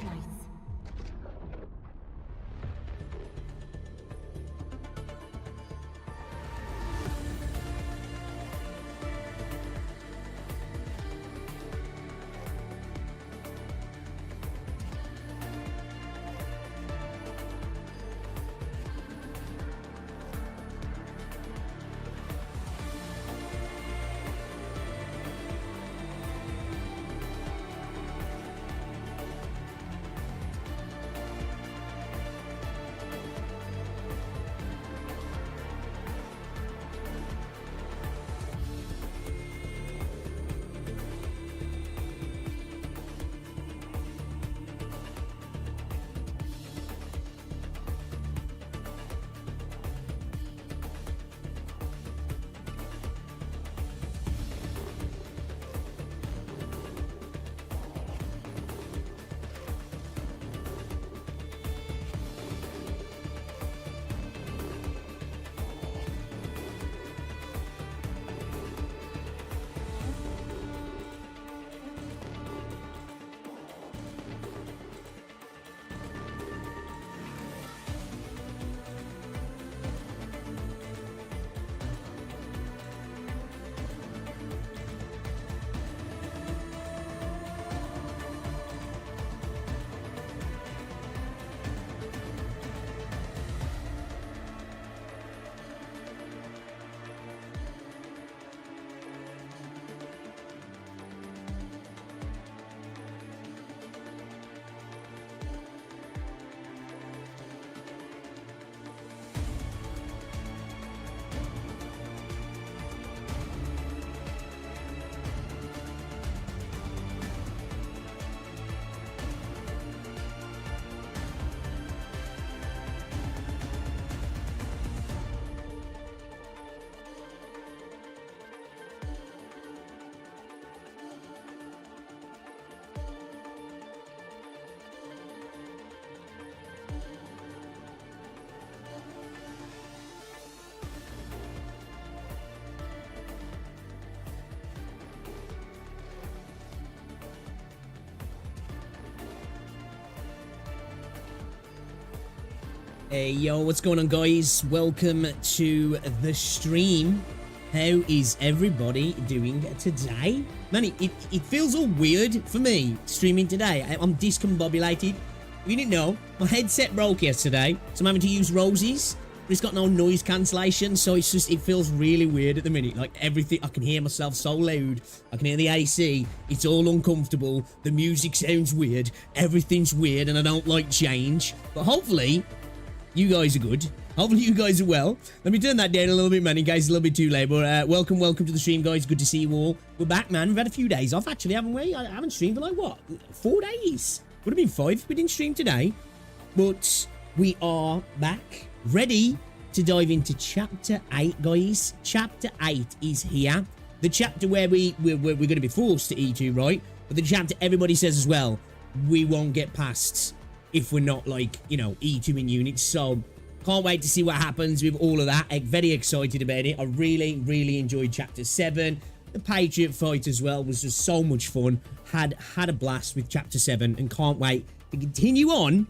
Arknights. Hey yo, what's going on guys? Welcome to the stream. How is everybody doing today? Man, it feels all weird for me streaming today. I'm discombobulated. You didn't know, my headset broke yesterday, so I'm having to use Rosie's, but it's got no noise cancellation, so it's just, it feels really weird at the minute. Like everything, I can hear myself so loud. I can hear the AC. It's all uncomfortable. The music sounds weird. Everything's weird, and I don't like change. But hopefully you guys are good. Hopefully you guys are well. Let me turn that down a little bit, man. You guys are a little bit too late, but welcome to the stream, guys. Good to see you all. We're back, man. We've had a few days off, actually, haven't we? I haven't streamed for like, what, 4 days? Would have been 5 if we didn't stream today. But we are back, ready to dive into Chapter 8, guys. Chapter 8 is here. The chapter where we're going to be forced to E2, right? But the chapter everybody says as well, we won't get past if we're not, like, you know, E2 in units. So can't wait to see what happens with all of that. I'm very excited about it. I really enjoyed Chapter 7. The Patriot fight as well was just so much fun. Had a blast with Chapter 7 and can't wait to continue on.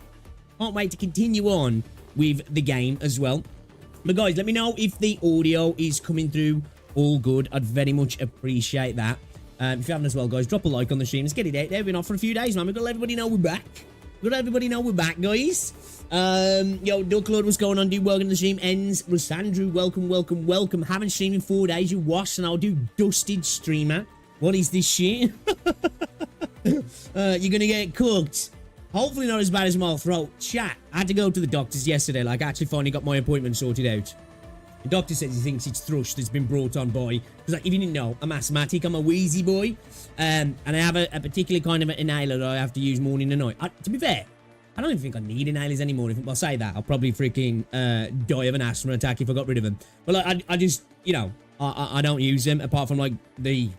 Can't wait to continue on with the game as well. But guys, let me know if the audio is coming through all good. I'd very much appreciate that. If you haven't as well, guys, drop a like on the stream. Let's get it out there. We've been off for a few days, man. We've got to let everybody know we're back. Good, everybody know we're back, guys. Yo, Ducklord, what's going on, dude? Welcome to the stream. Ends, Rosandru, welcome. Haven't streamed in 4 days. You washed, and I'll do dusted streamer. What is this shit? You're gonna get cooked. Hopefully not as bad as my throat. Chat, I had to go to the doctors yesterday. Like, I actually finally got my appointment sorted out. The doctor says he thinks it's thrush that's been brought on by, because, like, if you didn't know, I'm asthmatic, I'm a wheezy boy, and I have a particular kind of an inhaler that I have to use morning and night. To be fair, I don't even think I need inhalers anymore. If I say that, I'll probably freaking die of an asthma attack if I got rid of them. But, like, I just, you know, I don't use them, apart from, like, the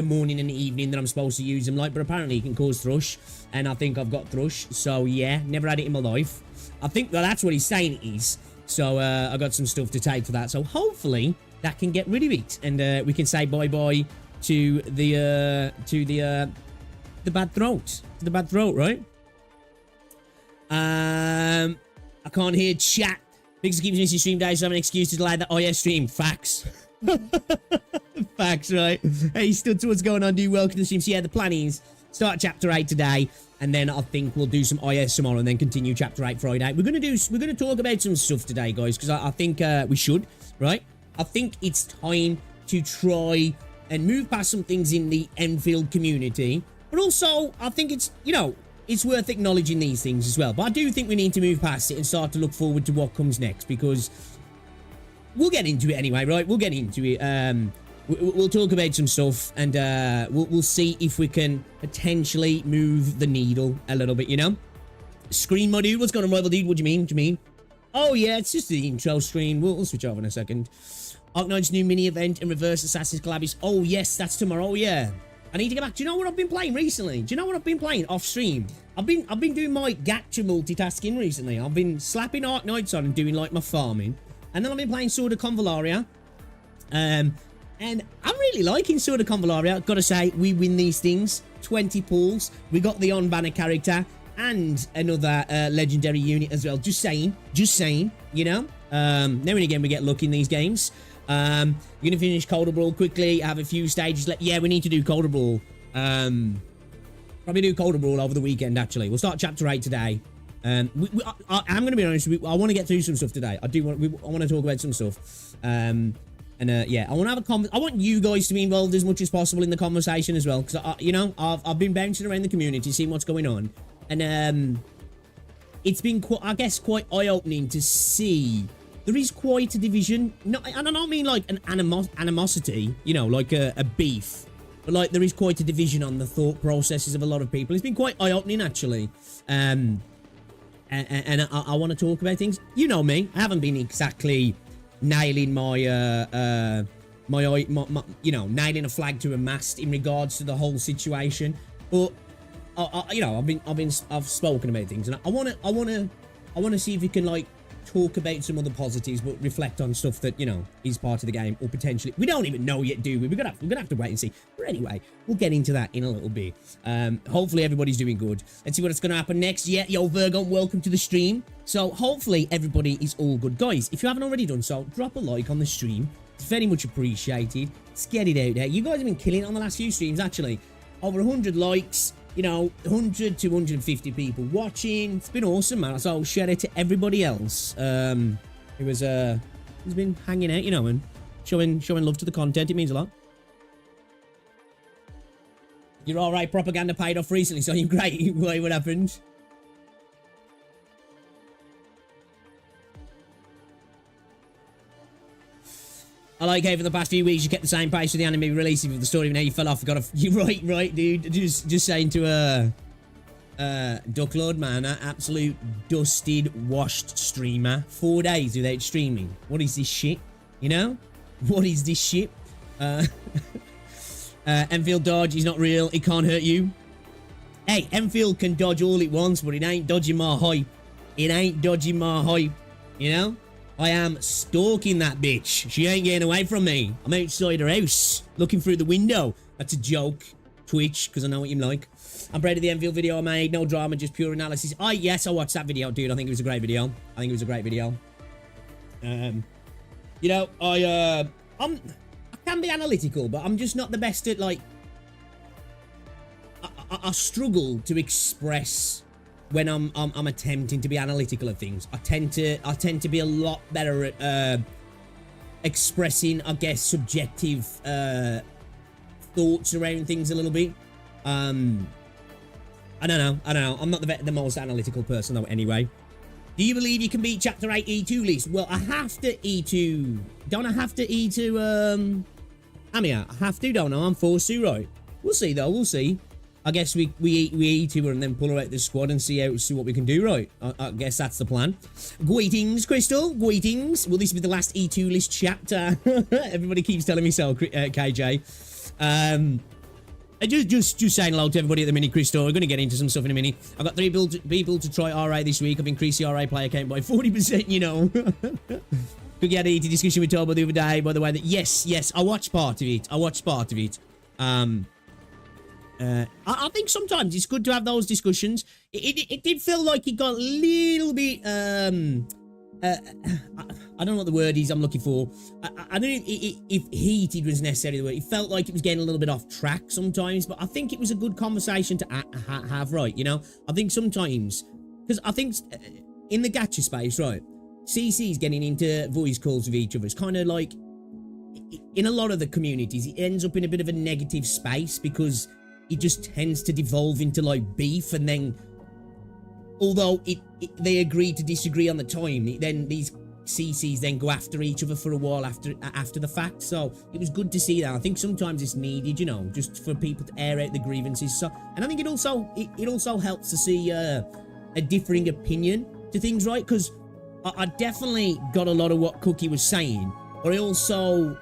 morning and the evening that I'm supposed to use them, like, but apparently it can cause thrush, and I think I've got thrush, so yeah, never had it in my life. I think that's what he's saying it is. So I got some stuff to take for that. So hopefully that can get rid of it, and we can say bye-bye to the bad throat. The bad throat, right? I can't hear chat. Pixel keeps missing stream days, so I have an excuse to delay the IS stream. Facts. Facts, right? Hey, still to what's going on, dude. Welcome to the stream. So yeah, the plan is start chapter 8 today, and then I think we'll do some IS tomorrow, and then continue chapter 8 Friday. We're gonna talk about some stuff today, guys, because I think we should, right? I think it's time to try and move past some things in the Endfield community, but also I think it's, you know, it's worth acknowledging these things as well. But I do think we need to move past it and start to look forward to what comes next, because we'll get into it anyway, right? We'll get into it. We'll talk about some stuff, and we'll see if we can potentially move the needle a little bit, you know? Screen, my dude. What's going on, rival dude? What do you mean? What do you mean? Oh, yeah, it's just the intro screen. We'll switch over in a second. Arknights' new mini event and reverse Assassin's Collabs. Oh, yes, that's tomorrow, yeah. I need to get back. Do you know what I've been playing recently? Do you know what I've been playing off stream? I've been doing my gacha multitasking recently. I've been slapping Arknights on and doing like my farming. And then I've been playing Sword of Convallaria. And I'm really liking Sword of Convallaria. Gotta say, we win these things. 20 pulls. We got the on-banner character and another legendary unit as well. Just saying, you know. Now and again we get lucky in these games. You're gonna finish Colder Brawl quickly. Have a few stages left. Yeah, we need to do Colder Brawl. Probably do Colder Brawl over the weekend. Actually, we'll start chapter 8 today. I'm gonna be honest. I want to get through some stuff today. I want to talk about some stuff. Yeah, I want to have a I want you guys to be involved as much as possible in the conversation as well, because you know, I've been bouncing around the community, seeing what's going on, and it's been I guess quite eye-opening to see there is quite a division. No, and I don't mean like an animosity, you know, like a beef, but like there is quite a division on the thought processes of a lot of people. It's been quite eye-opening actually. And I want to talk about things. You know me, I haven't been exactly nailing my you know, nailing a flag to a mast in regards to the whole situation, but you know, I've spoken about things, and I want to see if we can like talk about some other positives, but reflect on stuff that, you know, is part of the game, or potentially we don't even know yet, do we? We're gonna have to wait and see. But anyway, we'll get into that in a little bit. Hopefully everybody's doing good. Let's see what's gonna happen next. Yeah, yo Virgo, welcome to the stream. So hopefully everybody is all good, guys. If you haven't already done so, drop a like on the stream. It's very much appreciated. Let's get it out there. You guys have been killing it on the last few streams, actually. Over 100 likes. You know, 100 to 150 people watching. It's been awesome, man. So shout out to everybody else who's been hanging out, you know, and showing love to the content. It means a lot. You're all right. Propaganda paid off recently, so you're great. Wait, what happened? I like how for the past few weeks you kept the same pace with the anime releasing of the story, and now you fell off. You're right, dude. Just saying to Ducklord, man, that absolute dusted, washed streamer. 4 days without streaming. What is this shit? You know? What is this shit? Enfield dodge, he's not real. It can't hurt you. Hey, Enfield can dodge all it wants, but it ain't dodging my hype. It ain't dodging my hype. You know? I am stalking that bitch. She ain't getting away from me. I'm outside her house, looking through the window. That's a joke. Twitch, because I know what you like. I'm proud of the Enfield video I made. No drama, just pure analysis. Yes, I watched that video, dude. I think it was a great video. You know, I can be analytical, but I'm just not the best at, like... I struggle to express when I'm attempting to be analytical of things. I tend to be a lot better at expressing, I guess, subjective thoughts around things a little bit. I don't know. I'm not the most analytical person though. Anyway, do you believe you can beat Chapter 8 E2 list? Well, I have to E2. Don't I have to E2? Amia, I have to. Don't I? I'm forced to, right? We'll see though. We'll see. I guess we E2 her and then pull her out the squad and see what we can do, right? I guess that's the plan. Greetings, Crystal. Greetings. Will this be the last E2 list chapter? Everybody keeps telling me so, KJ. Just saying hello to everybody at the mini, Crystal. We're going to get into some stuff in a minute. I've got 3 people to try RA this week. I've increased the RA player count by 40%, you know. Could get a discussion with Tobo the other day, by the way, that yes, I watched part of it. I think sometimes it's good to have those discussions. It did feel like it got a little bit, I don't know what the word is I'm looking for. I don't know if heated was necessarily the word. It felt like it was getting a little bit off track sometimes, but I think it was a good conversation to have, right? You know, I think sometimes, because I think in the gacha space, right, CC's getting into voice calls with each other. It's kind of like, in a lot of the communities, it ends up in a bit of a negative space because it just tends to devolve into like beef, and then although they agree to disagree on the time, then these CCs then go after each other for a while after the fact. So it was good to see that. I think sometimes it's needed, you know, just for people to air out the grievances. So, and I think it also helps to see a differing opinion to things, right? Because I definitely got a lot of what Cookie was saying, but I also,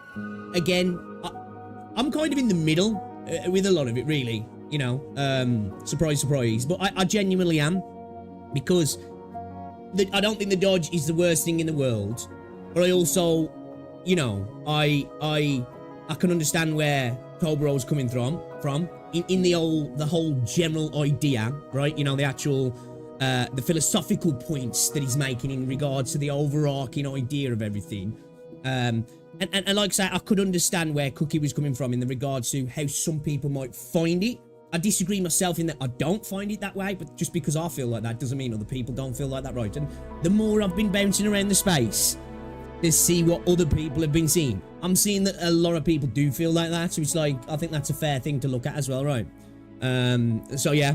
again, I'm kind of in the middle with a lot of it, really, you know, surprise, surprise, but I genuinely am, because I don't think the dodge is the worst thing in the world, but I also, you know, I can understand where Cobra was coming from in the whole general idea, right? You know, the actual the philosophical points that he's making in regards to the overarching idea of everything. And like I say, I could understand where Cookie was coming from in the regards to how some people might find it. I disagree myself in that I don't find it that way, but just because I feel like that doesn't mean other people don't feel like that, right? And the more I've been bouncing around the space to see what other people have been seeing, I'm seeing that a lot of people do feel like that. So it's like, I think that's a fair thing to look at as well, right? So yeah.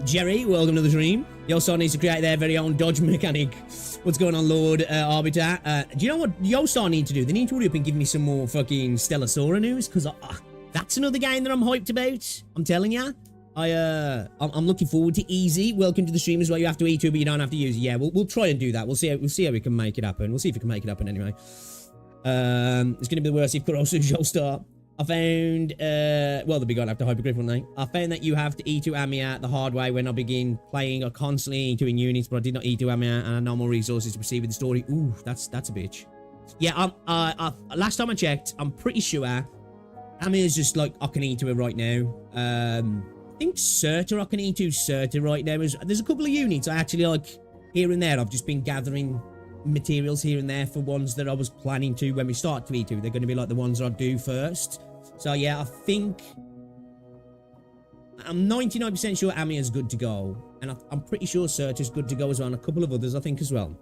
Jerry, welcome to the stream. Yostar needs to create their very own dodge mechanic. What's going on, Lord Arbiter? Do you know what Yostar need to do? They need to hurry up and give me some more fucking Stellasaura news, because that's another game that I'm hyped about. I'm telling you. I'm looking forward to Easy. Welcome to the stream as well. You have to eat it, but you don't have to use it. Yeah, we'll try and do that. We'll see how we can make it happen. We'll see if we can make it happen anyway. It's gonna be the worst if Kurosu Yostar. I found, well, they'll be gone after Hypergryph, won't they? I found that you have to E2 Amiya the hard way when I begin playing. I constantly E2 in units, but I did not E2 Amiya, and I had no more resources to proceed with the story. Ooh, that's a bitch. Yeah, last time I checked, I'm pretty sure Amiya's just like, I can E2 it right now. I think Surta, I can E2 Surta right now. There's a couple of units I actually like here and there. I've just been gathering materials here and there for ones that I was planning to when we start to E2. They're going to be like the ones I do first. So yeah, I think I'm 99% sure Amiya's good to go, and I'm pretty sure Surta's good to go as well, and a couple of others I think as well.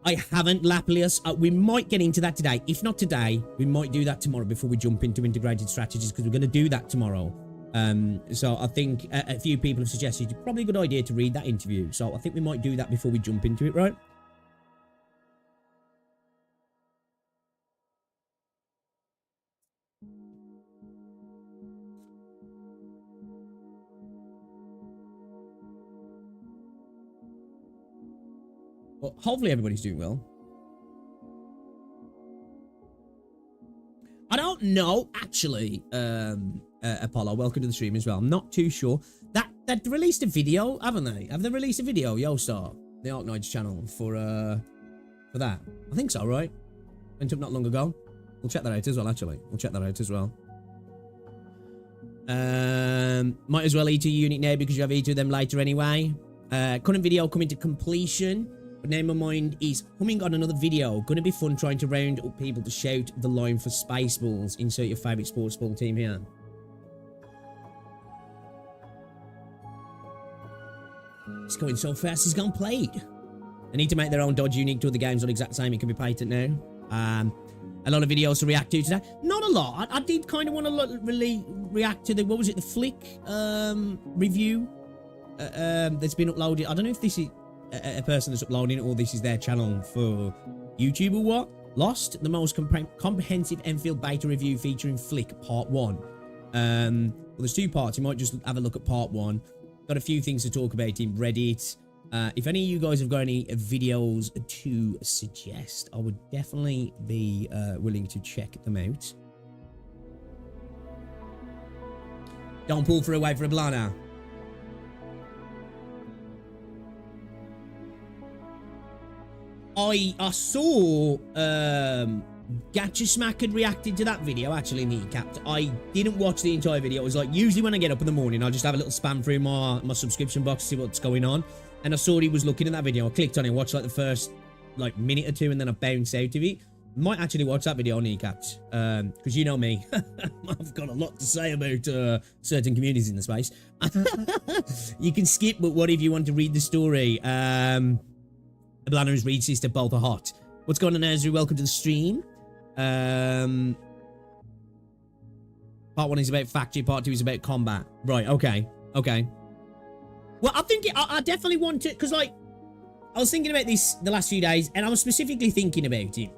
I haven't Laplius. We might get into that today. If not today, we might do that tomorrow before we jump into integrated strategies, because we're going to do that tomorrow. So I think a few people have suggested it's probably a good idea to read that interview. So I think we might do that before we jump into it, right? Well, hopefully everybody's doing well. I don't know, actually, Apollo, welcome to the stream as well. I'm not too sure. That released a video, haven't they? Have they released a video, Yostar, the Arknights channel, for that? I think so, right? Went up not long ago. We'll check that out as well, actually. We'll check that out as well. Might as well E2 unit now because you have E2 them later anyway. Current video coming to completion. But now my mind is humming on another video. Gonna be fun trying to round up people to shout the line for Spaceballs. Insert your favourite sports ball team here. It's going so fast, it's gone played. They need to make their own dodge unique to other games on the exact same. It can be patent now. A lot of videos to react to today. Not a lot. I did kind of want to really react to the, what was it, the Flick review that's been uploaded. I don't know if this is a person that's uploading it or this is their channel for YouTube or what. Lost, the most comprehensive Endfield beta review featuring Flick Part 1. Well, there's two parts. You might just have a look at Part 1. Got a few things to talk about in Reddit. If any of you guys have got any videos to suggest, I would definitely be willing to check them out. Don't pull for a wait for a Blana. I saw Gacha Smack had reacted to that video, actually, kneecapped. I didn't watch the entire video. It was like, usually when I get up in the morning, I'll just have a little spam through my subscription box to see what's going on. And I saw he was looking at that video. I clicked on it, watched like the first like minute or two, and then I bounced out of it. Might actually watch that video on kneecapped. Because you know me. I've got a lot to say about certain communities in the space. You can skip, but what if you want to read the story? Blanners, Reed, Sister, both are hot. What's going on, Ezra? Welcome to the stream. Part 1 is about factory, part 2 is about combat. Right, okay. Well, I think I definitely want to, because like, I was thinking about this the last few days, and I was specifically thinking about it.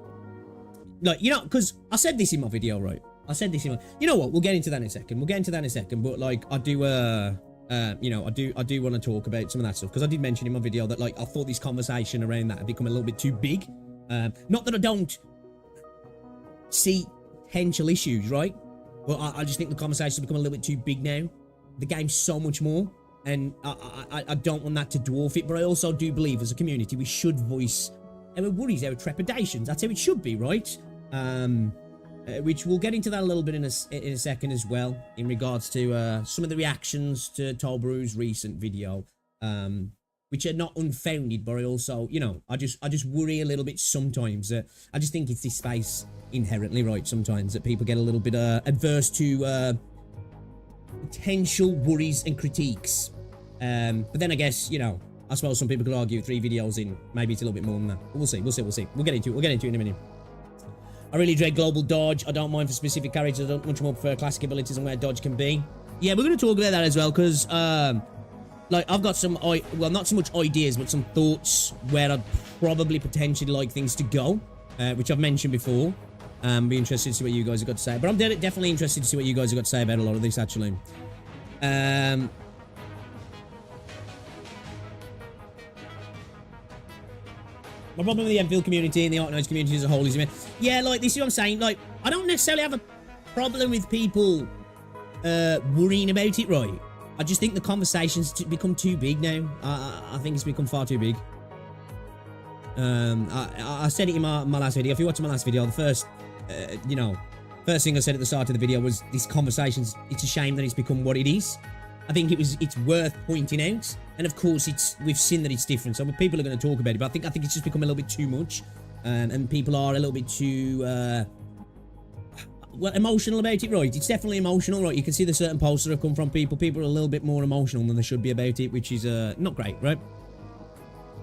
Like, you know, because I said this in my video, right? I said this in my, you know what, we'll get into that in a second. But like, I do, you know, I do want to talk about some of that stuff, because I did mention in my video that like, I thought this conversation around that had become a little bit too big. Not that I don't see potential issues, right? But I just think the conversation's become a little bit too big now. The game's so much more, and I don't want that to dwarf it. But I also do believe, as a community, we should voice our worries, our trepidations. That's how it should be, right? Which we'll get into that a little bit in a second as well, in regards to some of the reactions to Tolbrew's recent video, which are not unfounded, but I also, you know, I just worry a little bit sometimes. I just think it's this space inherently, right, sometimes, that people get a little bit adverse to potential worries and critiques. But then I guess, you know, I suppose some people could argue 3 videos in, maybe it's a little bit more than that. But we'll see. We'll get into it in a minute. I really dread global dodge. I don't mind for specific characters. I don't much more prefer classic abilities and where dodge can be. Yeah, we're going to talk about that as well, because like, I've got some, well, not so much ideas, but some thoughts where I'd probably potentially like things to go, which I've mentioned before. Be interested to see what you guys have got to say. But I'm definitely interested to see what you guys have got to say about a lot of this, actually. My problem with the Endfield community and the Arknights community as a whole is, yeah, like, this is what I'm saying. Like, I don't necessarily have a problem with people worrying about it, right? I just think the conversation's become too big now. I think it's become far too big. I said it in my last video. If you watch my last video, the first, you know, first thing I said at the start of the video was this conversation's, it's a shame that it's become what it is. I think it's worth pointing out. And of course, we've seen that it's different. So people are going to talk about it, but I think it's just become a little bit too much. And people are a little bit too, well, emotional about it, right? It's definitely emotional, right? You can see the certain posts that have come from people. People are a little bit more emotional than they should be about it, which is not great, right?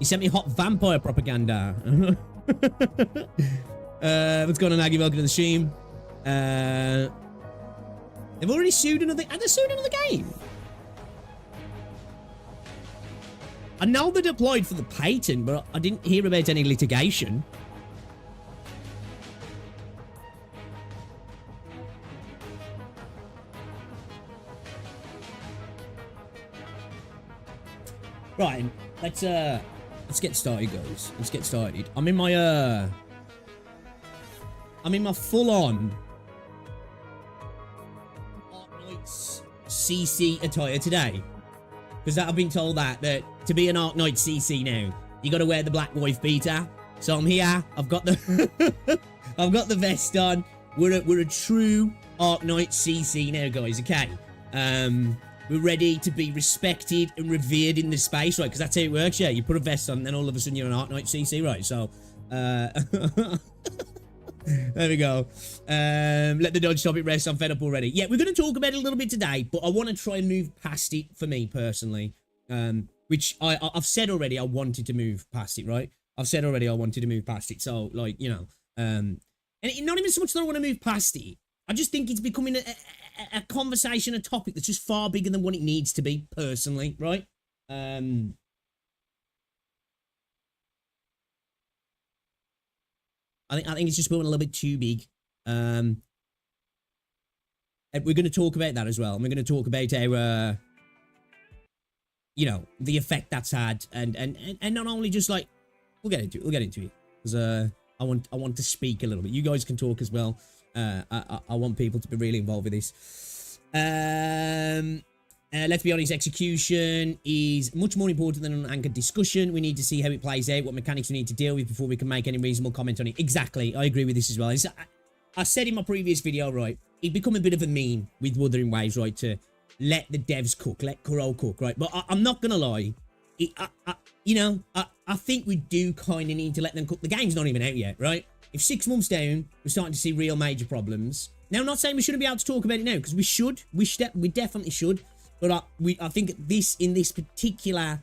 He sent me hot vampire propaganda. What's going on, Aggie? Welcome to the stream. They've already sued another... Have they sued another game? I know they applied for the patent, but I didn't hear about any litigation. Right, let's get started, guys. Let's get started. I'm in my full-on Arknights CC attire today, because I've been told that to be an Arknight CC now, you got to wear the black wife beater. So I'm here. I've got the I've got the vest on. We're a true Arknight CC now, guys. Okay. We're ready to be respected and revered in this space, right? Because that's how it works, yeah. You put a vest on, and then all of a sudden you're an Arknight CC, right? So, there we go. Let the dodge topic rest. I'm fed up already. Yeah, we're going to talk about it a little bit today, but I want to try and move past it for me personally. Which I've said already I wanted to move past it, right? I've said already I wanted to move past it. So, like, you know, and not even so much that I want to move past it. I just think it's becoming a conversation, a topic that's just far bigger than what it needs to be, personally, right? I think it's just becoming a little bit too big. And we're going to talk about that as well. And we're going to talk about our, you know, the effect that's had, and not only just like, we'll get into it, because I want to speak a little bit. You guys can talk as well. I want people to be really involved with this. Let's be honest, execution is much more important than an anchored discussion. We need to see how it plays out, what mechanics we need to deal with before we can make any reasonable comment on it. Exactly, I agree with this as well. I said in my previous video, right, it'd become a bit of a meme with Wuthering Waves, right, to let the devs cook, let Kuro cook, right? But I'm not going to lie. I think we do kind of need to let them cook. The game's not even out yet, right? If 6 months down, we're starting to see real major problems. Now, I'm not saying we shouldn't be able to talk about it now, because we should. We definitely should. But I think in this particular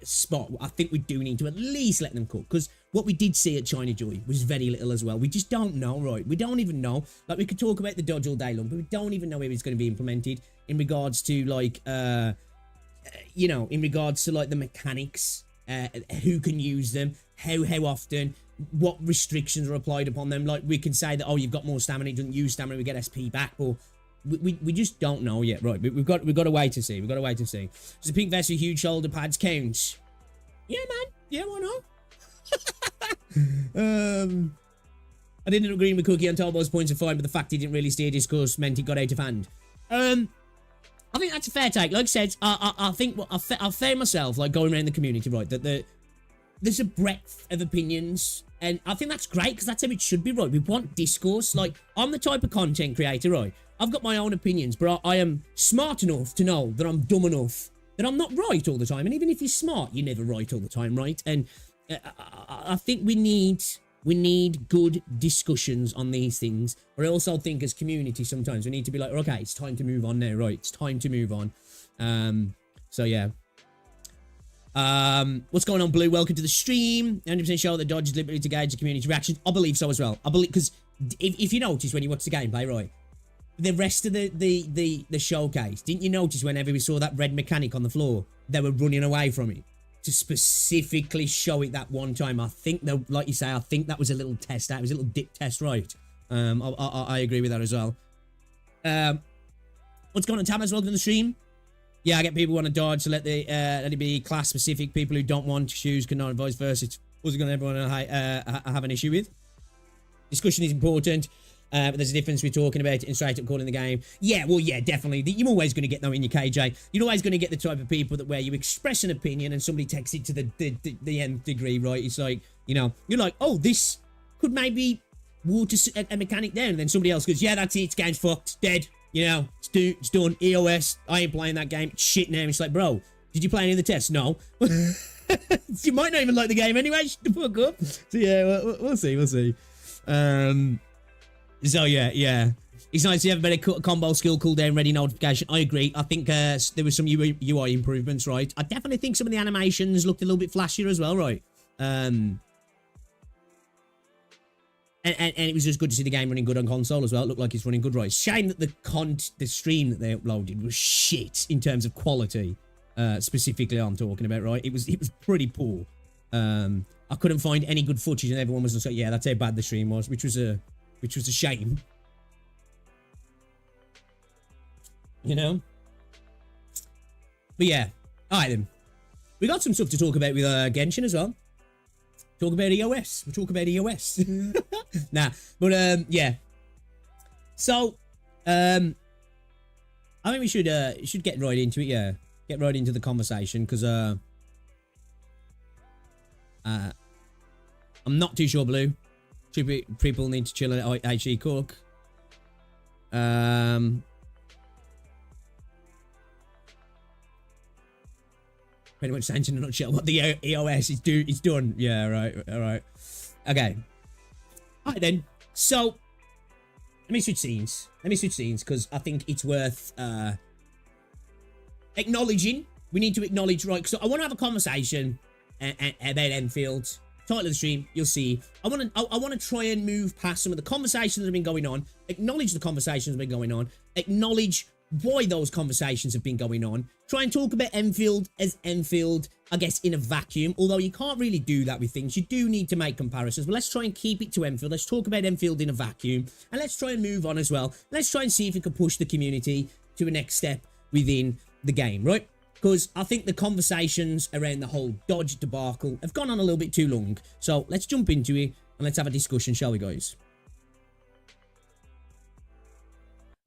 spot, I think we do need to at least let them cook. Because what we did see at China Joy was very little as well. We just don't know, right? We don't even know. Like, we could talk about the dodge all day long, but we don't even know how it's going to be implemented in regards to, like, in regards to, like, the mechanics, who can use them, how often, what restrictions are applied upon them. Like, we can say that, oh, you've got more stamina, it doesn't use stamina, we get SP back, or we just don't know yet, right? We've got to wait to see. We've got to wait to see. Does a pink vest with huge shoulder pads count? Yeah, man. Yeah, why not? I didn't agree with Cookie on Talbot's points of fine, but the fact he didn't really steer discourse meant he got out of hand. I think that's a fair take. Like I said, I think I found myself, like, going around the community, right, that there's a breadth of opinions, and I think that's great, because that's how it should be, right? We want discourse. Like, I'm the type of content creator, right? I've got my own opinions, but I am smart enough to know that I'm dumb enough that I'm not right all the time. And even if you're smart, you're never right all the time, right? And I think we need good discussions on these things. But I also think as community, sometimes we need to be like, okay, it's time to move on now, right? It's time to move on. So yeah. What's going on, Blue? Welcome to the stream. 100% sure that dodge is deliberately to gauge the community reaction. I believe so as well. I believe, because if you notice when you watch the gameplay, right, the rest of the showcase, didn't you notice whenever we saw that red mechanic on the floor, they were running away from it to specifically show it that one time? I think that, like you say, I think that was a little test. That was a little dip test, right? I agree with that as well. What's going on, Tamas? Welcome to the stream. Yeah, I get people want to dodge, so let it be class specific. People who don't want to choose cannot, and vice versa. It's also going to everyone have an issue with. Discussion is important, but there's a difference between talking about it and straight up calling the game. Yeah, well, yeah, definitely. You're always going to get that in your KJ. You're always going to get the type of people that where you express an opinion and somebody takes it to the nth degree, right? It's like, you're like, oh, this could maybe water a mechanic down, and then somebody else goes, yeah, that's it, game's fucked, dead. It's done. EOS. I ain't playing that game. It's shit now. It's like, bro, did you play any of the tests? No. You might not even like the game anyway. Shut the fuck up. So yeah, we'll see. We'll see. So yeah. It's nice to have a better combo skill cooldown ready notification. I agree. I think there was some UI improvements, right? I definitely think some of the animations looked a little bit flashier as well, right? And it was just good to see the game running good on console as well. It looked like it's running good, right? Shame that the stream that they uploaded was shit in terms of quality. Specifically, I'm talking about, right? It was pretty poor. I couldn't find any good footage, and everyone was just like, "Yeah, that's how bad the stream was," which was a shame. But yeah, all right then. We got some stuff to talk about with Genshin as well. Talk about EOS. We'll talk about EOS. Nah, but yeah. So, I think we should get right into it. Yeah, get right into the conversation, because I'm not too sure, Blue. Two people need to chill at HE Cook. Pretty much saying in a nutshell what the EOS is done. Yeah, right, all right. Okay. All right, then. So, let me switch scenes, because I think it's worth acknowledging. We need to acknowledge, right? So, I want to have a conversation about Endfield. Title of the stream, you'll see. I want to try and move past some of the conversations that have been going on, acknowledge the conversations that have been going on, acknowledge why those conversations have been going on, try and talk about Endfield as Endfield, I guess, in a vacuum, although you can't really do that with things. You do need to make comparisons, but let's try and keep it to Endfield. Let's talk about Endfield in a vacuum, and let's try and move on as well. Let's try and see if we can push the community to a next step within the game, right? Because I think the conversations around the whole dodge debacle have gone on a little bit too long. So let's jump into it, and let's have a discussion, shall we, guys?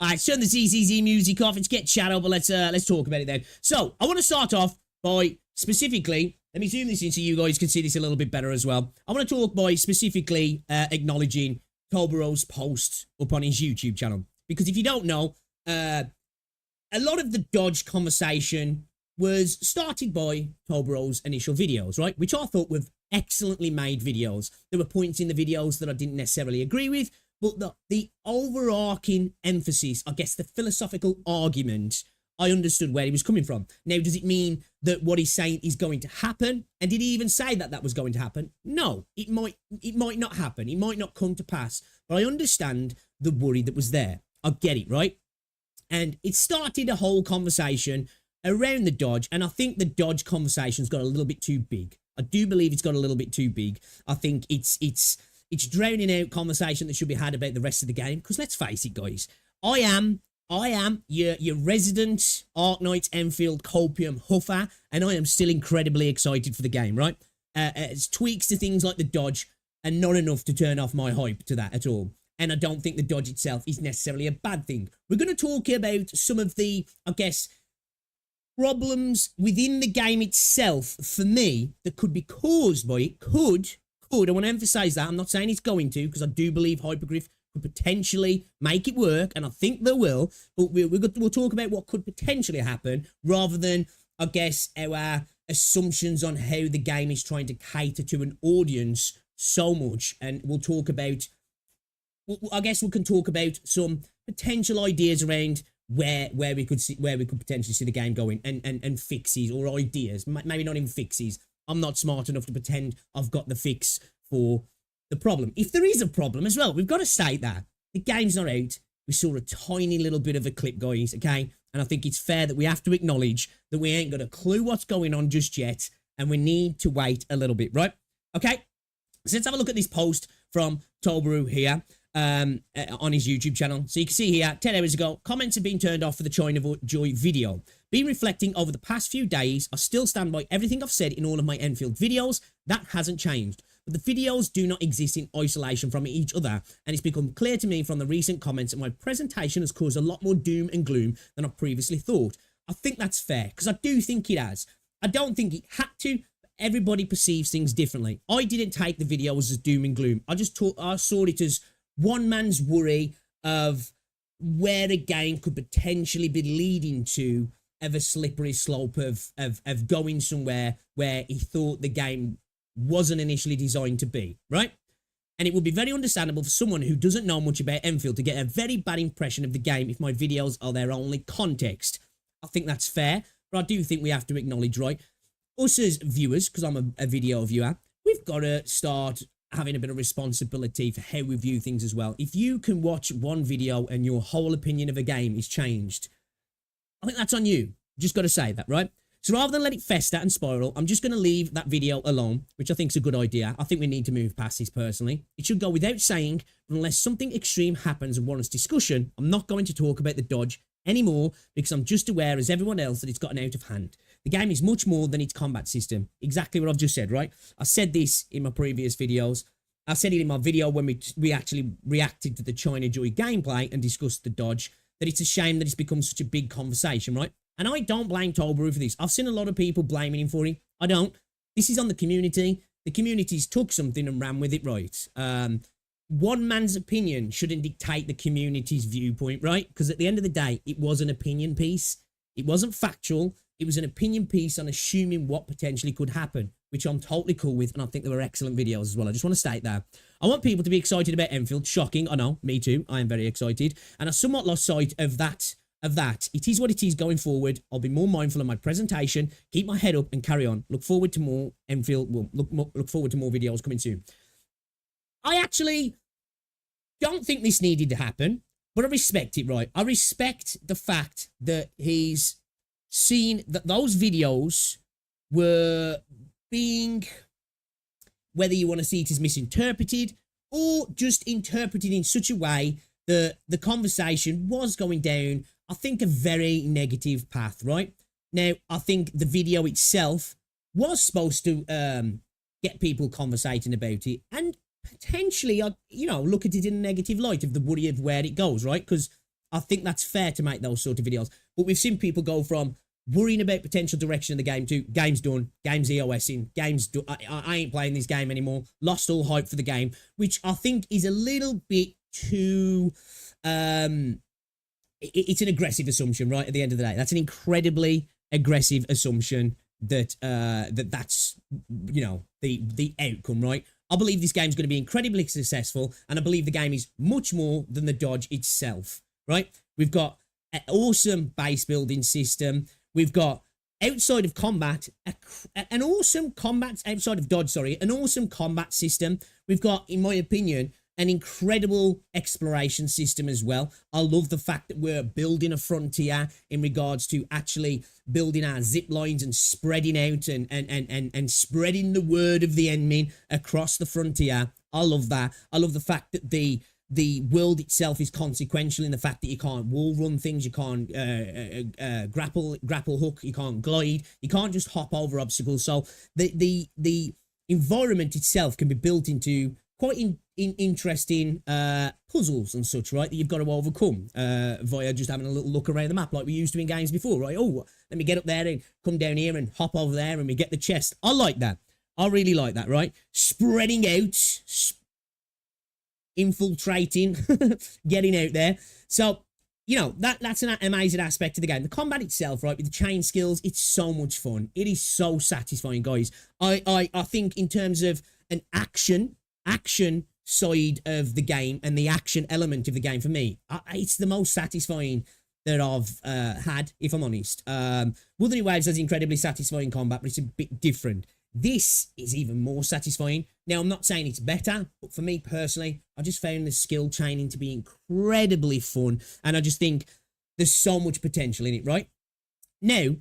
All right, turn the ZZZ music off. Let's get chat over. Let's talk about it then. So I want to start off by specifically. Let me zoom this in so you guys can see this a little bit better as well. I want to talk by specifically acknowledging Tolburo's post up on his YouTube channel. Because if you don't know, a lot of the Dodge conversation was started by Tolburo's initial videos, right? Which I thought were excellently made videos. There were points in the videos that I didn't necessarily agree with, but the overarching emphasis, I guess the philosophical argument, I understood where he was coming from. Now, does it mean that what he's saying is going to happen? And did he even say that that was going to happen? No, it might not happen. It might not come to pass. But I understand the worry that was there. I get it, right? And it started a whole conversation around the Dodge. And I think the Dodge conversation's got a little bit too big. I do believe it's got a little bit too big. I think it's drowning out conversation that should be had about the rest of the game. Because let's face it, guys. I am your resident Arknights Endfield copium huffer, and I am still incredibly excited for the game, right? It's tweaks to things like the Dodge, and not enough to turn off my hype to that at all. And I don't think the Dodge itself is necessarily a bad thing. We're going to talk about some of the, I guess, problems within the game itself, for me, that could be caused by it. I want to emphasize that. I'm not saying it's going to, because I do believe Hypergryph could potentially make it work, and I think they will, but we'll talk about what could potentially happen, rather than, I guess, our assumptions on how the game is trying to cater to an audience so much. And we'll talk about, I guess we can talk about some potential ideas around where we could potentially see the game going, and fixes or ideas. Maybe not even fixes. I'm not smart enough to pretend I've got the fix for the problem. If there is a problem as well, we've got to state that. The game's not out. We saw a tiny little bit of a clip, guys, okay? And I think it's fair that we have to acknowledge that we ain't got a clue what's going on just yet, and we need to wait a little bit, right? Okay, so let's have a look at this post from Tolburu here on his YouTube channel. So you can see here, 10 hours ago, comments have been turned off for the China Joy video. Been reflecting over the past few days. I still stand by everything I've said in all of my Enfield videos. That hasn't changed. But the videos do not exist in isolation from each other, and it's become clear to me from the recent comments that my presentation has caused a lot more doom and gloom than I previously thought. I think that's fair, because I do think it has. I don't think it had to. Everybody perceives things differently. I didn't take the videos as doom and gloom. I saw it as one man's worry of where a game could potentially be leading to, of a slippery slope of going somewhere where he thought the game wasn't initially designed to be, right? And it would be very understandable for someone who doesn't know much about Enfield to get a very bad impression of the game if my videos are their only context. I think that's fair, but I do think we have to acknowledge, right, us as viewers, because I'm a video viewer, we've got to start having a bit of responsibility for how we view things as well. If you can watch one video and your whole opinion of a game is changed, I think that's on you. Just got to say that, right? So rather than let it fester and spiral, I'm just going to leave that video alone, which I think is a good idea. I think we need to move past this personally. It should go without saying, but unless something extreme happens and warrants discussion, I'm not going to talk about the Dodge anymore, because I'm just aware, as everyone else, that it's gotten out of hand. The game is much more than its combat system. Exactly what I've just said, right? I said this in my previous videos. I said it in my video when we actually reacted to the China Joy gameplay and discussed the Dodge, that it's a shame that it's become such a big conversation, right? And I don't blame Tolburu for this. I've seen a lot of people blaming him for it. I don't. This is on the community. The community's took something and ran with it, right? One man's opinion shouldn't dictate the community's viewpoint, right? Because at the end of the day, it was an opinion piece. It wasn't factual. It was an opinion piece on assuming what potentially could happen, which I'm totally cool with, and I think they were excellent videos as well. I just want to state that. I want people to be excited about Enfield. Shocking, I know, me too. I am very excited. And I somewhat lost sight of that. It is what it is going forward. I'll be more mindful of my presentation, keep my head up, and carry on. Look forward to more Enfield. Well, look forward to more videos coming soon. I actually don't think this needed to happen, but I respect it, right? I respect the fact that he's seen that those videos were being, whether you want to see it as misinterpreted or just interpreted in such a way that the conversation was going down, I think, a very negative path, right? Now, I think the video itself was supposed to get people conversating about it, and potentially, look at it in a negative light of the worry of where it goes, right? Because I think that's fair to make those sort of videos. But we've seen people go from worrying about potential direction of the game to game's done, game's EOSing, game's done, I ain't playing this game anymore, lost all hype for the game, which I think is a little bit too, it's an aggressive assumption, right? At the end of the day, that's an incredibly aggressive assumption that that's, you know, the outcome, right? I believe this game's going to be incredibly successful, and I believe the game is much more than the dodge itself, right? We've got an awesome base building system. We've got, outside of combat, an awesome combat, outside of dodge, sorry, an awesome combat system. We've got, in my opinion, an incredible exploration system as well. I love the fact that we're building a frontier in regards to actually building our zip lines and spreading out and spreading the word of the enemy across the frontier. I love that. I love the fact that the world itself is consequential in the fact that you can't wall run things, you can't grapple hook, you can't glide, you can't just hop over obstacles. So the environment itself can be built into quite interesting puzzles and such, right, that you've got to overcome via just having a little look around the map like we used to in games before, right? Oh, let me get up there and come down here and hop over there and we get the chest. I like that. I really like that, right? Spreading out, infiltrating, getting out there. So, you know, that's an amazing aspect of the game. The combat itself, right, with the chain skills, it's so much fun. It is so satisfying, guys. I think in terms of an action side of the game and the action element of the game, for me, it's the most satisfying that I've had, if I'm honest. Wuthering Waves has incredibly satisfying combat, but it's a bit different. This is even more satisfying. Now, I'm not saying it's better, but for me personally, I just found the skill chaining to be incredibly fun, and I just think there's so much potential in it, right? Now,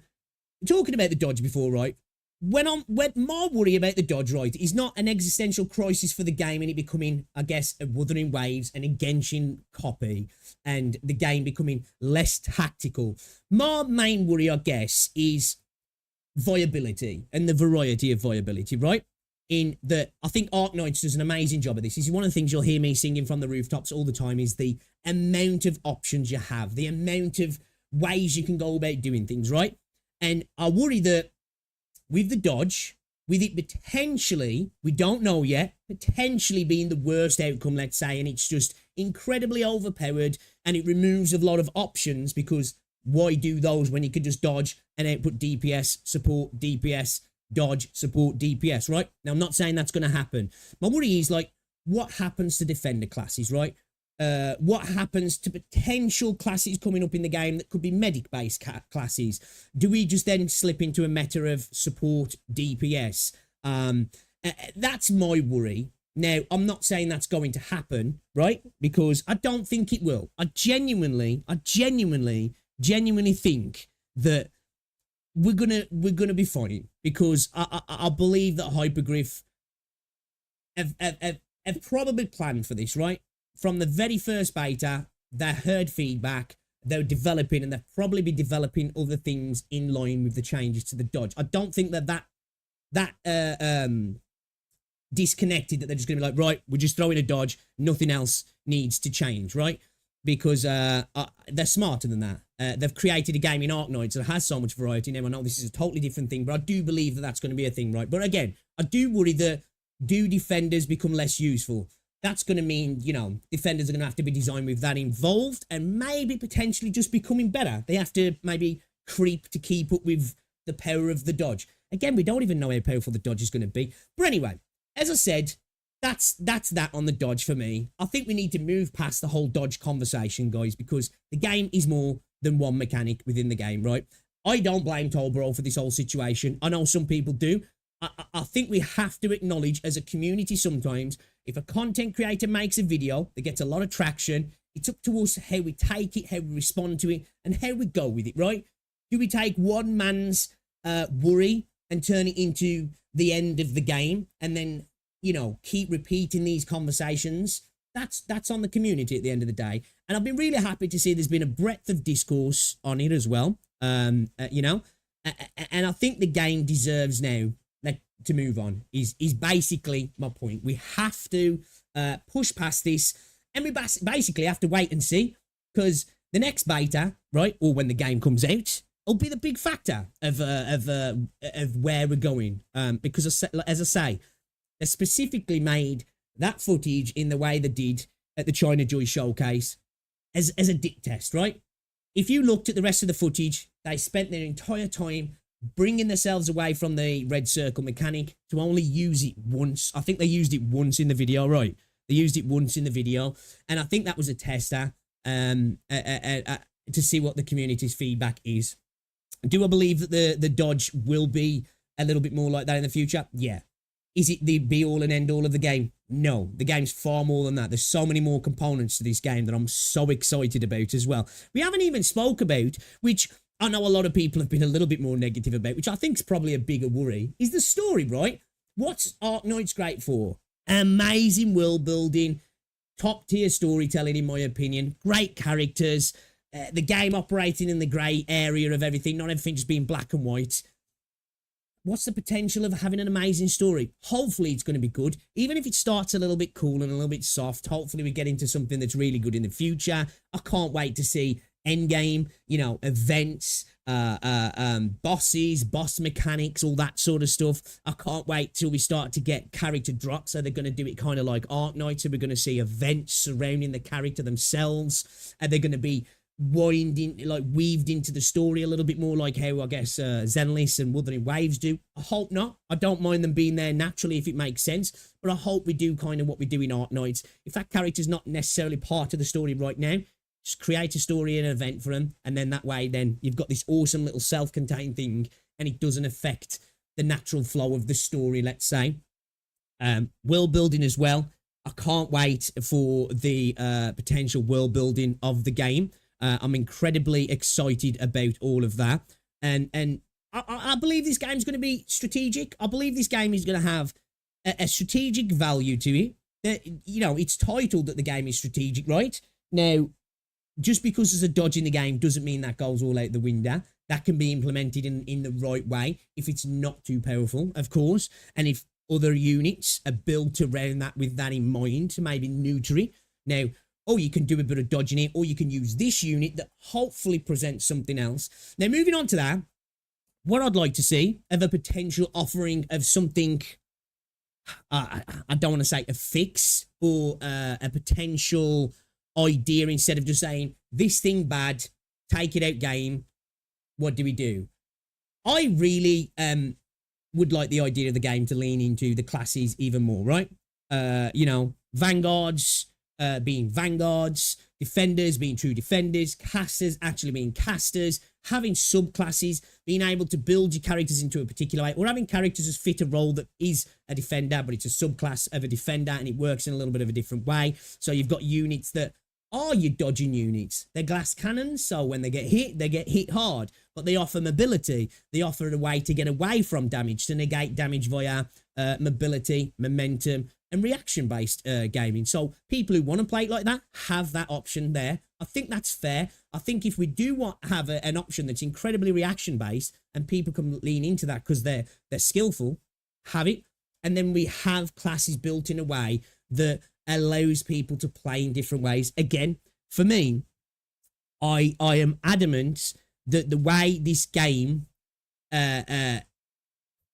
talking about the dodge before, right? When my worry about the dodge, right, is not an existential crisis for the game and it becoming, I guess, a Wuthering Waves and a Genshin copy and the game becoming less tactical. My main worry, I guess, is viability and the variety of viability, right? In that, I think Arknights does an amazing job of this. This is one of the things you'll hear me singing from the rooftops all the time, is the amount of options you have, the amount of ways you can go about doing things, right? And I worry that with the dodge, with it potentially, we don't know yet, potentially being the worst outcome, let's say, and it's just incredibly overpowered and it removes a lot of options, because why do those when you could just dodge and output DPS, support, DPS, dodge, support, DPS, right? Now, I'm not saying that's going to happen. My worry is, like, what happens to defender classes, right? What happens to potential classes coming up in the game that could be medic-based classes? Do we just then slip into a meta of support DPS? That's my worry. Now, I'm not saying that's going to happen, right? Because I don't think it will. I genuinely think that we're gonna be fine, because I believe that Hypergryph have probably planned for this, right? From the very first beta, they heard feedback, they're developing, and they'll probably be developing other things in line with the changes to the dodge. I don't think that disconnected, that they're just going to be like, right, we're just throwing a dodge, nothing else needs to change, right? Because they're smarter than that. They've created a game in Arknights that has so much variety. Now, I know this is a totally different thing, but I do believe that that's going to be a thing, right? But again, I do worry that do defenders become less useful? That's going to mean, you know, defenders are going to have to be designed with that involved, and maybe potentially just becoming better. They have to maybe creep to keep up with the power of the dodge. Again, we don't even know how powerful the dodge is going to be. But anyway, as I said, that's that on the dodge for me. I think we need to move past the whole dodge conversation, guys, because the game is more than one mechanic within the game, right? I don't blame Tolbro for this whole situation. I know some people do. I think we have to acknowledge as a community sometimes, if a content creator makes a video that gets a lot of traction, it's up to us how we take it, how we respond to it, and how we go with it, right? Do we take one man's worry and turn it into the end of the game and then, you know, keep repeating these conversations? That's on the community at the end of the day. And I've been really happy to see there's been a breadth of discourse on it as well, you know, and I think the game deserves now to move on, is basically my point. We have to push past this, and we basically have to wait and see, because The next beta, right, or when the game comes out, will be the big factor of where we're going. Because as I say, they specifically made that footage in the way they did at the China Joy Showcase as a dick test, right? If you looked at the rest of the footage, they spent their entire time bringing themselves away from the red circle mechanic to only use it once. I think they used it once in the video, right? They used it once in the video, and I think that was a tester to see what the community's feedback is. Do I believe that the dodge will be a little bit more like that in the future? Yeah. Is it the be-all and end-all of the game? No. The game's far more than that. There's so many more components to this game that I'm so excited about as well. We haven't even spoke about, which I know a lot of people have been a little bit more negative about, which I think is probably a bigger worry, is the story, right? What's Arknights great for? Amazing world building, top-tier storytelling, in my opinion. Great characters. The game operating in the grey area of everything, not everything just being black and white. What's the potential of having an amazing story? Hopefully it's going to be good. Even if it starts a little bit cool and a little bit soft, hopefully we get into something that's really good in the future. I can't wait to see endgame, you know, events, bosses, boss mechanics, all that sort of stuff. I can't wait till we start to get character drops. So they're going to do it kind of like Arknights. So we're going to see events surrounding the character themselves. Are they going to be weaved into the story a little bit more like how I guess Zenless and Wuthering Waves do? I hope not. I don't mind them being there naturally if it makes sense, but I hope we do kind of what we do in Arknights. If that character's not necessarily part of the story right now, just create a story and an event for them, and then that way then you've got this awesome little self-contained thing and it doesn't affect the natural flow of the story, let's say. World building as well. I can't wait for the potential world building of the game. I'm incredibly excited about all of that. And I believe this game's going to be strategic. I believe this game is going to have a strategic value to it. You know, it's titled that the game is strategic, right? Now, just because there's a dodge in the game doesn't mean that goes all out the window. That can be implemented in the right way if it's not too powerful, of course. And if other units are built around that with that in mind to maybe neuter it. Now, you can do a bit of dodging it, or you can use this unit that hopefully presents something else. Now, moving on to that, what I'd like to see of a potential offering of something, I don't want to say a fix, or a potential idea instead of just saying, this thing bad, take it out game, what do we do? I really would like the idea of the game to lean into the classes even more, right? You know, vanguards, being vanguards, defenders being true defenders, casters actually being casters, having subclasses, being able to build your characters into a particular way, or having characters as fit a role that is a defender, but it's a subclass of a defender and it works in a little bit of a different way. So you've got units that are your dodging units. They're glass cannons, so when they get hit hard, but they offer mobility. They offer a way to get away from damage, to negate damage via mobility, momentum, and reaction-based gaming. So people who want to play it like that have that option there. I think that's fair. I think if we do have an option that's incredibly reaction-based and people can lean into that because they're skillful, have it. And then we have classes built in a way that allows people to play in different ways. Again, for me, I am adamant that the way this game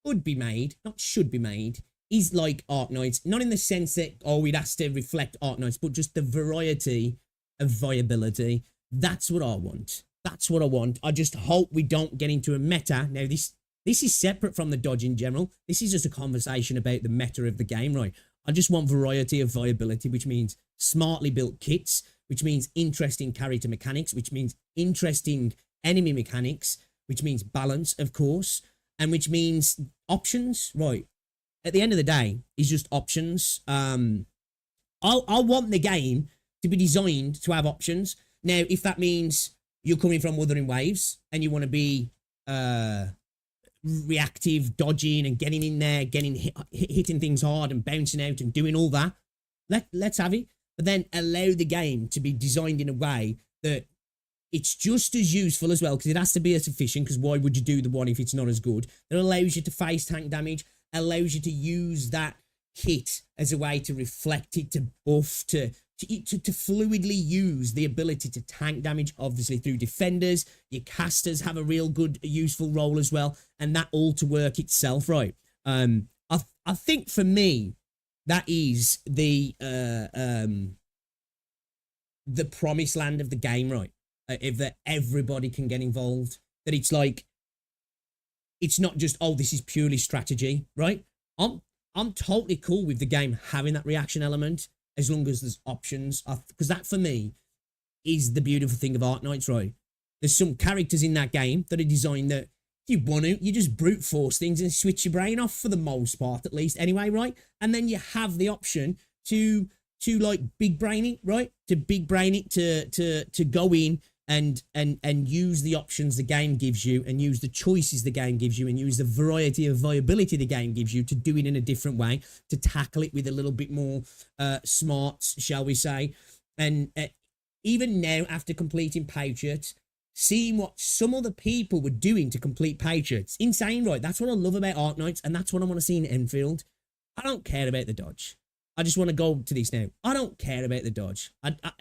would be made, not should be made, is like Arknights. Not in the sense that, it has to reflect Arknights, but just the variety of viability. That's what I want. That's what I want. I just hope we don't get into a meta. Now, this is separate from the dodge in general. This is just a conversation about the meta of the game, right? I just want variety of viability, which means smartly built kits, which means interesting character mechanics, which means interesting enemy mechanics, which means balance, of course, and which means options, right? At the end of the day, it's just options. I want the game to be designed to have options. Now, if that means you're coming from Wuthering Waves and you want to be reactive, dodging and getting in there, hitting things hard and bouncing out and doing all that, let's have it. But then allow the game to be designed in a way that it's just as useful as well, because it has to be as efficient, because why would you do the one if it's not as good? That allows you to face tank damage, allows you to use that kit as a way to reflect it, to buff, to to fluidly use the ability to tank damage, obviously through defenders. Your casters have a real good, useful role as well, and that all to work itself, right? I think for me, that is the promised land of the game, right? If that everybody can get involved, that it's like, it's not just, oh, this is purely strategy, right? I'm totally cool with the game having that reaction element as long as there's options, because that for me is the beautiful thing of Arknights, right? There's some characters in that game that are designed that if you want to, you just brute force things and switch your brain off for the most part, at least anyway, right? And then you have the option to like big brain it, right? To big brain it, to go in and use the options the game gives you, and use the choices the game gives you, and use the variety of viability the game gives you to do it in a different way, to tackle it with a little bit more smarts, shall we say. And even now, after completing Patriots, seeing what some other people were doing to complete Patriots, insane, right? That's what I love about Arknights, and that's what I want to see in Endfield. I don't care about the dodge. I just want to go to this now. I don't care about the dodge.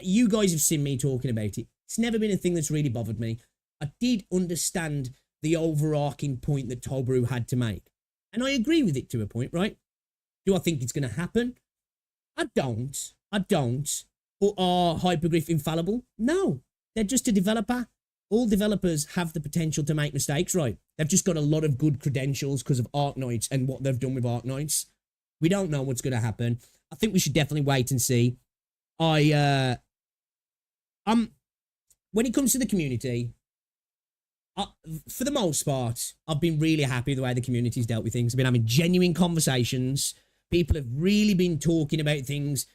You guys have seen me talking about it. It's never been a thing that's really bothered me. I did understand the overarching point that Tolbrew had to make, and I agree with it to a point, right? Do I think it's going to happen? I don't. But are Hypergryph infallible? No. They're just a developer. All developers have the potential to make mistakes, right? They've just got a lot of good credentials because of Arknights and what they've done with Arknights. We don't know what's going to happen. I think we should definitely wait and see. When it comes to the community, for the most part, I've been really happy with the way the community's dealt with things. I've been having genuine conversations. People have really been talking about things,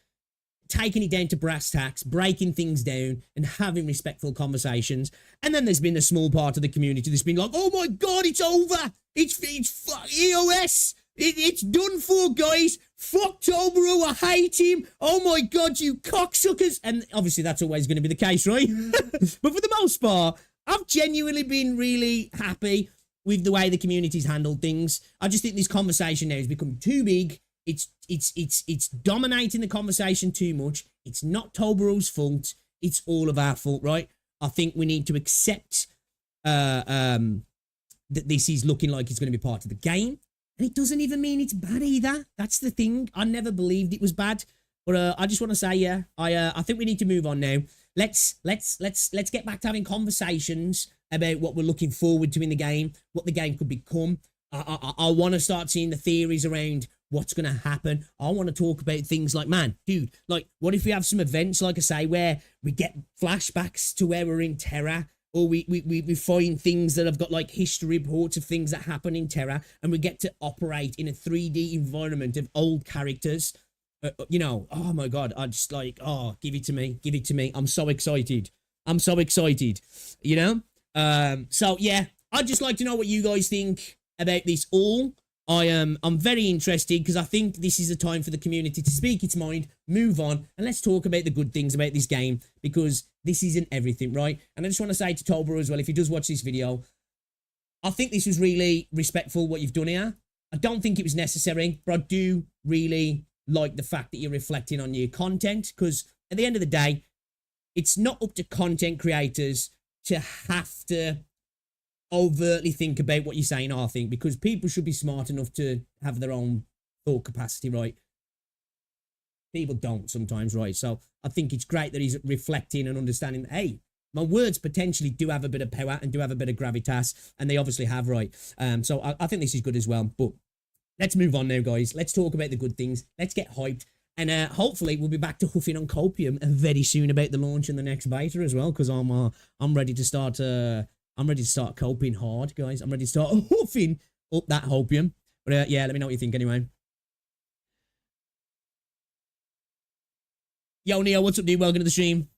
taking it down to brass tacks, breaking things down, and having respectful conversations. And then there's been a small part of the community that's been like, oh my God, it's over. It's EOS. It's done for, guys. Fuck Tolbrew, I hate him. Oh my God, you cocksuckers. And obviously that's always going to be the case, right? But for the most part, I've genuinely been really happy with the way the community's handled things. I just think this conversation now has become too big. It's dominating the conversation too much. It's not Tolbrew's fault. It's all of our fault, right? I think we need to accept that this is looking like it's going to be part of the game. And it doesn't even mean it's bad either. That's the thing. I never believed it was bad. But I just want to say, yeah, I think we need to move on now. Let's get back to having conversations about what we're looking forward to in the game, what the game could become. I want to start seeing the theories around what's going to happen. I want to talk about things like, man, dude, like, what if we have some events, like I say, where we get flashbacks to where we're in Terra, or we find things that have got like history reports of things that happen in Terra, and we get to operate in a 3D environment of old characters. You know, oh my God, I just like, oh, give it to me. I'm so excited. You know? So yeah, I'd just like to know what you guys think about this all. I'm very interested, because I think this is a time for the community to speak its mind, move on, and let's talk about the good things about this game, because this isn't everything, right? And I just want to say to Tolbrew as well, if he does watch this video, I think this was really respectful what you've done here. I don't think it was necessary, but I do really like the fact that you're reflecting on your content, because at the end of the day, it's not up to content creators to have to overtly think about what you're saying, I think, because people should be smart enough to have their own thought capacity, right? People don't sometimes, right? So I think it's great that he's reflecting and understanding that, hey, my words potentially do have a bit of power and do have a bit of gravitas, and they obviously have, right? So I think this is good as well. But let's move on now, guys. Let's talk about the good things. Let's get hyped. And hopefully we'll be back to huffing on copium very soon about the launch and the next beta as well, because I'm ready to start coping hard, guys. I'm ready to start huffing up that hopium. But yeah, let me know what you think anyway. Yo, Neo, what's up, dude? Welcome to the stream.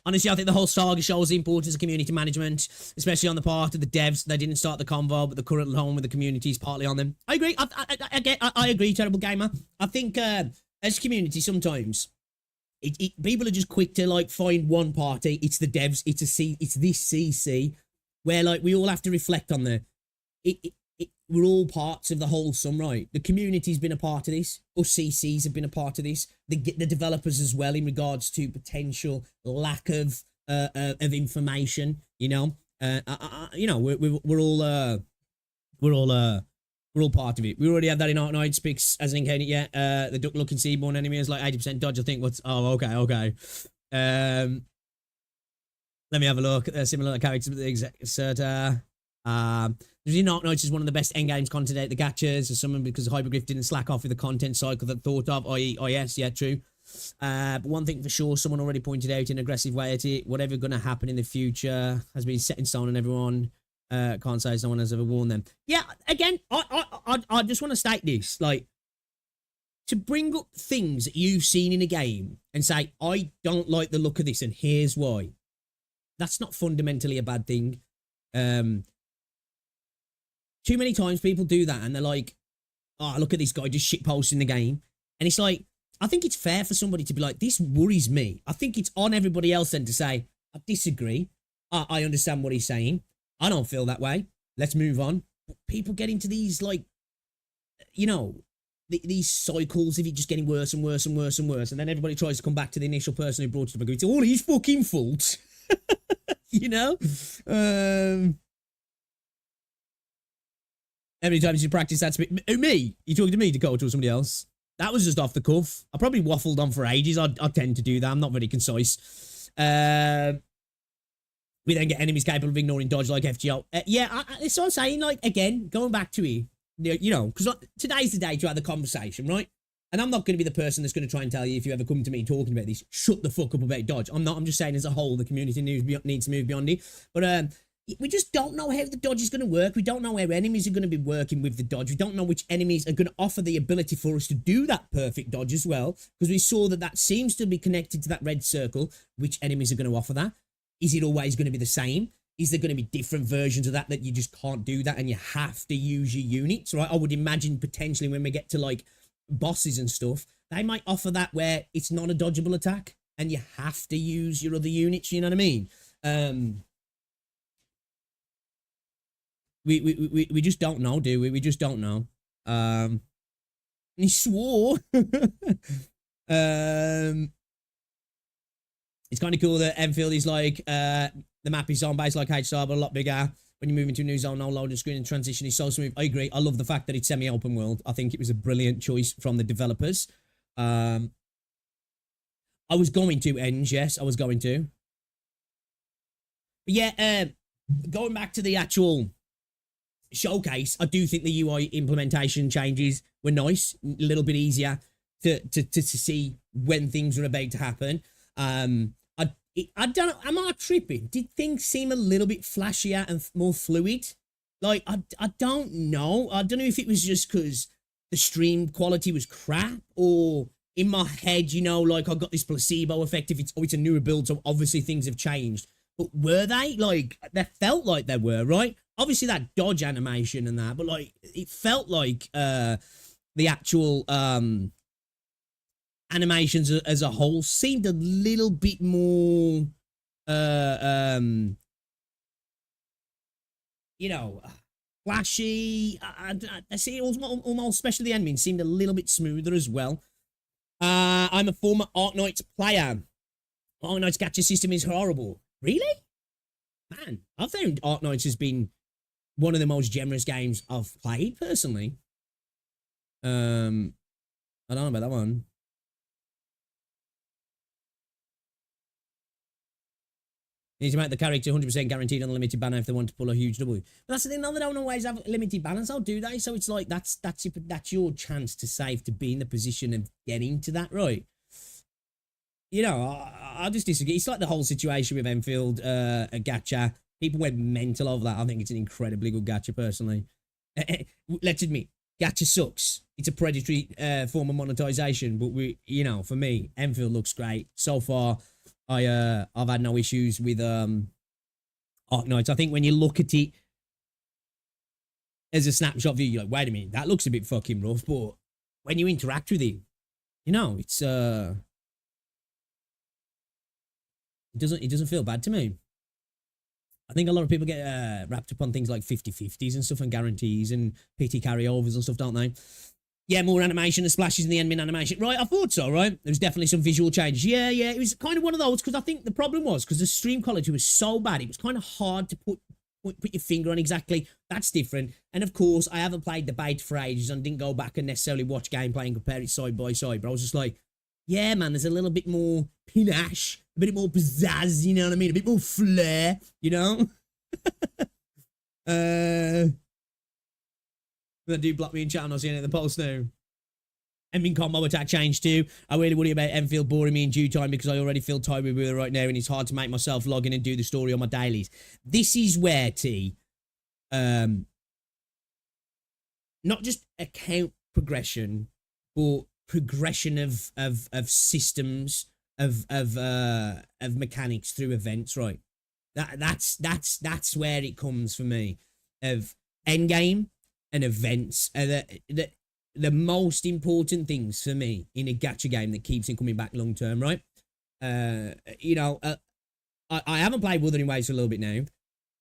Honestly, I think the whole saga shows the importance of community management, especially on the part of the devs. They didn't start the convo, but the current home with the community is partly on them. I agree. I agree, Terrible Gamer. I think as community, sometimes people are just quick to like find one party. It's the devs. It's this CC. where like we all have to reflect on we're all parts of the whole sum, right? The community's been a part of this. Us CCs have been a part of this. The developers as well, in regards to potential lack of information. You know, we're all part of it. We already have that in Arknights. Picks as an encounter yet. The duck-looking seaborn enemy is like 80% dodge. I think. Okay. Let me have a look. Similar characters with the exact Serta. Arknights is one of the best endgames content out the gachas, as someone because Hypergryph didn't slack off with the content cycle that thought of, i.e. IS, yeah, true. But one thing for sure, someone already pointed out in an aggressive way at it, whatever going to happen in the future has been set in stone, and everyone can't say someone has ever warned them. Yeah, again, I just want to state this, like, to bring up things that you've seen in a game and say, I don't like the look of this and here's why. That's not fundamentally a bad thing. Too many times people do that and they're like, oh, look at this guy just shitposting the game. And it's like, I think it's fair for somebody to be like, this worries me. I think it's on everybody else then to say, I disagree. I understand what he's saying. I don't feel that way. Let's move on. But people get into these, like, you know, these cycles of it just getting worse and worse and worse and worse. And then everybody tries to come back to the initial person who brought it up. It's all his fucking fault. You know? How many times you practice that? Me? You talking to me, Dakota, or somebody else? That was just off the cuff. I probably waffled on for ages. I tend to do that. I'm not very concise. We then get enemies capable of ignoring dodge like FGO. Yeah, that's what I'm saying. Like, again, going back to it, you know, because today's the day to have the conversation, right? And I'm not going to be the person that's going to try and tell you, if you ever come to me talking about this, shut the fuck up about dodge. I'm not. I'm just saying as a whole, the community needs to move beyond it. But we just don't know how the dodge is going to work. We don't know how enemies are going to be working with the dodge. We don't know which enemies are going to offer the ability for us to do that perfect dodge as well. Because we saw that seems to be connected to that red circle. Which enemies are going to offer that? Is it always going to be the same? Is there going to be different versions of that you just can't do that and you have to use your units, right? I would imagine potentially when we get to like bosses and stuff, they might offer that where it's not a dodgeable attack and you have to use your other units, you know what I mean? We just don't know, do we? We just don't know. He swore. It's kind of cool that Endfield is like, the map is zone based like HStar, but a lot bigger. When you move into a new zone, no loading screen and transition is so smooth. I agree. I love the fact that it's semi-open world. I think it was a brilliant choice from the developers. I was going to end, yes, I was going to. But yeah, going back to the actual showcase, I do think the UI implementation changes were nice, a little bit easier to see when things were about to happen. I don't know, am I tripping? Did things seem a little bit flashier and more fluid? Like, I don't know. I don't know if it was just because the stream quality was crap, or in my head, you know, like I got this placebo effect. If it's a newer build, so obviously things have changed. But were they? Like, they felt like they were, right? Obviously that dodge animation and that, but like, it felt like the actual animations as a whole seemed a little bit more you know, flashy. I see almost, especially the ending seemed a little bit smoother as well. I'm a former Arknights player. Arknights gacha system is horrible. Really? Man, I found Arknights has been one of the most generous games I've played personally. I don't know about that one. Need to make the character 100% guaranteed on the limited banner if they want to pull a huge W. But that's the thing, no, they don't always have limited banners, I'll do that. So it's like, that's your chance to save, to be in the position of getting to that, right? You know, I just disagree. It's like the whole situation with Endfield, a gacha. People went mental over that. I think it's an incredibly good gacha, personally. Let's admit, gacha sucks. It's a predatory form of monetization, but you know, for me, Endfield looks great. So far, I've had no issues with Arknights. I think when you look at it as a snapshot view, you're like, wait a minute, that looks a bit fucking rough. But when you interact with it, you know, it's it doesn't feel bad to me. I think a lot of people get wrapped up on things like 50-50s and stuff and guarantees and PT carryovers and stuff, don't they? Yeah, more animation and splashes in the end min animation. Right, I thought so, right? There was definitely some visual changes. Yeah, it was kind of one of those, because I think the problem was, because the stream quality was so bad, it was kind of hard to put your finger on exactly. That's different. And of course, I haven't played the beta for ages and didn't go back and necessarily watch gameplay and compare it side by side, but I was just like, yeah, man, there's a little bit more panache, a bit more pizzazz, you know what I mean? A bit more flair, you know? That dude blocked me in chat and I was seeing it in the post now. Ending combo attack change too. I really worry about Endfield boring me in due time because I already feel tired with her right now and it's hard to make myself log in and do the story on my dailies. This is where, not just account progression, but progression of systems, of mechanics through events, right? That's where it comes for me. Of endgame and events are the most important things for me in a gacha game that keeps it coming back long term, right? You know, I haven't played Wuthering Waves for a little bit now.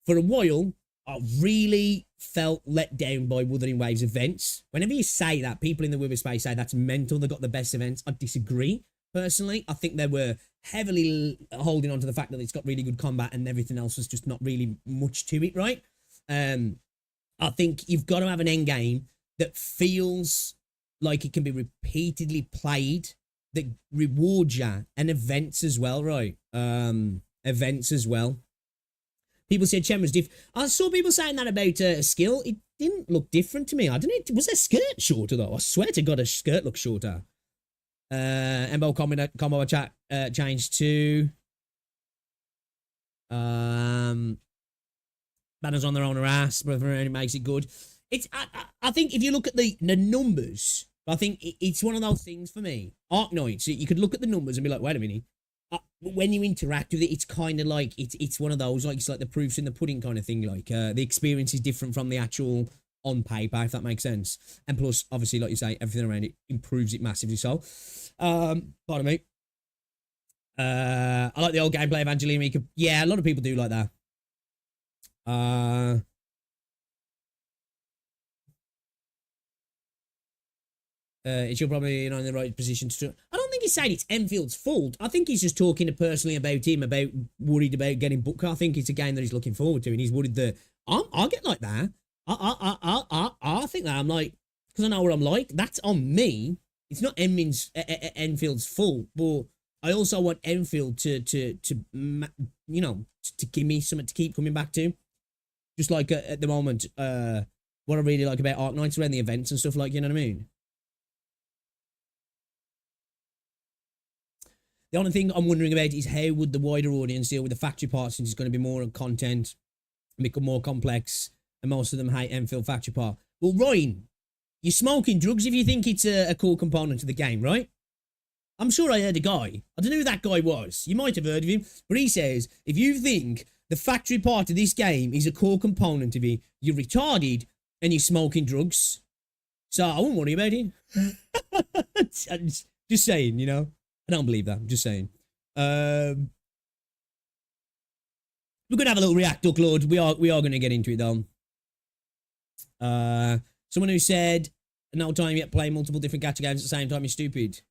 For a while, I really felt let down by Wuthering Waves events. Whenever you say that, people in the Wither space say that's mental, they got the best events. I disagree, personally. I think they were heavily holding on to the fact that it's got really good combat and everything else was just not really much to it, right? I think you've got to have an end game that feels like it can be repeatedly played, that rewards you, and events as well, right? Events as well. People said Chen was I saw people saying that about skill. It didn't look different to me. I don't know. Was their skirt shorter, though? I swear to God, her skirt looked shorter. Embo combo chat changed to... banners on their own ass, but it makes it good. It's I think if you look at the numbers, I think it's one of those things for me. Arknights, you could look at the numbers and be like, wait a minute. When you interact with it, it's kind of like it's one of those, like, it's like the proofs in the pudding kind of thing. Like the experience is different from the actual on paper, if that makes sense. And plus, obviously, like you say, everything around it improves it massively. So, pardon me. I like the old gameplay of Angelina. Yeah, a lot of people do like that. You're probably in the right position to... I don't think he's saying it's Enfield's fault. I think he's just talking personally about him, about worried about getting booked. I think it's a game that he's looking forward to, and he's worried that I'll get like that. I think that I'm like, because I know what I'm like. That's on me. It's not Enfield's fault, but I also want Enfield to you know, to give me something to keep coming back to. Just like at the moment, what I really like about Arknights around the events and stuff, like, you know what I mean? The only thing I'm wondering about is how would the wider audience deal with the factory parts, since it's going to be more content, become more complex, and most of them hate Enfield factory part. Well, Ryan, you're smoking drugs if you think it's a core component of the game, right? I'm sure I heard a guy. I don't know who that guy was. You might have heard of him. But he says, if you think the factory part of this game is a core component of it, you're retarded and you're smoking drugs. So I wouldn't worry about it. Just saying, you know. I don't believe that. I'm just saying. We're going to have a little react duck load. We are going to get into it, though. Someone who said, no time yet playing multiple different gacha games at the same time is stupid.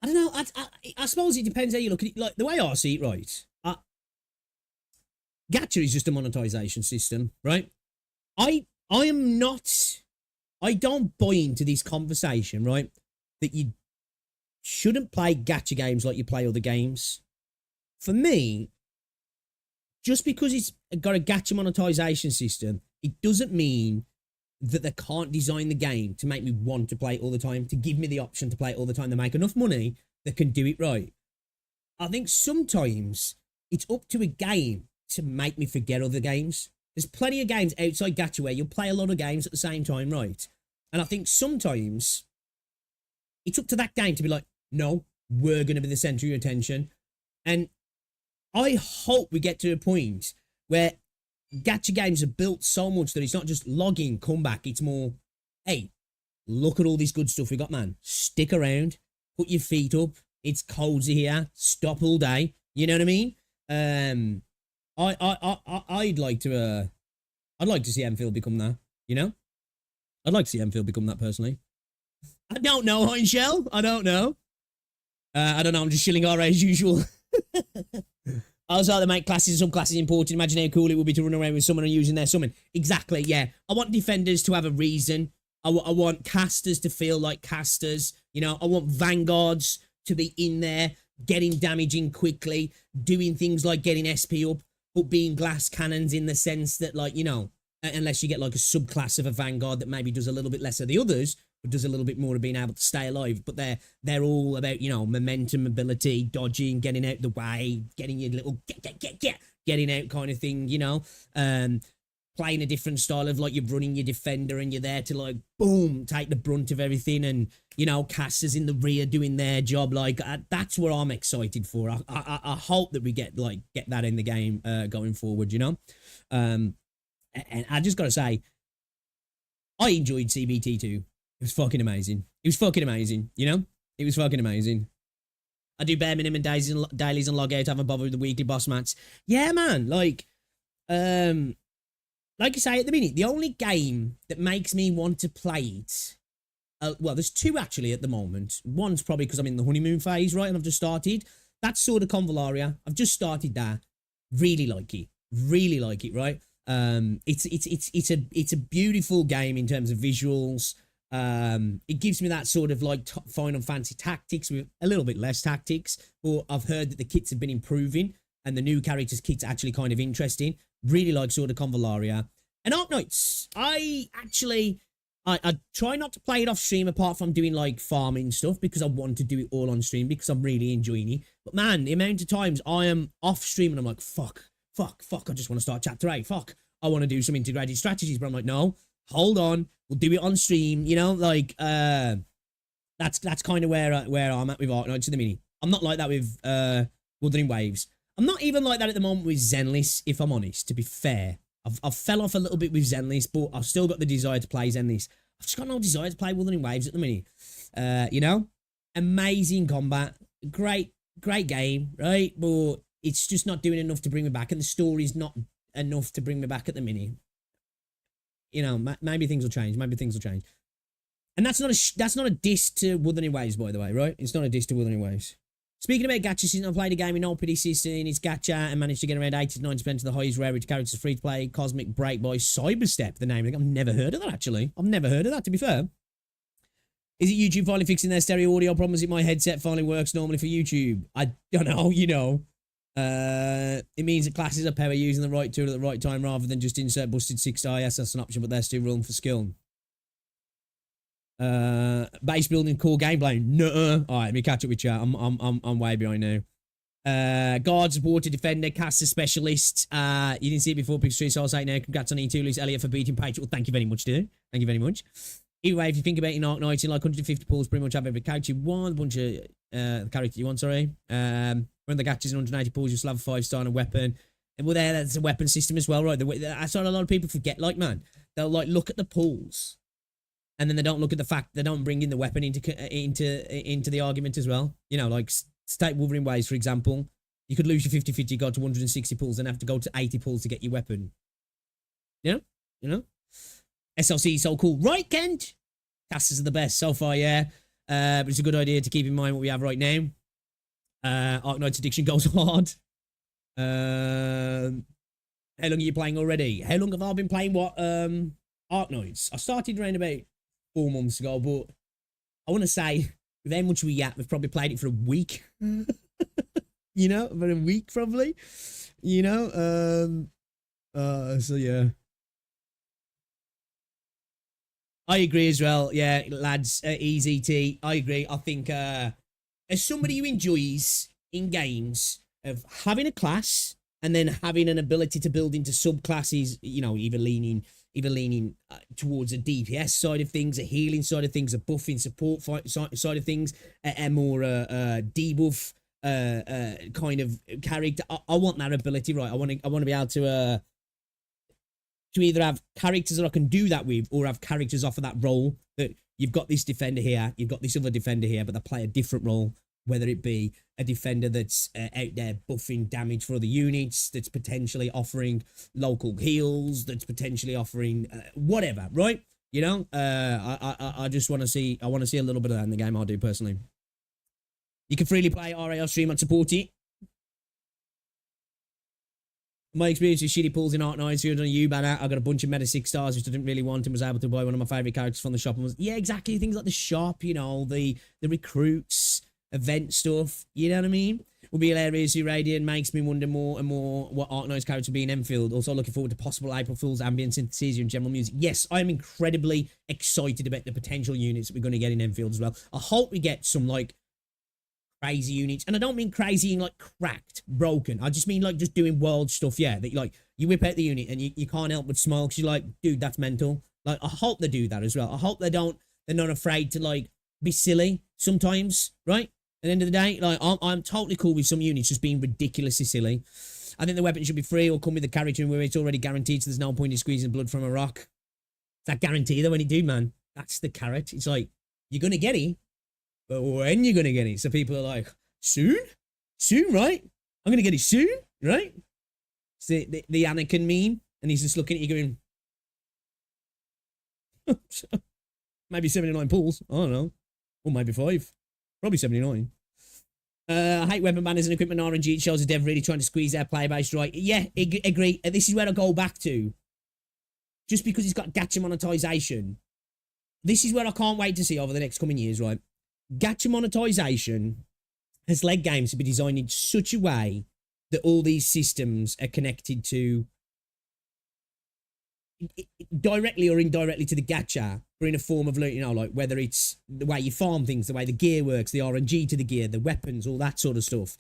I don't know. I suppose it depends how you look at it. Like, the way I see it, right? Gacha is just a monetization system, right? I am not... I don't buy into this conversation, right? That you shouldn't play gacha games like you play other games. For me, just because it's got a gacha monetization system, it doesn't mean that they can't design the game to make me want to play it all the time, to give me the option to play it all the time. They make enough money that can do it right. I think sometimes it's up to a game to make me forget other games. There's plenty of games outside gacha where you'll play a lot of games at the same time, right? And I think sometimes it's up to that game to be like, no, we're going to be the center of your attention. And I hope we get to a point where gacha games are built so much that it's not just login, come back. It's more, hey, look at all this good stuff we got, man. Stick around, put your feet up, It's cozy here. Stop all day. You know what I mean? I'd like to see Enfield become that. You know, I'd like to see Enfield become that personally. I don't know, Heinshell. I don't know. I don't know. I'm just chilling RA as usual. I also like to make classes and subclasses important. Imagine how cool it would be to run around with someone and using their summon. Exactly, yeah. I want defenders to have a reason. I want casters to feel like casters. You know, I want vanguards to be in there, getting damage in quickly, doing things like getting SP up, but being glass cannons in the sense that, like, you know, unless you get like a subclass of a vanguard that maybe does a little bit less of the others, but does a little bit more of being able to stay alive. But they're all about, you know, momentum, ability, dodging, getting out the way, getting your little getting out kind of thing, you know. Playing a different style of like you're running your defender and you're there to like boom take the brunt of everything, and you know, casters in the rear doing their job. Like that's what I'm excited for. I hope that we get that in the game going forward, you know. And I just gotta say, I enjoyed CBT2. It was fucking amazing. It was fucking amazing, you know. It was fucking amazing. I do bare minimum dailies and log out. I haven't bothered with the weekly boss mats. Yeah, man. Like I say at the minute, the only game that makes me want to play it, well, there's two actually at the moment. One's probably because I'm in the honeymoon phase, right, and I've just started. That's Sword of Convalaria. I've just started that. Really like it, right? It's a beautiful game in terms of visuals. It gives me that sort of like Final Fantasy tactics with a little bit less tactics. But I've heard that the kits have been improving, and the new characters' kits are actually kind of interesting. Really like Sword of Convalaria. And Arknights, I try not to play it off stream apart from doing like farming stuff, because I want to do it all on stream because I'm really enjoying it. But man, the amount of times I am off stream and I'm like, fuck, I just want to start chapter 8. Fuck, I want to do some integrated strategies. But I'm like, no, hold on, we'll do it on stream, you know, like that's kind of where I'm at with Arknights in the mini. I'm not like that with Wuthering Waves. I'm not even like that at the moment with Zenless, if I'm honest, to be fair. I've fell off a little bit with Zenless, but I've still got the desire to play Zenless. I've just got no desire to play Wuthering Waves at the minute. You know? Amazing combat. Great game, right? But it's just not doing enough to bring me back, and the story's not enough to bring me back at the minute. You know, maybe things will change. And that's not a diss to Wuthering Waves, by the way, right? It's not a diss to Wuthering Waves. Speaking about gacha, since I've played a game in no pity season, it's gacha and managed to get around 80 to 90% of the highest rarity characters free to play. Cosmic Break by Cyberstep, the name. I've never heard of that, actually. I've never heard of that, to be fair. Is it YouTube finally fixing their stereo audio problems? If my headset finally works normally for YouTube? I don't know, you know. It means that classes are power using the right tool at the right time rather than just insert busted 6-star. Yes, that's an option, but they're still rolling for skill. Base building core gameplay. Nuh-uh. All right, let me catch up with chat. I'm way behind now. Guard, supporter, defender, caster, specialist. You didn't see it before, Big Street Souls 8 now. Congrats on E2, Luis Elliott, for beating Patriot. Well, thank you very much, dude. Thank you very much. Either way, if you think about it in Arknights, in like 150 pulls, pretty much have every character you want. A bunch of character you want, sorry. When the gachas in 180 pulls, you'll still have a 5-star and a weapon. And well, that's a weapon system as well, right? That's what a lot of people forget, like, man. They'll like look at the pulls, and then they don't look at the fact they don't bring in the weapon into the argument as well. You know, like take Wuthering Waves, for example. You could lose your 50-50, go to 160 pulls, and have to go to 80 pulls to get your weapon. You know? SLC is so cool. Right, Kent? Casters are the best so far, yeah. But it's a good idea to keep in mind what we have right now. Arknights addiction goes hard. How long are you playing already? How long have I been playing what? Arknights. I started around about 4 months ago, but I want to say, with how much we at, we've probably played it for a week. You know, about a week probably. You know, so yeah. I agree as well. Yeah, lads, easy T. I agree. I think as somebody who enjoys in games of having a class and then having an ability to build into subclasses, you know, either leaning towards a DPS side of things, a healing side of things, a buffing support side of things, a more debuff kind of character. I want that ability, right? I want to be able to either have characters that I can do that with, or have characters offer that role that you've got this defender here, you've got this other defender here, but they play a different role. whether it be a defender that's out there buffing damage for other units, that's potentially offering local heals, that's potentially offering whatever, right? You know, I just want to see, I want to see a little bit of that in the game. I do personally. You can freely play RAL stream and support it. My experience with shitty pulls in Arknights, you're on a U banner. I got a bunch of meta 6 stars, which I didn't really want, and was able to buy one of my favourite characters from the shop. And was, yeah, exactly. Things like the shop, you know, the recruits, event stuff. You know what I mean? Will be hilarious. Radiant makes me wonder more and more what Arknights character will be in Endfield. Also looking forward to possible April Fool's ambient synthesis and general music. Yes, I am incredibly excited about the potential units that we're going to get in Endfield as well. I hope we get some, like, crazy units, and I don't mean crazy in like cracked, broken. I just mean like just doing world stuff. Yeah, that like you whip out the unit and you can't help but smile because you're like, dude, that's mental. Like, I hope they do that as well. I hope they're not afraid to like be silly sometimes, right? At the end of the day, like I'm totally cool with some units just being ridiculously silly. I think the weapon should be free or come with the character where it's already guaranteed, so there's no point in squeezing blood from a rock. It's that guarantee though when you do, man. That's the carrot. It's like, you're gonna get it, but when you're going to get it? So people are like, soon? Soon, right? I'm going to get it soon, right? It's the Anakin meme. And he's just looking at you going, maybe 79 pulls. I don't know. Or maybe 5. Probably 79. I hate weapon banners and equipment RNG. It shows the dev really trying to squeeze their play base, right? Yeah, agree. This is where I go back to. Just because it's got gacha monetization. This is where I can't wait to see over the next coming years, right? Gacha monetization has led games to be designed in such a way that all these systems are connected to directly or indirectly to the gacha, or in a form of, you know, like whether it's the way you farm things, the way the gear works, the RNG to the gear, the weapons, all that sort of stuff.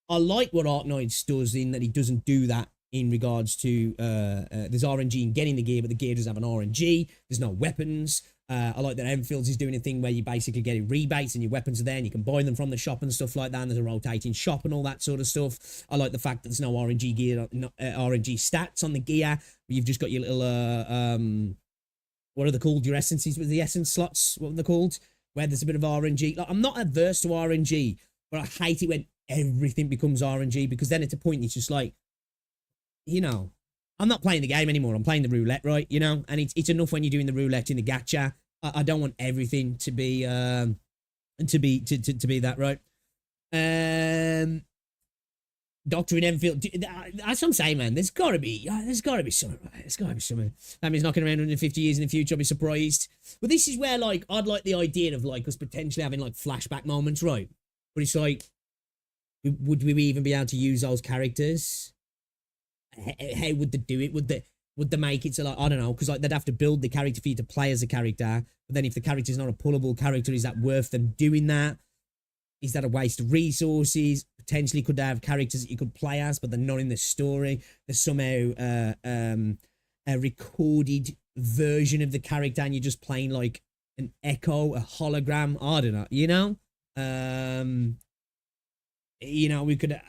I like what Arknights does in that he doesn't do that in regards to there's RNG in getting the gear, but the gear doesn't have an RNG. There's no weapons. I like that Endfield is doing a thing where you basically get rebates and your weapons are there and you can buy them from the shop and stuff like that. And there's a rotating shop and all that sort of stuff. I like the fact that there's no RNG gear, RNG stats on the gear. You've just got your little, what are they called? Your essences with the essence slots, what are they called? Where there's a bit of RNG. Like, I'm not adverse to RNG, but I hate it when everything becomes RNG, because then at a point it's just like, you know, I'm not playing the game anymore. I'm playing the roulette, right? You know, and it's enough when you're doing the roulette in the gacha. I don't want everything to be that, right? Doctor in Enfield. That's what I'm saying, man. There's gotta be something, right? There's gotta be something. That means knocking around 150 years in the future, I'll be surprised. But this is where, like, I'd like the idea of, like, us potentially having, like, flashback moments, right? But it's like, would we even be able to use those characters? How would they do it? Would they make it so, like, I don't know, because like they'd have to build the character for you to play as a character. But then if the character is not a pullable character, is that worth them doing that? Is that a waste of resources? Potentially could they have characters that you could play as, but they're not in the story? There's somehow a recorded version of the character and you're just playing like an echo, a hologram. I don't know, you know? You know, we could...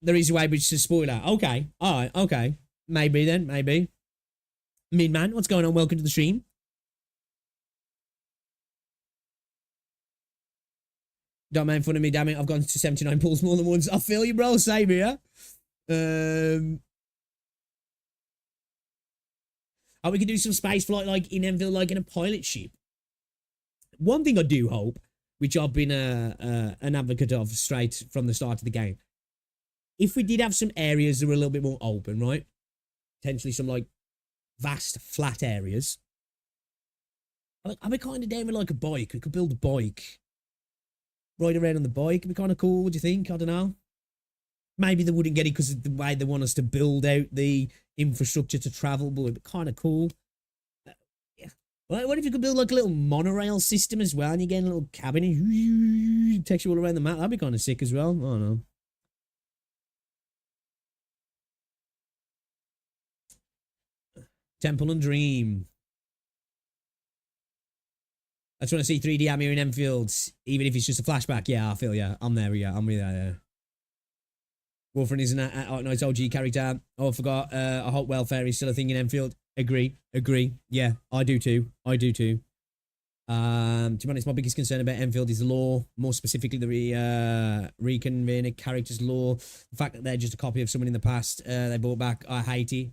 there is a way which is a spoiler. Okay. All right. Okay. Maybe then. Maybe. Midman, what's going on? Welcome to the stream. Don't make fun of me, damn it. I've gone to 79 pulls more than once. I feel you, bro. Same here. Oh, we could do some space flight like in Endfield, like in a pilot ship. One thing I do hope, which I've been an advocate of straight from the start of the game, if we did have some areas that were a little bit more open, right? Potentially some, like, vast, flat areas. I'd be kind of down with, like, a bike. We could build a bike. Ride around on the bike. It'd be kind of cool. What do you think? I don't know. Maybe they wouldn't get it because of the way they want us to build out the infrastructure to travel, but it'd be kind of cool. Yeah. What if you could build, like, a little monorail system as well, and you get a little cabin and it takes you all around the map? That'd be kind of sick as well. I don't know. Temple and Dream. I just want to see 3D Amir in Enfield, even if it's just a flashback. Yeah, I feel, yeah. I'm there, yeah. I'm with that, yeah. Wolfram is an Arknights OG character. Oh, I forgot. I hope welfare is still a thing in Enfield. Agree. Yeah, I do too. To be honest, my biggest concern about Enfield is the lore, more specifically the reconvened characters lore. The fact that they're just a copy of someone in the past they brought back, I hate it.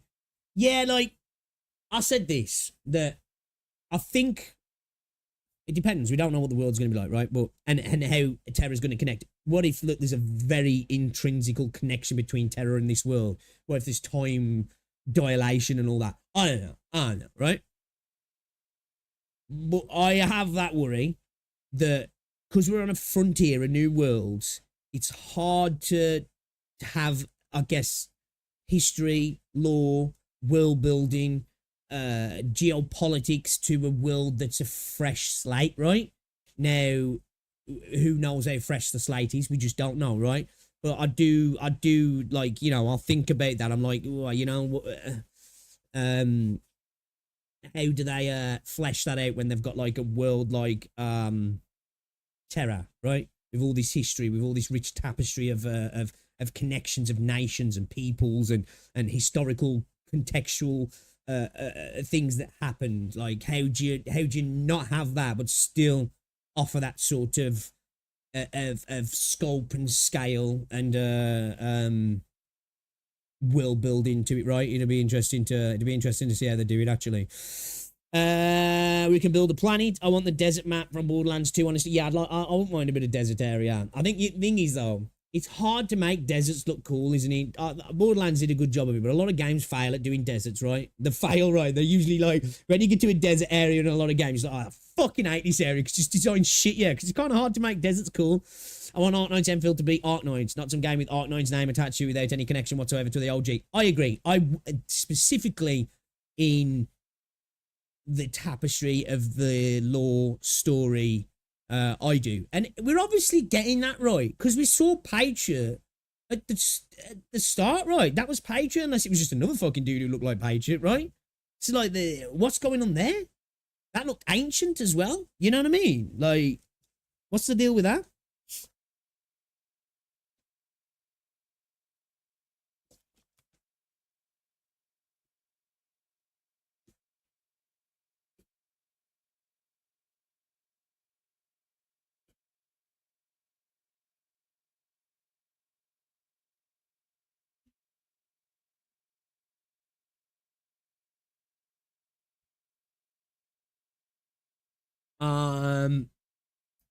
Yeah, like, I said this, that I think it depends. We don't know what the world's going to be like, right? But and how Terra's going to connect. What if, look, there's a very intrinsical connection between Terra and this world? What if there's time dilation and all that? I don't know, right? But I have that worry that because we're on a frontier, a new world, it's hard to have, I guess, history, lore, world building, geopolitics to a world that's a fresh slate, right? Now, who knows how fresh the slate is? We just don't know, right? But I do, like, you know, I'll think about that. I'm like, oh, you know, how do they flesh that out when they've got like a world like Terra, right? With all this history, with all this rich tapestry of connections of nations and peoples and historical contextual things that happened. Like, how do you not have that but still offer that sort of scope and scale and world building to it, right? It'll be interesting to see how they do it, actually. We can build a planet. I want the desert map from Borderlands 2, honestly. Yeah, I wouldn't mind a bit of desert area. I think the thing is, though, it's hard to make deserts look cool, isn't it? Borderlands did a good job of it, but a lot of games fail at doing deserts, right? They fail, right? They're usually like, when you get to a desert area in a lot of games, like, oh, I fucking hate this area because it's designed shit, yeah, because it's kind of hard to make deserts cool. I want Arknights Endfield to be Arknights, not some game with Arknights' name attached to it without any connection whatsoever to the OG. I agree. Specifically in the tapestry of the lore story, I do. And we're obviously getting that right, because we saw Patriot at the start, right? That was Patriot, unless it was just another fucking dude who looked like Patriot, right? So, like, what's going on there? That looked ancient as well. You know what I mean? Like, what's the deal with that?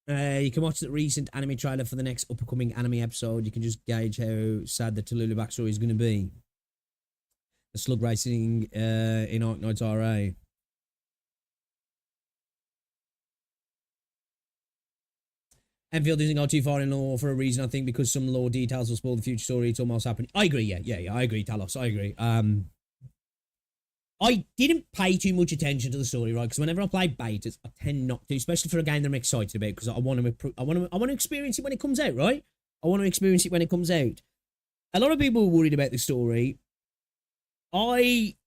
You can watch the recent anime trailer for the next upcoming anime episode. You can just gauge how sad the Tallulah backstory is going to be. The slug racing in Arknights RA. Enfield doesn't go too far in lore for a reason, I think, because some lore details will spoil the future story. It's almost happening. I agree, yeah, I agree, Talos, I agree. I didn't pay too much attention to the story, right? Because whenever I play betas, I tend not to, especially for a game that I'm excited about, because I want to experience it when it comes out, right? I want to experience it when it comes out. A lot of people are worried about the story. I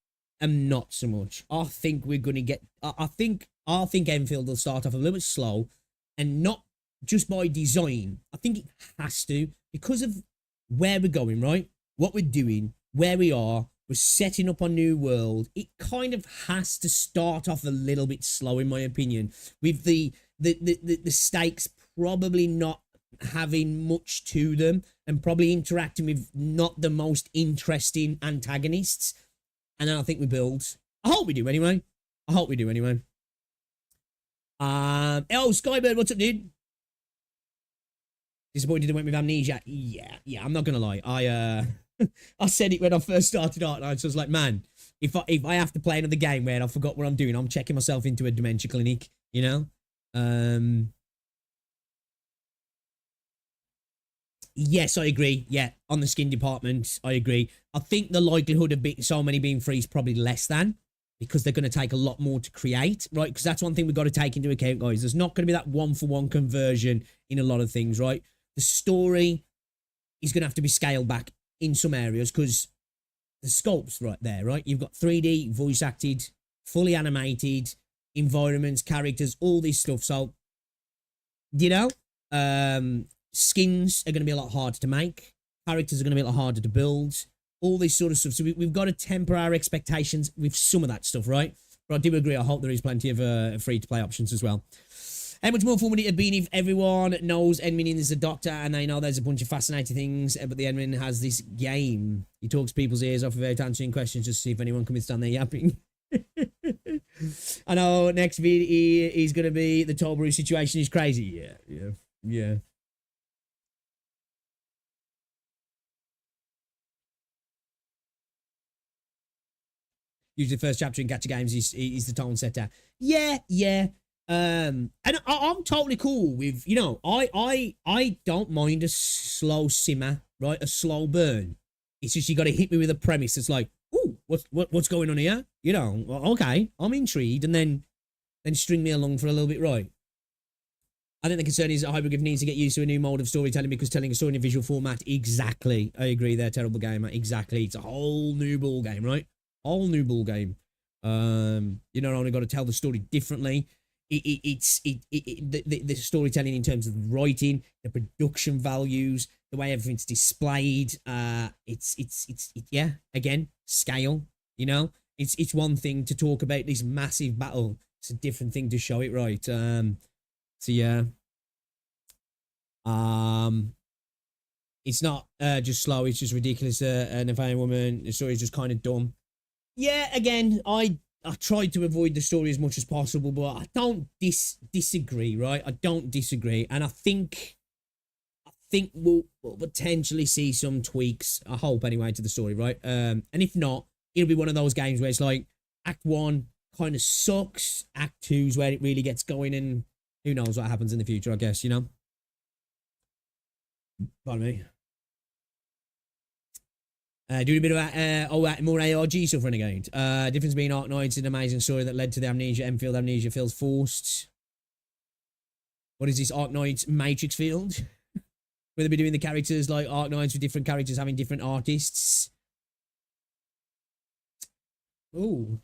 am not so much. I think we're going to get. I think Enfield will start off a little bit slow, and not just by design. I think it has to, because of where we're going, right? What we're doing, where we are. We're setting up a new world. It kind of has to start off a little bit slow, in my opinion, with the stakes probably not having much to them and probably interacting with not the most interesting antagonists. And then I think we build. I hope we do anyway. Oh, Skybird, what's up, dude? Disappointed it went with Amnesia. Yeah, I'm not gonna lie. I said it when I first started Arknights. I was like, man, if I have to play another game where I forgot what I'm doing, I'm checking myself into a dementia clinic, you know? Yes, I agree. Yeah, on the skin department, I agree. I think the likelihood of so many being free is probably less than, because they're going to take a lot more to create, right? Because that's one thing we've got to take into account, guys. There's not going to be that one-for-one conversion in a lot of things, right? The story is going to have to be scaled back in some areas, because the sculpt's right there, right? You've got 3D, voice acted, fully animated, environments, characters, all this stuff. So, you know, skins are going to be a lot harder to make. Characters are going to be a lot harder to build. All this sort of stuff. So we've got to temper our expectations with some of that stuff, right? But I do agree. I hope there is plenty of free-to-play options as well. How much more fun would it have been if everyone knows Edmin is a doctor and they know there's a bunch of fascinating things, but the Edmin has this game. He talks people's ears off without answering questions just to see if anyone can withstand their yapping. I know next video is going to be the Tollbrew situation is crazy. Yeah. Usually the first chapter in gacha games is the tone setter. Yeah. And I'm totally cool with, you know, I don't mind a slow simmer, right? A slow burn. It's just you got to hit me with a premise that's like, ooh, what's going on here? You know, okay, I'm intrigued, and then string me along for a little bit, right? I think the concern is that Hypergryph needs to get used to a new mode of storytelling because telling a story in a visual format, exactly. I agree, they're terrible gamer. Exactly. It's a whole new ball game, right? Whole new ball game. You not only got to tell the story differently, the storytelling in terms of writing, the production values, the way everything's displayed. Yeah, again, scale. You know, it's one thing to talk about this massive battle. It's a different thing to show it, right? So yeah. It's not just slow. It's just ridiculous. And if a woman, the story is just kind of dumb. Yeah, again, I tried to avoid the story as much as possible, but I don't disagree, right? I don't disagree, and I think we'll potentially see some tweaks. I hope anyway to the story, right? And if not, it'll be one of those games where it's like Act 1 kind of sucks, Act 2's where it really gets going, and who knows what happens in the future? I guess, you know. Pardon me. Doing a bit of more ARG stuff, Renegade. Difference being Arknights, an amazing story that led to the amnesia. Enfield amnesia feels forced. What is this Arknights Matrix field? Will they be doing the characters like Arknights with different characters having different artists? Ooh.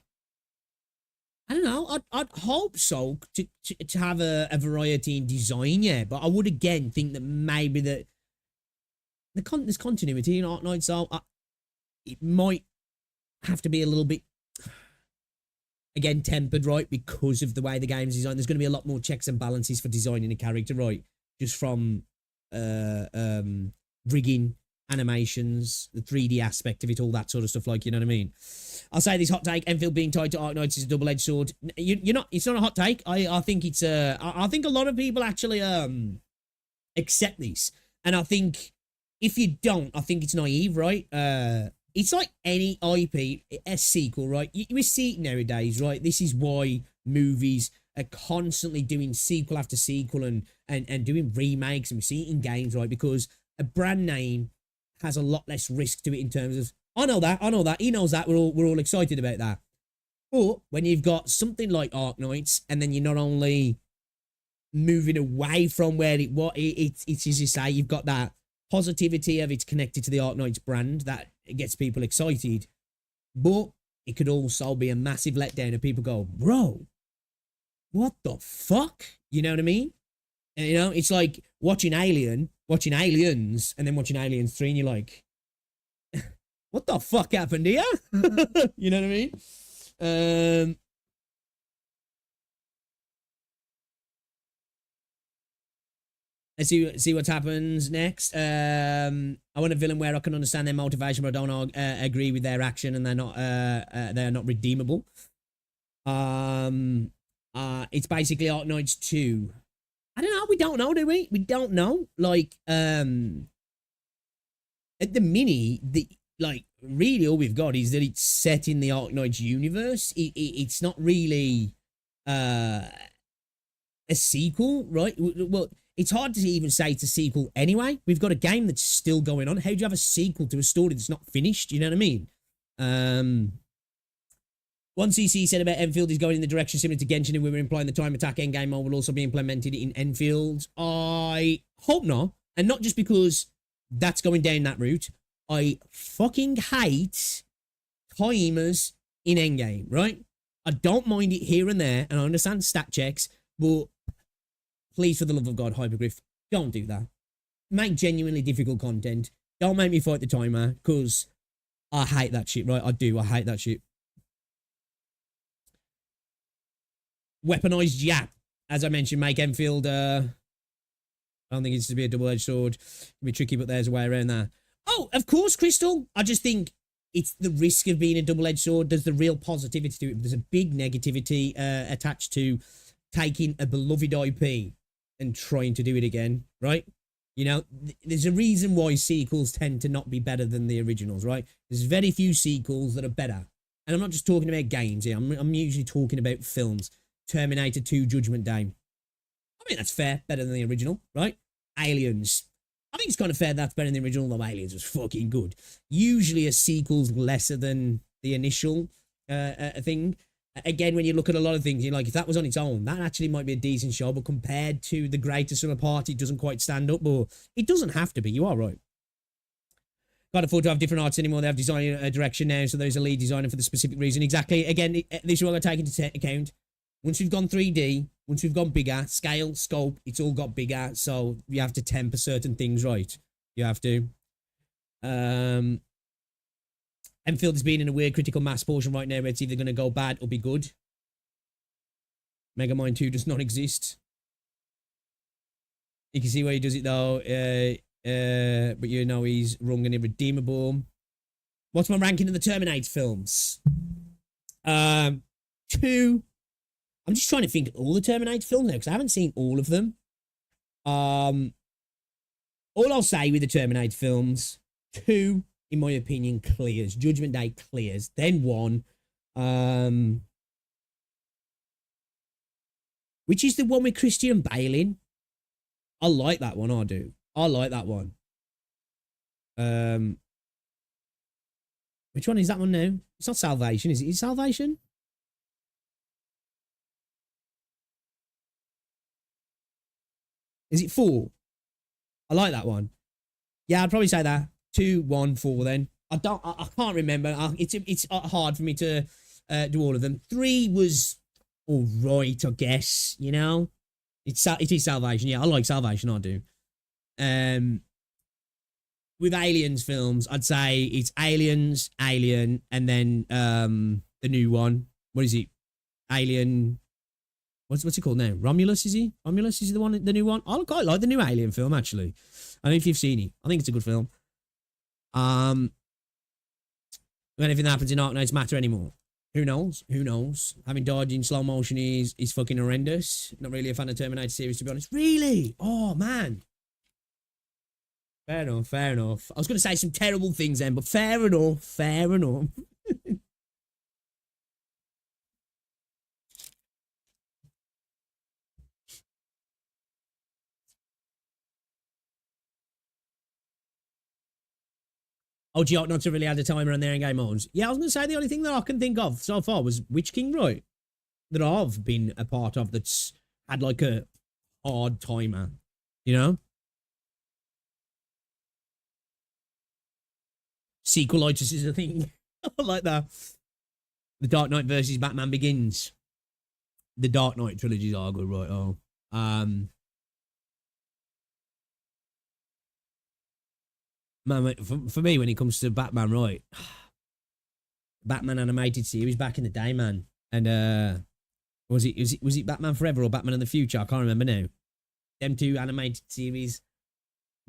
I don't know. I'd hope so to have a variety in design, yeah. But I would again think that maybe there's continuity in Arknights, so it might have to be a little bit, again, tempered, right? Because of the way the game's designed. There's going to be a lot more checks and balances for designing a character, right? Just from rigging, animations, the 3D aspect of it, all that sort of stuff, like, you know what I mean? I'll say this hot take: Enfield being tied to Arknights is a double-edged sword. You're not. It's not a hot take. I think it's I think a lot of people actually accept this, and I think if you don't, I think it's naive, right? It's like any IP, a sequel, right? We see it nowadays, right? This is why movies are constantly doing sequel after sequel and doing remakes, and we see it in games, right? Because a brand name has a lot less risk to it in terms of, I know that, he knows that, we're all excited about that. But when you've got something like Arknights, and then you're not only moving away from where it's as you say, you've got that positivity of it's connected to the Arknights brand that gets people excited, but it could also be a massive letdown if people go, bro, what the fuck? You know what I mean? And, you know, it's like watching Aliens, and then watching Aliens 3, and you're like, what the fuck happened here? You know what I mean? Let's see what happens next. I want a villain where I can understand their motivation, but I don't agree with their action, and they're not redeemable. It's basically Arknights 2. I don't know. We don't know, do we? We don't know. Like, at the mini, really all we've got is that it's set in the Arknights universe. It's not really a sequel, right? Well, it's hard to even say it's a sequel anyway. We've got a game that's still going on. How do you have a sequel to a story that's not finished? You know what I mean? One CC said about Enfield is going in the direction similar to Genshin, and we were implying the time attack endgame mode will also be implemented in Enfield. I hope not. And not just because that's going down that route. I fucking hate timers in endgame, right? I don't mind it here and there, and I understand stat checks, but please, for the love of God, Hypergryph, don't do that. Make genuinely difficult content. Don't make me fight the timer, because I hate that shit, right? I do. I hate that shit. weaponized yap, as I mentioned, make Enfield. I don't think it's to be a double-edged sword. It'd be tricky, but there's a way around that. Oh, of course, Crystal. I just think it's the risk of being a double-edged sword. There's the real positivity to it. There's a big negativity attached to taking a beloved IP and trying to do it again, right? You know, there's a reason why sequels tend to not be better than the originals, right? There's very few sequels that are better. And I'm not just talking about games here. I'm usually talking about films. Terminator 2, Judgment Day. I mean, that's fair. Better than the original, right? Aliens. I think it's kind of fair that's better than the original, though Aliens was fucking good. Usually a sequel's lesser than the initial thing. Again, when you look at a lot of things, you're like, if that was on its own, that actually might be a decent show, but compared to The Greatest Summer Party, it doesn't quite stand up, but it doesn't have to be. You are right. Can't afford to have different arts anymore. They have design direction now, so there's a lead designer for the specific reason. Exactly. Again, this is what I take into account. Once we've gone 3D, once we've gone bigger, scale, scope, it's all got bigger, so you have to temper certain things right. You have to. Enfield has been in a weird critical mass portion right now where it's either going to go bad or be good. Megamind 2 does not exist. You can see where he does it though. But you know he's wrong and irredeemable. What's my ranking of the Terminator films? 2. I'm just trying to think of all the Terminator films now because I haven't seen all of them. All I'll say with the Terminator films, 2, in my opinion, clears. Judgment Day clears. Then 1. Which is the one with Christian Bale in. I like that one, I do. I like that one. Which one is that one now? It's not Salvation, is it? Is it Salvation? Is it 4? I like that one. Yeah, I'd probably say that. 2, 1, 4 then. I can't remember. It's hard for me to do all of them. 3 was all right, I guess, you know? It is Salvation. Yeah, I like Salvation, I do. With Aliens films, I'd say it's Aliens, Alien, and then the new one. What is it? Alien. What's it called now? Romulus, is he? Romulus is the new one. I quite like the new Alien film, actually. I don't know if you've seen it. I think it's a good film. If anything that happens in Arknights matter anymore. Who knows? Who knows? Having died in slow motion is fucking horrendous. Not really a fan of Terminator series, to be honest. Really? Oh, man. Fair enough, fair enough. I was going to say some terrible things then, but fair enough, fair enough. Oh, do you ought not to really add a timer on there in game modes? Yeah, I was going to say the only thing that I can think of so far was Witch King, right? That I've been a part of that's had like a hard timer, you know? Sequelitis is a thing. I like that. The Dark Knight versus Batman Begins. The Dark Knight trilogies are good, right? Oh. Man, for me, when it comes to Batman, right? Batman animated series back in the day, man. And was it Batman Forever or Batman in the Future? I can't remember now. Them 2 animated series,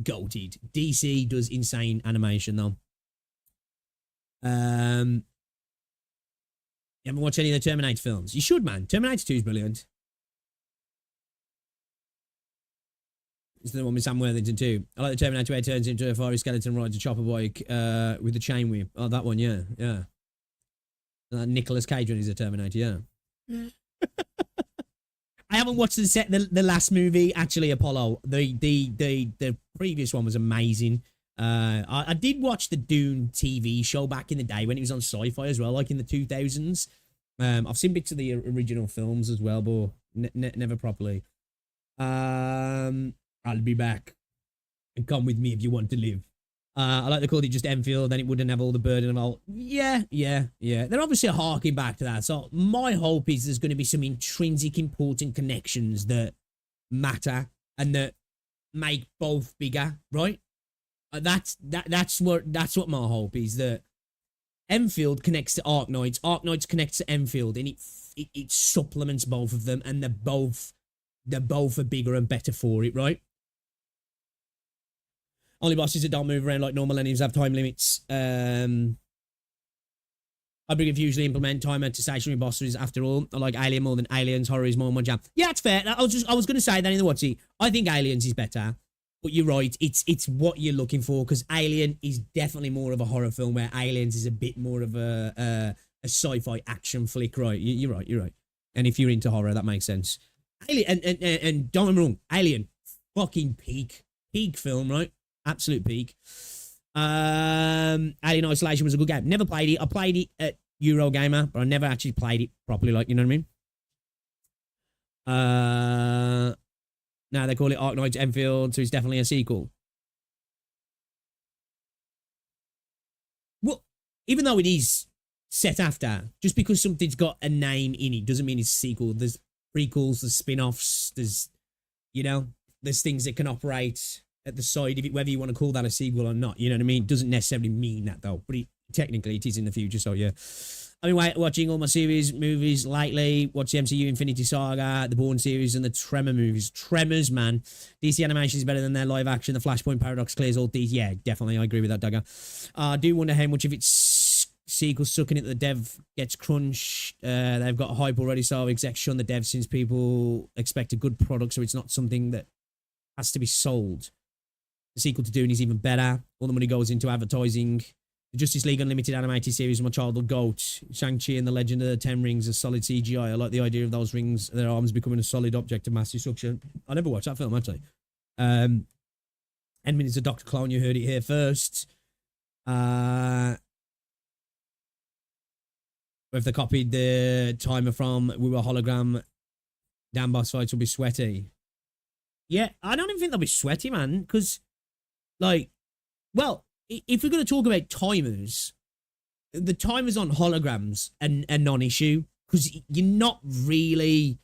goated. DC does insane animation though. You haven't watched any of the Terminator films? You should, man. Terminator 2 is brilliant. It's the one with Sam Worthington too. I like the Terminator where it turns into a fiery skeleton, rides a chopper bike with the chain whip. Oh, that one, yeah, yeah. Nicolas Cage when he's a Terminator, yeah. I haven't watched the last movie, actually, Apollo. The previous one was amazing. I did watch the Dune TV show back in the day when it was on Sci-Fi as well, like in the 2000s. I've seen bits of the original films as well, but never properly. I'll be back. And come with me if you want to live. I like they called it just Enfield, then it wouldn't have all the burden of all. Yeah. They're obviously harking back to that. So my hope is there's going to be some intrinsic important connections that matter and that make both bigger, right? That's what my hope is, that Endfield connects to Arknights. Arknights connects to Endfield, and it supplements both of them, and they're both are bigger and better for it, right? Only bosses that don't move around like normal enemies have time limits. Hypergryph usually implement timer to stationary bosses after all. I like Alien more than Aliens. Horror is more my jam. Yeah, it's fair. I was going to say that in the Whatsy. I think Aliens is better. But you're right. It's what you're looking for, because Alien is definitely more of a horror film, where Aliens is a bit more of a sci-fi action flick, right? You're right. You're right. And if you're into horror, that makes sense. Alien and don't get me wrong, Alien, fucking peak film, right? Absolute peak. Alien Isolation was a good game. Never played it. I played it at Eurogamer, but I never actually played it properly, like, you know what I mean? Now they call it Arknights Endfield, so it's definitely a sequel. Well, even though it is set after, just because something's got a name in it doesn't mean it's a sequel. There's prequels, there's spin-offs, there's, you know, there's things that can operate at the side of it, whether you want to call that a sequel or not. You know what I mean? It doesn't necessarily mean that, though, but technically it is in the future, so yeah. I've been watching all my series, movies lately. Watch the MCU Infinity Saga, the Bourne series, and the Tremor movies. Tremors, man. DC animation is better than their live action. The Flashpoint paradox clears all these. Yeah, definitely. I agree with that, Dagger. I do wonder how much of its sequel sucking it the dev gets crunched. They've got hype already, so execs shun the dev since people expect a good product, so it's not something that has to be sold. The sequel to Dune is even better. All the money goes into advertising. The Justice League Unlimited animated series is my childhood goat. Shang-Chi and the Legend of the Ten Rings is solid CGI. I like the idea of those rings, their arms becoming a solid object of mass destruction. I never watched that film, actually. 10 minutes of Dr. Clone, you heard it here first. If they copied the timer from We Were Hologram, damn boss fights will be sweaty. Yeah, I don't even think they'll be sweaty, man, because, like, well, if we're going to talk about timers, the timers on holograms are non-issue, because you're not really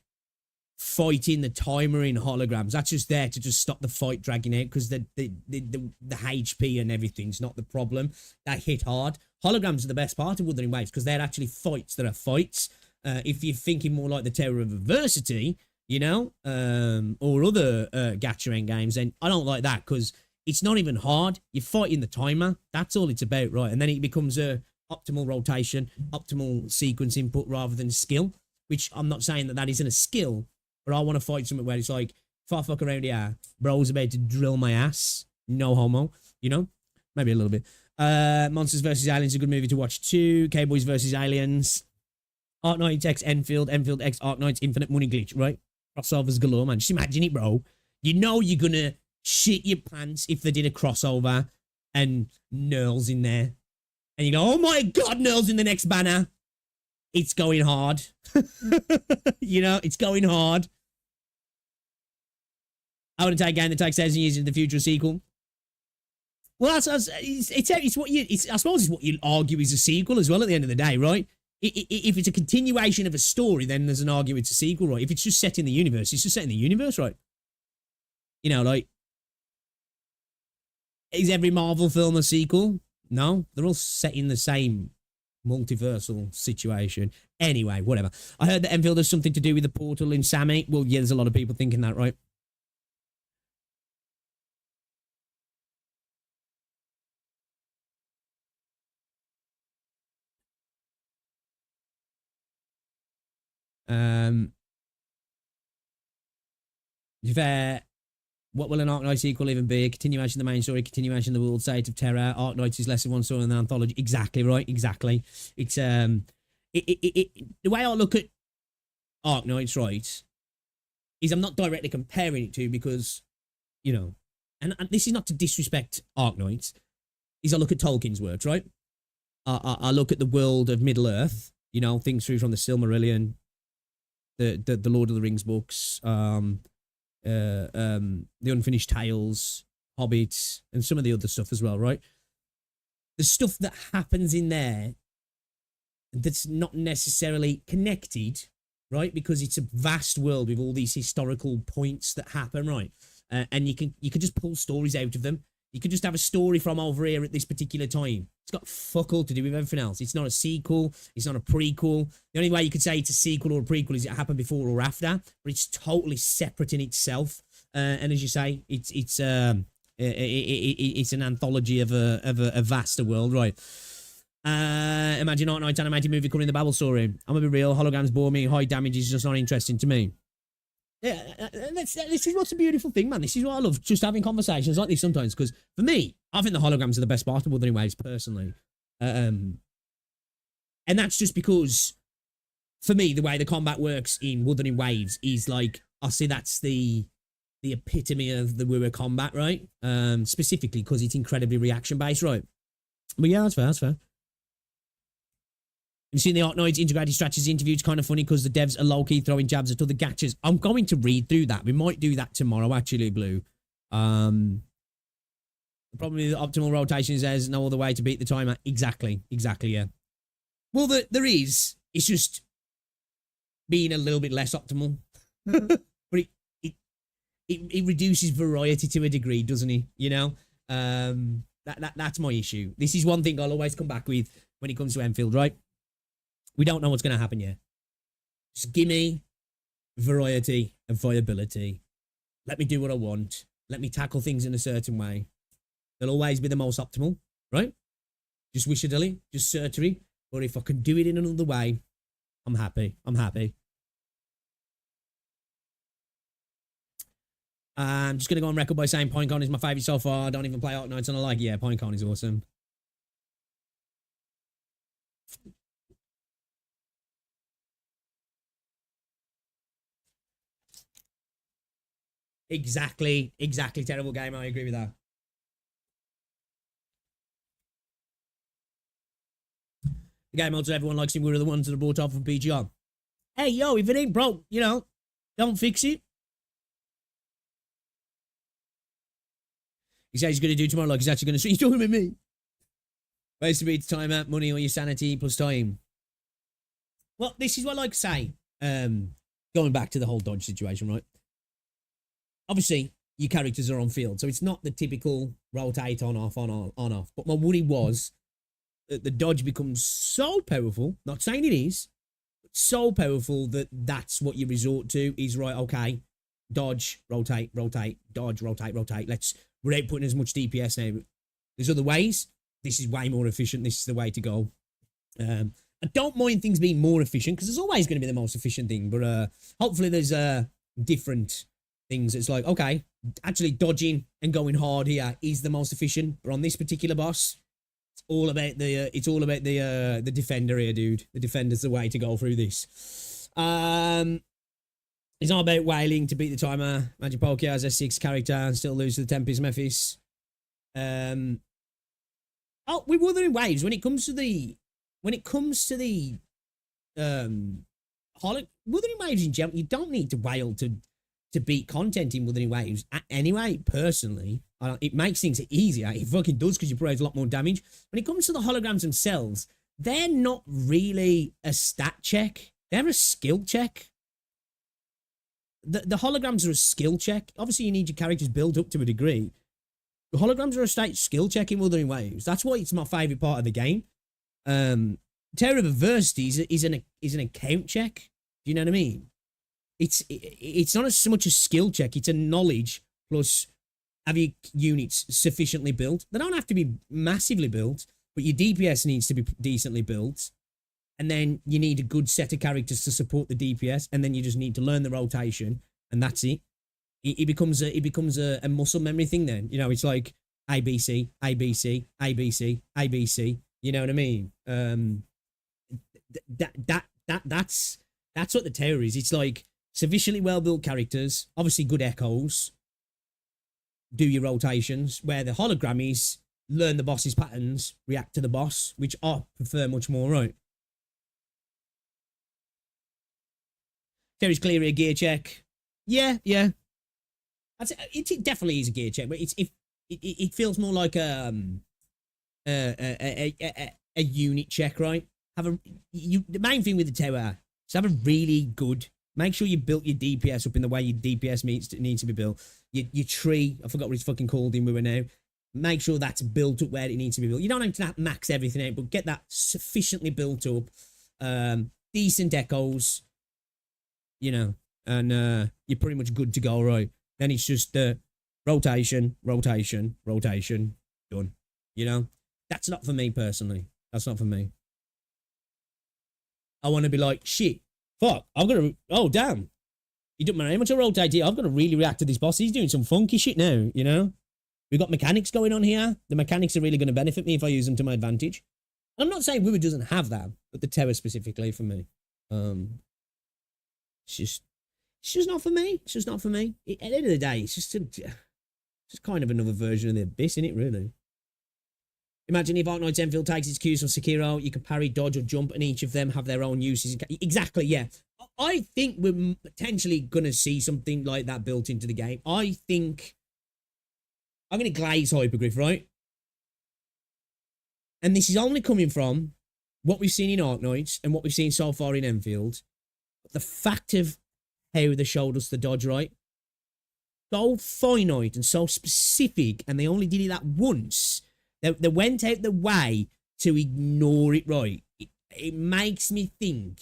fighting the timer in holograms. That's just there to just stop the fight dragging out, because the HP and everything's not the problem. They hit hard. Holograms are the best part of Wuthering Waves, because they're actually fights that are fights. If you're thinking more like the Terror of Adversity, you know, or other gacha end games, then I don't like that, because it's not even hard. You're fighting the timer. That's all it's about, right? And then it becomes a optimal rotation, optimal sequence input rather than skill, which I'm not saying that isn't a skill, but I want to fight something where it's like, if I fuck around here, bro's about to drill my ass. No homo, you know? Maybe a little bit. Monsters vs. Aliens is a good movie to watch too. Cowboys vs. Aliens. Arknights X Endfield. Endfield X Arknights. Infinite money glitch, right? Crossovers galore, man. Just imagine it, bro. You know you're gonna shit your pants if they did a crossover and Nurl's in there. And you go, oh my god, Nurl's in the next banner. It's going hard. You know, it's going hard. I want to take a game that takes 1,000 years into the future sequel. Well, it's what you, I suppose it's what you argue is a sequel as well at the end of the day, right? If it's a continuation of a story, then there's an argument it's a sequel, right? If it's just set in the universe, it's just set in the universe, right? You know, like, is every Marvel film a sequel? No, they're all set in the same multiversal situation. Anyway, whatever. I heard that Endfield has something to do with the portal in Sammy. Well, yeah, there's a lot of people thinking that, right? Fair. What will an Arknights sequel even be? A continuation of the main story, continuation of the world state of terror. Arknights is less than one story than an anthology. Exactly, right? Exactly. It's the way I look at Arknights, right, is I'm not directly comparing it to, because, you know, and this is not to disrespect Arknights, is I look at Tolkien's works, right? I look at the world of Middle Earth, you know, things through from the Silmarillion, the Lord of the Rings books, the Unfinished Tales, Hobbits, and some of the other stuff as well, right? The stuff that happens in there that's not necessarily connected, right? Because it's a vast world with all these historical points that happen, right? And you can just pull stories out of them. You could just have a story from over here at this particular time. It's got fuck all to do with everything else. It's not a sequel. It's not a prequel. The only way you could say it's a sequel or a prequel is it happened before or after, but it's totally separate in itself. And as you say, it's an anthology of a vaster world, right? Imagine Arknights animated movie covering the Babel story. I'm gonna be real. Holograms bore me. High damage is just not interesting to me. Yeah, this is what's a beautiful thing, man. This is what I love, just having conversations like this sometimes. Because for me, I think the holograms are the best part of Wuthering Waves, personally. And that's just because, for me, the way the combat works in Wuthering Waves is like, I see that's the epitome of the Wuthering combat, right? Specifically because it's incredibly reaction based, right? But yeah, that's fair. That's fair. You've seen the Arknights integrated strategies interview. It's kind of funny because the devs are low-key throwing jabs at other gachas. I'm going to read through that. We might do that tomorrow, actually, Blue. Probably the optimal rotation is there's no other way to beat the timer. Exactly, yeah. Well, there is. It's just being a little bit less optimal. But it reduces variety to a degree, doesn't it? You know? That's my issue. This is one thing I'll always come back with when it comes to Endfield, right? We don't know what's going to happen yet. Just give me variety and viability. Let me do what I want. Let me tackle things in a certain way. They'll always be the most optimal, right? Just wishadilly, just surgery. But if I can do it in another way, I'm happy. I'm happy. I'm just going to go on record by saying Pinecone is my favourite so far. I don't even play Arknights and I like, yeah, Pinecone is awesome. Exactly. Terrible game. I agree with that. The game modes that everyone likes him were the ones that are brought off from PGR. Hey, yo, if it ain't broke, you know, don't fix it. He says he's going to do tomorrow like he's actually going to... He's talking about me. Ways to beat time out, money or your sanity plus time. Well, this is what I like to say. Going back to the whole dodge situation, right? Obviously, your characters are on field, so it's not the typical rotate on, off, on, off. But my worry was that the dodge becomes so powerful, not saying it is, but so powerful that that's what you resort to is, right, okay, dodge, rotate, dodge, rotate. We're outputting as much DPS now. There's other ways. This is way more efficient. This is the way to go. I don't mind things being more efficient because there's always going to be the most efficient thing, but hopefully there's different things. It's like, okay, actually dodging and going hard here is the most efficient, but on this particular boss, it's all about the defender here, dude. The defender's the way to go through this. It's not about wailing to beat the timer. Magic Poke has a 6 character and still lose to the Tempest Mephis. Oh, we Wuthering Waves. When it comes to the Wuthering Waves in general, you don't need to wail to beat content in Wuthering Waves. Anyway, personally, it makes things easier. It fucking does because you provide a lot more damage. When it comes to the holograms themselves, they're not really a stat check. They're a skill check. The holograms are a skill check. Obviously, you need your characters built up to a degree. The holograms are a state skill check in Wuthering Waves. That's why it's my favourite part of the game. Terra of Adversity is an account check. Do you know what I mean? It's not so much a skill check. It's a knowledge plus have your units sufficiently built. They don't have to be massively built, but your DPS needs to be decently built. And then you need a good set of characters to support the DPS, and then you just need to learn the rotation, and that's it. It becomes a muscle memory thing. Then it's like ABC, ABC, ABC, ABC. You know what I mean? That's what the terror is. It's like sufficiently well built characters, obviously good echoes. Do your rotations. Where the hologram is, learn the boss's patterns, react to the boss, which I prefer much more. Right? Terry's clearly a gear check. Yeah. It definitely is a gear check, but it feels more like a unit check, right? The main thing with the tower is have a really good. Make sure you built your DPS up in the way your DPS needs to be built. Your tree, I forgot what it's fucking called in Wither now. make sure that's built up where it needs to be built. You don't have to max everything out, but get that sufficiently built up. Decent echoes, you know, and you're pretty much good to go, right? Then it's just rotation, rotation, rotation, done. You know, that's not for me personally. That's not for me. I want to be like, shit, fuck, I've got to, oh, damn. He doesn't matter how much I rotate here. I've got to really react to this boss. He's doing some funky shit now, you know? We've got mechanics going on here. The mechanics are really going to benefit me if I use them to my advantage. I'm not saying Woo doesn't have that, but the terror specifically for me. It's just not for me. It's just not for me. At the end of the day, it's just kind of another version of the Abyss, isn't it, really? Imagine if Arknights Endfield takes its cues from Sekiro, you can parry, dodge, or jump, and each of them have their own uses. Exactly, yeah. I think we're potentially going to see something like that built into the game. I think I'm going to glaze Hypergryph, right? And this is only coming from what we've seen in Arknights and what we've seen so far in Endfield. The fact of how they showed us the dodge, right? So finite and so specific, and they only did it that once. They went out the way to ignore it, right? It makes me think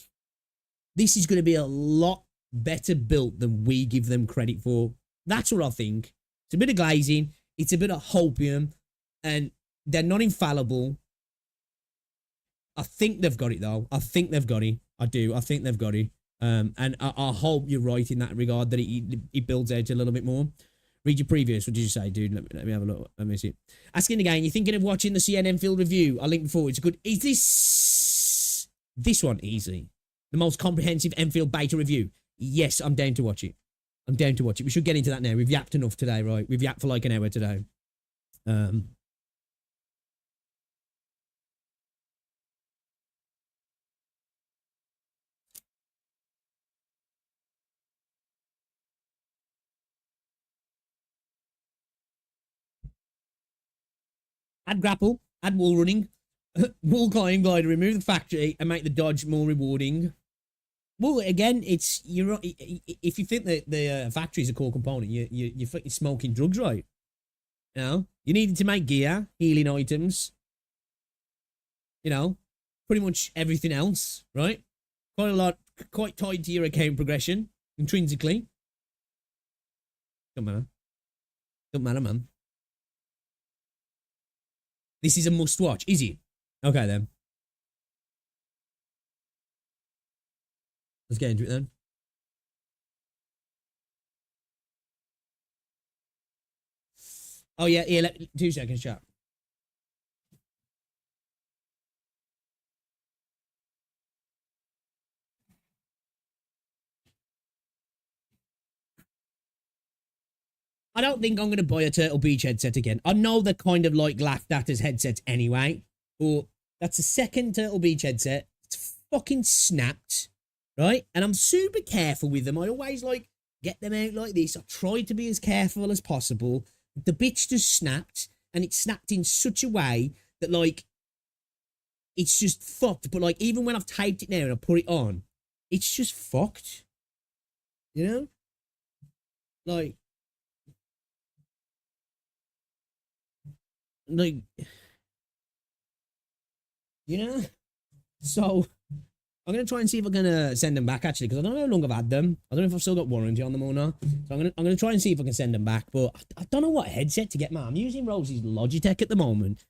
this is going to be a lot better built than we give them credit for. That's what I think. It's a bit of glazing. It's a bit of copium. And they're not infallible. I think they've got it, though. I think they've got it. I do. I think they've got it. And I hope you're right in that regard, that it builds out a little bit more. Read your previous. What did you say, dude? Let me have a look. Let me see it. Asking again, you thinking of watching the CN Endfield review? I'll link before. It's good. Is this one easy? The most comprehensive Endfield beta review? Yes, I'm down to watch it. I'm down to watch it. We should get into that now. We've yapped enough today, right? We've yapped for like an hour today. Add grapple, add wall running, wall climbing glider, remove the factory and make the dodge more rewarding. Well, again, it's if you think that the factory is a core component, you're smoking drugs, right? You know, you needed to make gear, healing items, you know, pretty much everything else, right? Quite a lot, quite tied to your account progression intrinsically. Don't matter. Don't matter, man. This is a must watch, is it? Okay, then. Let's get into it then. Oh, yeah, 2 seconds, chat. I don't think I'm going to buy a Turtle Beach headset again. I know they're kind of like laughed at as headsets anyway, but that's the second Turtle Beach headset. It's fucking snapped, right? And I'm super careful with them. I always like get them out like this. I try to be as careful as possible. The bitch just snapped, and it snapped in such a way that like it's just fucked. But like even when I've taped it now and I put it on, it's just fucked. You know, like you know. So I'm gonna try and see if I can send them back actually, because I don't know how long I've had them. I don't know if I've still got warranty on them or not. So I'm gonna try and see if I can send them back. But I don't know what headset to get, man. I'm using Rosie's Logitech at the moment.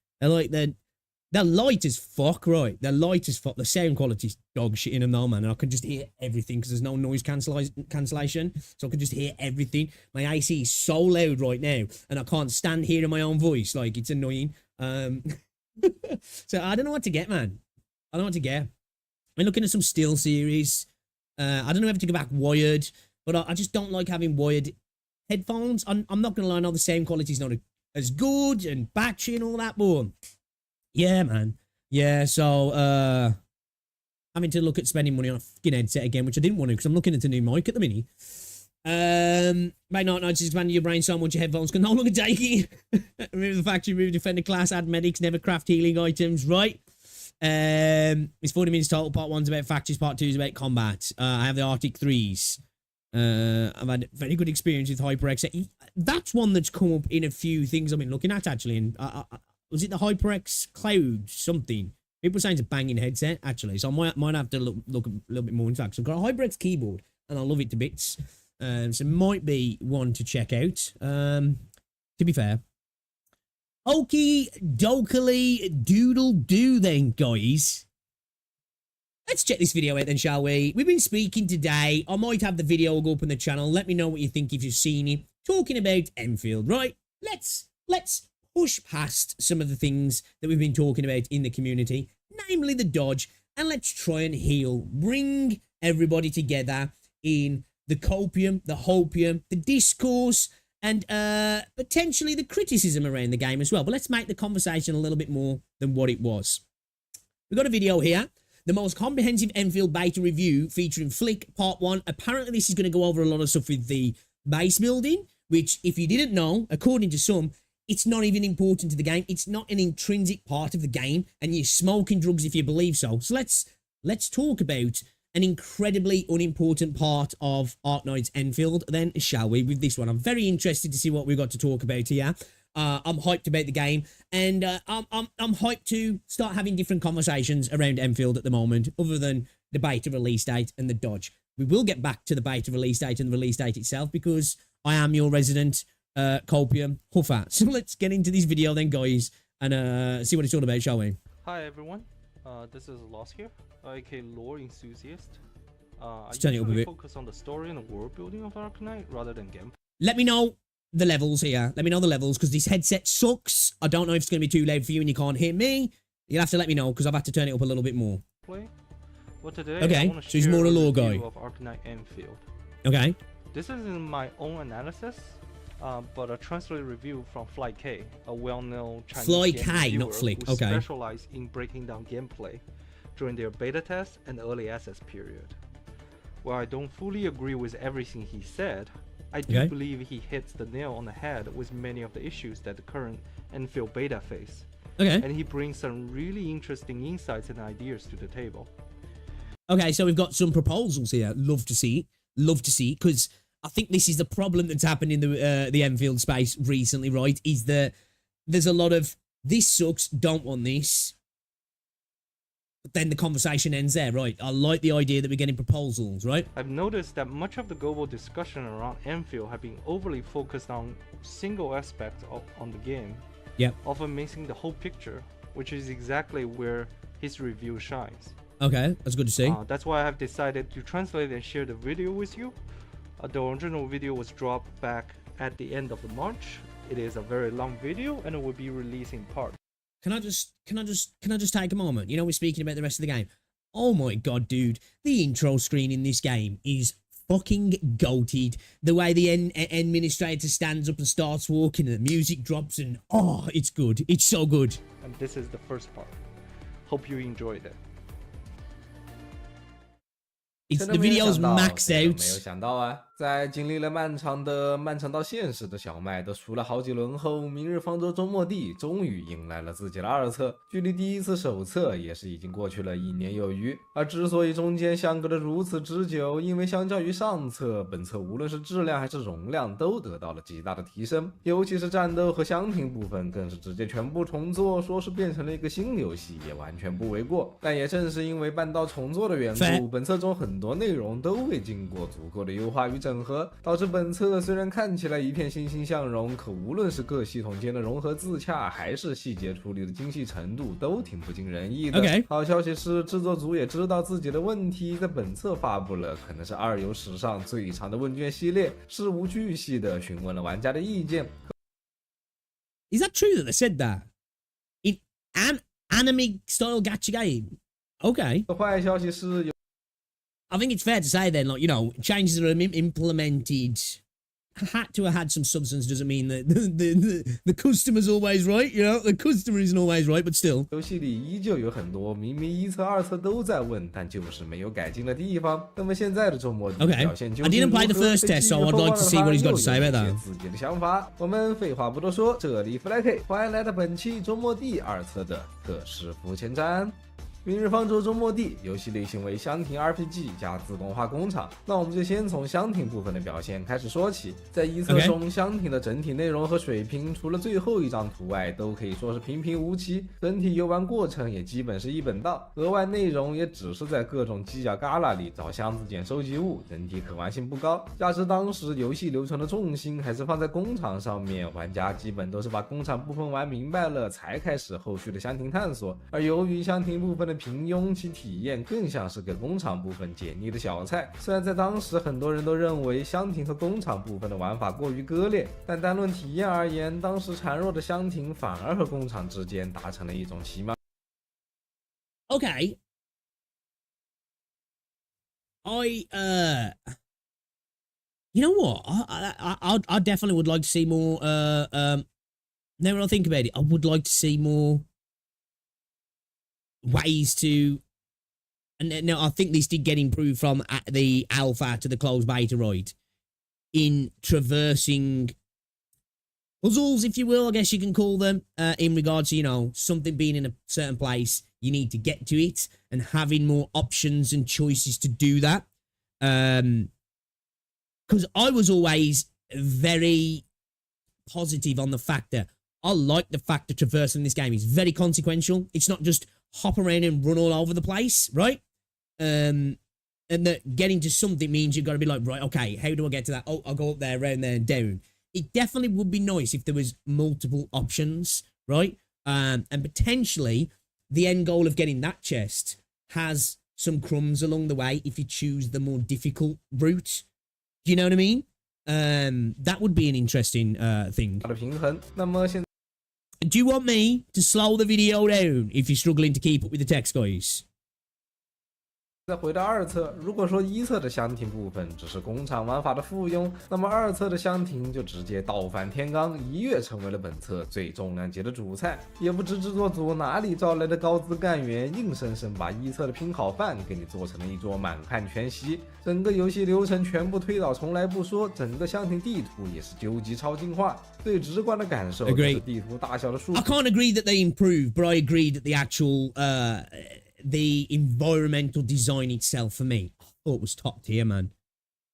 They're light as fuck, right? They're light as fuck. The sound quality's dog shit in them though, man. And I can just hear everything because there's no noise cancellation. So I can just hear everything. My AC is so loud right now, and I can't stand hearing my own voice. Like, it's annoying. So I don't know what to get, man. I don't know what to get. I'm looking at some Steel series. I don't know if to go back wired, but I just don't like having wired headphones. I'm not going to lie, I know the sound quality's not as good, and battery and all that, but yeah, man. Yeah, so having to look at spending money on a fucking headset again, which I didn't want to because I'm looking at a new mic at the minute. May not notice expanding your brain so much your headphones can no longer take it. Remove the factory, remove defender class, add medics, never craft healing items, right? It's 40 minutes total. Part 1's about factories, part 2's about combat. I have the Arctic 3s. I've had very good experience with HyperX. That's one that's come up in a few things I've been looking at, actually. And was it the HyperX Cloud something? People were saying it's a banging headset, actually. So I might have to look a little bit more into that. So I've got a HyperX keyboard, and I love it to bits. So it might be one to check out, to be fair. Okie dokily doodle do then, guys. Let's check this video out then, shall we? We've been speaking today. I might have the video go up on the channel. Let me know what you think if you've seen it. Talking about Endfield, right? Let's push past some of the things that we've been talking about in the community, namely the dodge, and let's try and heal. Bring everybody together in the copium, the hopium, the discourse, and potentially the criticism around the game as well. But let's make the conversation a little bit more than what it was. We've got a video here. The most comprehensive Endfield beta review featuring Flick Part 1. Apparently, this is going to go over a lot of stuff with the base building, which, if you didn't know, according to some, it's not even important to the game. It's not an intrinsic part of the game, and you're smoking drugs if you believe so. So let's talk about an incredibly unimportant part of Arknights Endfield, then, shall we, with this one. I'm very interested to see what we've got to talk about here. I'm hyped about the game, and I'm hyped to start having different conversations around Endfield at the moment, other than the beta release date and the dodge. We will get back to the beta release date and the release date itself, because I am your resident copium huffer. So let's get into this video then, guys, and see what it's all about, shall we? Hi everyone, this is Lost here, aka lore enthusiast. I turn it up a bit. Focus on the story and the world building of Arknight rather than gameplay. Let me know the levels here. Let me know the levels, because this headset sucks. I don't know if it's going to be too loud for you and you can't hear me. You'll have to let me know, because I've had to turn it up a little bit more. Well, today okay, I want to so he's more a lore guy. of Arknight Endfield. Okay. This isn't my own analysis, but a translated review from Fly K, a well-known Chinese Fly game K, reviewer not Flick. who Okay. specialized in breaking down gameplay during their beta test and early access period. While I don't fully agree with everything he said, I do believe he hits the nail on the head with many of the issues that the current Endfield beta face. Okay. And he brings some really interesting insights and ideas to the table. Okay, so we've got some proposals here. Love to see. Love to see, because I think this is the problem that's happened in the Endfield space recently, right? Is that there's a lot of, this sucks, don't want this. But then the conversation ends there, right? I like the idea that we're getting proposals, right? I've noticed that much of the global discussion around Endfield have been overly focused on single aspects on the game, often missing the whole picture, which is exactly where his review shines. Okay, that's good to see. That's why I have decided to translate and share the video with you. The original video was dropped back at the end of March. It is a very long video, and it will be released in part. Can I just take a moment? You know, we're speaking about the rest of the game. Oh my god, dude. The intro screen in this game is fucking goated. The way the administrator stands up and starts walking and the music drops, and oh, it's good. It's so good. And this is the first part. Hope you enjoyed it. It's, the video's maxed out. 没有想到啊，在经历了漫长到现实的小麦都输了好几轮后，明日方舟周末地终于迎来了自己的二测，距离第一次首测也是已经过去了1年有余。而之所以中间相隔的如此之久，因为相较于上测，本测无论是质量还是容量都得到了极大的提升，尤其是战斗和箱庭部分更是直接全部重做，说是变成了一个新游戏也完全不为过。但也正是因为半道重做的缘故，本测中很多内容都未经过足够的优化与整合，导致本测虽然看起来一片欣欣向荣，可无论是各系统间的融合自洽，还是细节处理的精细程度，都挺不尽人意的。好消息是，制作组也知道自己的问题，在本测发布了可能是2游史上最长的问卷系列，事无巨细的询问了玩家的意见。Is that true that they said that? In an anime style gacha game? Okay. 坏消息是 I think it's fair to say then, like, you know, changes that are implemented had to have had some substance doesn't mean that the customer's always right, you know, the customer isn't always right, but still. 游戏里依旧有很多明明1测2测都在问，但就是没有改进的地方。那么现在的周末表现究竟如何？ I didn't play the first test, so I'd like to see what he's got to say about that. 自己的想法。我们废话不多说，这里 Fly K， 欢迎来到本期周末第2测的特师傅前瞻。明日方舟周末地游戏类型为箱庭 RPG 加自动化工厂，那我们就先从箱庭部分的表现开始说起。在一册中，箱庭的整体内容和水平，除了最后一张图外，都可以说是平平无奇，整体游玩过程也基本是一本道，额外内容也只是在各种犄角旮旯里找箱子捡收集物，整体可玩性不高。加之当时游戏流程的重心还是放在工厂上面，玩家基本都是把工厂部分玩明白了才开始后续的箱庭探索，而由于箱庭部分的平庸，其体验更像是给工厂部分解腻的小菜。虽然在当时很多人都认为箱庭和工厂部分的玩法过于割裂，但单论体验而言，当时孱弱的箱庭反而和工厂之间达成了一种奇妙。Okay. You know what? I definitely would like to see more. Now when I think about it, I would like to see more ways to. And now I think this did get improved from the alpha to the closed beta, right? In traversing puzzles, if you will, I guess you can call them, in regards to, you know, something being in a certain place, you need to get to it, and having more options and choices to do that. Because I was always very positive on the fact that I like the fact that traversing this game is very consequential. It's not just hop around and run all over the place, right? And that getting to something means you've got to be like, right, okay, how do I get to that? Oh, I'll go up there, around there, and down. It definitely would be nice if there was multiple options, right? And potentially the end goal of getting that chest has some crumbs along the way if you choose the more difficult route. Do you know what I mean? That would be an interesting thing. Do you want me to slow the video down if you're struggling to keep up with the text, guys? 再回到二册，如果说一册的箱庭部分只是工厂玩法的附庸，那么二册的箱庭就直接倒翻天罡，一跃成为了本册最重量级的主菜。也不知制作组哪里招来的高资干员，硬生生把一册的拼好饭给你做成了一桌满汉全席。整个游戏流程全部推倒重来不说，整个箱庭地图也是究极超进化。最直观的感受就是地图大小的数。I can't agree that they improved, but I agree that the actual the environmental design itself for me, I thought was top tier, man.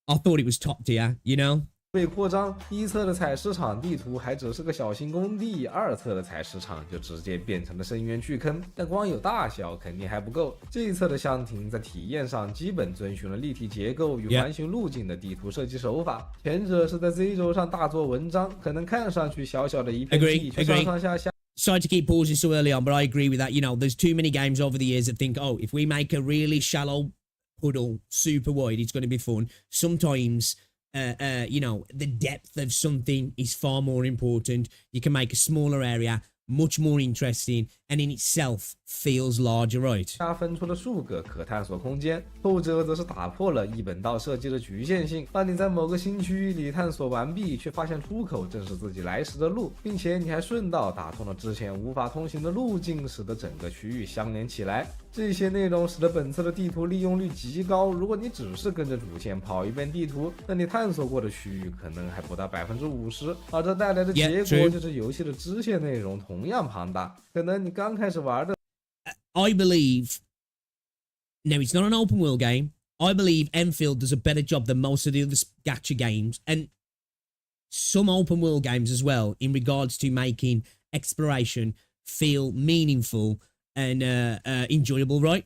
I thought it was top tier, you know? 被扩张，一册的采石场地图还只是个小型工地，二册的采石场就直接变成了深渊巨坑。但光有大小肯定还不够，这一册的箱庭在体验上基本遵循了立体结构与环形路径的地图设计手法。前者是在 Z 轴上大做文章，可能看上去小小的一片地，却上上下下。Sorry to keep pausing so early on, but I agree with that. You know, there's too many games over the years that think, oh, if we make a really shallow puddle super wide, it's going to be fun. Sometimes, you know, the depth of something is far more important. You can make a smaller area much more interesting, and in itself feels larger, right? 它分出了数个可探索空间，后者则是打破了一本道设计的局限性，让你在某个新区域里探索完毕，却发现出口正是自己来时的路，并且你还顺道打通了之前无法通行的路径，使得整个区域相连起来。这些内容使得本次的地图利用率极高。如果你只是跟着主线跑一遍地图，那你探索过的区域可能还不到50%，而这带来的结果就是游戏的支线内容同样庞大。可能你刚开始玩的 I believe, no, it's not an open world game. I believe Endfield does a better job than most of the other gacha games, and some open world games as well, in regards to making exploration feel meaningful and enjoyable, right?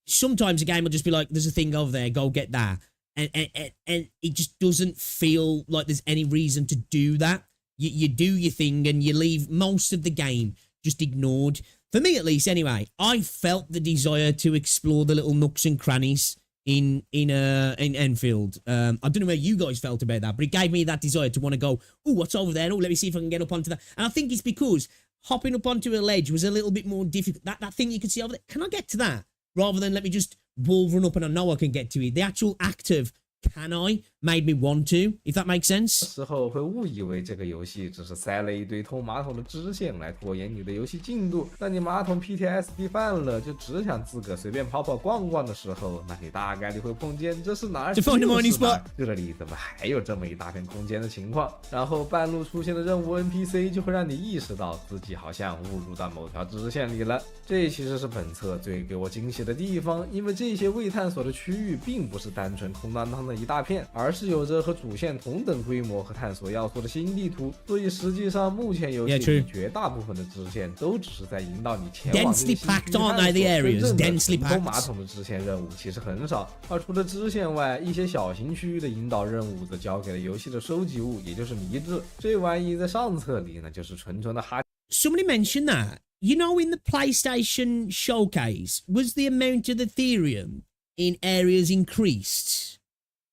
Sometimes a game will just be like, there's a thing over there, go get that. And it just doesn't feel like there's any reason to do that. You do your thing and you leave most of the game just ignored. For me, at least, anyway, I felt the desire to explore the little nooks and crannies in Endfield. I don't know how you guys felt about that, but it gave me that desire to want to go, oh, what's over there? Oh, let me see if I can get up onto that. And I think it's because hopping up onto a ledge was a little bit more difficult. That thing you can see over there, can I get to that? Rather than let me just wall run up and I know I can get to it. The actual act of can I made me want to, if that makes sense. 时候会误以为这个游戏只是塞了一堆通马桶的支线来拖延你的游戏进度。当你马桶 PTSD 犯了，就只想自个随便跑跑逛逛的时候，那你大概率会碰见这是哪儿？这里怎么还有这么一大片空间的情况？然后半路出现的任务 NPC 就会让你意识到自己好像误入到某条支线里了。这其实是本册最给我惊喜的地方，因为这些未探索的区域并不是单纯空荡荡的一大片，而是有着和主线同等规模和探索要素的新地图。所以实际上目前游戏里绝大部分的支线都只是在引导你前往这些新区域探索，真正的通马桶的支线任务其实很少。而除了支线外，一些小型区域的引导任务则交给了游戏的收集物，也就是迷志。这玩意在上册里呢，就是纯纯的哈。Somebody mentioned that. You know, in the PlayStation showcase, was the amount of Ethereum in areas increased?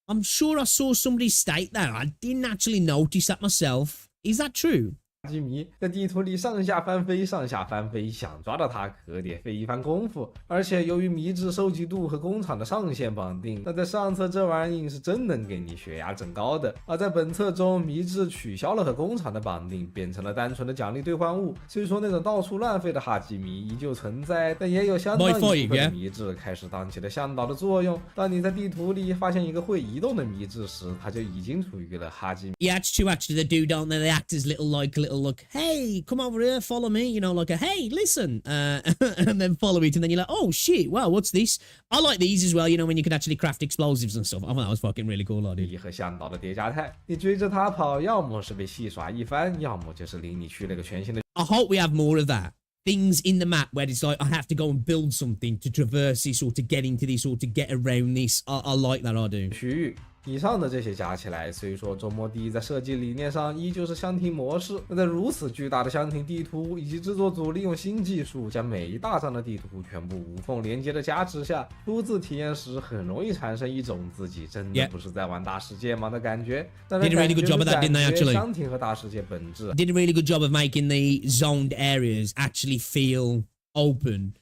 I'm sure I saw somebody state that. I didn't actually notice that myself. Is that true? 基迷在地图里上下翻飞，想抓到它可得费一番功夫。而且由于迷志收集度和工厂的上限绑定，那在上册这玩意是真能给你血压整高的。而在本册中，迷志取消了和工厂的绑定，变成了单纯的奖励兑换物。虽说那种到处乱飞的哈基迷依旧存在，但也有相当一部分的迷志开始当起了向导的作用。当你在地图里发现一个会移动的迷志时，它就已经处于了哈基迷。Yeah, it's two actually they do, don't they? They act as little look, hey, come over here, follow me, you know, like a hey, listen, and then follow it, and then you're like, oh shit, wow, what's this? I like these as well, you know, when you can actually craft explosives and stuff. I thought that was fucking really cool, dude. 和向导的叠加态，你追着他跑，要么是被戏耍一番，要么就是领你去了个全新的。I hope we have more of that. Things in the map where it's like I have to go and build something to traverse this or to get into this or to get around this. I like that, I do. 区域以上的这些加起来，虽说周末地在设计理念上依旧是箱庭模式，但在如此巨大的箱庭地图以及制作组利用新技术将每一大张的地图全部无缝连接的加持下，初次体验时很容易产生一种自己真的不是在玩大世界吗的感觉。但是 Did a really good job of that, didn't they? Actually, 箱庭和大世界本质 did a really good job of making the zoned areas actually feel open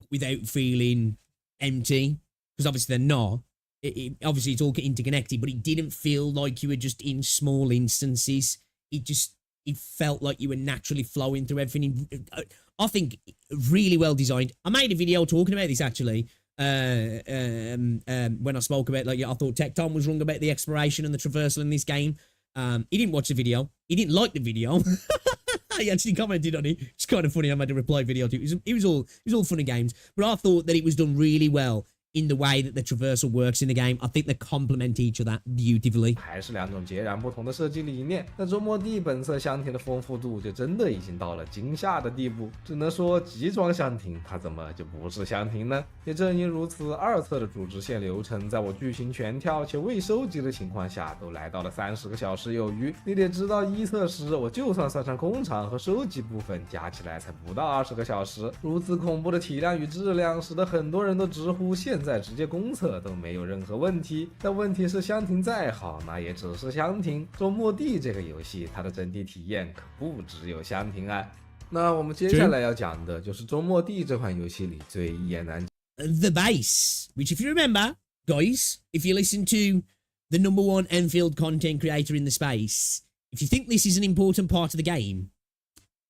without feeling empty, because obviously they're not. Obviously it's all interconnected, but it didn't feel like you were just in small instances. It felt like you were naturally flowing through everything. I think really well designed. I made a video talking about this actually. When I spoke about, like, I thought Tech Tom was wrong about the exploration and the traversal in this game. He didn't watch the video. He didn't like the video. He actually commented on it. It's kind of funny. I made a reply video to it. It was all fun and games, but I thought that it was done really well in the way that the traversal works in the game. I think they complement each other beautifully. 还是两种截然不同的设计理念。那周末地本色箱庭的丰富度就真的已经到了惊吓的地步。只能说集装箱庭它怎么就不是箱庭呢？也正因如此，二册的主支线流程在我剧情全跳且未收集的情况下，都来到了30个小时有余。你得知道，一册时我就算算上工厂和收集部分，加起来才不到20个小时。如此恐怖的体量与质量，使得很多人都直呼现在直接公测都没有任何问题。但问题是，箱庭再好，那也只是箱庭。周末地这个游戏，它的整体体验可不只有箱庭啊。那我们接下来要讲的就是周末地这款游戏里最一言难尽 The base, which if you remember, guys, if you listen to the #1 Endfield content creator in the space, if you think this is an important part of the game,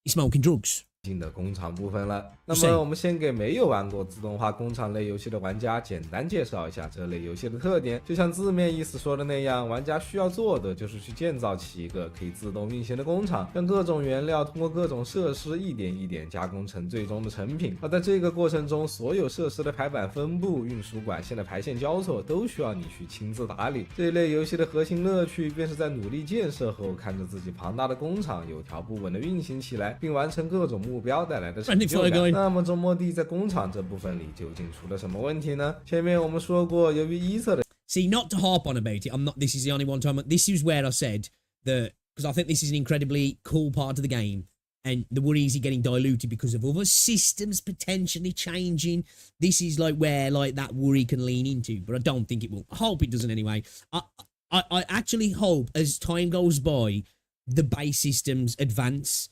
you're smoking drugs. 的工厂部分了。那么我们先给没有玩过自动化工厂类游戏的玩家简单介绍一下这类游戏的特点。就像字面意思说的那样，玩家需要做的就是去建造起一个可以自动运行的工厂，将各种原料通过各种设施一点一点加工成最终的成品。而在这个过程中，所有设施的排版分布、运输管线的排线交错都需要你去亲自打理。这一类游戏的核心乐趣便是在努力建设后，看着自己庞大的工厂有条不紊地运行起来，并完成各种目标带来的成就感。那么周末地在工厂这部分里究竟出了什么问题呢？前面我们说过，由于一册的 See, not to harp on about it, this is the only one time, this is where I said that, because I think this is an incredibly cool part of the game, and the worry is it getting diluted because of other systems potentially changing. This is like where like that worry can lean into, but I don't think it will. I hope it doesn't anyway. I actually hope as time goes by, the base systems advance.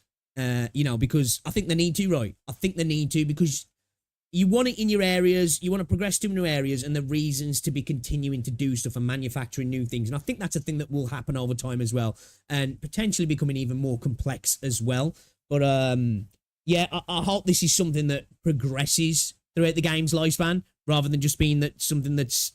You know, because I think they need to, right? I think they need to, because you want it in your areas, you want to progress to new areas, and the reasons to be continuing to do stuff and manufacturing new things. And I think that's a thing that will happen over time as well, and potentially becoming even more complex as well. But yeah, I hope this is something that progresses throughout the game's lifespan, rather than just being that something that's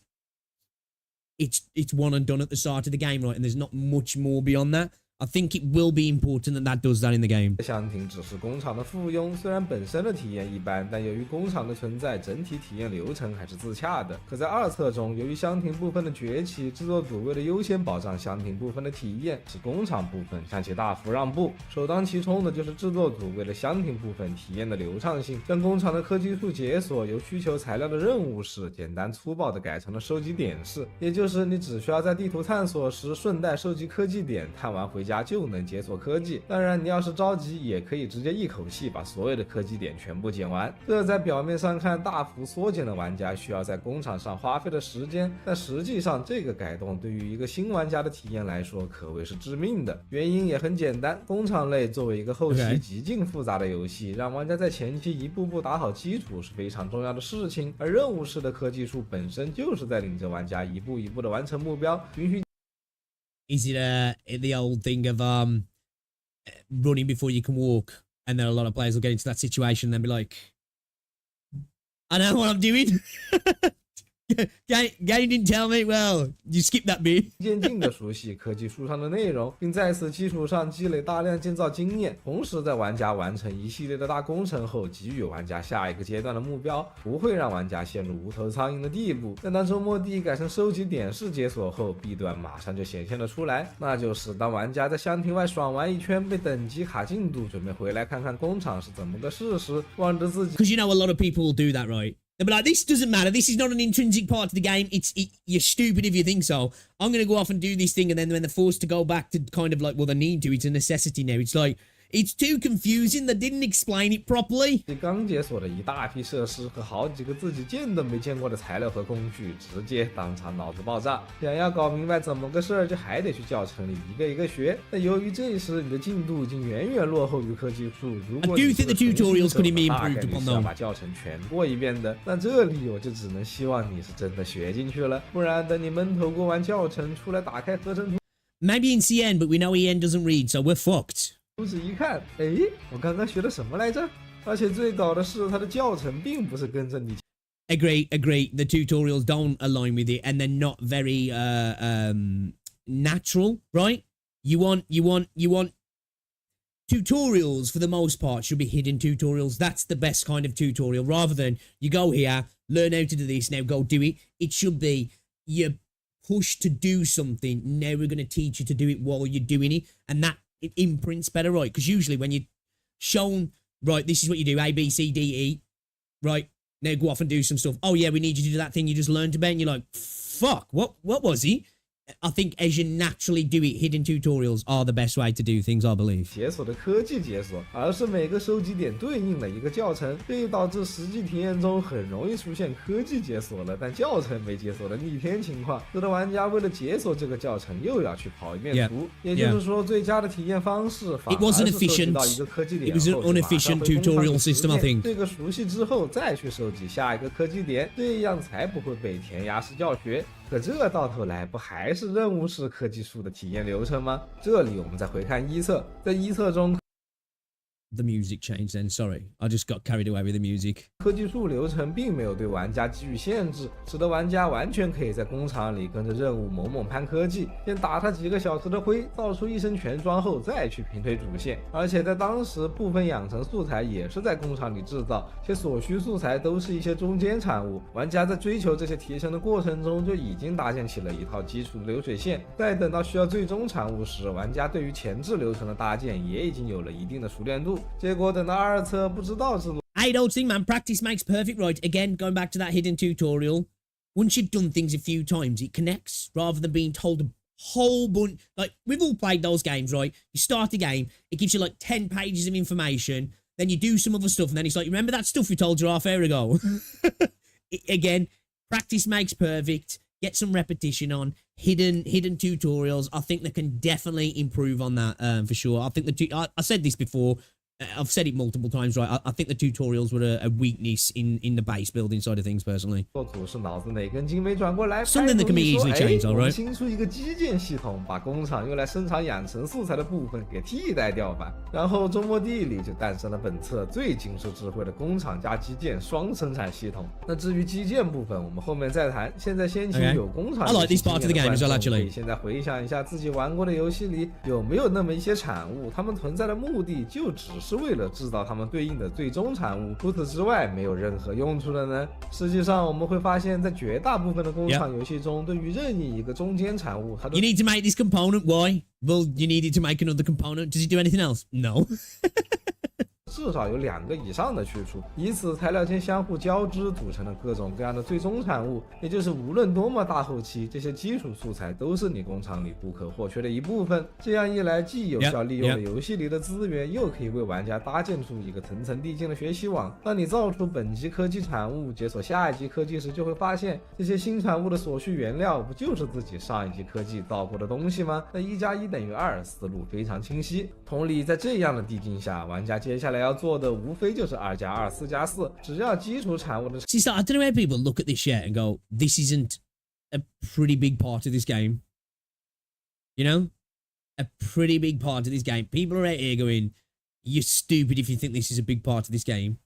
it's one and done at the start of the game, right? And there's not much more beyond that. I think it will be important that does that in the game. 箱庭只是工厂的附庸，虽然本身的体验一般，但由于工厂的存在，整体体验流程还是自洽的。可在二册中，由于箱庭部分的崛起，制作组为了优先保障箱庭部分的体验，使工厂部分向其大幅让步。首当其冲的就是制作组为了箱庭部分体验的流畅性，将工厂的科技树解锁由需求材料的任务式简单粗暴地改成了收集点式，也就是你只需要在地图探索时顺带收集科技点，探完回家就能解锁科技。当然你要是着急也可以直接一口气把所有的科技点全部捡完，这在表面上看大幅缩减了玩家需要在工厂上花费的时间，但实际上这个改动对于一个新玩家的体验来说可谓是致命的。原因也很简单，工厂类作为一个后期极尽复杂的游戏，让玩家在前期一步步打好基础是非常重要的事情，而任务式的科技树本身就是在领着玩家一步一步的完成目标，允许 Is it the old thing of running before you can walk? And then a lot of players will get into that situation and then be like, I know what I'm doing. Game didn't tell me. Well, you skip that bit. 渐进的熟悉科技树上的内容，并在此基础上积累大量建造经验，同时在玩家完成一系列的大工程后，给予玩家下一个阶段的目标，不会让玩家陷入无头苍蝇的地步。但当周末地改成收集点式解锁后，弊端马上就显现了出来，那就是当玩家在箱庭外爽完一圈，被等级卡进度，准备回来看看工厂是怎么个事时，望着自己 Because you know a lot of people will do that, right? They'll be like, this doesn't matter. This is not an intrinsic part of the game. You're stupid if you think so. I'm going to go off and do this thing. And then when they're forced to go back to kind of like, well, they need to. It's a necessity now. It's like, it's too confusing. They didn't explain it properly. 刚解锁的一大批设施和好几个自己见都没见过的材料和工具，直接当场脑子爆炸。想要搞明白怎么个事儿，就还得去教程里一个一个学。但由于这时你的进度已经远远落后于科技树，如果你是个纯新手，大概率是要把教程全过一遍的。那这里我就只能希望你是真的学进去了，不然等你闷头过完教程出来打开合成图 Maybe in CN, but we know EN doesn't read, so we're fucked. 图纸一看，哎，我刚刚学的什么来着？而且最搞的是，它的教程并不是跟着你。Agree. The tutorials don't align with it, and they're not very natural, right? You want tutorials for the most part should be hidden tutorials. That's the best kind of tutorial, rather than you go here, learn how to do this, now go do it. It should be you're pushed to do something. Now we're going to teach you to do it while you're doing it, and that it imprints better, right? Because usually when you're shown, right, this is what you do, A, B, C, D, E, right? Now go off and do some stuff. Oh yeah, we need you to do that thing you just learned about, and you're like, fuck, what was he? I think as you naturally do it, hidden tutorials are the best way to do things, I believe. 解锁的科技解锁，而是每个收集点对应了一个教程，这也导致实际体验中很容易出现科技解锁了，但教程没解锁的逆天情况，使得玩家为了解锁这个教程又要去跑一遍图。也就是说，最佳的体验方式反而是收集到一个科技点后，就马上回工厂去实践这个熟悉之后，再去收集下一个科技点，这样才不会被填鸭式教学。可这到头来不还是任务式科技树的体验流程吗？这里我们再回看一册，在一册中 The music changed then, sorry. I just got carried away with the music. 科技树流程并没有对玩家给予限制，使得玩家完全可以在工厂里跟着任务猛猛攀科技，先打他几个小时的灰，造出一身全装后再去平推主线。而且在当时，部分养成素材也是在工厂里制造，且所需素材都是一些中间产物。玩家在追求这些提升的过程中，就已经搭建起了一套基础的流水线。在等到需要最终产物时，玩家对于前置流程的搭建也已经有了一定的熟练度。结果等到二册不知道之路。I don't think, man, practice makes perfect, right? Again, going back to that hidden tutorial, once you've done things a few times, it connects rather than being told a whole bunch. Like, we've all played those games, right? You start a game, it gives you like 10 pages of information, then you do some other stuff, and then it's like, remember that stuff we told you half hour ago? Again, practice makes perfect. Get some repetition on hidden tutorials. I think they can definitely improve on that for sure. I think I said this before. I've said it multiple times, right? I think the tutorials were a weakness in the base building side of things, personally. 做图是脑子哪根筋没转过来， Something that can be easily changed, all 我们 right? 新出一个基建系统，把工厂用来生产养成素材的部分给替代掉吧。然后周末地里就诞生了本册最经受智慧的工厂加基建双生产系统。那至于基建部分，我们后面再谈。现在先请有工厂 I like this part of the game as well, 可 actually. 以现在回想一下自己玩过的游戏里有没有那么一些产物，它们存在的目的就只是为了制造它们对应的最终产物，除此之外没有任何用处的呢？实际上我们会发现，在绝大部分的工厂游戏中，对于任意一个中间产物，它都 You need to make this component. Why? Well, you needed to make another component. Does it do anything else? No. 至少有2个以上的去处，以此材料间相互交织，组成了各种各样的最终产物。也就是无论多么大后期，这些基础素材都是你工厂里不可或缺的一部分。这样一来，既有效利用了游戏里的资源，又可以为玩家搭建出一个层层递进的学习网。当你造出本级科技产物，解锁下一级科技时，就会发现这些新产物的所需原料不就是自己上一级科技造过的东西吗？那1+1等于2，思路非常清晰。同理，在这样的递进下，玩家接下来要做的无非就是2+2，4+4，只要基础产物的。See, so I don't know how people look at this yet and go, "This isn't a pretty big part of this game." You know, a pretty big part of this game. People are out here going, "You're stupid if you think this is a big part of this game."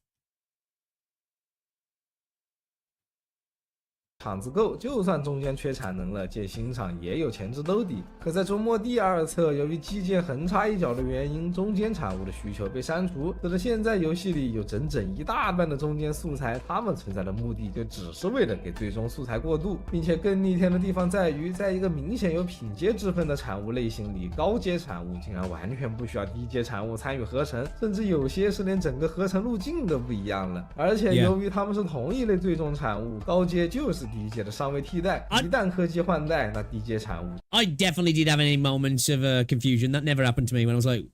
厂子够，就算中间缺产能了，建新厂也有前置兜底。可在周末第2册，由于基建横插一脚的原因，中间产物的需求被删除，使得现在游戏里有整整一大半的中间素材，它们存在的目的就只是为了给最终素材过渡，并且更逆天的地方在于，在一个明显有品阶之分的产物类型里，高阶产物竟然完全不需要低阶产物参与合成，甚至有些是连整个合成路径都不一样了。而且由于它们是同一类最终产物，高阶就是低阶的上位替代，一旦科技换代，那低阶产物 I definitely did have any moments of confusion. That never happened to me when I was like,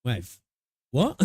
"Wait, what?"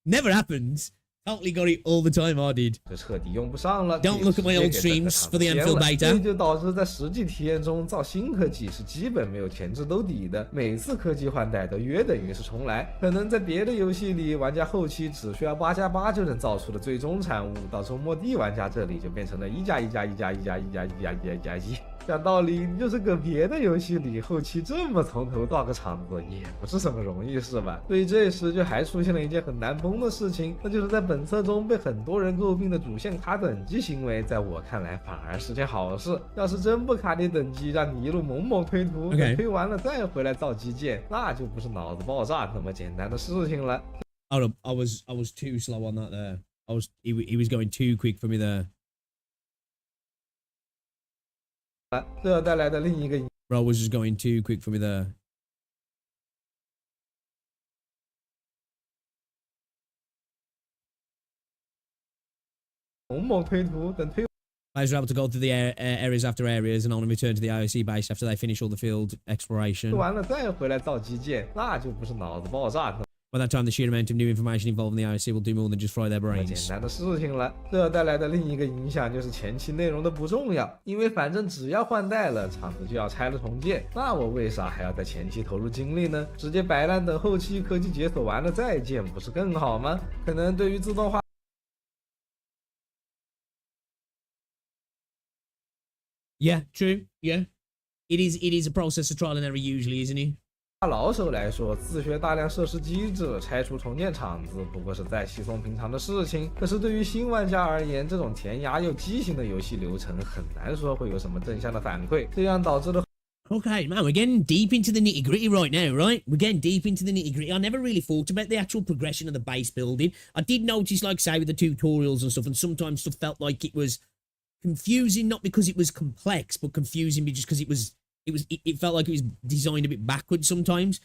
Never happened. Totally got it all the time. I did. 就彻底用不上了。 Don't look at my old streams for the Endfield beta. 这就导致在实际体验中造新科技是基本没有前置兜底的，每次科技换代都约等于是重来。可能在别的游戏里，玩家后期只需要8+8就能造出的最终产物，到周末地玩家这里就变成了1+1+1+1+1+1+1+1+1+1。讲道理，你就是搁别的游戏里后期这么从头造个厂子，也不是什么容易事吧？所以这时就还出现了一件很难崩的事情，那就是在本册中被很多人诟病的主线卡等级行为，在我看来反而是件好事。要是真不卡你等级，让你一路猛猛推图，推完了再回来造基建，那就不是脑子爆炸那么简单的事情了。Hold up, I was too slow on that there. He was going too quick for me there. 这带来的另一个 Bro was just going too quick for me there. 猛猛推图，等推 Players are able to go through the areas after areas and only return to the IOC base after they finish all the field exploration. 完了再回来造基建，那就不是脑子爆炸 By that time, the sheer amount of new information involved in the IOC will do more than just fry their 那么 brains. 简单的事情了。这带来的另一个影响就是前期内容的不重要，因为反正只要换代了，厂子就要拆了重建，那我为啥还要在前期投入精力呢？直接摆烂等后期科技解锁完了再建，不是更好吗？可能对于自动化 Yeah, true. Yeah, it is a process of trial and error usually, isn't it? 老手来说，自学大量设施机制，拆除重建厂子，不过是再稀松平常的事情。可是对于新玩家而言，这种填鸭又畸形的游戏流程，很难说会有什么正向的反馈，这样导致的。 Okay, man, we're getting deep into the nitty gritty right now, right? We're getting deep into the nitty gritty. I never really thought about the actual progression of the base building. I did notice, like, say, with the tutorials and stuff, and sometimes stuff felt like it was confusing, not because it was complex, but confusing just because it felt like it was designed a bit backwards sometimes.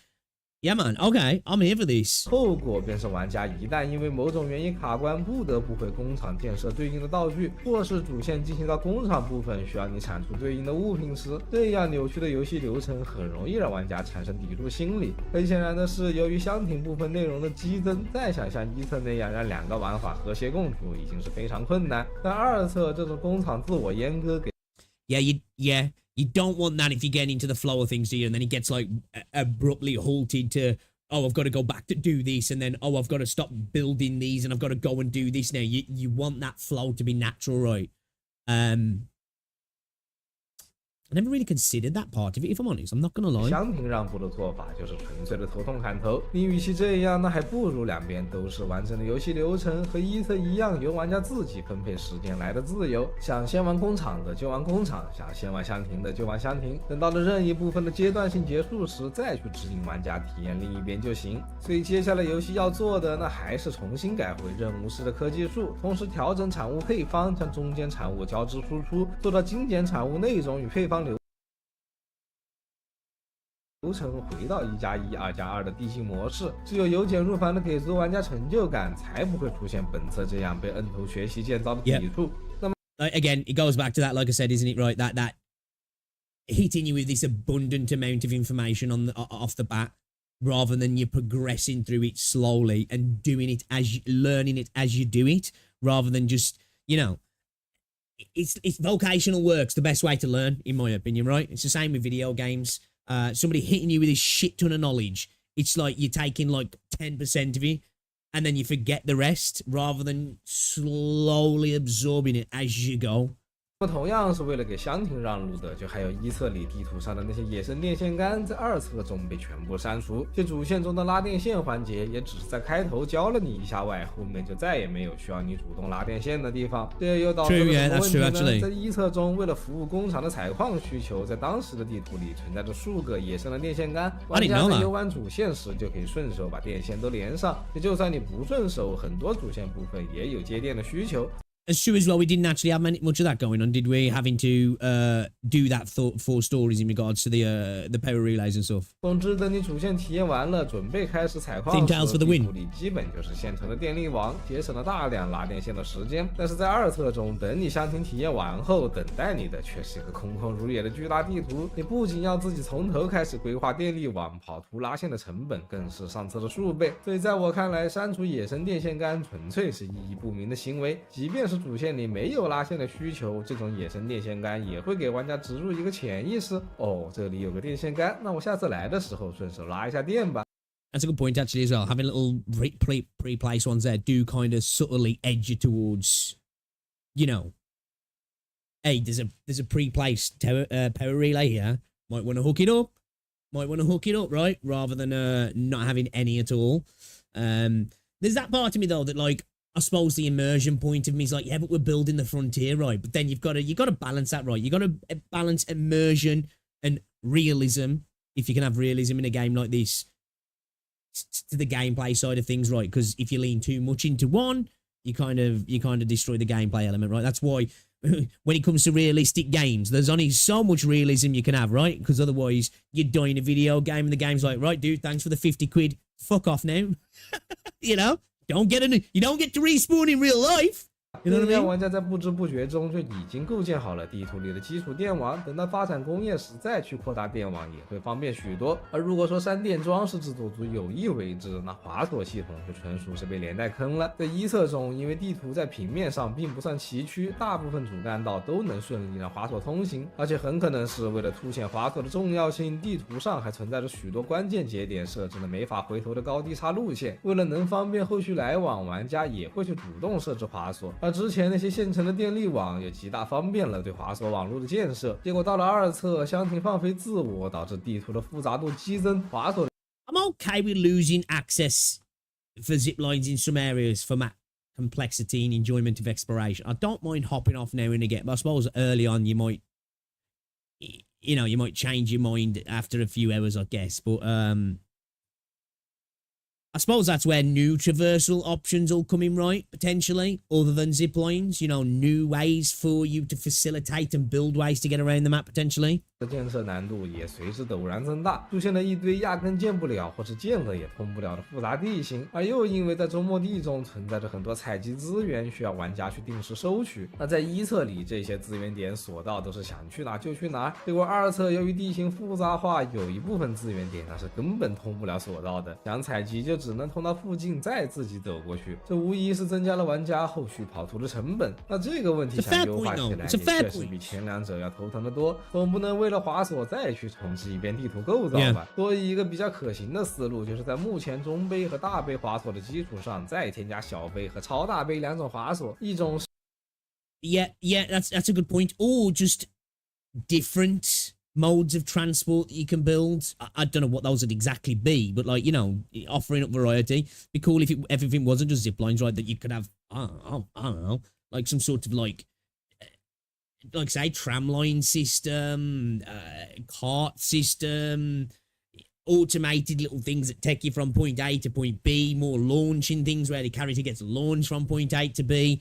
Yeah, man. Okay, I'm here for this. 后果便是玩家一旦因为某种原因卡关，不得不回工厂建设对应的道具，或是主线进行到工厂部分需要你产出对应的物品时，这样扭曲的游戏流程很容易让玩家产生抵触心理。很显然的是，由于箱庭部分内容的激增，再想像一册那样让2个玩法和谐共处，已经是非常困难。但2册这种工厂自我阉割给 You don't want that if you get into the flow of things, do you? And then it gets like abruptly halted to oh, I've got to go back to do this, and then, oh, I've got to stop building these, and I've got to go and do this now. You want that flow to be natural, right? I never really considered that part of it, if I'm honest. I'm not gonna lie. 相庭让步的做法就是纯粹的头痛砍头。你与其这样，那还不如两边都是完整的游戏流程，和一测一样，由玩家自己分配时间来的自由。想先玩工厂的就玩工厂，想先玩箱庭的就玩箱庭。等到了任意部分的阶段性结束时，再去指引玩家体验另一边就行。所以接下来游戏要做的，那还是重新改回任务式的科技树，同时调整产物配方，将中间产物交织输出，做到精简产物内容与配方流程回到1+1、2+2的递进模式，只有由简入繁的给足玩家成就感，才不会出现本册这样被摁头学习建造的抵触。那么 again, it goes back to that, like I said, isn't it? Right, that hitting you with this abundant amount of information off the bat, rather than you progressing through it slowly and doing it learning it as you do it, rather than just, it's vocational work's the best way to learn, in my opinion, right? It's the same with video games. Somebody hitting you with this shit ton of knowledge, it's like you're taking like 10% of it, and then you forget the rest, rather than slowly absorbing it as you go. 同样是为了给箱庭让路的，就还有一册里地图上的那些野生电线杆，在二册中被全部删除。这主线中的拉电线环节，也只是在开头教了你一下外，后面就再也没有需要你主动拉电线的地方。这又导致了什么问题呢？在一册中，为了服务工厂的采矿需求，在当时的地图里存在着数个野生的电线杆，玩家在游玩主线时就可以顺手把电线都连上。就算你不顺手，很多主线部分也有接电的需求。It's true as well, we didn't actually have much of that going on, did we? Having to do that for stories in regards to the power relays and stuff. 总之，等你主线体验完了，准备开始采矿时，地图里基本就是现成的电力网，节省了大量拉电线的时间。但是在二册中，等你箱庭体验完后，等待你的却是一个空旷如也的巨大地图。你不仅要自己从头开始规划电力网，跑图拉线的成本更是上册的数倍。所以在我看来，删除野生电线杆纯粹是意义不明的行为，即便是主线里没有拉线的需求，这种野生电线杆也会给玩家植入一个潜意识，哦，这里有个电线杆，那我下次来的时候顺手拉一下电吧。That's a good point actually as well. Having little pre-place ones there do kind of subtly edge you towards, hey, there's a pre-placed power relay here. Might want to hook it up, right? Rather than not having any at all. There's that part of me though that, like, I suppose the immersion point of me is like, yeah, but we're building the frontier, right? But then you got to balance that, right? You got to balance immersion and realism, if you can have realism in a game like this, to the gameplay side of things, right? Because if you lean too much into one, you kind of destroy the gameplay element, right? That's why when it comes to realistic games, there's only so much realism you can have, right? Because otherwise you're dying a video game and the game's like, right, dude, thanks for the 50 quid. Fuck off now. You don't get to respawn in real life. 让玩家在不知不觉中就已经构建好了地图里的基础电网，等到发展工业时再去扩大电网也会方便许多。而如果说删电装是制作组有意为之，那滑索系统就纯属是被连带坑了。在一册中，因为地图在平面上并不算崎岖，大部分主干道都能顺利让滑索通行，而且很可能是为了凸显滑索的重要性，地图上还存在着许多关键节点设置了没法回头的高低差路线。为了能方便后续来往，玩家也会去主动设置滑索。而之前那些现成的电力网也极大方便了对滑索网络的建设，结果到了二册，箱庭放飞自我，导致地图的复杂度激增，滑索。I'm okay with losing access for zip lines in some areas for map complexity and enjoyment of exploration. I don't mind hopping off now and again, but I suppose early on you might change your mind after a few hours, I guess. But I suppose that's where new traversal options will come in, right? Potentially, other than zip lines, new ways for you to facilitate and build ways to get around the map, potentially. 建设难度也随之陡然增大，出现了一堆压根建不了或是建了也通不了的复杂地形，而又因为在周末地中存在着很多采集资源，需要玩家去定时收取。那在一册里，这些资源点索道都是想去哪就去哪，结果二册由于地形复杂化，有一部分资源点那是根本通不了索道的，想采集就只能通到附近再自己走过去，这无疑是增加了玩家后续跑图的成本。那这个问题想优化起来，也确实比前两者要头疼得多。总不能为为了华硕再去重置一遍地图构造吧。所以一个比较可行的思路就是在目前中杯和大杯华硕的基础上，再添加小杯和超大杯两种华硕，一种。Yeah, that's a good point. Or just different modes of transport that you can build. I don't know what those would exactly be, but like, you know, offering up variety. It'd be cool if everything wasn't just zip lines, right? That you could have, I don't know, like some sort of like say tramline system, cart system, automated little things that take you from point A to point B, more launching things where the character gets launched from point A to B.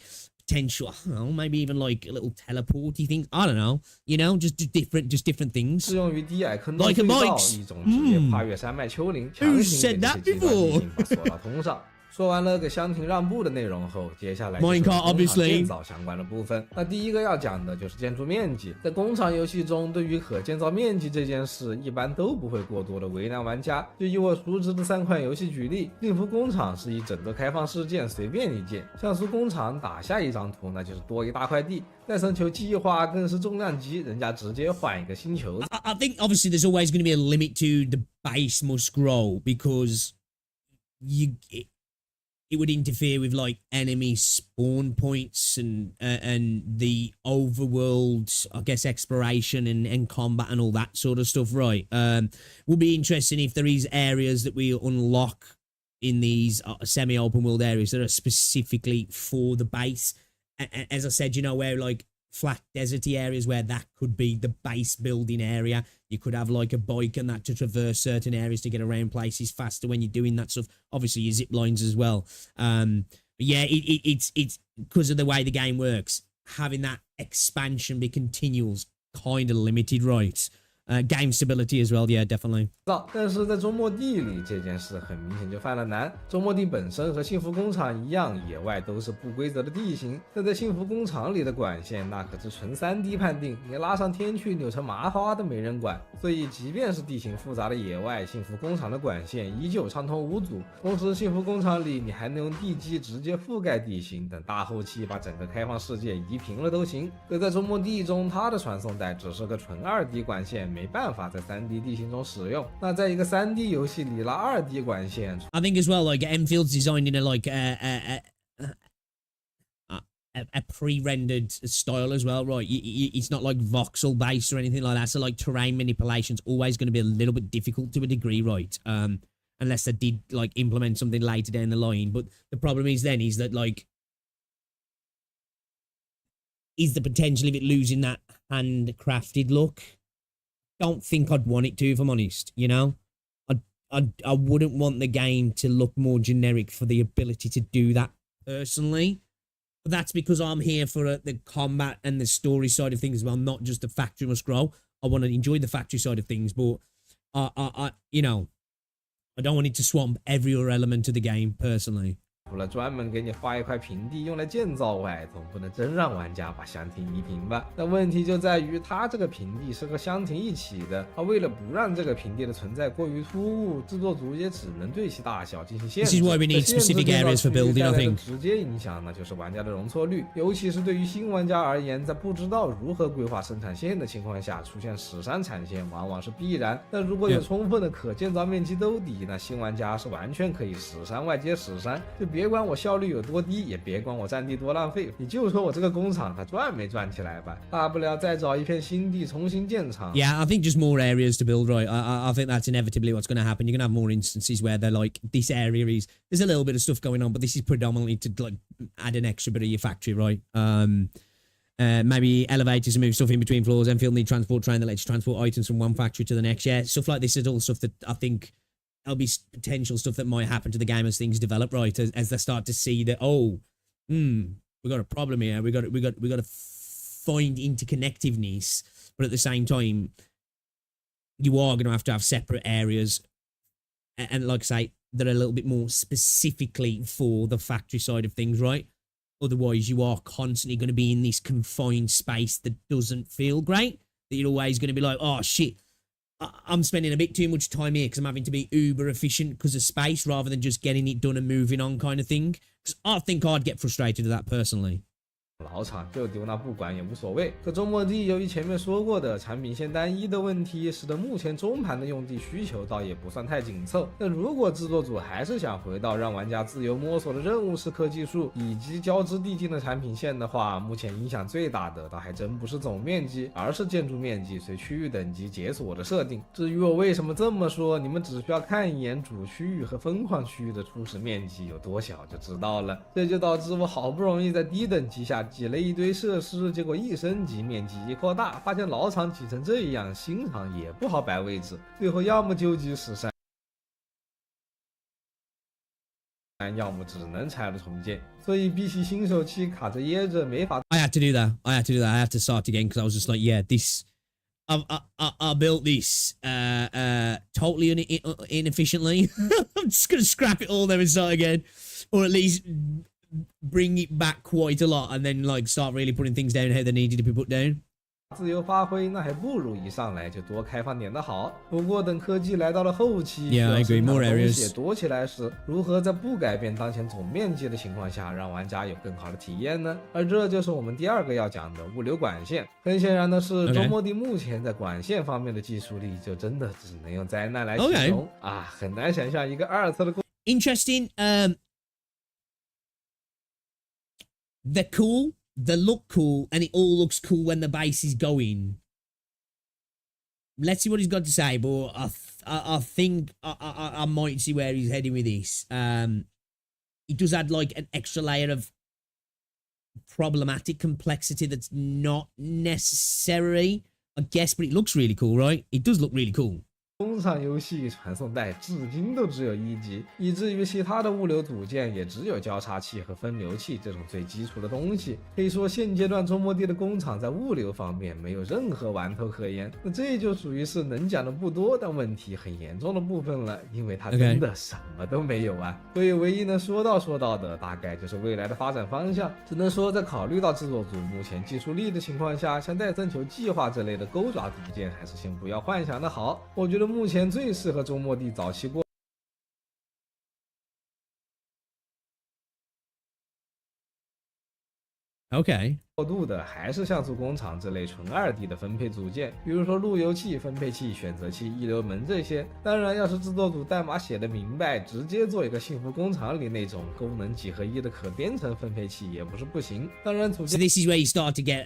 Potential, I don't know, maybe even like a little teleporty things. I don't know, you know, just different things. 适用于低矮坑洞隧道，一种直接跨越山脉丘陵，强行给这些极端地形把索道通上。说完了给香亭让步的内容后，接下来就是工厂建造相关的部分。那第一个要讲的就是建筑面积。在工厂游戏中，对于可建造面积这件事，一般都不会过多的为难玩家。就以我熟知的3款游戏举例，幸福工厂是以整个开放事件随便一建，像素工厂打下一张图那就是多一大块地，再生球计划更是重量级，人家直接换一个星球。I think obviously there's always going to be a limit to the base must grow because it would interfere with like enemy spawn points and the overworld, I guess, exploration and combat and all that sort of stuff, right? Will be interesting if there is areas that we unlock in these semi-open world areas that are specifically for the base. As I said, you know, where like flat deserty areas where that could be the base building area. You could have like a bike and that to traverse certain areas to get around places faster when you're doing that stuff. Obviously your zip lines as well. But yeah, it's because of the way the game works. Having that expansion be continual kind of limited, right? Game stability as well, yeah, definitely. 但是在周末地里这件事很明显就犯了难。周末地本身和幸福工厂一样，野外都是不规则的地形，但在幸福工厂里的管线那可是纯 3D 判定，你拉上天去扭成麻花都没人管。所以即便是地形复杂的野外，幸福工厂的管线依旧畅通无阻。同时幸福工厂里你还能用地基直接覆盖地形，等大后期把整个开放世界移平了都行。可在周末地中，它的传送带只是个纯 2D 管线，没办法在 3D 地形中使用。那在一个 3D 游戏里拉 2D 管线 I think as well, like Enfield's designed in a like a pre-rendered style as well, right? It's not like voxel based or anything like that, so like terrain manipulation's always going to be a little bit difficult to a degree, right? Unless they did like implement something later down the line. But the problem is that like is the potential of it losing that handcrafted look. Don't think I'd want it to, if I'm honest, you know? I wouldn't want the game to look more generic for the ability to do that personally. But that's because I'm here for the combat and the story side of things as well, not just the factory must grow. I want to enjoy the factory side of things, but I you know, I don't want it to swamp every other element of the game personally. 除了专门给你画一块平地用来建造外，总不能真让玩家把箱庭移平吧？那问题就在于它这个平地是和箱庭一起的，而为了不让这个平地的存在过于突兀，制作组也只能对其大小进行限制。This is why we need specific areas for building, I think. 直接影响呢就是玩家的容错率，尤其是对于新玩家而言，在不知道如何规划生产线的情况下，出现屎山产线往往是必然。但如果有充分的可建造面积兜底，那新玩家是完全可以屎山外接屎山，就别管我效率有多低，也别管我占地多浪费，你就说我这个工厂它赚没赚起来吧，大不了再找一片新地重新建厂。Yeah, I think just more areas to build, right? I think that's inevitably what's going to happen. You're going to have more instances where they're like, this area is, there's a little bit of stuff going on, but this is predominantly to like add an extra bit of your factory, right? Maybe elevators and move stuff in between floors. Enfield need transport train that lets you transport items from one factory to the next. Yeah, stuff like this is all stuff that I think there'll be potential stuff that might happen to the game as things develop, right? As they start to see that, we got a problem here. We got to find interconnectiveness, but at the same time, you are going to have separate areas, and like I say, that are a little bit more specifically for the factory side of things, right? Otherwise, you are constantly going to be in this confined space that doesn't feel great. That you're always going to be like, oh shit, I'm spending a bit too much time here because I'm having to be uber efficient because of space rather than just getting it done and moving on kind of thing. Because I think I'd get frustrated with that personally. 老厂就丢那不管也无所谓。可周末地由于前面说过的产品线单一的问题，使得目前中盘的用地需求倒也不算太紧凑。那如果制作组还是想回到让玩家自由摸索的任务时刻技术以及交织递进的产品线的话，目前影响最大的倒还真不是总面积，而是建筑面积随区域等级解锁的设定。至于我为什么这么说，你们只需要看一眼主区域和分矿区域的初始面积有多小就知道了。这就导致我好不容易在低等级下挤了一堆设施，结果一升级面积一扩大，发现老厂挤成这样，新厂也不好摆位置，最后要么究极实山，要么只能拆了重建。所以比起新手期卡着掖着没法 I had to do that. I had to start again because I was just like, yeah, this. I built this totally inefficiently. I'm just gonna scrap it all there and start again, or at least bring it back quite a lot, and then like start really putting things down how they needed to be put down. 自由发挥，那还不如一上来就多开放点的好。不过等科技来到了后期， Yeah, I agree. More 东西 areas 也多起来时，如何在不改变当前总面积的情况下，让玩家有更好的体验呢？而这就是我们第二个要讲的物流管线。很显然的是，周末地目前在管线方面的技术力，就真的只能用灾难来形容啊！很难想象一个二测的Interesting. They're cool. They look cool, and it all looks cool when the base is going. Let's see what he's got to say, but I think I might see where he's heading with this. It does add like an extra layer of problematic complexity that's not necessary, I guess, but it looks really cool, right? It does look really cool. 工厂游戏传送带至今都只有1级，以至于其他的物流组件也只有交叉器和分流器这种最基础的东西。可以说现阶段周末地的工厂在物流方面没有任何玩头可言。那这就属于是能讲的不多但问题很严重的部分了，因为它真的什么都没有啊。所以唯一能说到的大概就是未来的发展方向。只能说在考虑到制作组目前技术力的情况下，像戴森球计划这类的钩爪组件还是先不要幻想的好。我觉得目前最适合周末地早期过渡的还是像素工厂这类纯2D 的分配组件，比如说路由器、分配器、选择器、溢流门这些。当然，要是制作组代码写的明白，直接做一个幸福工厂里那种功能几合一的可编程分配器也不是不行。当然，组件 So this is where you start to get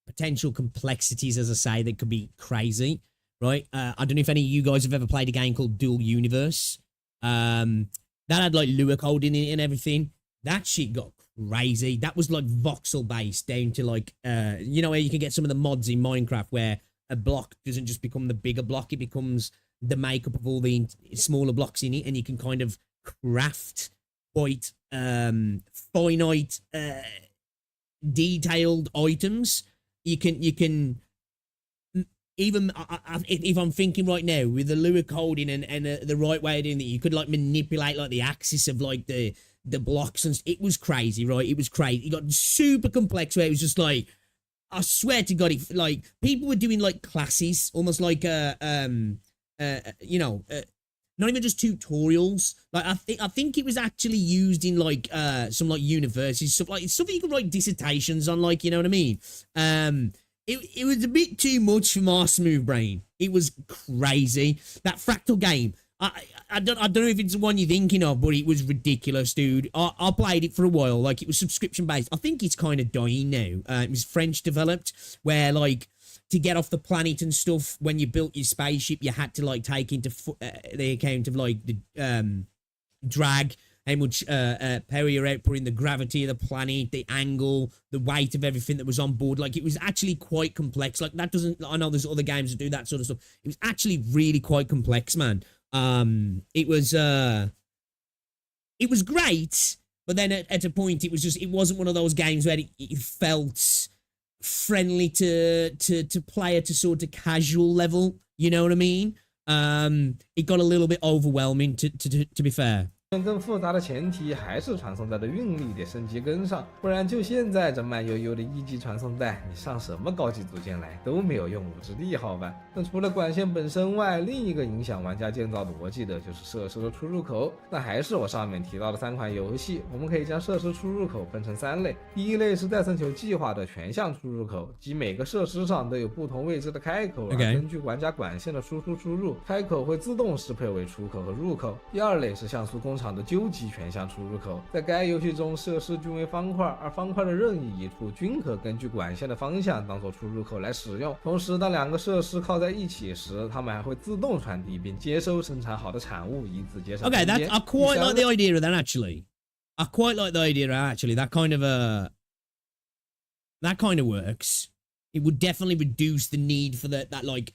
potential complexities, as I say, that could be crazy, right? I don't know if any of you guys have ever played a game called Dual Universe. That had like Lua code in it and everything. That shit got crazy. That was like voxel based down to like, you know, where you can get some of the mods in Minecraft where a block doesn't just become the bigger block, it becomes the makeup of all the smaller blocks in it, and you can kind of craft quite finite, detailed items. You can even if I'm thinking right now with the Lua coding and the right way of doing it, you could like manipulate like the axis of like the blocks, and it was crazy, right? It was crazy. It got super complex where it was just like, I swear to God, it like people were doing like classes, almost like you know, not even just tutorials. Like I think it was actually used in like some like universities, stuff like stuff you could write dissertations on, like, you know what I mean? It was a bit too much for my smooth brain. It was crazy. That fractal game. I don't know if it's the one you're thinking of, but it was ridiculous, dude. I played it for a while. Like, it was subscription based. I think it's kind of dying now. It was French developed, where like to get off the planet and stuff, when you built your spaceship, you had to like take into the account of like the drag, how much power you're outputting, the gravity of the planet, the angle, the weight of everything that was on board. Like, it was actually quite complex. Like, that doesn't, I know there's other games that do that sort of stuff. It was actually really quite complex, man. It was great, but then at a point it wasn't one of those games where it felt friendly to play at a sort of casual level, you know what I mean? It got a little bit overwhelming to be fair. 更复杂的前提还是传送带的运力得升级跟上，不然就现在这慢悠悠的1级传送带，你上什么高级组件来都没有用武之地，好吧？那除了管线本身外，另一个影响玩家建造逻辑的就是设施的出入口。那还是我上面提到的3款游戏，我们可以将设施出入口分成3类。第一类是戴森球计划的全向出入口，即每个设施上都有不同位置的开口，而根据玩家管线的输出输入，开口会自动适配为出口和入口。第二类是像素工厂的究极全向出入口，在该游戏中设施均为方块，而方块的任意一处均可根据管线的方向当做出入口来使用。同时当2个设施靠在一起时，它们还会自动传递并接收生产好的产物，以此节省空间。Okay, I quite like the idea of that actually. I quite like the idea of actually that kind of works. It would definitely reduce the need for that like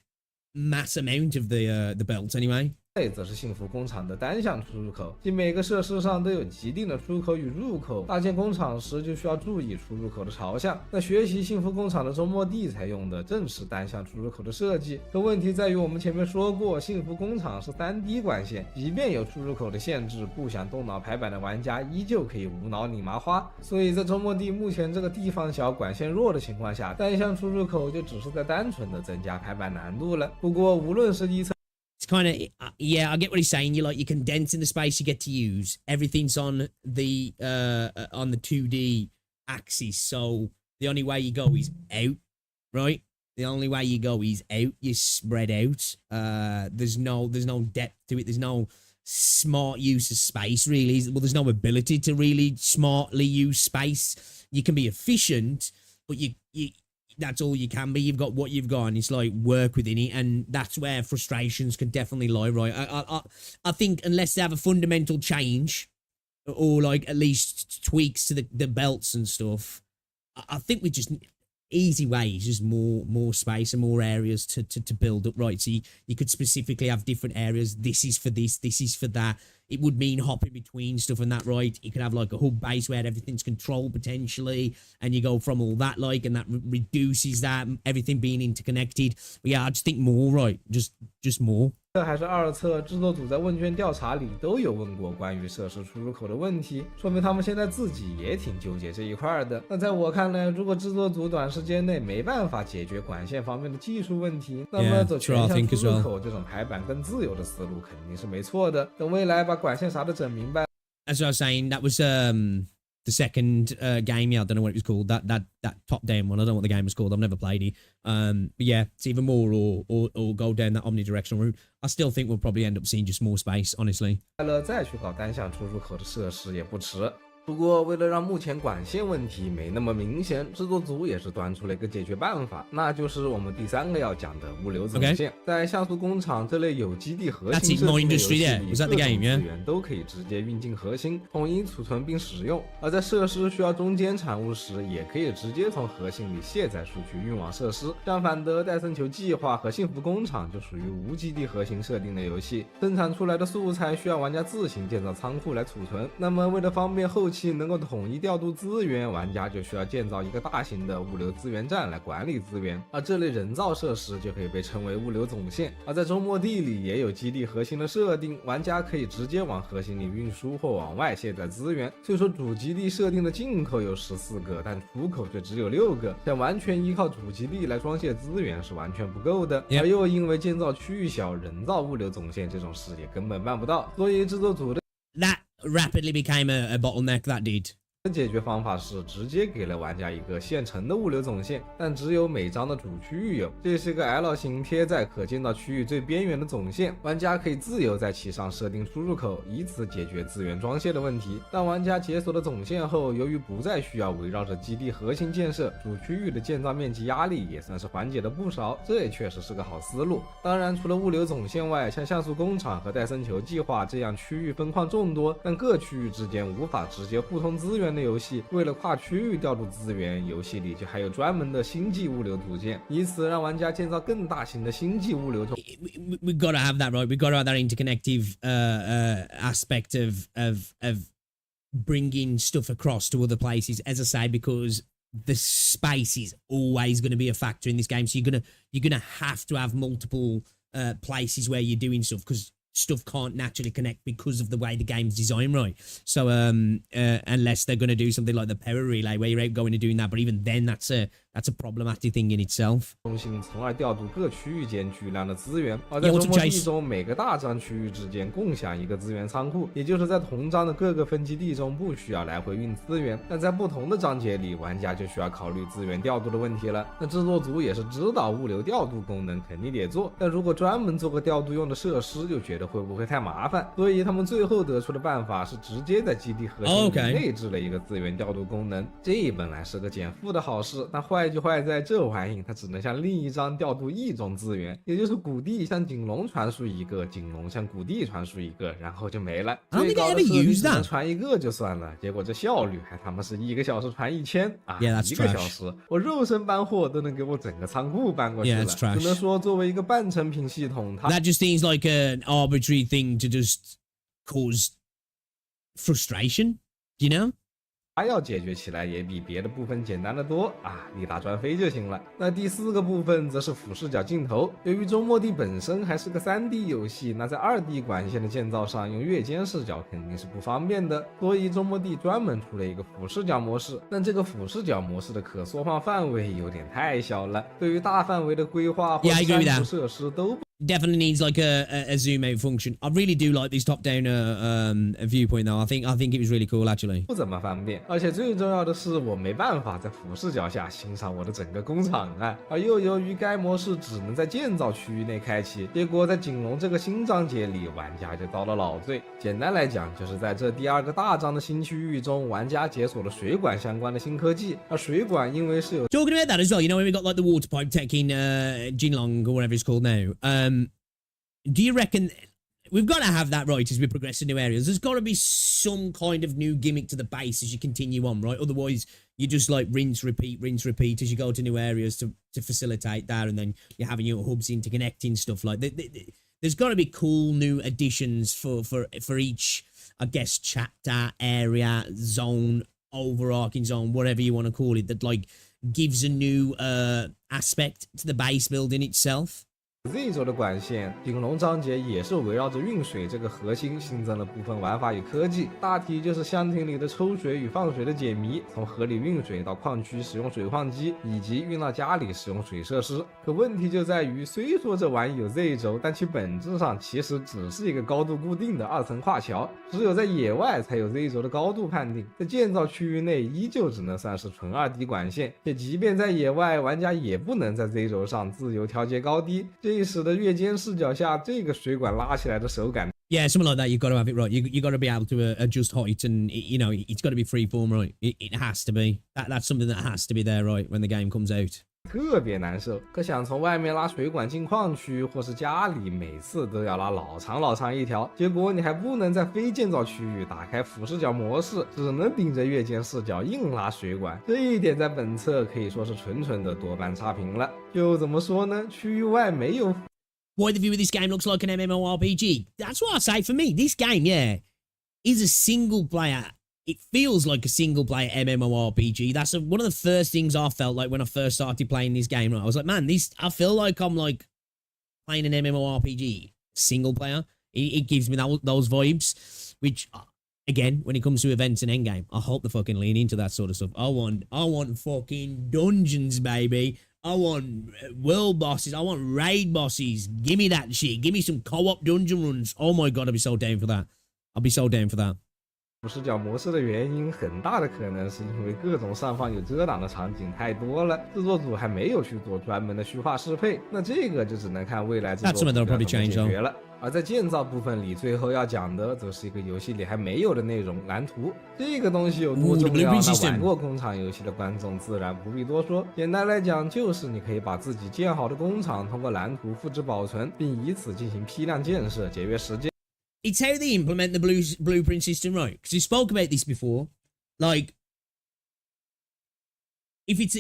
mass amount of the belts anyway. 类则是幸福工厂的单向出入口，即每个设施上都有既定的出口与入口，搭建工厂时就需要注意出入口的朝向。那学习幸福工厂的周末地才用的正是单向出入口的设计，可问题在于我们前面说过，幸福工厂是3D 管线，即便有出入口的限制，不想动脑排版的玩家依旧可以无脑拧麻花。所以在周末地目前这个地方小管线弱的情况下，单向出入口就只是在单纯的增加排版难度了。不过无论是一侧 It's kind of yeah, I get what he's saying. You're condensing the space you get to use. Everything's on the 2D axis, so the only way you go is out, right? The only way you go is out. You spread out. There's no depth to it. There's no smart use of space, really. Well, there's no ability to really smartly use space. You can be efficient, but you that's all you can be. You've got what you've got, and it's like work within it, and that's where frustrations can definitely lie, right? I think unless they have a fundamental change, or like at least tweaks to the belts and stuff, I think we just easy ways, just more space and more areas to build up, right? So you could specifically have different areas. This is for this is for that. It would mean hopping between stuff and that, right? You could have like a hub base where everything's controlled potentially, and you go from all that, like, and that reduces that, everything being interconnected. But yeah, I just think more, right? Just more. 这还是2侧，制作组在问卷调查里都有问过关于设施出入口的问题，说明他们现在自己也挺纠结这一块的。那在我看来，如果制作组短时间内没办法解决管线方面的技术问题，那么走全向出入口这种排版更自由的思路肯定是没错的。等未来把管线啥的整明白。As I was saying, that was the second game. Yeah, I don't know what it was called. That top-down one. I don't know what the game was called. I've never played it. But yeah, it's either more or go down that omnidirectional route. I still think we'll probably end up seeing just more space, honestly. 再去搞单向出入口的设施也不迟。不过为了让目前管线问题没那么明显，制作组也是端出了一个解决办法，那就是我们第3个要讲的物流总线。在像素工厂这类有基地核心设定的游戏里，各种资源都可以直接运进核心，统一储存并使用。而在设施需要中间产物时，也可以直接从核心里卸载数据运往设施。相反的，戴森球计划和幸福工厂就属于无基地核心设定的游戏，生产出来的素材需要玩家自行建造仓库来储存。那么为了方便后期能够统一调度资源，玩家就需要建造一个大型的物流资源站来管理资源，而这类人造设施就可以被称为物流总线。而在周末地里也有基地核心的设定，玩家可以直接往核心里运输或往外卸载资源。虽说主基地设定的进口有14个，但出口却只有6个，想完全依靠主基地来装卸资源是完全不够的。而又因为建造区域小，人造物流总线这种事也根本办不到，所以制作组的 That rapidly became a bottleneck. That did. 解决方法是直接给了玩家一个现成的物流总线，但只有每张的主区域有。这是个 L 型贴在可见到区域最边缘的总线，玩家可以自由在其上设定出入口，以此解决资源装卸的问题。当玩家解锁了总线后，由于不再需要围绕着基地核心建设，主区域的建造面积压力也算是缓解了不少，这也确实是个好思路。当然，除了物流总线外，像像素工厂和戴森球计划这样区域分矿众多，但各区域之间无法直接互通资源的游戏，为了跨区域调度资源，游戏里就还有专门的星际物流组件，以此让玩家建造更大型的星际物流。We've got to have that, right? We've got to have that interconnective aspect of bringing stuff across to other places, as I say, because the space is always going to be a factor in this game. So you're gonna have to have multiple places where you're doing stuff, because stuff can't naturally connect because of the way the game's designed, right? So unless they're going to do something like the power relay where you're out going and doing that, but even then that's a problematic thing in itself. 中心从而调度各区域间巨量的资源，而在中末地中每个大章区域之间共享一个资源仓库，也就是在同章的各个分基地中不需要来回运资源。但在不同的章节里，玩家就需要考虑资源调度的问题了。那制作组也是知道物流调度功能肯定得做，但如果专门做个调度用的设施，又觉得会不会太麻烦？所以他们最后得出的办法是直接在基地核心里内置了一个资源调度功能。这本来是个减负的好事，但坏就坏在这玩意它只能向另一章调度一种资源，也就是谷地向景龙传输一个，景龙向谷地传输一个，然后就没了。最高的设计只能传一个就算了，结果这效率还他妈是1个小时传1000啊！1个小时，我肉身搬货都能给我整个仓库搬过去了。只能说作为一个半成品系统，它 That just seems like an arbitrary thing to just cause frustration, you know? 它要解决起来也比别的部分简单的多啊，力大专飞就行了。那第4个部分则是俯视角镜头。由于中末地本身还是个3D 游戏，那在2D 管线的建造上用越肩视角肯定是不方便的，所以中末地专门出了一个俯视角模式。但这个俯视角模式的可缩放范围有点太小了，对于大范围的规划或者删除设施都 Definitely needs like a zoom out function. I really do like this top-down viewpoint though. I think it was really cool actually. 不怎么方便，而且最重要的是我没办法在俯视角下欣赏我的整个工厂啊。而又由于该模式只能在建造区域内开启，结果在景龙这个新章节里，玩家就遭了老罪。简单来讲，就是在这第2个大章的新区域中，玩家解锁了水管相关的新科技，而水管因为是有 Talking about that as well, you know when we got like the water pipe tech in Jinlong or whatever it's called now. Do you reckon we've got to have that right as we progress in new areas? There's got to be some kind of new gimmick to the base as you continue on, right? Otherwise, you just like rinse, repeat as you go to new areas to facilitate that, and then you're having your hubs interconnecting stuff like that. There's got to be cool new additions for each, I guess, chapter, area, zone, overarching zone, whatever you want to call it, that like gives a new aspect to the base building itself. Z 轴的管线，景龙章节也是围绕着运水这个核心新增了部分玩法与科技，大体就是箱庭里的抽水与放水的解谜，从河里运水到矿区使用水矿机，以及运到家里使用水设施。可问题就在于，虽说这玩意有 Z 轴，但其本质上其实只是一个高度固定的2层跨桥，只有在野外才有 Z 轴的高度判定，在建造区域内依旧只能算是纯2D 管线，且即便在野外，玩家也不能在 Z 轴上自由调节高低。这使得越肩视角下这个水管拉起来的手感 Yeah, something like that. You've got to have it right. You got to be able to adjust height, and you know it's got to be freeform, right? It has to be. That's something that has to be there, right? When the game comes out. 特别难受，可想从外面拉水管进矿区或是家里，每次都要拉老长一条，结果你还不能在非建造区域打开俯视角模式，只能顶着越肩视角硬拉水管，这一点在本册可以说是纯的多半差评了。就怎么说呢？区域外没有 Why the view of this game looks like an MMORPG? That's what I say for me. This game, yeah, is a single player. It feels like a single player MMORPG. That's one of the first things I felt like when I first started playing this game. Right? I was like, man, I feel like I'm like playing an MMORPG single player. It gives me those vibes, which again, when it comes to events and endgame, I hope they fucking lean into that sort of stuff. I want fucking dungeons, baby. I want world bosses. I want raid bosses. Give me that shit. Give me some co-op dungeon runs. Oh my god, I'd be so down for that. I'll be so down for that. 俯视角模式的原因，很大的可能是因为各种上方有遮挡的场景太多了，制作组还没有去做专门的虚化适配，那这个就只能看未来制作组怎么解决了。而在建造部分里，最后要讲的则是一个游戏里还没有的内容——蓝图。这个东西有多重要？那玩过工厂游戏的观众自然不必多说。简单来讲，就是你可以把自己建好的工厂通过蓝图复制保存，并以此进行批量建设，节约时间。It's how they implement the blueprint system, right? Because we spoke about this before. Like, if it's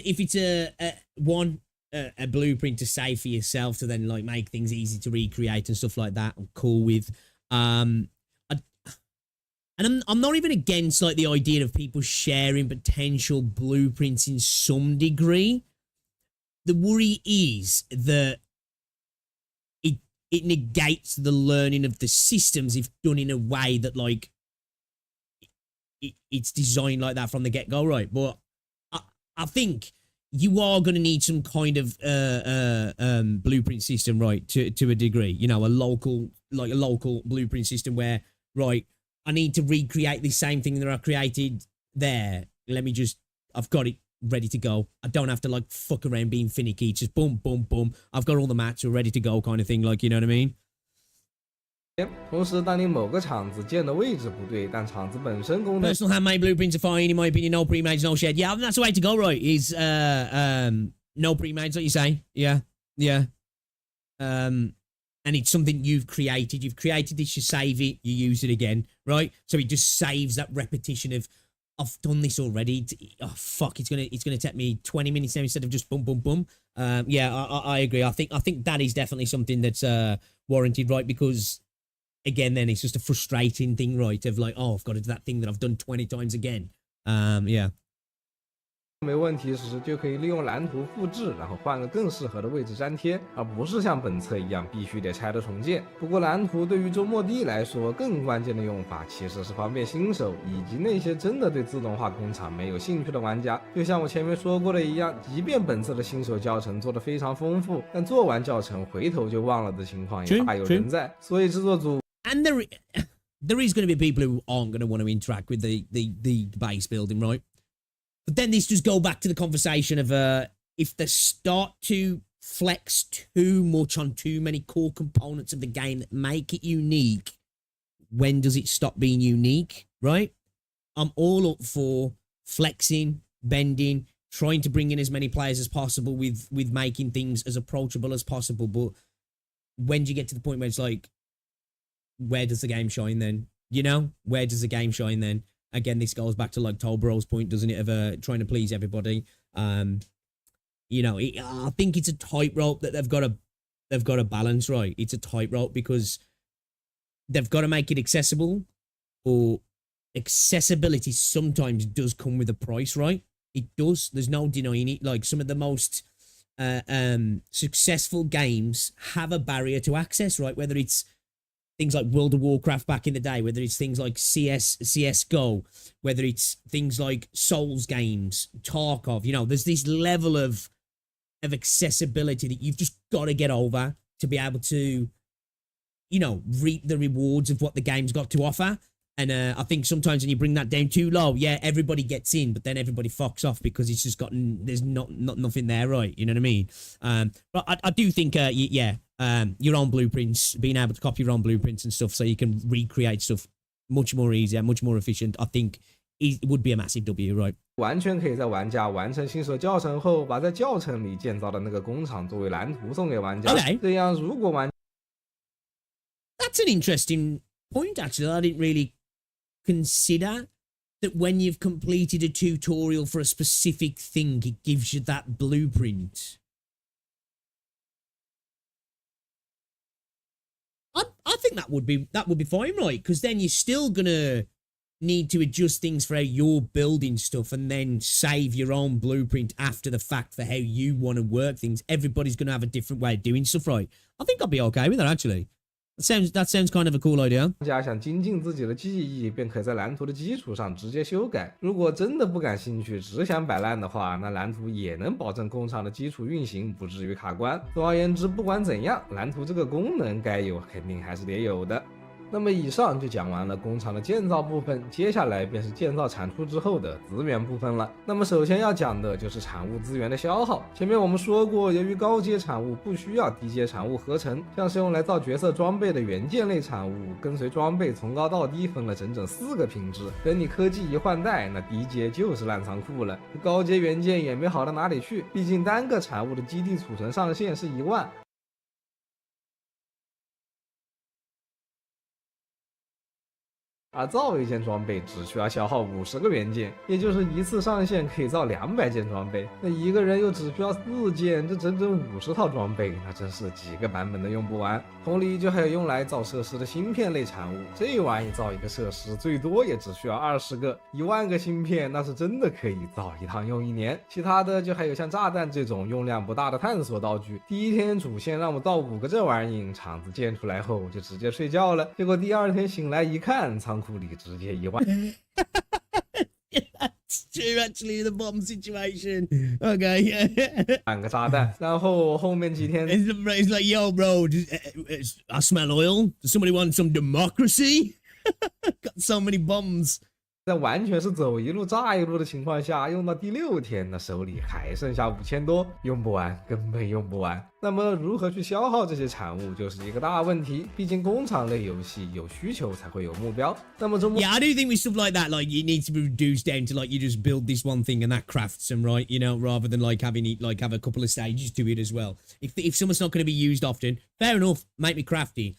a blueprint to save for yourself to then like make things easy to recreate and stuff like that, I'm cool with. And I'm not even against like the idea of people sharing potential blueprints in some degree. The worry is that it negates the learning of the systems if done in a way that like it's designed like that from the get-go, right? But I think you are going to need some kind of blueprint system, right, to a degree. You know, a local blueprint system where, right, I need to recreate the same thing that I created there. I've got it ready to go. I don't have to like fuck around being finicky. It's just boom, boom, boom. I've got all the mats, we're ready to go kind of thing. Like, you know what I mean? 同时，当你某个场子建的位置不对，但场子本身功能 Personal handmade blueprints are fine, in my opinion. No pre-mades, no shed. Yeah, I think that's the way to go, right? Is no pre-mades, what you say? Yeah, yeah. And it's something you've created. You've created this, you save it, you use it again, right? So it just saves that repetition of I've done this already. Oh fuck, it's gonna take me 20 minutes now instead of just boom, boom, boom. Yeah, I agree. I think that is definitely something that's warranted, right? Because again, then it's just a frustrating thing, right? Of like, oh, I've got to do that thing that I've done 20 times again. Yeah. 没问题时，就可以利用蓝图复制，然后换个更适合的位置粘贴，而不是像本册一样必须得拆了重建。不过蓝图对于周末地来说，更关键的用法其实是方便新手以及那些真的对自动化工厂没有兴趣的玩家。就像我前面说过的一样，即便本册的新手教程做得非常丰富，但做完教程回头就忘了的情况也大有人在。所以制作组 And there is going to be people who aren't going to want to interact with the base building, right? But then this does go back to the conversation of if they start to flex too much on too many core components of the game that make it unique, when does it stop being unique, right? I'm all up for flexing, bending, trying to bring in as many players as possible with making things as approachable as possible. But when do you get to the point where it's like, where does the game shine then? You know, where does the game shine then? Again, this goes back to like Tolborough's point, doesn't it, of trying to please everybody. You know, I think it's a tightrope that they've got to balance, right? It's a tightrope because they've got to make it accessible, or accessibility sometimes does come with a price, right? It does. There's no denying it. Like some of the most successful games have a barrier to access, right? Whether it's things like World of Warcraft back in the day, whether it's things like CSGO, whether it's things like Souls games, Tarkov, you know, there's this level of accessibility that you've just got to get over to be able to, you know, reap the rewards of what the game's got to offer. And I think sometimes when you bring that down too low, yeah, everybody gets in, but then everybody fucks off because it's just there's not nothing there, right? You know what I mean? But I do think, yeah, your own blueprints, being able to copy your own blueprints and stuff so you can recreate stuff much more easier, much more efficient, I think it would be a massive W, right? 完全可以在玩家完成新手教程后，把在教程里建造的那个工厂作为蓝图送给玩家。Okay. 这样，如果玩 That's an interesting point, actually. I didn't really consider that when you've completed a tutorial for a specific thing, it gives you that blueprint. I think that would be fine, right? Because then you're still gonna need to adjust things for how you're building stuff and then save your own blueprint after the fact for how you want to work things. Everybody's gonna have a different way of doing stuff, right? I think I'd be okay with that, actually. That sounds kind of a cool idea. 玩家想精进自己的技艺，便可以在蓝图的基础上直接修改。如果真的不感兴趣，只想摆烂的话，那蓝图也能保证工厂的基础运行，不至于卡关。总而言之，不管怎样，蓝图这个功能该有，肯定还是得有的。那么以上就讲完了工厂的建造部分，接下来便是建造产出之后的资源部分了。那么首先要讲的就是产物资源的消耗。前面我们说过，由于高阶产物不需要低阶产物合成，像是用来造角色装备的元件类产物，跟随装备从高到低分了整整4个品质。等你科技一换代，那低阶就是烂仓库了。高阶元件也没好到哪里去，毕竟单个产物的基地储存上限是1万。而造一件装备只需要消耗50个元件，也就是一次上线可以造200件装备。那一个人又只需要4件，这整整50套装备，那真是几个版本都用不完。同理，就还有用来造设施的芯片类产物，这玩意造一个设施最多也只需要20个，1万个芯片那是真的可以造一趟用1年。其他的就还有像炸弹这种用量不大的探索道具，第一天主线让我造5个这玩意，场子建出来后就直接睡觉了，结果第2天醒来一看，仓库里直接1万。That's true, actually, the bomb situation. Okay, yeah. 3个炸弹，然后后面几天 It's like, yo, bro, I smell oil. Does somebody want some democracy? Got so many bombs. 在完全是走一路炸一路的情况下，用到第6天，那手里还剩下5000多，用不完，根本用不完。那么如何去消耗这些产物，就是一个大问题。毕竟工厂类游戏有需求才会有目标。那么Yeah, I do think with stuff like that, like it needs to be reduced down to like you just build this one thing and that crafts them, right? You know, rather than like having it like have a couple of stages to it as well. If someone's not going to be used often, fair enough, make me crafty.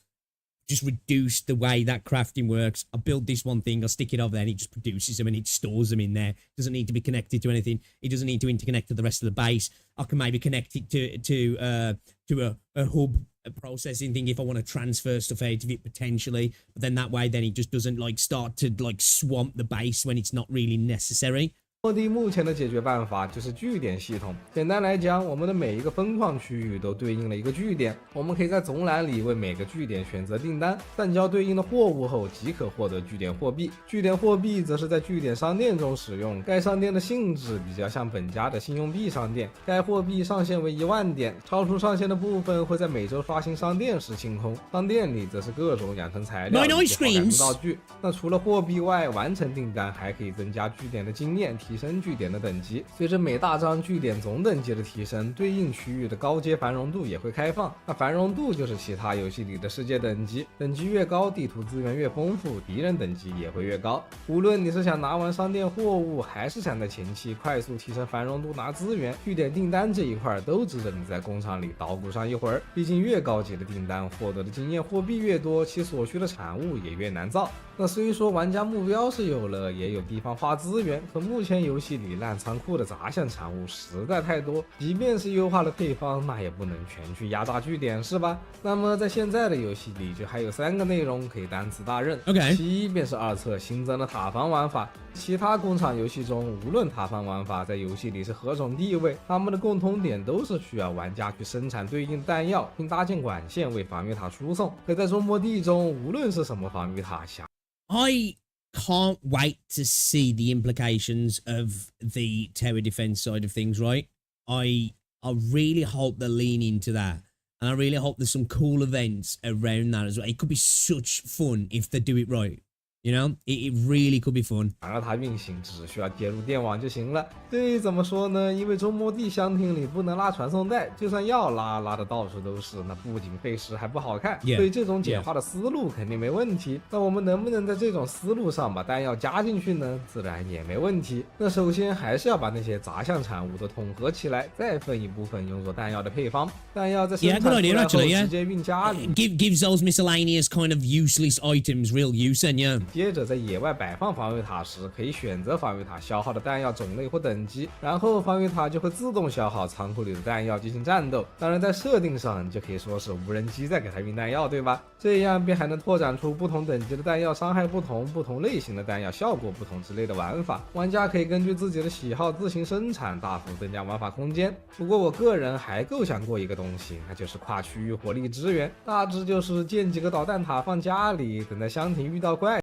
Just reduce the way that crafting works. I build this one thing, I'll stick it over there, and it just produces them and it stores them in there. It doesn't need to be connected to anything. It doesn't need to interconnect to the rest of the base. I can maybe connect it to a hub, a processing thing if I want to transfer stuff out of it potentially. But then that way, then it just doesn't like start to like swamp the base when it's not really necessary. 末地目前的解决办法就是据点系统。简单来讲，我们的每一个分矿区域都对应了一个据点，我们可以在总栏里为每个据点选择订单，散交对应的货物后即可获得据点货币。据点货币则是在据点商店中使用，该商店的性质比较像本家的信用币商店，该货币上限为1万点，超出上限的部分会在每周刷新商店时清空。商店里则是各种养成材料以及好感度道具。那除了货币外，完成订单还可以增加据点的经验，提升据点的等级。随着每大张据点总等级的提升，对应区域的高阶繁荣度也会开放。那繁荣度就是其他游戏里的世界等级，等级越高，地图资源越丰富，敌人等级也会越高。无论你是想拿完商店货物，还是想在前期快速提升繁荣度拿资源，据点订单这一块都值得你在工厂里捣鼓上一会儿。毕竟越高级的订单获得的经验货币越多，其所需的产物也越难造。那虽说玩家目标是有了，也有地方花资源，可目前游戏里烂仓库的杂项产物实在太多，即便是优化了配方，那也不能全去压榨据点，是吧？那么在现在的游戏里，就还有3个内容可以担此大任。OK， 其一便是2侧新增的塔防玩法。其他工厂游戏中，无论塔防玩法在游戏里是何种地位，它们的共同点都是需要玩家去生产对应弹药，并搭建管线为防御塔输送。可在周末地中，无论是什么防御塔下， I can't wait to see the implications of the terror defense side of things, right? I really hope they lean into that. And I really hope there's some cool events around that as well. It could be such fun if they do it right. You know, it really could be fun. 想让它运行，只需要接入电网就行了。这怎么说呢？因为周末地箱庭里不能拉传送带，就算要拉，拉的到处都是，那不仅费时还不好看。所以这种简化的思路肯定没问题。那我们能不能在这种思路上把弹药加进去呢？自然也没问题。那首先还是要把那些杂项产物都统合起来，再分一部分用作弹药的配方。弹药在生产出来后直接运家里。Gives those miscellaneous kind of useless items real use, and yeah. 接着在野外摆放防御塔时，可以选择防御塔消耗的弹药种类或等级，然后防御塔就会自动消耗仓库里的弹药进行战斗。当然在设定上就可以说是无人机在给它运弹药，对吧？这样便还能拓展出不同等级的弹药伤害不同、不同类型的弹药效果不同之类的玩法。玩家可以根据自己的喜好自行生产，大幅增加玩法空间。不过我个人还构想过一个东西，那就是跨区域火力支援，大致就是建几个导弹塔放家里，等在箱庭遇到怪。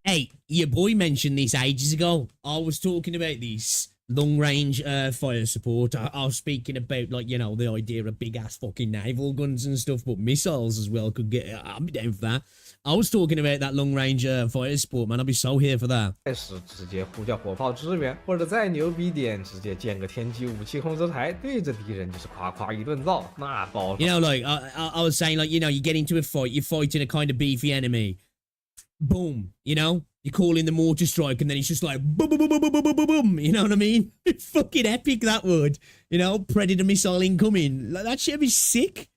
Your boy mentioned this ages ago. I was talking about this long-range fire support. I was speaking about, like, you know, the idea of big-ass fucking naval guns and stuff, but missiles as well could get... I'd be down for that. I was talking about that long-range fire support, man. I'd be so here for that. 开始直接呼叫火炮支援，或者再牛逼点，直接建个天基武器控制台，对着敌人就是夸夸一顿造，那爆。You know, like, I was saying, like, you know, you get into a fight, you're fighting a kind of beefy enemy. Boom, you know? You call in the mortar strike and then it's just like boom, boom, boom, boom, boom, boom, boom, boom. You know what I mean? Fucking epic that would. You know, Predator missile incoming. Like, that shit be sick.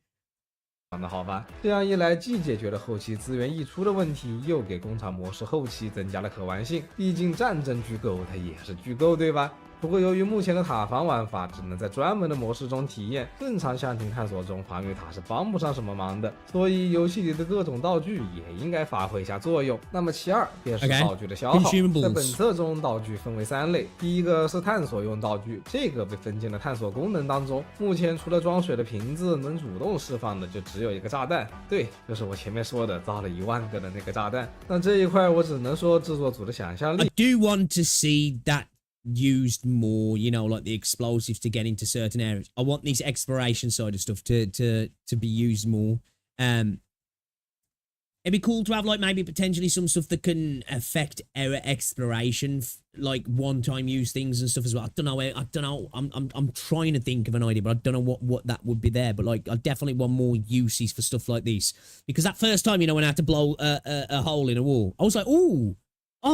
的好吧？这样一来，既解决了后期资源溢出的问题，又给工厂模式后期增加了可玩性。毕竟战争巨构它也是巨构，对吧？不过由于目前的塔防玩法只能在专门的模式中体验，正常箱庭探索中防御塔是帮不上什么忙的，所以游戏里的各种道具也应该发挥一下作用。那么其二便是道具的消耗。在本册中，道具分为3类，第一个是探索用道具，这个被分进了探索功能当中。目前除了装水的瓶子能主动释放的，就只有一个炸弹，对，就是我前面说的造了1万个的那个炸弹。那这一块我只能说制作组的想象力。I do want to see that used more, you know, like the explosives to get into certain areas. I want this exploration side of stuff to be used more. It'd be cool to have like maybe potentially some stuff that can affect our exploration, like one-time use things and stuff as well. I don't know. I'm trying to think of an idea, but I don't know what that would be there. But like, I definitely want more uses for stuff like this, because that first time, you know, when I had to blow a hole in a wall, I was like, oh,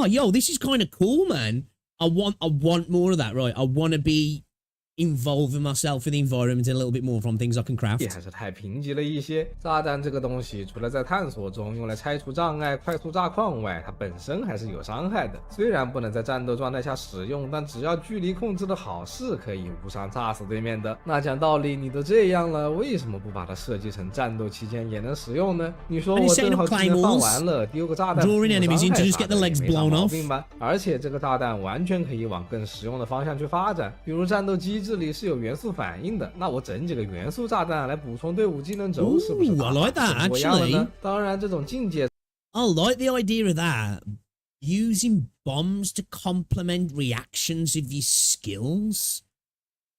yo, this is kind of cool, man. I want more of that, right? I want to be involving myself in the environment a little bit more from things I can craft. 还是太贫瘠了一些。炸弹这个东西，除了在探索中用来拆除障碍、快速炸矿外，它本身还是有伤害的。虽然不能在战斗状态下使用，但只要距离控制的好，是可以无伤炸死对面的。那讲道理，你都这样了，为什么不把它设计成战斗期间也能使用呢？你说我正好技能放完了，丢个炸弹，没啥毛病吧？而且这个炸弹完全可以往更实用的方向去发展，比如战斗机制里是有元素反应的，那我整几个元素炸弹来补充队伍技能轴，是不是？I like that actually. 当然，这种境界 I like the idea of that. Using bombs to complement reactions of your skills.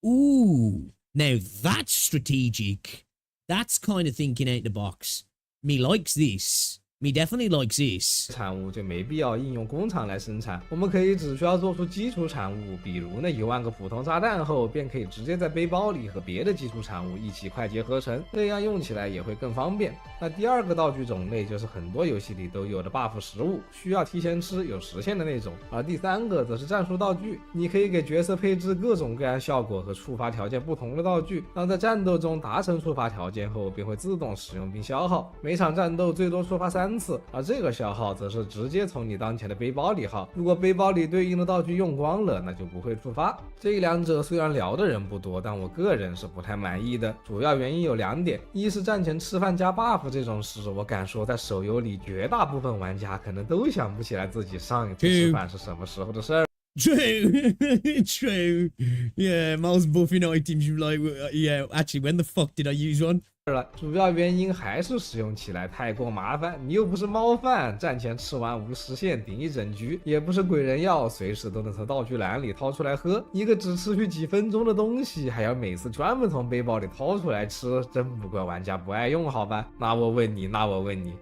Ooh, now that's strategic. That's kind of thinking out the box. Me likes this. Me definitely likes this. 产物就没必要应用工厂来生产，我们可以只需要做出基础产物，比如那1万个普通炸弹后，便可以直接在背包里和别的基础产物一起快捷合成，这样用起来也会更方便。那第二个道具种类就是很多游戏里都有的 buff 食物，需要提前吃有时限的那种。而第3个则是战术道具，你可以给角色配置各种各样效果和触发条件不同的道具，当在战斗中达成触发条件后，便会自动使用并消耗。每场战斗最多触发3次，而这个消耗则是直接从你当前的背包里耗。如果背包里对应的道具用光了，那就不会触发。这两者虽然聊的人不多，但我个人是不太满意的。主要原因有2点：一是战前吃饭加 buff 这种事，我敢说在手游里绝大部分玩家可能都想不起来自己上一次吃饭是什么时候的事儿。True, true. Yeah, most buffing items you like, yeah, actually, when the fuck did I use one? 主要原因还是使用起来太过麻烦，你又不是猫饭，战前吃完无时限顶一整局，也不是鬼人药，随时都能从道具栏里掏出来喝，一个只持续几分钟的东西，还要每次专门从背包里掏出来吃，真不怪玩家不爱用好吧？那我问你，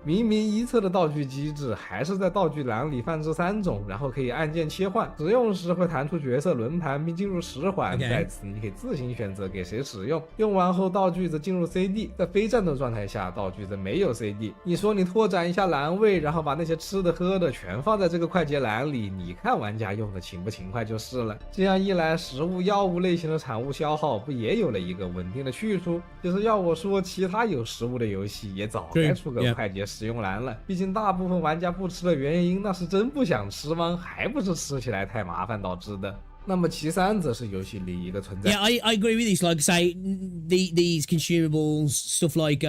明明一侧的道具机制还是在道具栏里放置3种，然后可以按键切换，使用时会弹出角色轮盘并进入10环，在此你可以自行选择给谁使用，用完后道具则进入 CD。在非战斗状态下，道具则没有 CD。你说你拓展一下栏位，然后把那些吃的喝的全放在这个快捷栏里，你看玩家用的勤不勤快就是了。这样一来，食物、药物类型的产物消耗不也有了一个稳定的去处？就是要我说，其他有食物的游戏也早该出个快捷使用栏了。毕竟大部分玩家不吃的原因，那是真不想吃吗？还不是吃起来太麻烦导致的。那么其3则是游戏里一个存在。Yeah, I agree with this. Like, say, these consumables, stuff like,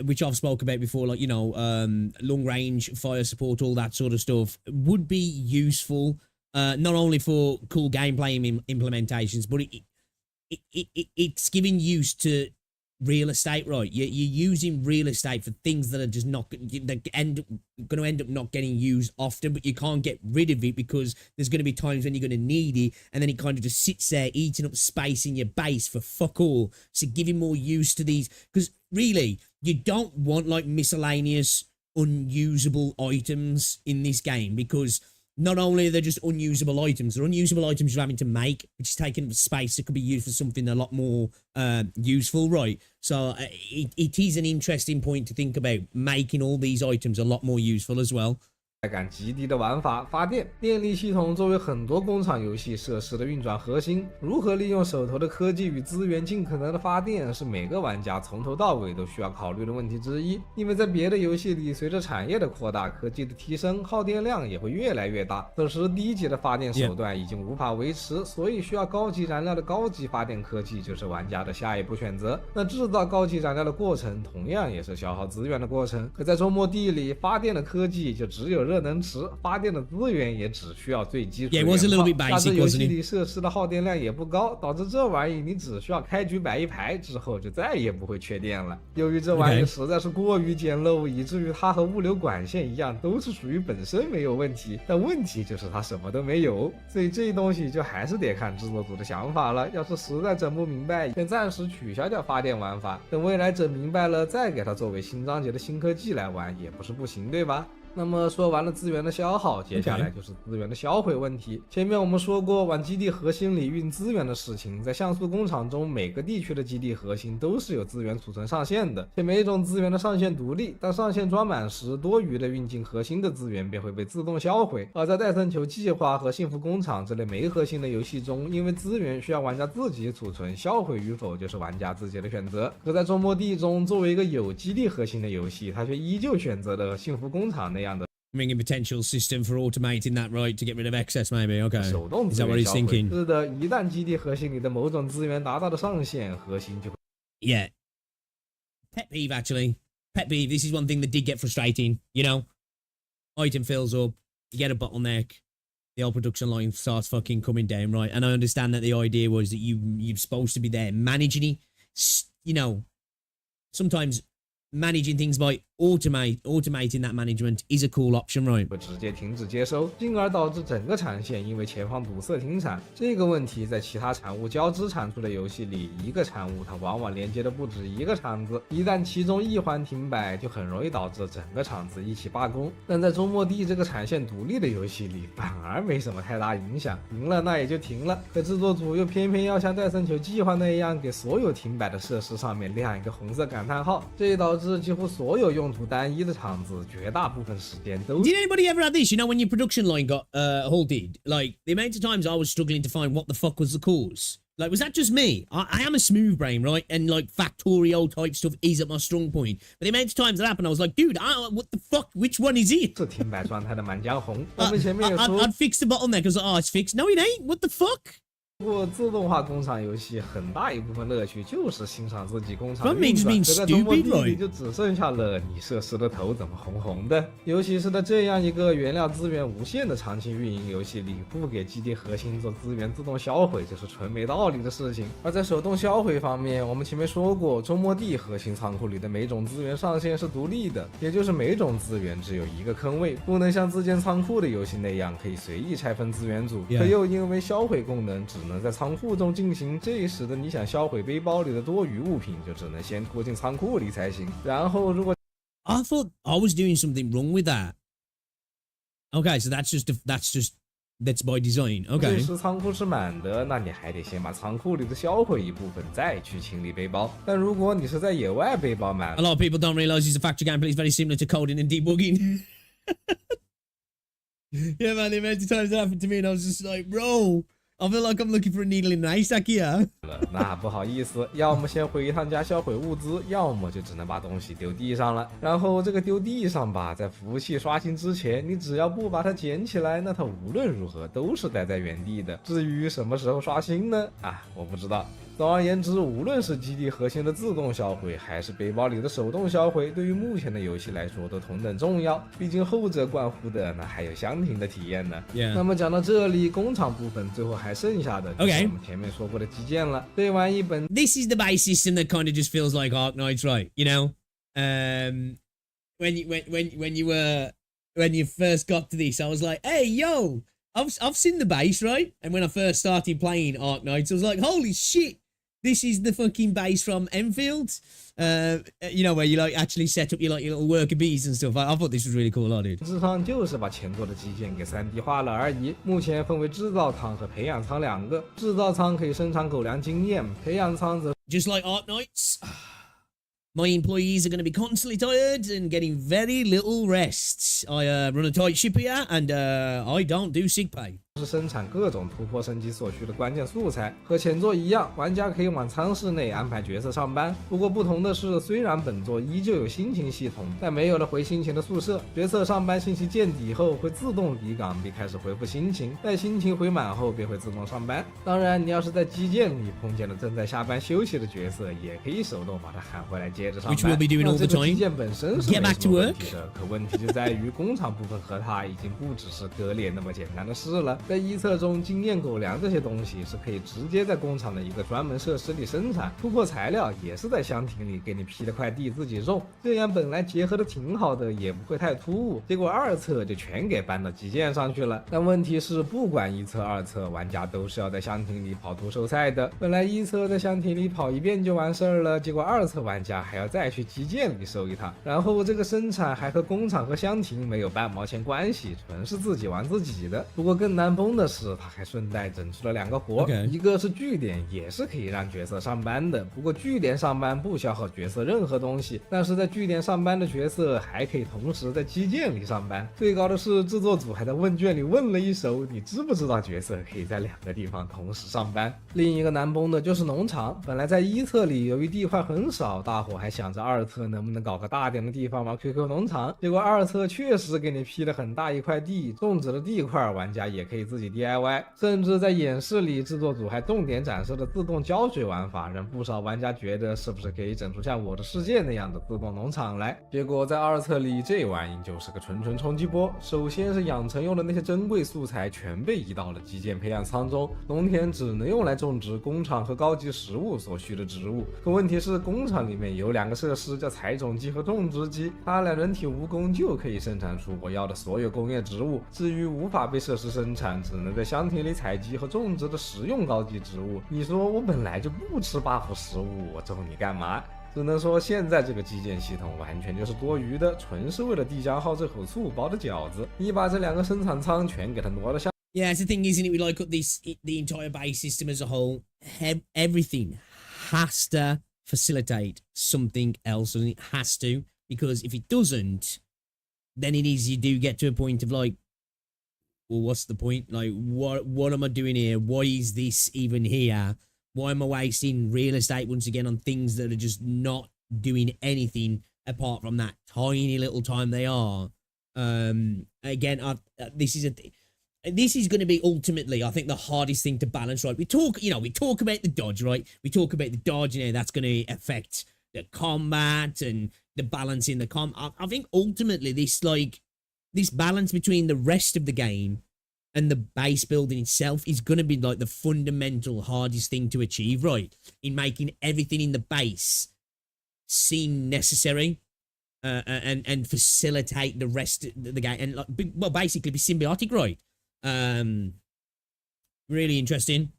which I've spoke about before, like, you know, long range fire support, all that sort of stuff, would be useful, not only for cool gameplay implementations, but it's giving use to real estate, right? You're using real estate for things that are just not going to end up not getting used often, but you can't get rid of it because there's going to be times when you're going to need it, and then it kind of just sits there eating up space in your base for fuck all. So giving more use to these, because really you don't want like miscellaneous unusable items in this game, because not only are they just unusable items, they're unusable items you're having to make, which is taking up space that could be used for something a lot more useful, right? So it is an interesting point to think about, making all these items a lot more useful as well. 感极低的玩法，发电。电力系统作为很多工厂游戏设施的运转核心，如何利用手头的科技与资源尽可能的发电，是每个玩家从头到尾都需要考虑的问题之一。因为在别的游戏里，随着产业的扩大，科技的提升，耗电量也会越来越大。此时低级的发电手段已经无法维持，所以需要高级燃料的高级发电科技就是玩家的下一步选择。那制造高级燃料的过程，同样也是消耗资源的过程。可在周末地里，发电的科技就只有热能池，发电的资源也只需要最基础的原炮，加之游戏里设施的耗电量也不高，导致这玩意你只需要开局摆一排之后就再也不会缺电了。由于这玩意实在是过于简陋，以至于它和物流管线一样都是属于本身没有问题，但问题就是它什么都没有，所以这东西就还是得看制作组的想法了。要是实在整不明白，先暂时取消掉发电玩法，等未来整明白了再给它作为新章节的新科技来玩也不是不行，对吧？那么说完了资源的消耗，接下来就是资源的销毁问题。前面我们说过，往基地核心里运资源的事情，在像素工厂中，每个地区的基地核心都是有资源储存上限的，且每种资源的上限独立。当上限装满时，多余的运进核心的资源便会被自动销毁。而在戴森球计划和幸福工厂这类没核心的游戏中，因为资源需要玩家自己储存，销毁与否就是玩家自己的选择。可在周末地中，作为一个有基地核心的游戏，它却依旧选择了幸福工厂那Bringing potential system for automating that, right, to get rid of excess, maybe. Okay. 手动 Is that what he's thinking? 是的，一旦基地核心里的某种资源达到了上限，核心就会 Yeah. Pet peeve, actually. Pet peeve. This is one thing that did get frustrating. You know, item fills up, you get a bottleneck, the old production line starts fucking coming down, right? And I understand that the idea was that you're supposed to be there managing it. You know, sometimes managing things by automating that management is a cool option, right? 会直接停止接收，进而导致整个产线因为前方堵塞停产。这个问题在其他产物交织产出的游戏里，一个产物它往往连接的不止一个厂子，一旦其中一环停摆，就很容易导致整个厂子一起罢工。但在周末地这个产线独立的游戏里，反而没什么太大影响，停了那也就停了。可制作组又偏偏要像戴森球计划那样，给所有停摆的设施上面亮一个红色感叹号，这导致几乎所有用途单一的厂子，绝大部分时间都。Did anybody ever have this? You know, when your production line got halted, like the amount of times I was struggling to find what the fuck was the cause. Like, was that just me? I am a smooth brain, right? And like factorial type stuff is at my strong point. But the amount of times that happened, I was like, dude, what the fuck? Which one is it? 是停摆状态的满江红。我们前面有说 I'd fix the bottleneck because oh, it's fixed. No, it ain't. What the fuck? 不过自动化工厂游戏很大一部分乐趣就是欣赏自己工厂的 That means 运 being 转，在周末 stupid, 地里 right? 就只剩下了你设施的头怎么红红的。尤其是在这样一个原料资源无限的长期运营游戏里，不给基地核心做资源自动销毁，就是纯没道理的事情。而在手动销毁方面，我们前面说过，周末地核心仓库里的每种资源上限是独立的，也就是每种资源只有一个坑位，不能像自建仓库的游戏那样可以随意拆分资源组。可又因为销毁功能只能在仓库中进行，这使得你想销毁背包里的多余物品，就只能先拖进仓库里才行。然后如果 I thought I was doing something wrong with that. Okay, so that's by design. Okay. 这时仓库是满的，那你还得先把仓库里的销毁一部分，再去清理背包。但如果你是在野外背包满 A lot of people don't realize it's a factory gameplay. It's very similar to coding and debugging. Yeah, man, the amount of times that happened to me, and I was just like, bro, I feel like I'm looking for a needle in an haystack here. 那不好意思，要么先回一趟家销毁物资，要么就只能把东西丢地上了。然后这个丢地上吧，在服务器刷新之前，你只要不把它捡起来，那它无论如何都是待在原地的。至于什么时候刷新呢？我不知道。总而言之，无论是基地核心的自动销毁，还是背包里的手动销毁，对于目前的游戏来说都同等重要。毕竟后者关乎的那还有箱庭的体验呢。那么讲到这里，工厂部分最后还剩下的就是我们前面说过的基建了。对完一本 This is the base system that kind of just feels like Arknights, right? You know, when you first got to this, I was like, hey, yo, I've seen the base, right? And when I first started playing Arknights, I was like, holy shit. This is the fucking base from Endfield, you know, where you like actually set up your little worker bees and stuff. I thought this was really cool, dude. 事实上就是把前作的基建给3D 化了而已。目前分为制造仓和培养仓2个，制造仓可以生产狗粮经验，培养仓则 just like Arknights. My employees are going to be constantly tired and getting very little rest. I run a tight ship here, and I don't do sick pay. 是生产各种突破升级所需的关键素材，和前作一样，玩家可以往舱室内安排角色上班。不过不同的是，虽然本作依旧有心情系统，但没有了回心情的宿舍。角色上班信息见底后会自动离岗并开始恢复心情，待心情回满后便会自动上班。当然，你要是在基建里碰见了正在下班休息的角色，也可以手动把他喊回来接着上班。Which we'll be doing all the time. 基建本身是没什么问题的，可问题就在于工厂部分和它已经不只是割裂那么简单的事了。在一测中，经验狗粮这些东西是可以直接在工厂的一个专门设施里生产，突破材料也是在箱庭里给你批了块地自己种，这样本来结合的挺好的，也不会太突兀。结果二测就全给搬到基建上去了。但问题是，不管一测二测，玩家都是要在箱庭里跑图收菜的。本来一测在箱庭里跑一遍就完事儿了，结果二测玩家还要再去基建里收一趟，然后这个生产还和工厂和箱庭没有半毛钱关系，纯是自己玩自己的。不过更难崩的是，他还顺带整出了2个活，一个是据点，也是可以让角色上班的，不过据点上班不消耗角色任何东西，但是在据点上班的角色还可以同时在基建里上班。最高的是制作组还在问卷里问了一手，你知不知道角色可以在2个地方同时上班。另一个难崩的就是农场，本来在一测里由于地块很少，大伙还想着二测能不能搞个大点的地方玩 QQ 农场，结果二测确实给你批了很大一块地，种植的地块玩家也可以自己 DIY， 甚至在演示里制作组还重点展示了自动浇水玩法，让不少玩家觉得是不是可以整出像我的世界那样的自动农场来。结果在二测里这玩意就是个纯冲击波，首先是养成用的那些珍贵素材全被移到了基建培养舱中，农田只能用来种植工厂和高级食物所需的植物。可问题是工厂里面有2个设施叫采种机和种植机，它俩人体蜈蚣就可以生产出我要的所有工业植物，至于无法被设施生产，只能在箱庭里采集和种植的食用高级植物。你说我本来就不吃buff食物，我种你干嘛？只能说现在这个基建系统完全就是多余的，纯是为了地江号这口醋包的饺子。你把这2个生产仓全给它挪了下。Yeah, it's the thing, isn't it? We like the entire base system as a whole. Everything has to facilitate something else, and it has to, because if it doesn't, then it is you do get to a point of like, well, what's the point? Like, what am I doing here? Why is this even here? Why am I wasting real estate once again on things that are just not doing anything apart from that tiny little time they are? Again, this is going to be ultimately, I think, the hardest thing to balance, right? We talk about the dodge, right? We talk about the dodge, that's going to affect the combat and the balance in the I think ultimately this balance between the rest of the game and the base building itself is going to be like the fundamental hardest thing to achieve, right? In making everything in the base seem necessary and facilitate the rest of the game and basically be symbiotic, right? Really interesting.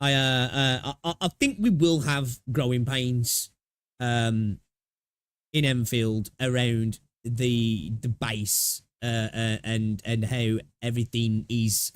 I think we will have growing pains in Endfield around the base and how everything is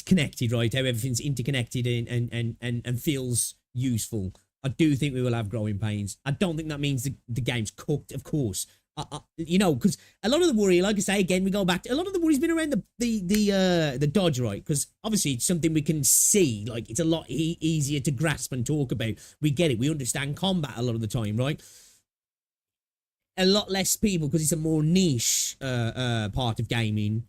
connected, right? How everything's interconnected and feels useful. I do think we will have growing pains. I don't think that means the game's cooked, of course. Because a lot of the worry, like I say again, we go back to a lot of the worry's been around the dodge, right? Because obviously it's something we can see, like it's a lot easier to grasp and talk about. We get it, we understand combat a lot of the time, right? A lot less people, because it's a more niche part of gaming,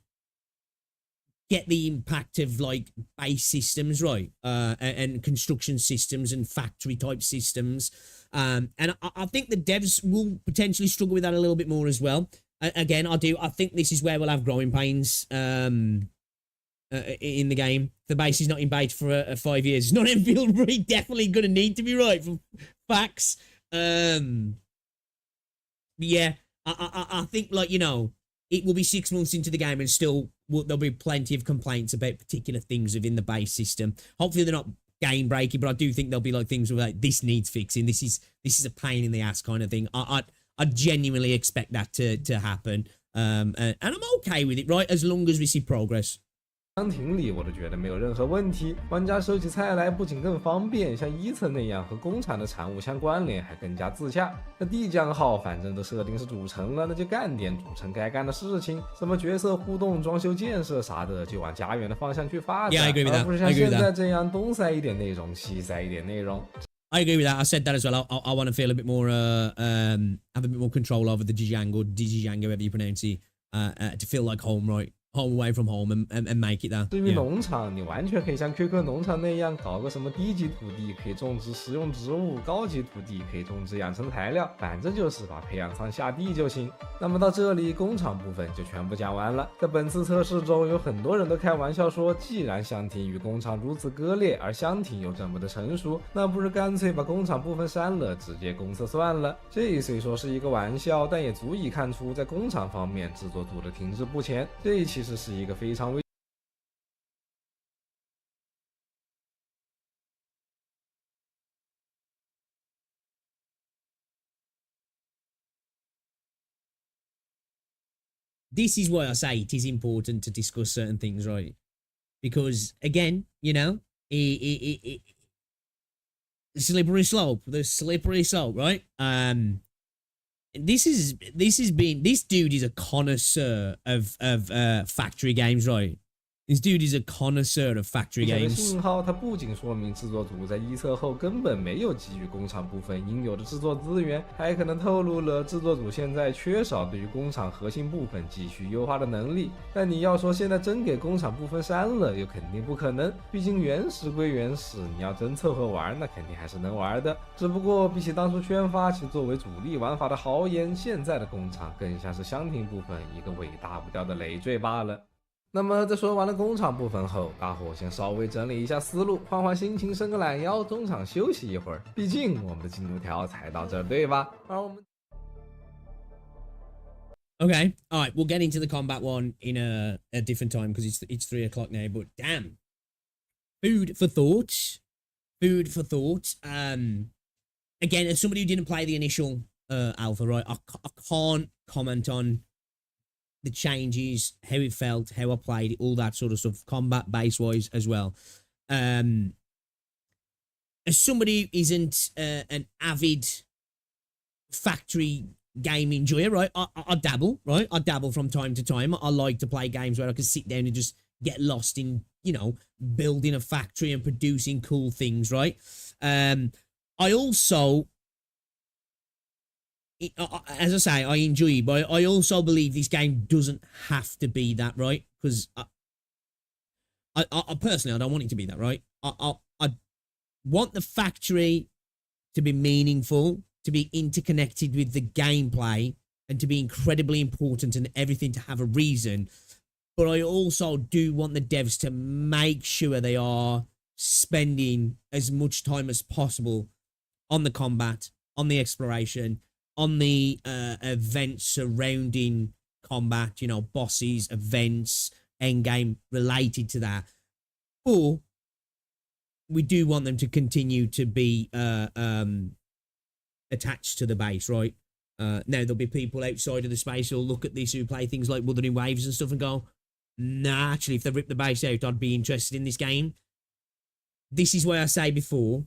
get the impact of like base systems, right? And construction systems and factory type systems. And I think the devs will potentially struggle with that a little bit more as well. Again, I think this is where we'll have growing pains in the game. The base is not in beta for 5 years. It's not Endfield, really definitely going to need to be right from facts. Yeah, I think, like, it will be 6 months into the game and still there'll be plenty of complaints about particular things within the base system. Hopefully they're not game breaking, but I do think there'll be like things where like, this needs fixing. This is a pain in the ass kind of thing. I genuinely expect that to happen. And I'm okay with it, right? As long as we see progress. 箱庭里我都觉得没有任何问题，玩家收起菜来不仅更方便，像一层那样和工厂的产物相关联，还更加自洽。那地将号反正都设定是主城了，那就干点主城该干的事情，什么角色互动、装修建设啥的，就往家园的方向去发展，而不是像现在这样东塞一点内容，西塞一点内容。I agree with that. I said that as well. I want to feel a bit more, have a bit more control over the Dijang or Dijang, however you pronounce it, to feel like home, right? Home away from home and make it that. 至于农场，你完全可以像 QQ 农场那样搞个什么低级土地可以种植食用植物，高级土地可以种植养成材料，反正就是把培养仓下地就行。那么到这里，工厂部分就全部讲完了。在本次测试中，有很多人都开玩笑说，既然箱庭与工厂如此割裂，而箱庭又这么的成熟，那不如干脆把工厂部分删了，直接公测算了。这虽说是一个玩笑，但也足以看出在工厂方面制作组的停滞不前。这其实是一个非常This is why I say it is important to discuss certain things, right? Because again, you know, the slippery slope, right? This dude is a connoisseur of factory games, right? This dude is a connoisseur of factory games. 信号它不仅说明制作组在一测后根本没有给予工厂部分应有的制作资源，还可能透露了制作组现在缺少对于工厂核心部分继续优化的能力。但你要说现在真给工厂部分删了，又肯定不可能，毕竟原始归原始，你要真凑合玩，那肯定还是能玩的。只不过比起当初宣发其作为主力玩法的豪言，现在的工厂更像是箱庭部分一个尾大不掉的累赘罢了。那么在说完了工厂部分后，大伙先稍微整理一下思路，换换心情，伸个懒腰，中场休息一会儿。毕竟我们的进度条才到这儿，对吧？而我们 Okay, all right, we'll get into the combat one in a different time because it's 3 o'clock now. But damn, food for thought. Food for thought. Again, as somebody who didn't play the initial alpha, right, I can't comment on the changes, how it felt, how I played it, all that sort of stuff, combat base wise as well. As somebody who isn't an avid factory game enjoyer, right? I dabble, right? I dabble from time to time. I like to play games where I can sit down and just get lost in, you know, building a factory and producing cool things, right? I also, as I say, I enjoy it, but I also believe this game doesn't have to be that, right? Because I personally, I don't want it to be that, right? I want the factory to be meaningful, to be interconnected with the gameplay, and to be incredibly important and everything to have a reason. But I also do want the devs to make sure they are spending as much time as possible on the combat, on the exploration, on the events surrounding combat, you know, bosses, events, endgame related to that. Or we do want them to continue to be attached to the base, right? Now, there'll be people outside of the space who'll look at this who play things like Wuthering Waves and stuff and go, nah, actually, if they rip the base out, I'd be interested in this game. This is why I say before,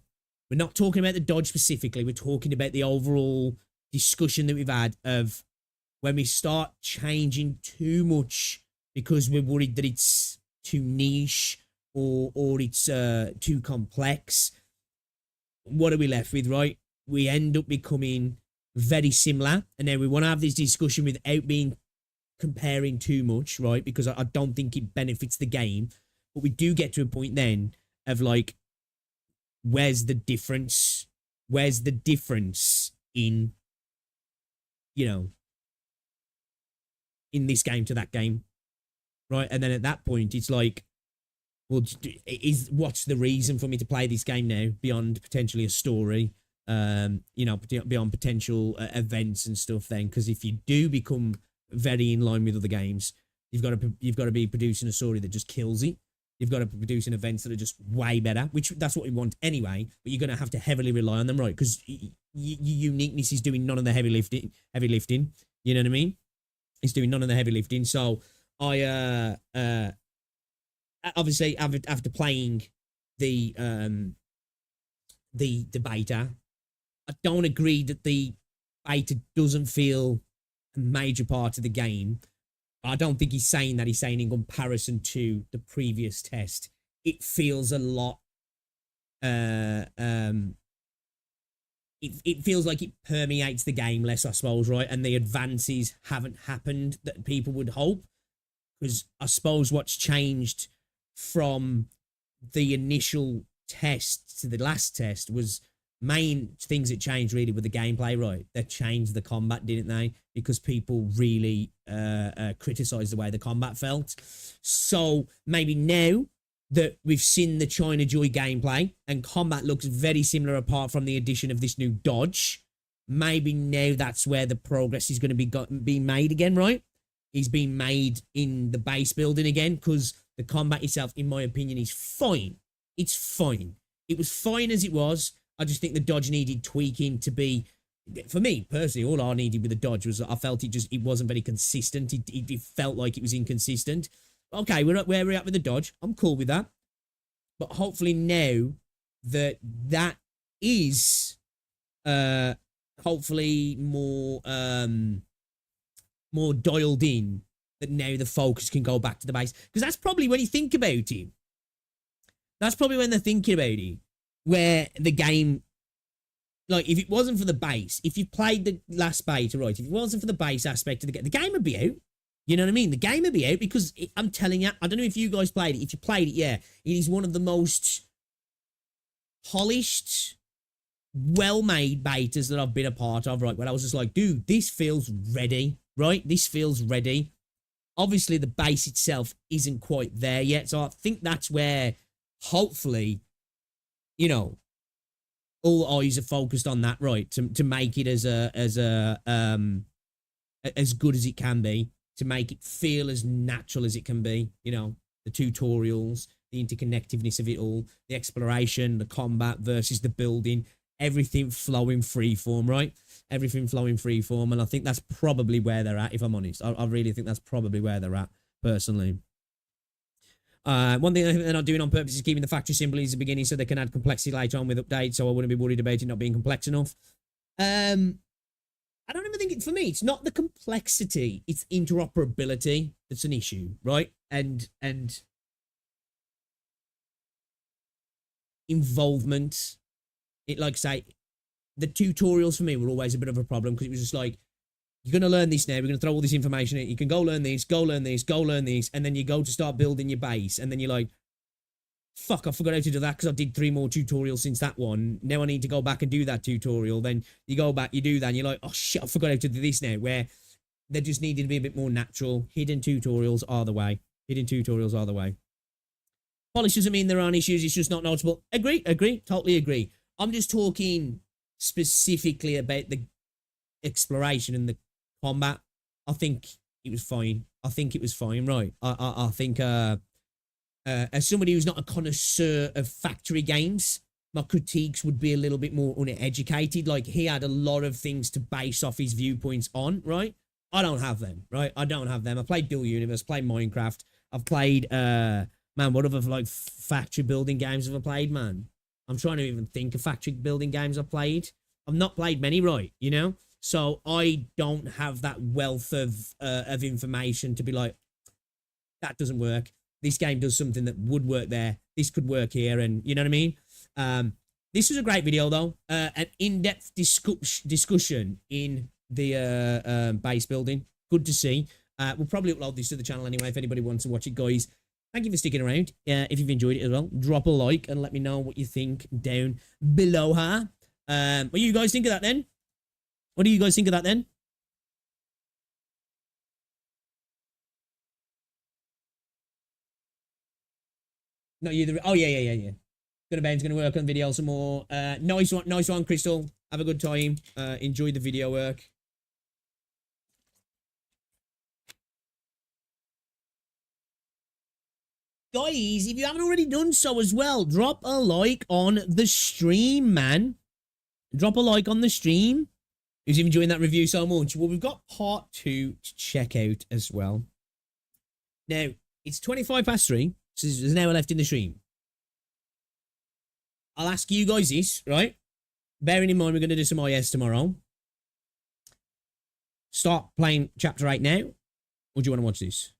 we're not talking about the dodge specifically, we're talking about the overall discussion that we've had of when we start changing too much because we're worried that it's too niche or it's too complex. What are we left with, right? We end up becoming very similar, and then we want to have this discussion without being comparing too much, right? Because I don't think it benefits the game. But we do get to a point then of like, where's the difference? Where's the difference in, you know, in this game to that game, right? And then at that point, it's like, well, what's the reason for me to play this game now beyond potentially a story? You know, beyond potential events and stuff. Then, because if you do become very in line with other games, you've got to be producing a story that just kills it. You've got to be producing events that are just way better, which that's what we want anyway. But you're going to have to heavily rely on them, right? Because uniqueness is doing none of the heavy lifting. You know what I mean? It's doing none of the heavy lifting. So I obviously after playing the beta, I don't agree that the beta doesn't feel a major part of the game. I don't think he's saying that. He's saying in comparison to the previous test, it feels a lot. It feels like it permeates the game less, I suppose, right? And the advances haven't happened that people would hope. Because I suppose what's changed from the initial test to the last test was main things that changed really with the gameplay, right? They changed the combat, didn't they? Because people really criticized the way the combat felt. So maybe now that we've seen the China Joy gameplay and combat looks very similar apart from the addition of this new dodge, maybe now that's where the progress is going to be made again, right? He's being made in the base building again, because the combat itself, in my opinion, is fine. It's fine. It was fine as it was. I just think the dodge needed tweaking to be, for me personally, all I needed with the dodge was I felt it wasn't very consistent. It felt like it was inconsistent. Okay, we're at where we're at with the dodge. I'm cool with that. But hopefully now that is hopefully more dialed in, that now the focus can go back to the base. Because that's probably when you think about it. That's probably when they're thinking about it. Where the game, like, if it wasn't for the base, if you played the last beta, right, if it wasn't for the base aspect of the game would be out. You know what I mean? The game would be out because I'm telling you, I don't know if you guys played it. If you played it, yeah, it is one of the most polished, well-made betas that I've been a part of, right? Where I was just like, dude, this feels ready, right? This feels ready. Obviously, the base itself isn't quite there yet. So I think that's where, hopefully, you know, all eyes are focused on that, right? To make it as good as it can be, to make it feel as natural as it can be. You know, the tutorials, the interconnectiveness of it all, the exploration, the combat versus the building, everything flowing freeform, right? Everything flowing freeform, and I think that's probably where they're at. If I'm honest, I really think that's probably where they're at personally. One thing they're not doing on purpose is keeping the factory simple in the beginning so they can add complexity later on with updates, so I wouldn't be worried about it not being complex enough. I don't even think for me, it's not the complexity, it's interoperability that's an issue, right? And involvement. It, like I say, the tutorials for me were always a bit of a problem because it was just like, you're going to learn this now. We're going to throw all this information in. You can go learn this, go learn this, go learn this. And then you go to start building your base. And then you're like, fuck, I forgot how to do that because I did 3 more tutorials since that one. Now I need to go back and do that tutorial. Then you go back, you do that. And you're like, oh shit, I forgot how to do this now. Where they just needed to be a bit more natural. Hidden tutorials are the way. Hidden tutorials are the way. Polish doesn't mean there aren't issues. It's just not noticeable. Agree. Totally agree. I'm just talking specifically about the exploration and the combat. I think it was fine. Right. I think as somebody who's not a connoisseur of factory games, my critiques would be a little bit more uneducated. Like, he had a lot of things to base off his viewpoints on, right? I don't have them, right? I don't have them. I played Dual Universe, played Minecraft. I've played, man, what other, like, factory building games have I played, man? I'm trying to even think of factory building games I've played. I've not played many, right? You know? So I don't have that wealth of information to be like, that doesn't work. This game does something that would work there. This could work here. And you know what I mean? This was a great video, though. An in-depth discussion in the base building. Good to see. We'll probably upload this to the channel anyway if anybody wants to watch it, guys. Thank you for sticking around. If you've enjoyed it as well, drop a like and let me know what you think down below her. What do you guys think of that then? What do you guys think of that then? Not you. Oh, yeah. Ben's gonna work on video some more. Nice one, Crystal. Have a good time. Enjoy the video work. Guys, if you haven't already done so as well, drop a like on the stream, man. Drop a like on the stream. Who's enjoying that review so much? Well, we've got part 2 to check out as well. Now, it's 3:25, So there's an hour left in the stream. I'll ask you guys this, right? Bearing in mind we're going to do some IS tomorrow. Start playing Chapter 8 now, or do you want to watch this?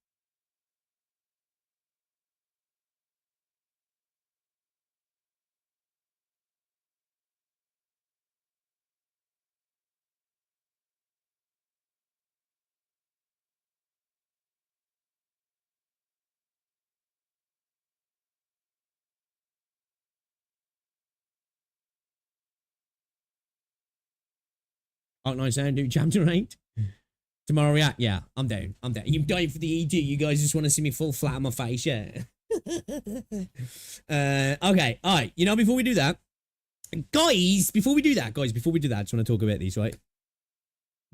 Arknights down, do Chapter 8. Tomorrow react? Yeah, I'm down. I'm down. You're dying for the E2. You guys just want to see me full flat on my face, yeah? Okay, alright. You know, before we do that, before we do that, I just want to talk about these, right?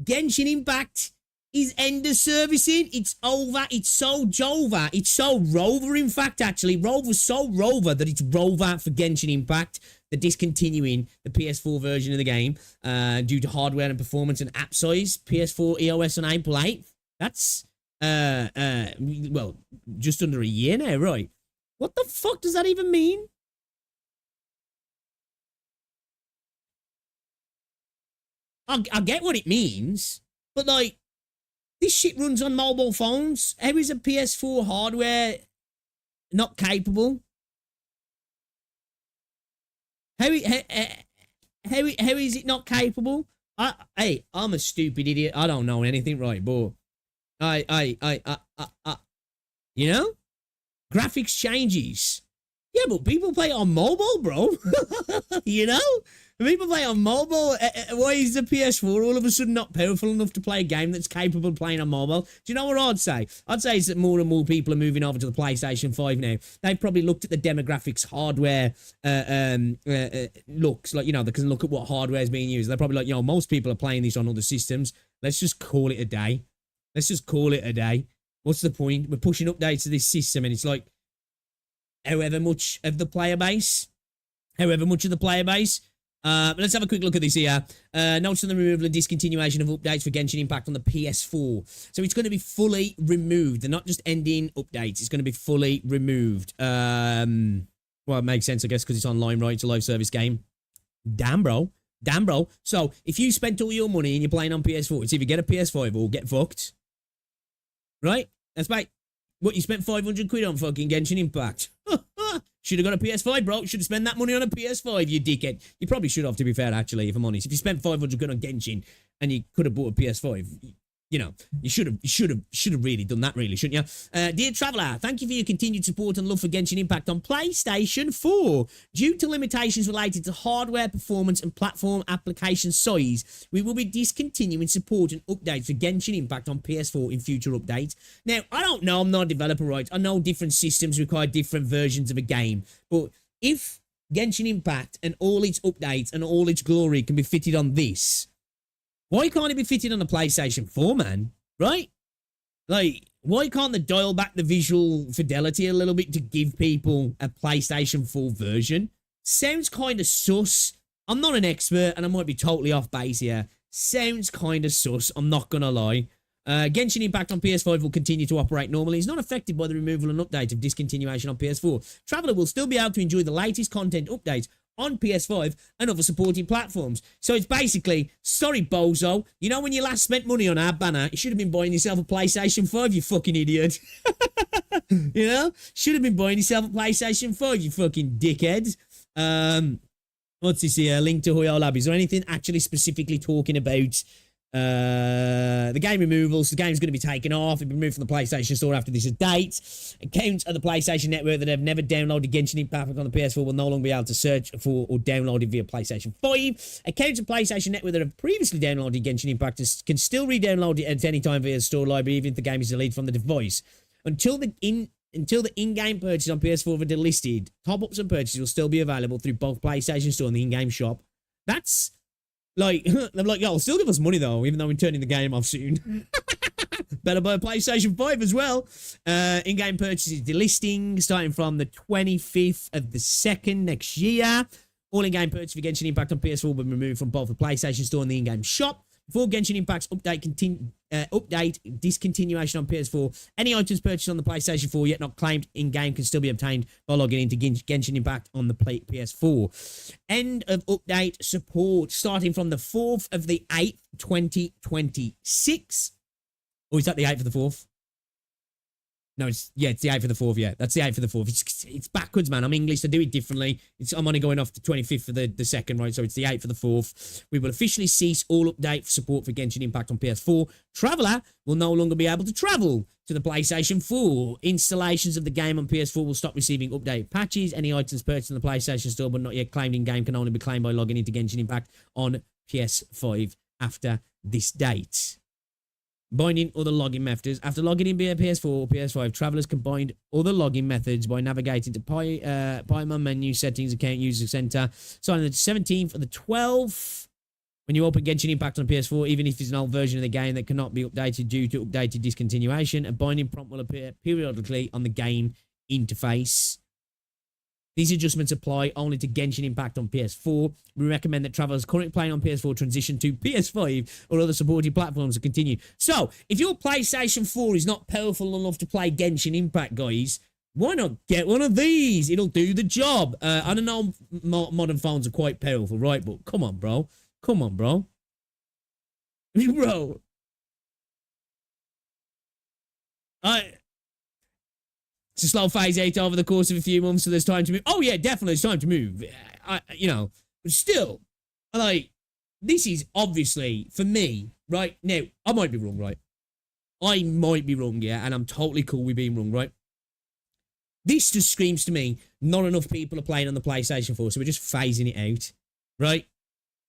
Genshin Impact is end of servicing. It's over. It's so Jova. It's so Rover, in fact, actually. Rover's so Rover that it's Rover for Genshin Impact. They're discontinuing the PS4 version of the game due to hardware and performance and app size. PS4 EOS on April 8th. That's, well, just under a year now, right? What the fuck does that even mean? I get what it means, but, like, this shit runs on mobile phones. How is a PS4 hardware not capable? How is it not capable? Hey, I'm a stupid idiot. I don't know anything, right? But you know, graphics changes. Yeah, but people play on mobile, bro. You know, people play on mobile. Why is the PS4 all of a sudden not powerful enough to play a game that's capable of playing on mobile? Do you know what I'd say? I'd say is that more and more people are moving over to the PlayStation 5 now. They've probably looked at the demographics, hardware looks like, you know, they can look at what hardware is being used. They're probably like, you know, most people are playing this on other systems. Let's just call it a day. Let's just call it a day. What's the point? We're pushing updates to this system, and it's like, however much of the player base. Let's have a quick look at this here. Notes on the removal and discontinuation of updates for Genshin Impact on the PS4. So it's going to be fully removed. They're not just ending updates. It's going to be fully removed. Well, it makes sense, I guess, because it's online, right? It's a live service game. Damn, bro. So if you spent all your money and you're playing on PS4, it's either get a PS5 or get fucked. Right? That's right. What, you spent 500 quid on fucking Genshin Impact? Should have got a PS5, bro. Should have spent that money on a PS5, you dickhead. You probably should have, to be fair, actually, if I'm honest. If you spent 500 quid on Genshin and you could have bought a PS5, you know, you should have really done that, really, shouldn't you? Dear Traveller, thank you for your continued support and love for Genshin Impact on PlayStation 4. Due to limitations related to hardware, performance, and platform application size, we will be discontinuing support and updates for Genshin Impact on PS4 in future updates. Now, I don't know, I'm not a developer, right? I know different systems require different versions of a game, but if Genshin Impact and all its updates and all its glory can be fitted on this, why can't it be fitted on a PlayStation 4, man? Right? Like, why can't they dial back the visual fidelity a little bit to give people a PlayStation 4 version? Sounds kind of sus. I'm not an expert, and I might be totally off base here. Sounds kind of sus, I'm not gonna lie. Genshin Impact on PS5 will continue to operate normally. It's not affected by the removal and update of discontinuation on PS4. Traveller will still be able to enjoy the latest content updates on PS5 and other supporting platforms. So it's basically, sorry, bozo, you know when you last spent money on our banner, you should have been buying yourself a PlayStation 5, you fucking idiot. You know? Should have been buying yourself a PlayStation 5, you fucking dickhead. What's this here? Link to Hoyo Lab. Is there anything actually specifically talking about the game removals? The game's going to be taken off. It'll be removed from the PlayStation Store after this date. Accounts of the PlayStation Network that have never downloaded Genshin Impact on the PS4 will no longer be able to search for or download it via PlayStation 5. Accounts of PlayStation Network that have previously downloaded Genshin Impact can still re-download it at any time via the store library, even if the game is deleted from the device. Until the in-game purchases on PS4 are delisted, top-ups and purchases will still be available through both PlayStation Store and the in-game shop. That's like, they're like, yo, still give us money though, even though we're turning the game off soon. Better buy a PlayStation 5 as well. In-game purchases delisting starting from the 25th of the 2nd next year. All in-game purchases for Genshin Impact on PS4 will be removed from both the PlayStation Store and the in-game shop. Before Genshin Impact's update discontinuation on PS4, any items purchased on the PlayStation 4 yet not claimed in-game can still be obtained by logging into Genshin Impact on the PS4. End of update support starting from the 4th of the 8th, 2026. Or is that the 8th of the 4th? No, it's the 8th of the 4th, yeah. That's the 8th of the 4th. It's backwards, man. I'm English, I do it differently. I'm only going off the 25th of the 2nd, right? So it's the 8th of the 4th. We will officially cease all update support for Genshin Impact on PS4. Traveller will no longer be able to travel to the PlayStation 4. Installations of the game on PS4 will stop receiving update patches. Any items purchased in the PlayStation Store but not yet claimed in-game can only be claimed by logging into Genshin Impact on PS5 after this date. Binding other login methods. After logging in via PS4 or PS5, travelers can bind other login methods by navigating to Paimon menu, settings, account, user center. So on the 17th or the 12th, when you open Genshin Impact on PS4, even if it's an old version of the game that cannot be updated due to updated discontinuation, a binding prompt will appear periodically on the game interface. These adjustments apply only to Genshin Impact on PS4. We recommend that travelers currently playing on PS4 transition to PS5 or other supported platforms to continue. So, if your PlayStation 4 is not powerful enough to play Genshin Impact, guys, why not get one of these? It'll do the job. I don't know, modern phones are quite powerful, right? But come on, bro. Come on, bro. Bro. It's a slow phase out over the course of a few months, so there's time to move. Oh, yeah, definitely, it's time to move. But still, this is obviously, for me, right? Now, I might be wrong, right? I might be wrong, yeah, and I'm totally cool with being wrong, right? This just screams to me, not enough people are playing on the PlayStation 4, so we're just phasing it out, right?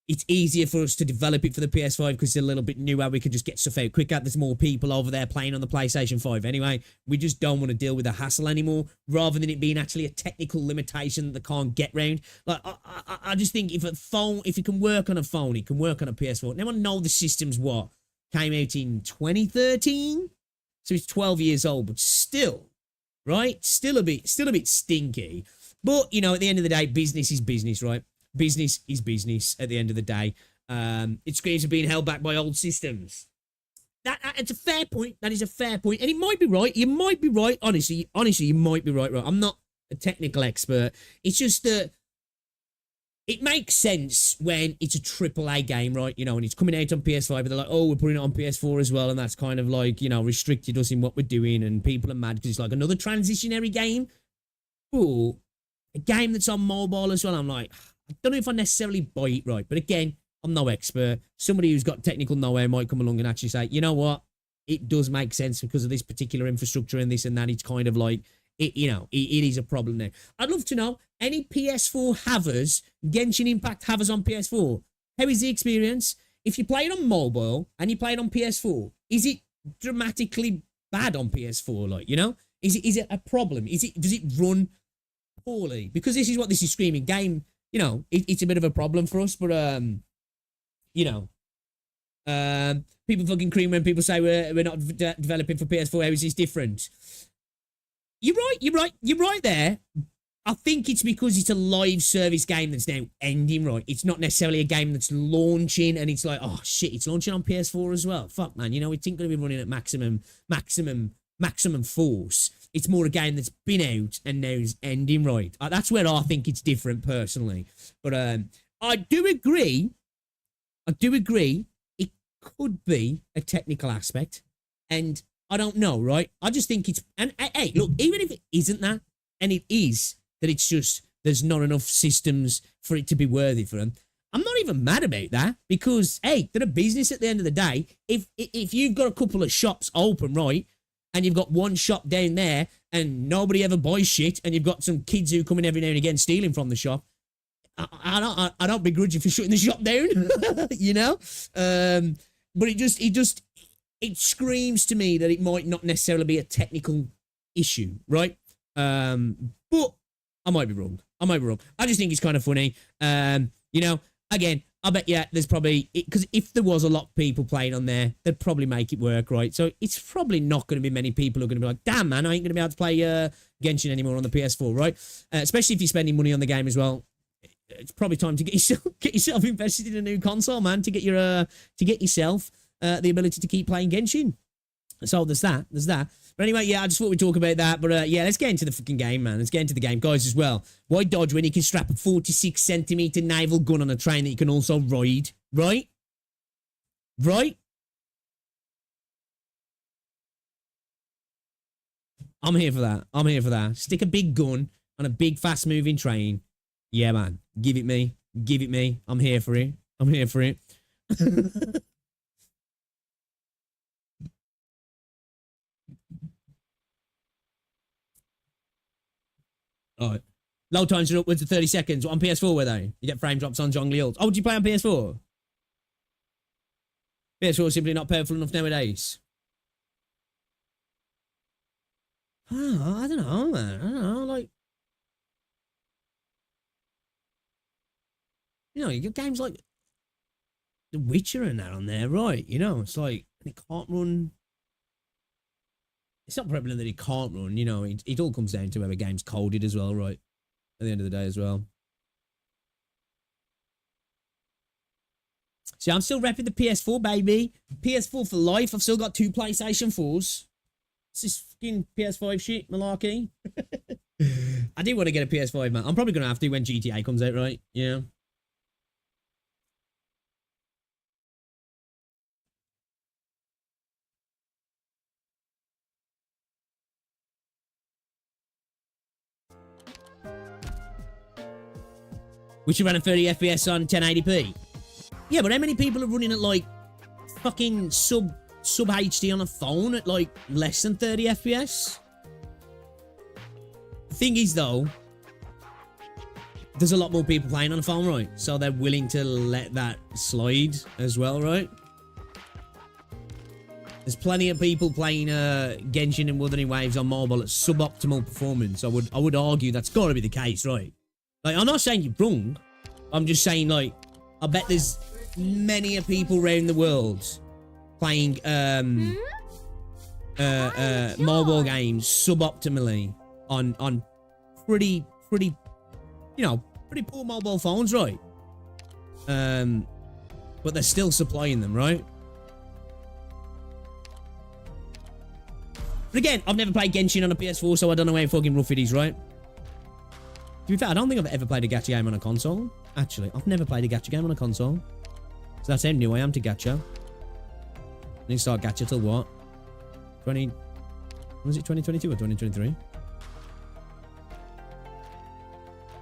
It's easier for us to develop it for the PS5 because it's a little bit newer. We can just get stuff out quicker. There's more people over there playing on the PlayStation 5 anyway. We just don't want to deal with the hassle anymore, rather than it being actually a technical limitation that they can't get round. Like, I just think if it can work on a phone, it can work on a PS4. Now I know the system's came out in 2013, so it's 12 years old, but still, right? Still a bit stinky. But at the end of the day, business is business, right? Business is business at the end of the day. It screams of being held back by old systems. It's a fair point. That is a fair point. And it might be right. You might be right. Honestly, you might be right. I'm not a technical expert. It's just that it makes sense when it's a AAA game, right? And it's coming out on PS5, but they're like, oh, we're putting it on PS4 as well. And that's kind of like, restricted us in what we're doing. And people are mad because it's like another transitionary game. But a game that's on mobile as well, I'm like, I don't know if I necessarily buy it, right? But again, I'm no expert. Somebody who's got technical know-how might come along and actually say, you know what? It does make sense because of this particular infrastructure and this and that. It's kind of like, it is a problem now. I'd love to know, any PS4 havers, Genshin Impact havers on PS4, how is the experience? If you play it on mobile and you play it on PS4, is it dramatically bad on PS4? Is it a problem? Does it run poorly? Because this is what this is screaming. Game, it's a bit of a problem for us, but people fucking cream when people say we're not developing for PS4. How is this different? You're right there. I think it's because it's a live service game that's now ending, right? It's not necessarily a game that's launching and it's like, oh shit, it's launching on PS4 as well. Fuck, man, it ain't going to be running at maximum force. It's more a game that's been out and now is ending, right? That's where I think it's different, personally. But I do agree. It could be a technical aspect. And I don't know, right? I just think it's... And hey, look, even if it isn't that, and it is, that it's just there's not enough systems for it to be worthy for them, I'm not even mad about that. Because, hey, they're a business at the end of the day. If you've got a couple of shops open, right, and you've got one shop down there and nobody ever buys shit, and you've got some kids who come in every now and again stealing from the shop, I don't begrudge you for shutting the shop down, but it screams to me that it might not necessarily be a technical issue, right? But I might be wrong. I just think it's kind of funny. Again, I bet, there's probably... Because if there was a lot of people playing on there, they'd probably make it work, right? So it's probably not going to be many people who are going to be like, damn, man, I ain't going to be able to play Genshin anymore on the PS4, right? Especially if you're spending money on the game as well. it's probably time to get yourself invested in a new console, man, to get yourself the ability to keep playing Genshin. So there's that. But anyway, yeah, I just thought we'd talk about that. But yeah, let's get into the fucking game, man. Let's get into the game, guys, as well. Why dodge when you can strap a 46-centimeter naval gun on a train that you can also ride? Right? I'm here for that. Stick a big gun on a big, fast-moving train. Yeah, man. Give it me. I'm here for it. All right. Load times are upwards of 30 seconds. On PS4, were they? You get frame drops on Zhongli ults. Oh, do you play on PS4? PS4 is simply not powerful enough nowadays. Oh, I don't know, man. I don't know, like... You know, you get games like The Witcher and that on there, right? You know, it's like, it can't run... It's not problem that it can't run, you know, it all comes down to whether a game's coded as well, right? At the end of the day as well. See, I'm still repping the PS4, baby. PS4 for life. I've still got 2 PlayStation 4s. It's this fucking PS5 shit, malarkey. I do want to get a PS5, man. I'm probably going to have to when GTA comes out, right? Yeah. We should run at 30 FPS on 1080p. Yeah, but how many people are running at like fucking sub HD on a phone at like less than 30 FPS? The thing is though, there's a lot more people playing on a phone, right? So they're willing to let that slide as well, right? There's plenty of people playing Genshin and Wuthering Waves on mobile at suboptimal performance. I would argue that's got to be the case, right? Like, I'm not saying you're wrong. I'm just saying, like, I bet there's many people around the world playing mobile games suboptimally on pretty, you know, pretty poor mobile phones, right? But they're still supplying them, right? But again, I've never played Genshin on a PS4, so I don't know how fucking rough it is, right? To be fair, I don't think I've ever played a gacha game on a console. Actually, I've never played a gacha game on a console. So that's how new I am to gacha. I didn't start gacha till what? Was it 2022 or 2023?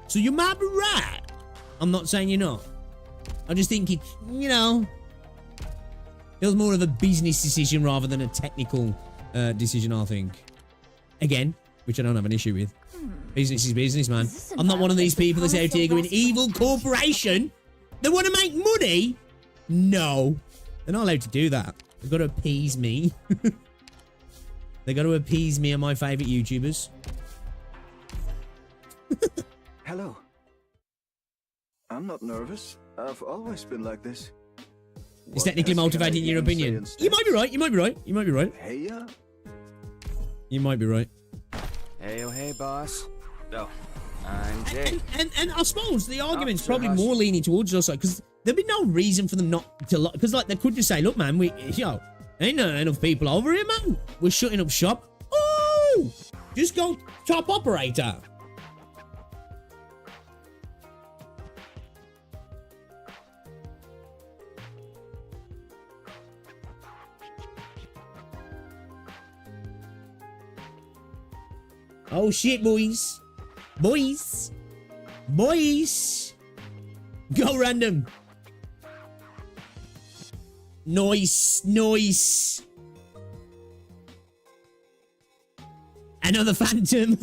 So you might be right. I'm not saying you're not. I just think it, you know, it was more of a business decision rather than a technical decision, I think. Again, which I don't have an issue with. Business is business, man. I'm not one of these people that's out here going, evil corporation. They want to make money? No. They're not allowed to do that. They've got to appease me. They've got to appease me and my favourite YouTubers. Hello. I'm not nervous. I've always been like this. It's technically motivating your opinion. You might be right. You might be right. You might be right. Hey, You might be right. Hey, oh, hey, boss. Oh, I'm Jay. And I suppose the argument's probably more leaning towards us, because there'd be no reason for them not to, because like they could just say, look, man, ain't not enough people over here, man. We're shutting up shop. Oh, just go top operator. Oh shit, boys. Boys. Go random. Noise. Another phantom.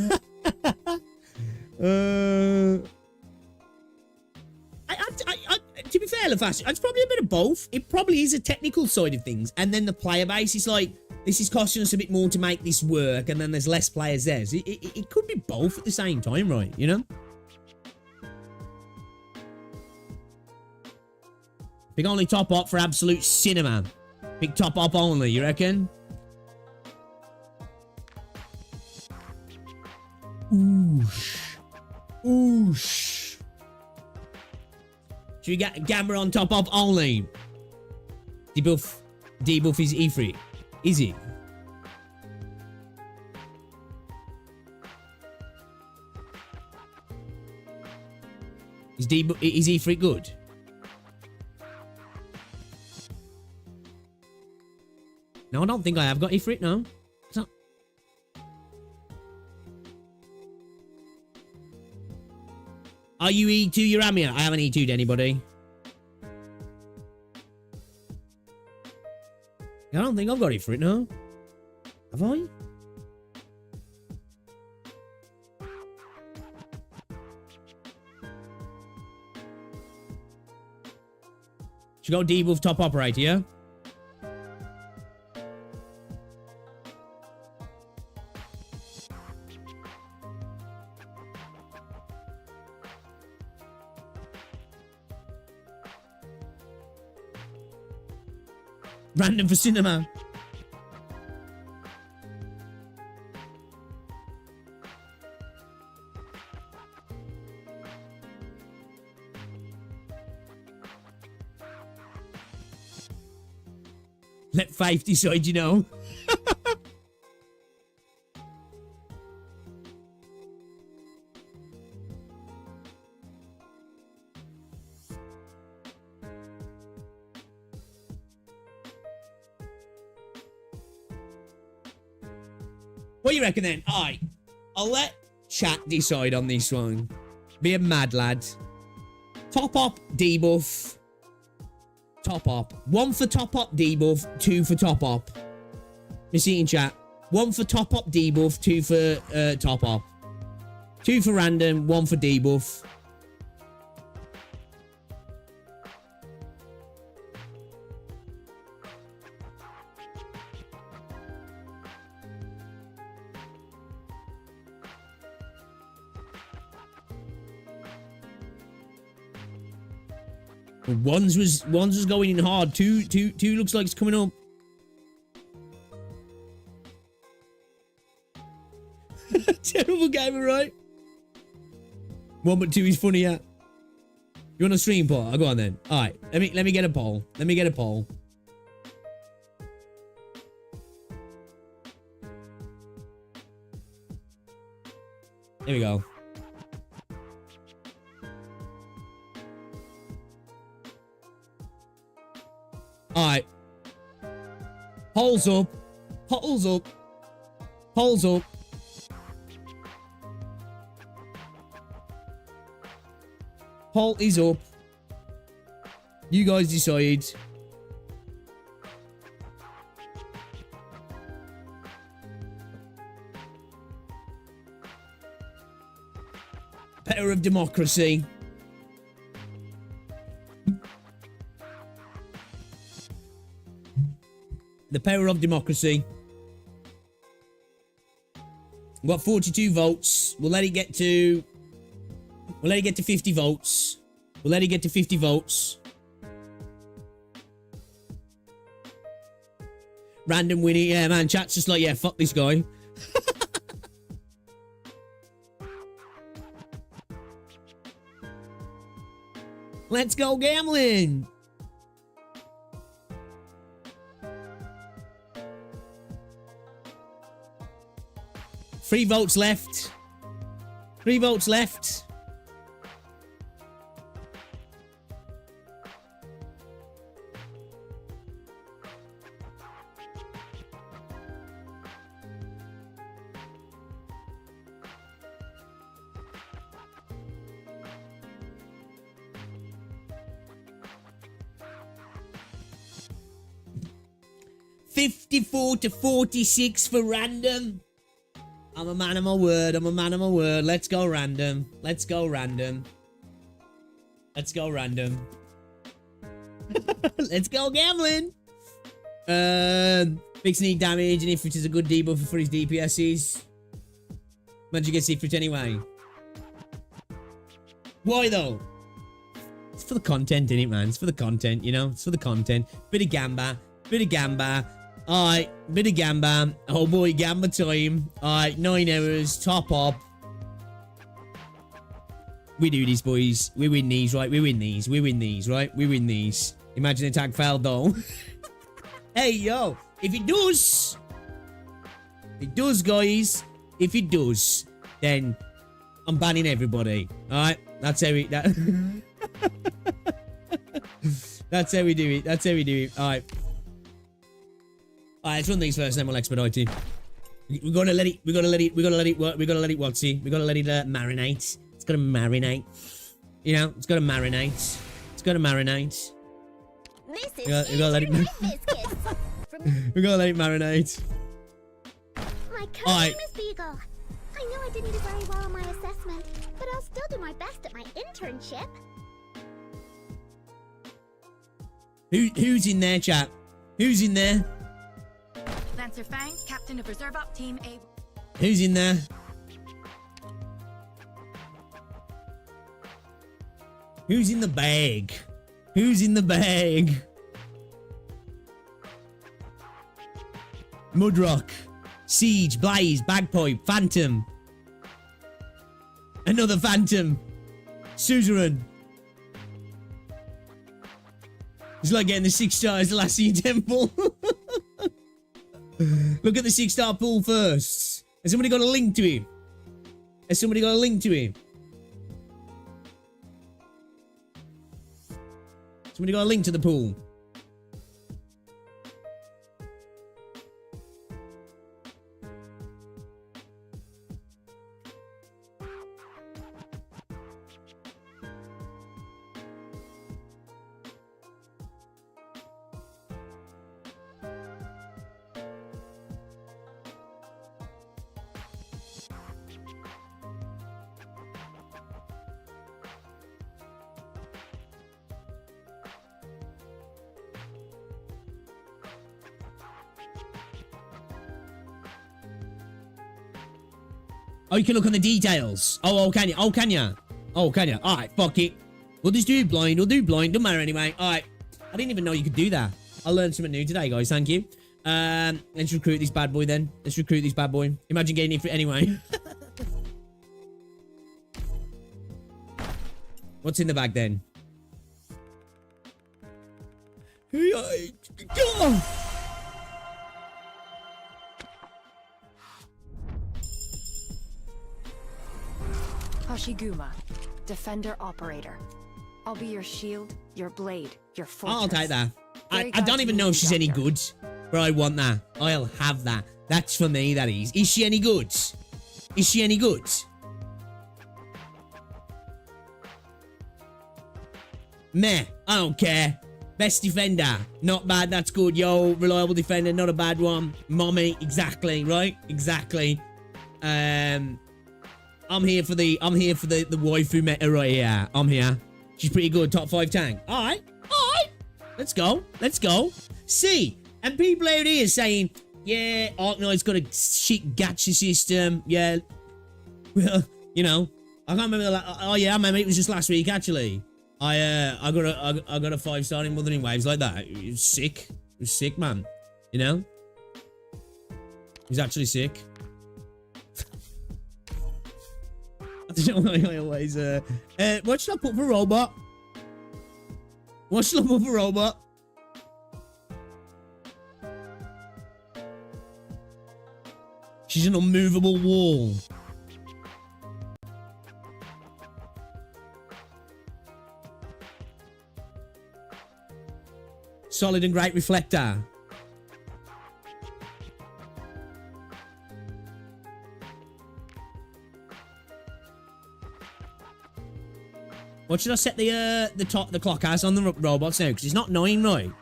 To be fair, LaFash, it's probably a bit of both. It probably is a technical side of things, and then the player base is like, this is costing us a bit more to make this work, and then there's less players there. So it could be both at the same time, right? You know? Big only top up for absolute cinema. Big top up only, you reckon? Oosh. Should we get Gamba on top up only? Debuff is Ifrit. Is it? Is Ifrit good? No, I don't think I have got Ifrit, no. It's not. Are you E2 Uramia? I haven't E2'd anybody. I don't think I've got Ifrit, no. Have I? Should go debuff top operator, yeah? Random for cinema. Let Fife decide, you know. What do you reckon then? Alright, I'll let chat decide on this one. Be a mad lad. Top up, debuff. Top up. 1 for top up debuff, 2 for top up. You see in chat. 1 for top up debuff, 2 for top up. 2 for random, 1 for debuff. One's was going in hard. Two looks like it's coming up. Terrible gamer, right? 1 but 2 is funny, yeah. You want a stream poll? I'll go on then. Alright, let me get a poll. Let me get a poll. Here we go. Alright. Polls up. Polls up. Polls up. Poll is up. You guys decide. Power of democracy. The power of democracy. We've got 42 votes. We'll let it get to 50 votes. We'll let it get to 50 votes. Random winning. Yeah, man. Chat's just like, yeah, fuck this guy. Let's go gambling. 3 votes left. 3 votes left. $54 to 46 for random. I'm a man of my word. I'm a man of my word. Let's go random. Let's go random. Let's go random. Let's go gambling. Fix need damage, and if it is a good debuff for his DPSs. Managed to get secret anyway. Why though? It's for the content, innit, man? It's for the content, you know? It's for the content. Bit of gamba. Bit of gamba. Alright, bit of gamba. Oh boy, gamba time. Alright, 9 hours, top up. We do this, boys. We win these, right? We win these. We win these, right? We win these. Imagine attack failed, though. Hey, yo. If it does, guys. If it does, then I'm banning everybody. All right? That's how we... That's how we do it. That's how we do it. All right. All right, let's run these first, then we'll expedite it. We're gonna let it. We're gonna let it work. We're gonna let it whatsy. We're gonna let it marinate. It's gonna marinate. You know, it's gonna marinate. It's gonna marinate. This is We're gonna let it. We're gonna let it marinate. My code Alright. name is Beagle. I know I didn't do very well on my assessment, but I'll still do my best at my internship. Who's in there, chap? Who's in there? Lancer Fang, captain of Reserve Op Team A. Who's in there? Who's in the bag? Who's in the bag? Mudrock, Siege, Blaze, Bagpipe, Phantom. Another Phantom. Suzerain. It's like getting the 6 stars the last Sea Temple. Look at the 6-star pool first. Has somebody got a link to him? Has somebody got a link to him? Somebody got a link to the pool. Oh, you can look on the details. Oh, can you? Oh, can you? Oh, can you? Alright, fuck it. We'll just do blind. We'll do blind. Don't matter anyway. Alright. I didn't even know you could do that. I learned something new today, guys. Thank you. Let's recruit this bad boy then. Let's recruit this bad boy. Imagine getting it for anyway. What's in the bag then? Go! Hoshiguma, Defender Operator. I'll be your shield, your blade, your fortress. I'll take that. I Very glad don't to even meet know you, if she's any Doctor. good, but I want that. I'll have that. That's for me, that is. Is she any good? Is she any good? Meh. I don't care. Best defender. Not bad. That's good. Yo, reliable defender. Not a bad one. Mommy. Exactly. Right? Exactly. I'm here for the waifu meta right here. I'm here. She's pretty good. Top 5 tank. Alright. Alright. Let's go. Let's go. See. And people out here saying, yeah, Arknights got a shit gacha system. Yeah. Well, you know. I can't remember oh yeah, I remember it was just last week actually. I got a 5-star in Wuthering Waves like that. It was sick. It was sick, man. You know? It was actually sick. I don't know, I always what should I put for robot? What should I put for robot? She's an unmovable wall. Solid and great reflector. What should I set the clock as on the robots now? Because it's not 9, right?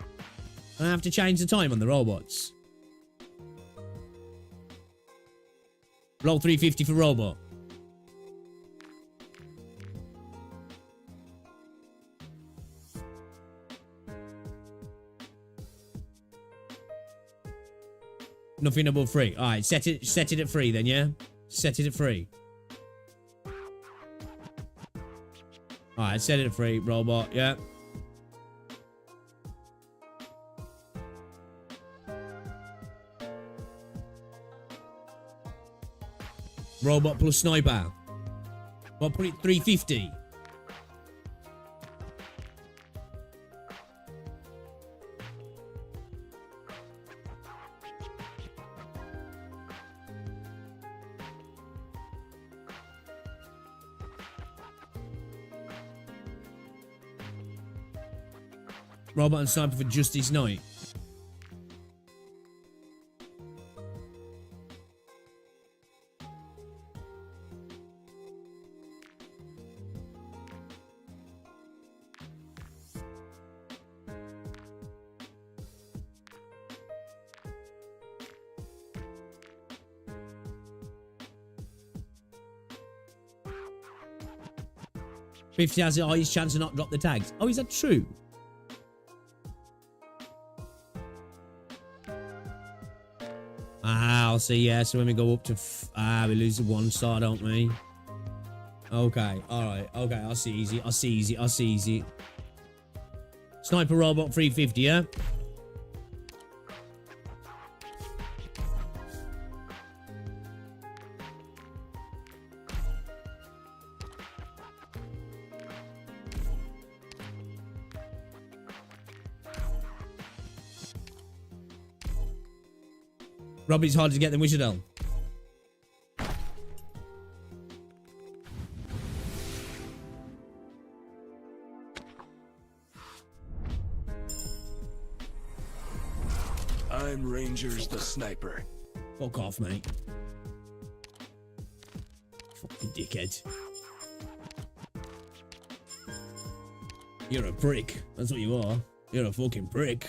I have to change the time on the robots. Roll 350 for robot. Nothing above 3. Alright, set it at 3 then, yeah? Set it at 3. Alright, set it at 3, robot, yeah. Robot plus sniper. I'll put it 350. Robot and sniper for Justice Knight. Fifty has the highest chance to not drop the tags. Oh, is that true? Ah, I'll see. Yeah, so when we go up to we lose the 1 star, don't we? Okay, all right. Okay, I'll see easy. I'll see easy. I'll see easy. Sniper robot 350. Yeah. Robbie's hard to get than Wishadell. I'm Rangers the sniper. Fuck off, mate. Fucking dickhead. You're a prick. That's what you are. You're a fucking prick.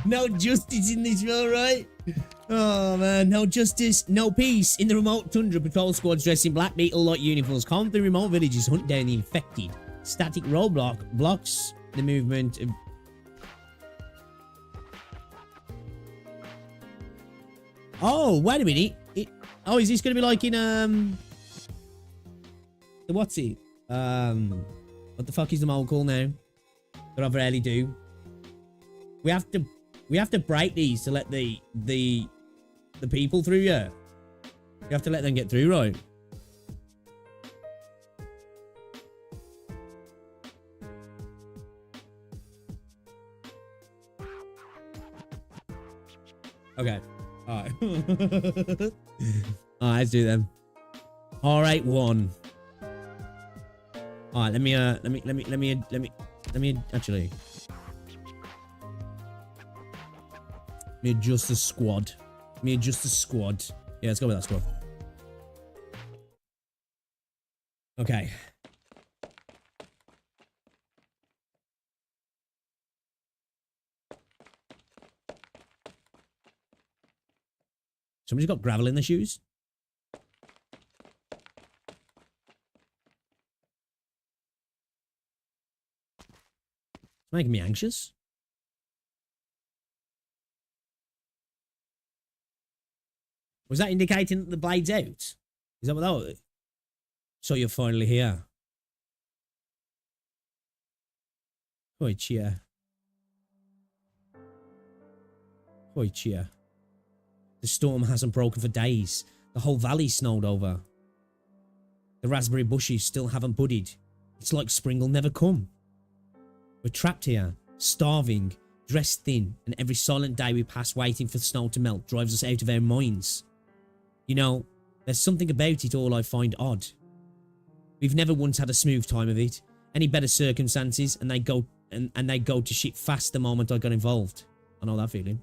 No justice in this world, right? Oh man, no justice, no peace. In the remote tundra, patrol squads dressed in black beetle-like uniforms calm through remote villages, hunt down the infected. Static roadblock blocks the movement of... Oh, wait a minute. Oh, is this going to be like in, what's it? What the fuck is the mole called now? That I rarely do. We have to break these to let the people through, yeah. You have to let them get through, right? Okay. Alright. Alright, let's do them. Alright, 1. Alright, let me actually. Let me adjust the squad. Let me adjust the squad. Yeah, let's go with that squad. Okay. Somebody's got gravel in their shoes. It's making me anxious. Was that indicating that the blade's out? Is that what that was? So you're finally here. Hoi chia. Hoi chia. The storm hasn't broken for days. The whole valley's snowed over. The raspberry bushes still haven't budded. It's like spring will never come. We're trapped here, starving, dressed thin, and every silent day we pass waiting for the snow to melt drives us out of our minds. You know, there's something about it all I find odd. We've never once had a smooth time of it. Any better circumstances, and they go to shit fast the moment I got involved. I know that feeling.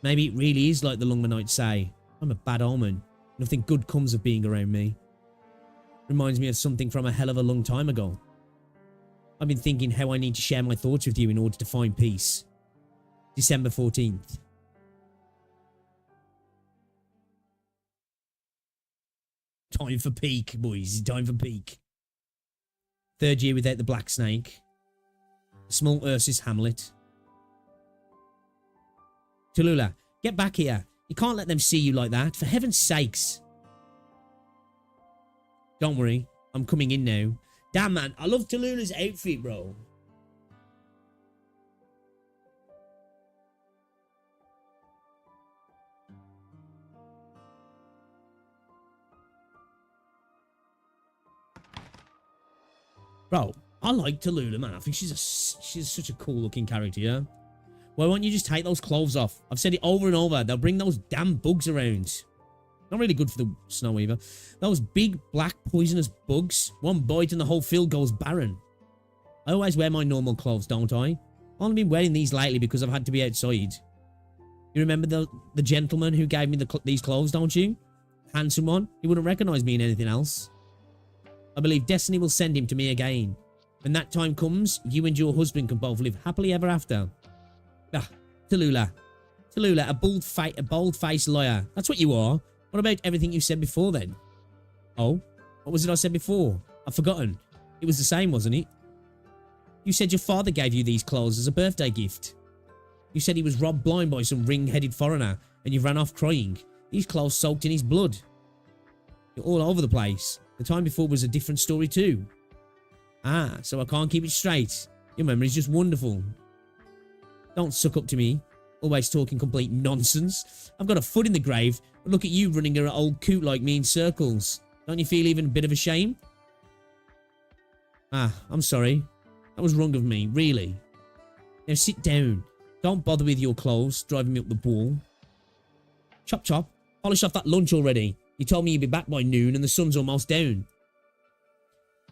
Maybe it really is like the Lungmanites say. I'm a bad omen. Nothing good comes of being around me. Reminds me of something from a hell of a long time ago. I've been thinking how I need to share my thoughts with you in order to find peace. December 14th. Time for peak, boys. Time for peak. 3rd year without the Black Snake. Small Ursus Hamlet. Tallulah, get back here. You can't let them see you like that. For heaven's sakes. Don't worry. I'm coming in now. Damn, man. I love Tallulah's outfit, bro. Bro, I like Tallulah, man. I think she's such a cool looking character, yeah? Why won't you just take those clothes off? I've said it over and over. They'll bring those damn bugs around. Not really good for the snow weaver. Those big, black, poisonous bugs. One bite and the whole field goes barren. I always wear my normal clothes, don't I? I've only been wearing these lately because I've had to be outside. You remember the gentleman who gave me these clothes, don't you? Handsome one. He wouldn't recognise me in anything else. I believe destiny will send him to me again. When that time comes, you and your husband can both live happily ever after. Ah, Tallulah. Tallulah, a bold-faced liar. That's what you are. What about everything you said before then? Oh, what was it I said before? I've forgotten. It was the same, wasn't it? You said your father gave you these clothes as a birthday gift. You said he was robbed blind by some ring-headed foreigner and you ran off crying. These clothes soaked in his blood. You're all over the place. The time before was a different story too. Ah, so I can't keep it straight. Your memory's just wonderful. Don't suck up to me. Always talking complete nonsense. I've got a foot in the grave, but look at you running an old coot like me in circles. Don't you feel even a bit of ashamed? Ah, I'm sorry. That was wrong of me, really. Now sit down. Don't bother with your clothes, driving me up the wall. Chop chop. Polish off that lunch already. You told me you'd be back by noon and the sun's almost down.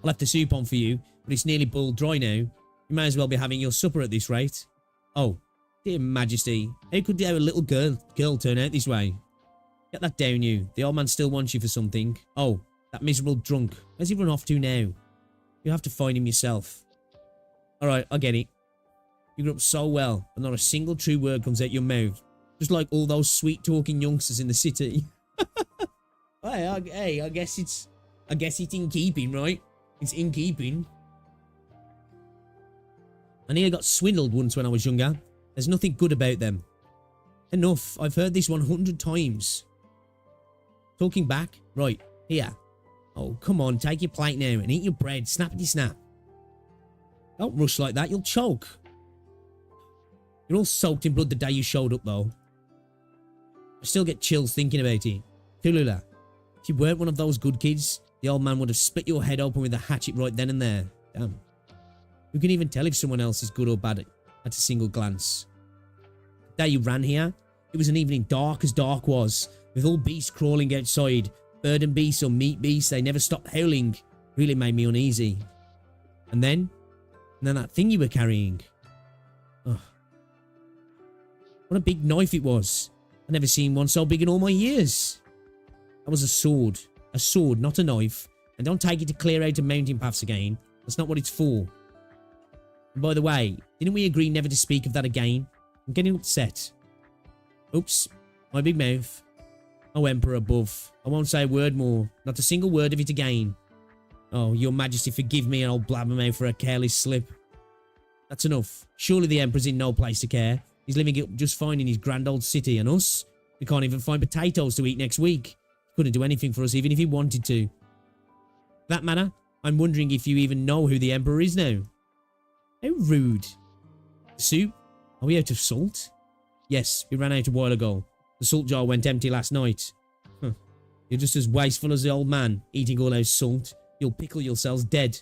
I left the soup on for you, but it's nearly boiled dry now. You may as well be having your supper at this rate. Oh, dear Majesty, how could a little girl turn out this way? Get that down, you. The old man still wants you for something. Oh, that miserable drunk. Where's he run off to now? You have to find him yourself. Alright, I get it. You grew up so well, but not a single true word comes out your mouth. Just like all those sweet-talking youngsters in the city. Hey, I guess it's in keeping, right? It's in keeping. I nearly got swindled once when I was younger. There's nothing good about them. Enough. I've heard this 100 times. Talking back. Right, here. Oh, come on, take your plate now and eat your bread. Snappity snap. Don't rush like that, you'll choke. You're all soaked in blood the day you showed up, though. I still get chills thinking about it. Tallulah, if you weren't one of those good kids, the old man would have split your head open with a hatchet right then and there. Damn. Who can even tell if someone else is good or bad at a single glance? The day you ran here, it was an evening dark as dark was, with all beasts crawling outside. Bird and beasts or meat beasts, they never stopped howling. Really made me uneasy. And then that thing you were carrying. Oh. What a big knife it was. I've never seen one so big in all my years. That was a sword. A sword, not a knife. And don't take it to clear out of mountain paths again. That's not what it's for. And by the way, didn't we agree never to speak of that again? I'm getting upset. Oops. My big mouth. Oh, Emperor above. I won't say a word more. Not a single word of it again. Oh, your majesty forgive me and I'll blabbermouth for a careless slip. That's enough. Surely the Emperor's in no place to care. He's living it just fine in his grand old city, and us? We can't even find potatoes to eat next week. Couldn't do anything for us even if he wanted to. For that matter, I'm wondering if you even know who the Emperor is now. How rude. The soup? Are we out of salt? Yes, we ran out a while ago. The salt jar went empty last night. Huh. You're just as wasteful as the old man, eating all our salt. You'll pickle yourselves dead.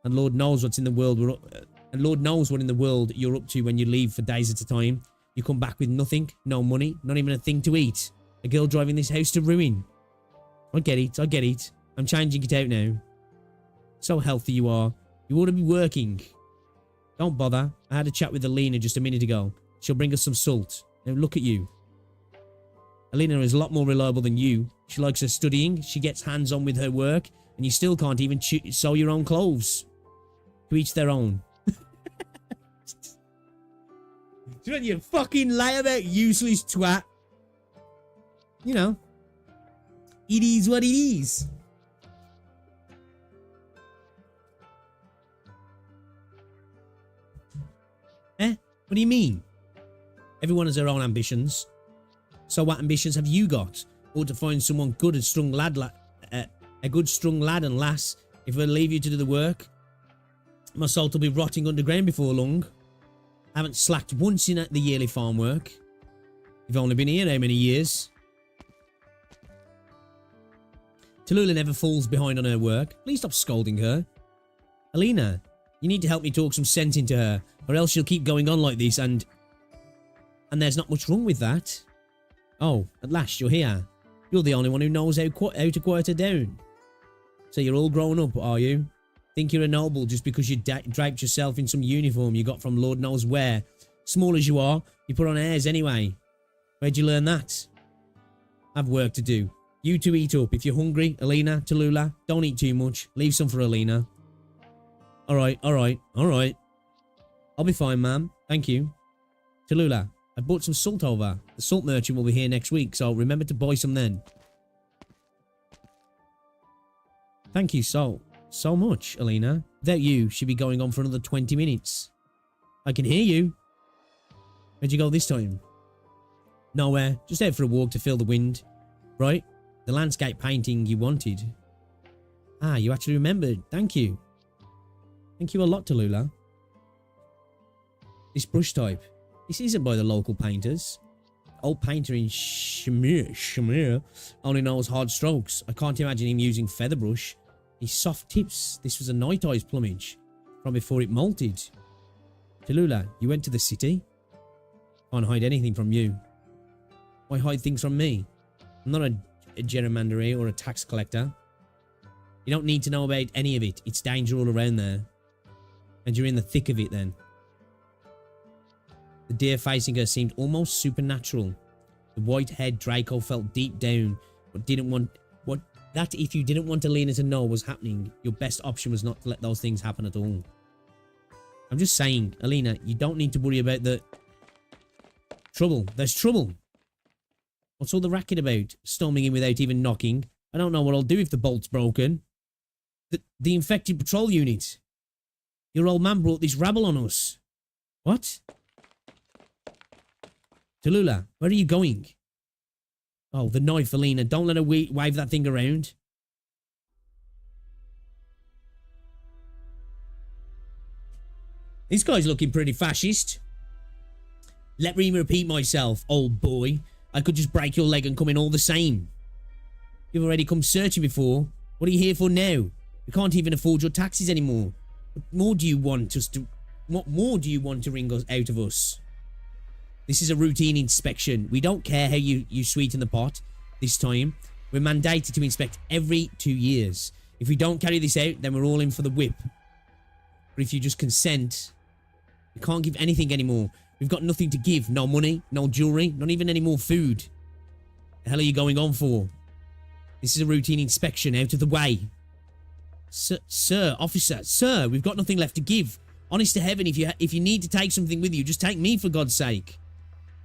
And Lord knows what's in the world and Lord knows what in the world you're up to when you leave for days at a time. You come back with nothing, no money, not even a thing to eat. A girl driving this house to ruin. I get it, I get it. I'm changing it out now. So healthy you are. You ought to be working. Don't bother. I had a chat with Alina just a minute ago. She'll bring us some salt. Now look at you. Alina is a lot more reliable than you. She likes her studying, she gets hands-on with her work, and you still can't even sew your own clothes. To each their own. Do you fucking lie about useless twat? You know. It is what it is. Eh? What do you mean? Everyone has their own ambitions. So what ambitions have you got? Or to find someone good and strong lad, a good strong lad and lass, if we'll leave you to do the work. My salt will be rotting underground before long. I haven't slacked once in the yearly farm work. You've only been here how many years? Tallulah never falls behind on her work. Please stop scolding her. Alina, you need to help me talk some sense into her, or else she'll keep going on like this and there's not much wrong with that. Oh, at last you're here. You're the only one who knows how to quiet her down. So you're all grown up, are you? Think you're a noble just because you draped yourself in some uniform you got from Lord knows where. Small as you are, you put on airs anyway. Where'd you learn that? I've work to do. You two eat up. If you're hungry, Alina, Tallulah, don't eat too much. Leave some for Alina. Alright. I'll be fine, ma'am. Thank you. Tallulah, I bought some salt over. The salt merchant will be here next week, so remember to buy some then. Thank you so much, Alina. Without you, she'd be going on for another 20 minutes. I can hear you. Where'd you go this time? Nowhere. Just out for a walk to feel the wind. Right? The landscape painting you wanted. Ah, you actually remembered. Thank you. Thank you a lot, Tallulah. This brush type. This isn't by the local painters. Old painter in Shamir only knows hard strokes. I can't imagine him using feather brush. These soft tips. This was a night eye's plumage from before it molted. Tallulah, you went to the city? Can't hide anything from you. Why hide things from me? I'm not a gerrymanderer or a tax collector. You don't need to know about any of it. It's danger all around there. And you're in the thick of it then. The deer facing her seemed almost supernatural. The white-haired Draco felt deep down, but that if you didn't want Alina to know was happening, your best option was not to let those things happen at all. I'm just saying, Alina, you don't need to worry about the trouble. There's trouble. What's all the racket about? Storming in without even knocking. I don't know what I'll do if the bolt's broken. The infected patrol unit. Your old man brought this rabble on us. What? Tallulah, where are you going? Oh, the knife, Alina. Don't let her wave that thing around. This guy's looking pretty fascist. Let me repeat myself, old boy. I could just break your leg and come in all the same. You've already come searching before. What are you here for now? We can't even afford your taxes anymore. What more do you want to wring us out of us? This is a routine inspection. We don't care how you sweeten the pot this time. We're mandated to inspect every 2 years. If we don't carry this out, then we're all in for the whip. But if you just consent, we can't give anything anymore. We've got nothing to give. No money, no jewelry, not even any more food. The hell are you going on for? This is a routine inspection. Out of the way. Sir, officer, sir, we've got nothing left to give. Honest to heaven, if you need to take something with you, just take me for God's sake.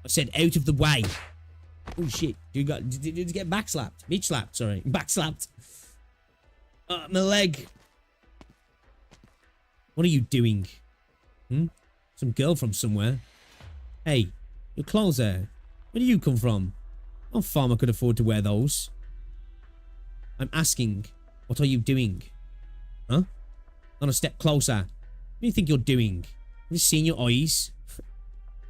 I said out of the way. Oh shit. Did you get backslapped? Bitch slapped, sorry. Backslapped. My leg. What are you doing? Some girl from somewhere. Hey, your clothes there. Where do you come from? No farmer could afford to wear those. I'm asking, what are you doing? Huh? Not a step closer. What do you think you're doing? Have you seen your eyes?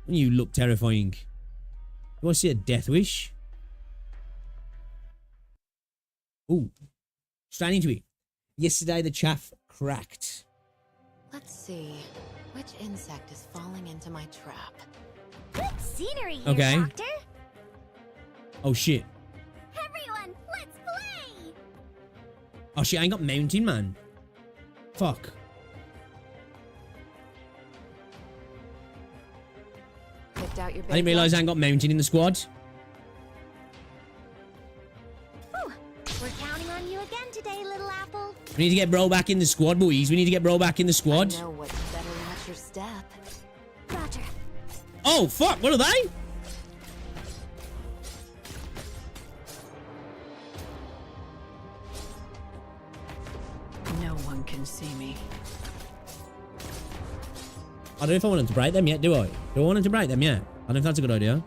You look terrifying. You want to see a death wish? Ooh. Straight into it. Yesterday the chaff cracked. Let's see. Which insect is falling into my trap? Good scenery here, Okay. Doctor. Oh shit. Everyone, let's play. Oh shit, I ain't got mountain, man. Fuck. Picked out your I didn't realise I ain't got mountain in the squad. Whew. We're counting on you again today, little apple. We need to get bro back in the squad, boys. We need to get bro back in the squad. I know what's better match your step. Roger. Oh, fuck. What are they? No one can see me. I don't know if I wanted to break them yet, do I? Do I want to break them yet? I don't know if that's a good idea.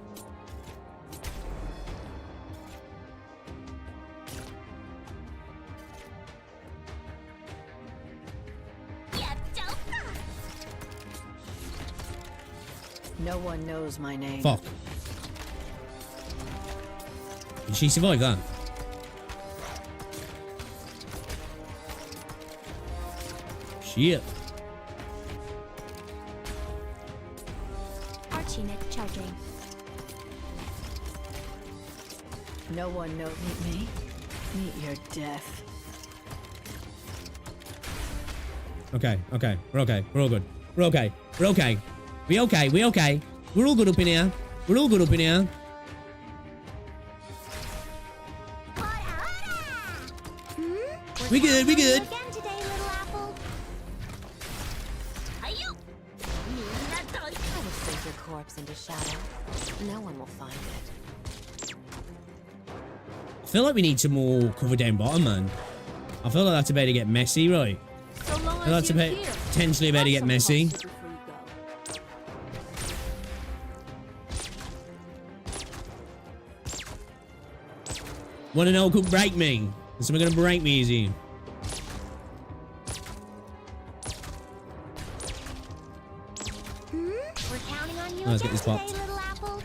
No one knows my name. Fuck. Did she survive that? Shit. Archie Nick charging. No one knows. Meet me. Meet your death. Okay, okay, we're okay. We're all good. We're okay. We're okay. We okay. We okay. We're all good up in here. We're all good up in here. We good. We good. Again today, little apple. I will sink your corpse into shadow. No one will find it. I feel like we need some more cover down bottom, man. I feel like that's about to get messy, right? So long I feel that's about, potentially about to get messy. Wanna know who could break me? Is someone gonna break me, easy? We're counting on you Let's get again this today, popped. little apple.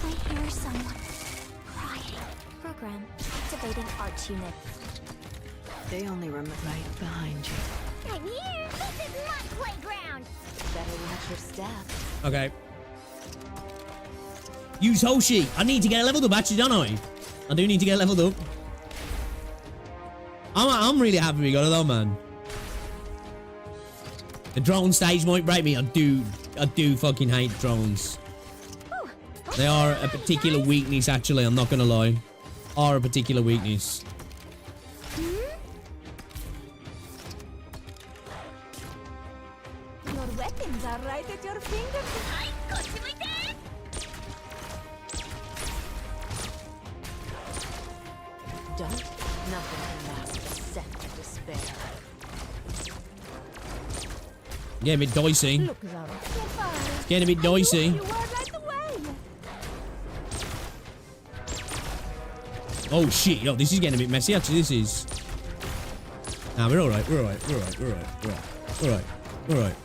I hear someone crying. Program activating arch unit. They only run right behind you. I'm here. This is my playground. Better watch your step. Okay. Use Hoshi. I need to get leveled up, actually, don't I? I do need to get leveled up. I'm really happy we got it though, man. The drone stage might break me. I do fucking hate drones. They are a particular weakness, actually. I'm not gonna lie. Are a particular weakness. Your weapons are right at your fingertips. I got to my death. Don't. Nothing can mask the scent of despair. Getting a bit dicey. Look, Zara. Goodbye. Getting a bit dicey. You are right away. Oh shit, yo, this is getting a bit messy, actually. This is. Nah, we're alright. We're alright. We're alright. We're alright. We're alright. We're alright. We're alright.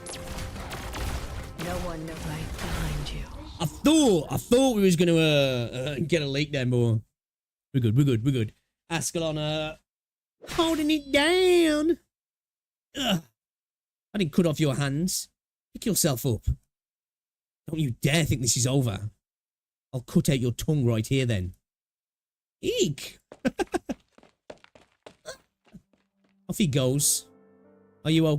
No one knows right behind you. I thought we was gonna get a leak then, but we're good. We're good. We're good. Ascalon, holding it down. Ugh. I didn't cut off your hands. Pick yourself up. Don't you dare think this is over. I'll cut out your tongue right here then. Eek! Off he goes. Are you all...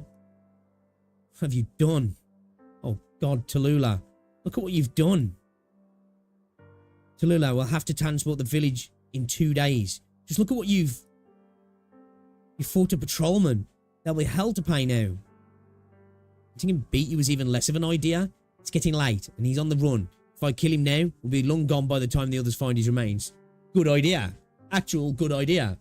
What have you done? Oh God, Tallulah. Look at what you've done. Tallulah, we'll have to transport the village in 2 days. Just look at what you've... You fought a patrolman. There'll be hell to pay now. I think him beat you was even less of an idea. It's getting late, and he's on the run. If I kill him now, we'll be long gone by the time the others find his remains. Good idea. Actual good idea.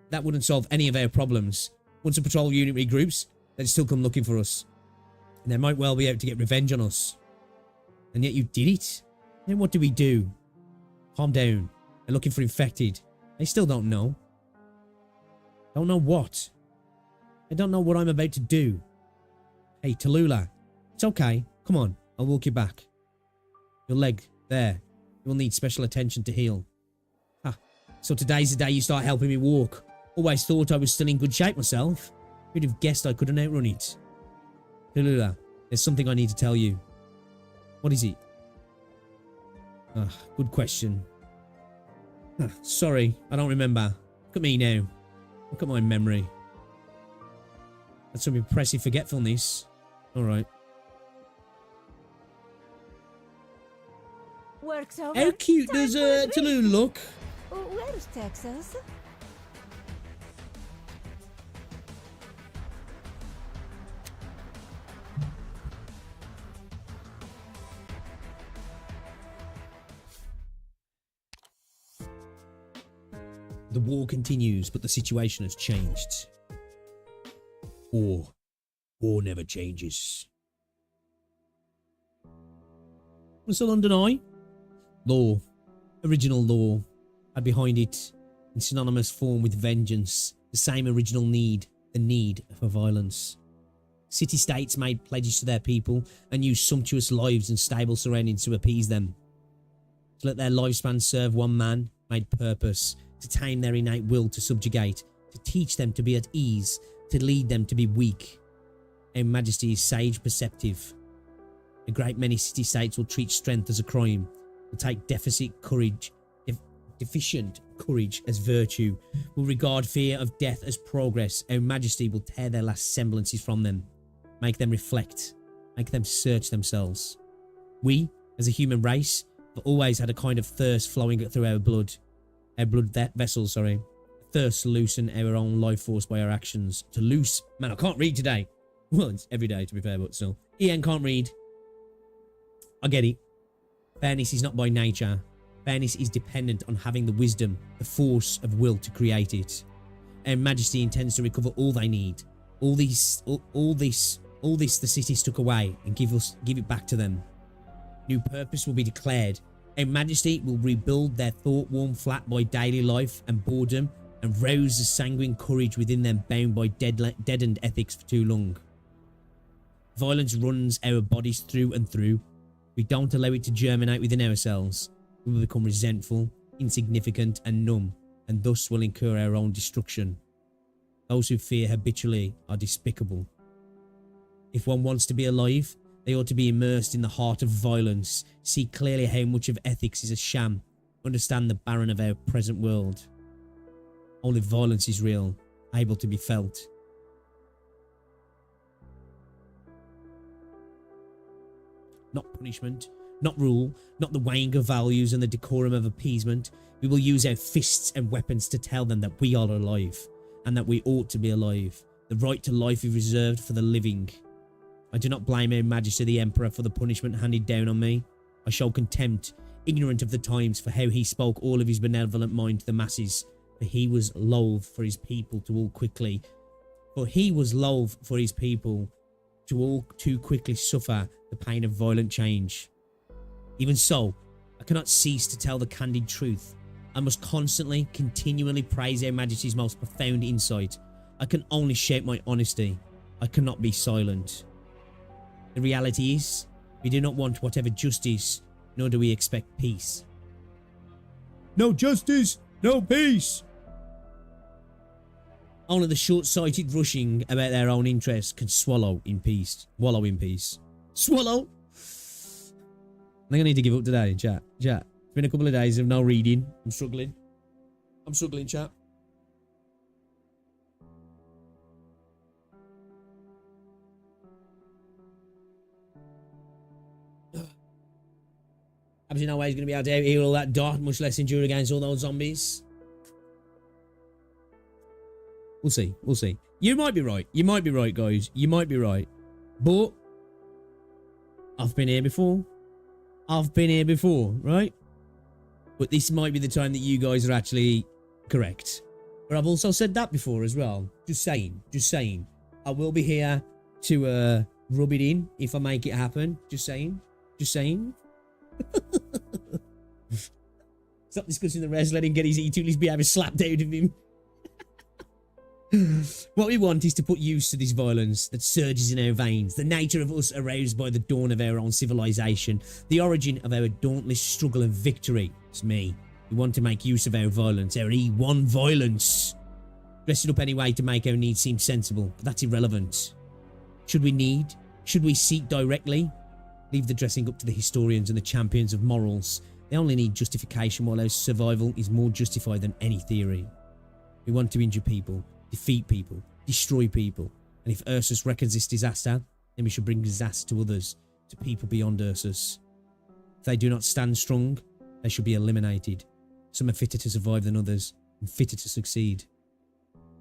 That wouldn't solve any of our problems. Once a patrol unit regroups, they'd still come looking for us. And they might well be out to get revenge on us. And yet you did it? Then what do we do? Calm down. They're looking for infected. They still don't know. Don't know what? I don't know what I'm about to do. Hey, Tallulah. It's okay. Come on. I'll walk you back. Your leg. There. You'll need special attention to heal. Ah. So today's the day you start helping me walk. Always thought I was still in good shape myself. Who'd have guessed I couldn't outrun it? Tallulah, there's something I need to tell you. What is it? Ah, good question. Ah, sorry, I don't remember. Look at me now. Look at my memory. That's some impressive forgetfulness. Alright. Work's over. How cute Time does for a drink. Tallulah look? Where's Texas? The war continues, but the situation has changed. War never changes. What's the London Eye? Law. Original law. Had behind it, in synonymous form with vengeance, the same original need, the need for violence. City-states made pledges to their people and used sumptuous lives and stable surroundings to appease them. To let their lifespan serve one man, made purpose, to tame their innate will to subjugate, to teach them to be at ease, to lead them to be weak. Our Majesty is sage perceptive. A great many city-states will treat strength as a crime, will take deficient courage as virtue, will regard fear of death as progress. Our Majesty will tear their last semblances from them, make them reflect, make them search themselves. We, as a human race, have always had a kind of thirst flowing through our blood vessels, thirst to loosen our own life force by our actions. To loose, man, I can't read today. Well, it's every day to be fair, but still. Ian can't read. I get it. Fairness is not by nature. Fairness is dependent on having the wisdom, the force of will to create it. Our Majesty intends to recover all they need. All this the cities took away, and give it back to them. New purpose will be declared. Our Majesty will rebuild their thought-worn flat by daily life and boredom, and rouse the sanguine courage within them bound by deadened ethics for too long. Violence runs our bodies through and through. We don't allow it to germinate within ourselves. We will become resentful, insignificant, and numb, and thus will incur our own destruction. Those who fear habitually are despicable. If one wants to be alive, they ought to be immersed in the heart of violence, see clearly how much of ethics is a sham, understand the barren of our present world. Only violence is real, able to be felt. Not punishment, not rule, not the weighing of values and the decorum of appeasement. We will use our fists and weapons to tell them that we are alive, and that we ought to be alive. The right to life is reserved for the living. I do not blame Her Majesty the Emperor for the punishment handed down on me. I show contempt, ignorant of the times, for how he spoke all of his benevolent mind to the masses, for he was loath for his people to all quickly. For he was loath for his people to all too quickly suffer the pain of violent change. Even so, I cannot cease to tell the candid truth. I must constantly, continually praise Her Majesty's most profound insight. I can only shape my honesty. I cannot be silent. The reality is, we do not want whatever justice, nor do we expect peace. No justice, no peace. Only the short-sighted rushing about their own interests can swallow in peace. Wallow in peace. Swallow? I think I need to give up today, chat. It's been a couple of days of no reading. I'm struggling, chat. Absolutely no way he's going to be able to out-heal all that dot, much less endure against all those zombies. We'll see. We'll see. You might be right. You might be right, guys. You might be right. But I've been here before. Right? But this might be the time that you guys are actually correct. But I've also said that before as well. Just saying. I will be here to rub it in if I make it happen. Just saying. Stop discussing the rest. Let him get his E2's behavior slapped out of him. What we want is to put use to this violence that surges in our veins, the nature of us aroused by the dawn of our own civilization, the origin of our dauntless struggle and victory. It's me. We want to make use of our violence, our E1 violence. Dress it up anyway to make our needs seem sensible, but that's irrelevant. Should we seek directly? Leave the dressing up to the historians and the champions of morals. They only need justification, while our survival is more justified than any theory. We want to injure people, defeat people, destroy people. And if Ursus reckons this disaster, then we should bring disaster to others, to people beyond Ursus. If they do not stand strong, they should be eliminated. Some are fitter to survive than others, and fitter to succeed.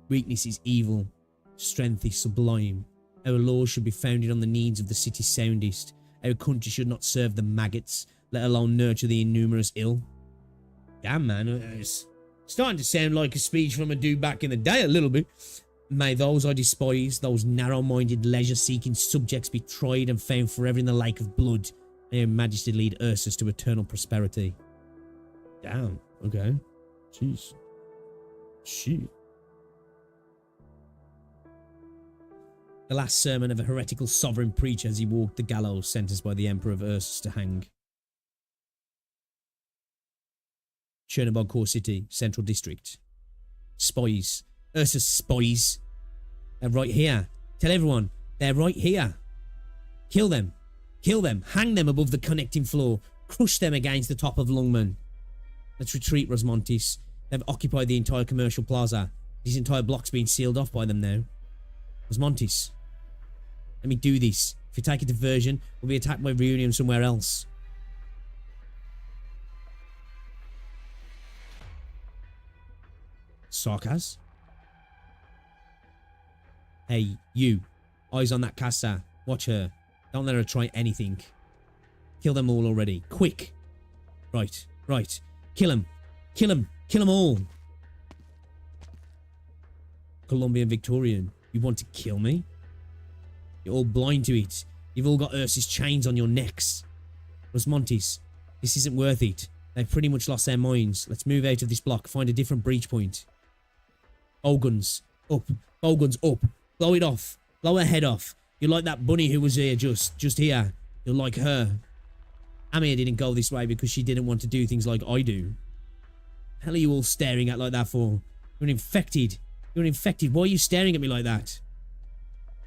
Weakness is evil. Strength is sublime. Our laws should be founded on the needs of the city's soundest. Our country should not serve the maggots, let alone nurture the innumerous ill. Damn, man, it's starting to sound like a speech from a dude back in the day a little bit. May those I despise, those narrow-minded, leisure-seeking subjects be tried and found forever in the lake of blood. May Her Majesty lead Ursus to eternal prosperity. Damn, okay. Jeez. Shit. The last sermon of a heretical sovereign preacher as he walked the gallows sentenced by the Emperor of Ursus to hang. Chernobog Core City, Central District. Spies. Ursus spies. They're right here. Tell everyone, they're right here. Kill them. Kill them. Hang them above the connecting floor. Crush them against the top of Lungman. Let's retreat, Rosmontis. They've occupied the entire commercial plaza. These entire blocks being sealed off by them now. Rosmontis. Let me do this. If you take a diversion, we'll be attacked by Reunion somewhere else. Sarkaz? Hey, you. Eyes on that Casa. Watch her. Don't let her try anything. Kill them all already. Quick. Right, right. Kill him. Kill him. Kill them all. Colombian Victorian. You want to kill me? You're all blind to it. You've all got Ursus chains on your necks. Rosmontis, this isn't worth it. They've pretty much lost their minds. Let's move out of this block. Find a different breach point. Bowguns. Up. Bowguns up. Blow it off. Blow her head off. You're like that bunny who was here just here. You're like her. Amir didn't go this way because she didn't want to do things like I do. Hell are you all staring at like that for? You're infected. You're infected. Why are you staring at me like that?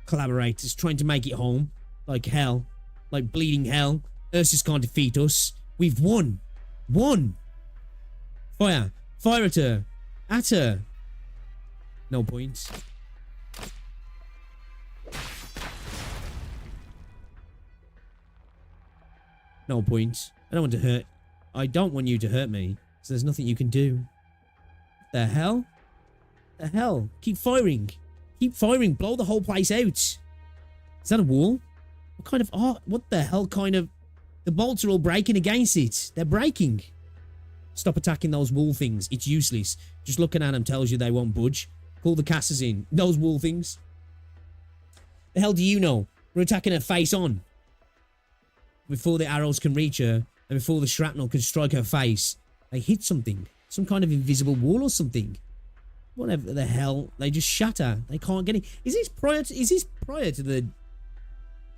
Collaborators trying to make it home. Like hell. Like bleeding hell. Ursus can't defeat us. We've won. Won. Fire. Fire at her. At her. No points. No points. I don't want to hurt. I don't want you to hurt me. So there's nothing you can do. The hell? The hell? Keep firing. Keep firing. Blow the whole place out. Is that a wall? What kind of art? What the hell kind of... The bolts are all breaking against it. They're breaking. Stop attacking those wall things. It's useless. Just looking at them tells you they won't budge. Call the casters in. Those wall things. The hell do you know? We're attacking her face on. Before the arrows can reach her, and before the shrapnel can strike her face, they hit something. Some kind of invisible wall or something. Whatever the hell. They just shatter. They can't get it. Is this prior to the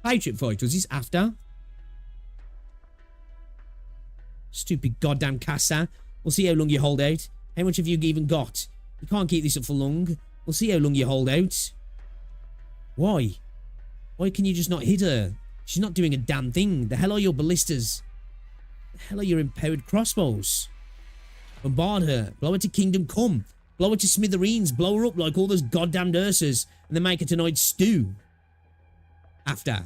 Patriot fight? Was this after? Stupid goddamn Casa. We'll see how long you hold out. How much have you even got? You can't keep this up for long. We'll see how long you hold out. Why? Why can you just not hit her? She's not doing a damn thing. The hell are your ballistas? The hell are your empowered crossbows? Bombard her. Blow her to Kingdom Come. Blow her to smithereens. Blow her up like all those goddamn nurses. And then make her tonight's stew. After.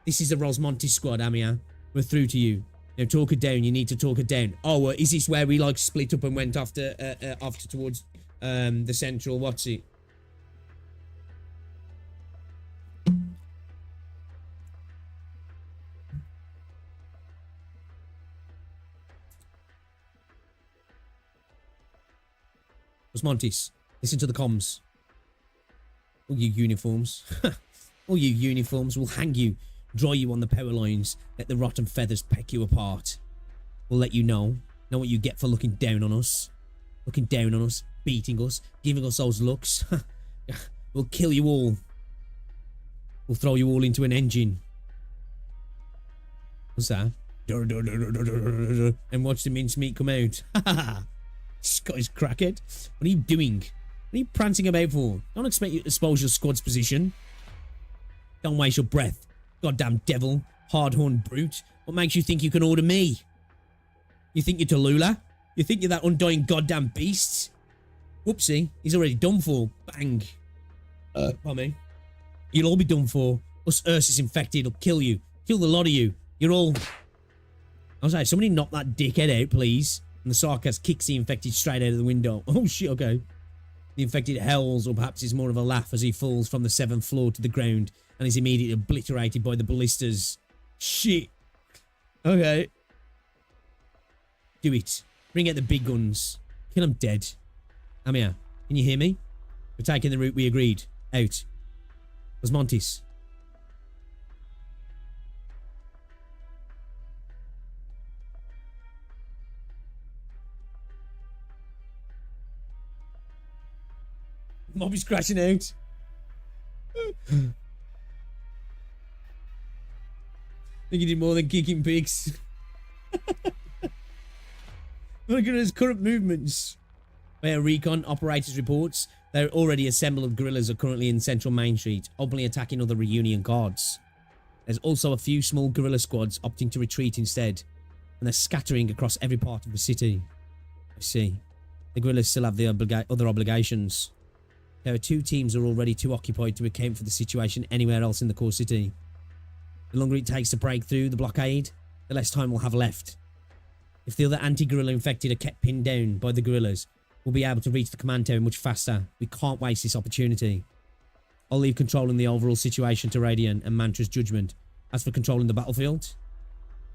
This is the Rosmonti squad, Amia. We're through to you. Now talk her down. You need to talk her down. Oh, is this where we like split up and went off towards the central? What's it? Rosmontis, listen to the comms. All you uniforms. All you uniforms will hang you, draw you on the power lines, let the rotten feathers peck you apart. We'll let you know what you get for looking down on us. Looking down on us, beating us, giving us those looks. We'll kill you all. We'll throw you all into an engine. What's that? And watch the mincemeat come out. Scottish crackhead. What are you doing? What are you prancing about for? Don't expect you to expose your squad's position. Don't waste your breath. Goddamn devil. Hard-horned brute. What makes you think you can order me? You think you're Tallulah? You think you're that undying goddamn beast? Whoopsie. He's already done for. Bang. Pardon me. You'll all be done for. Us Ursus infected will kill you. Kill the lot of you. You're all... I was like, somebody knock that dickhead out, please. And the Sarkaz kicks the infected straight out of the window. Oh shit, okay. The infected howls, or perhaps it's more of a laugh as he falls from the 7th floor to the ground and is immediately obliterated by the ballistas. Shit. Okay. Do it. Bring out the big guns. Kill him dead. Amir, can you hear me? We're taking the route we agreed. Out. Rosmontis. Mob is crashing out. I think he did more than kicking pigs. Look at his current movements. Where recon operators reports, they're already assembled of guerrillas are currently in central Main Street, openly attacking other Reunion guards. There's also a few small guerrilla squads opting to retreat instead, and they're scattering across every part of the city. I see. The guerrillas still have the other obligations. There are 2 teams are already too occupied to account for the situation anywhere else in the core city. The longer it takes to break through the blockade, the less time we'll have left. If the other anti-guerrilla infected are kept pinned down by the guerrillas, we'll be able to reach the command tower much faster. We can't waste this opportunity. I'll leave controlling the overall situation to Radiant and Mantra's judgment. As for controlling the battlefield,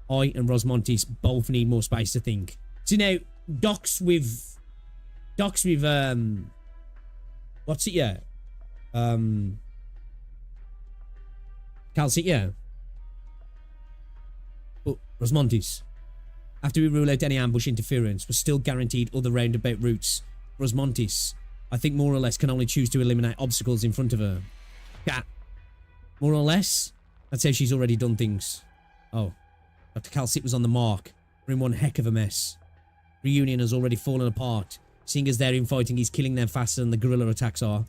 I and Rosmontis both need more space to think. So now, Doc's with what's it, yeah? Calcit, yeah. But Rosmontis, after we rule out any ambush interference, we're still guaranteed other roundabout routes. Rosmontis, I think more or less can only choose to eliminate obstacles in front of her. Yeah. More or less? That's how she's already done things. Oh. Dr. Calcit was on the mark. We're in one heck of a mess. Reunion has already fallen apart. Seeing as their infighting is killing them faster than the guerrilla attacks are.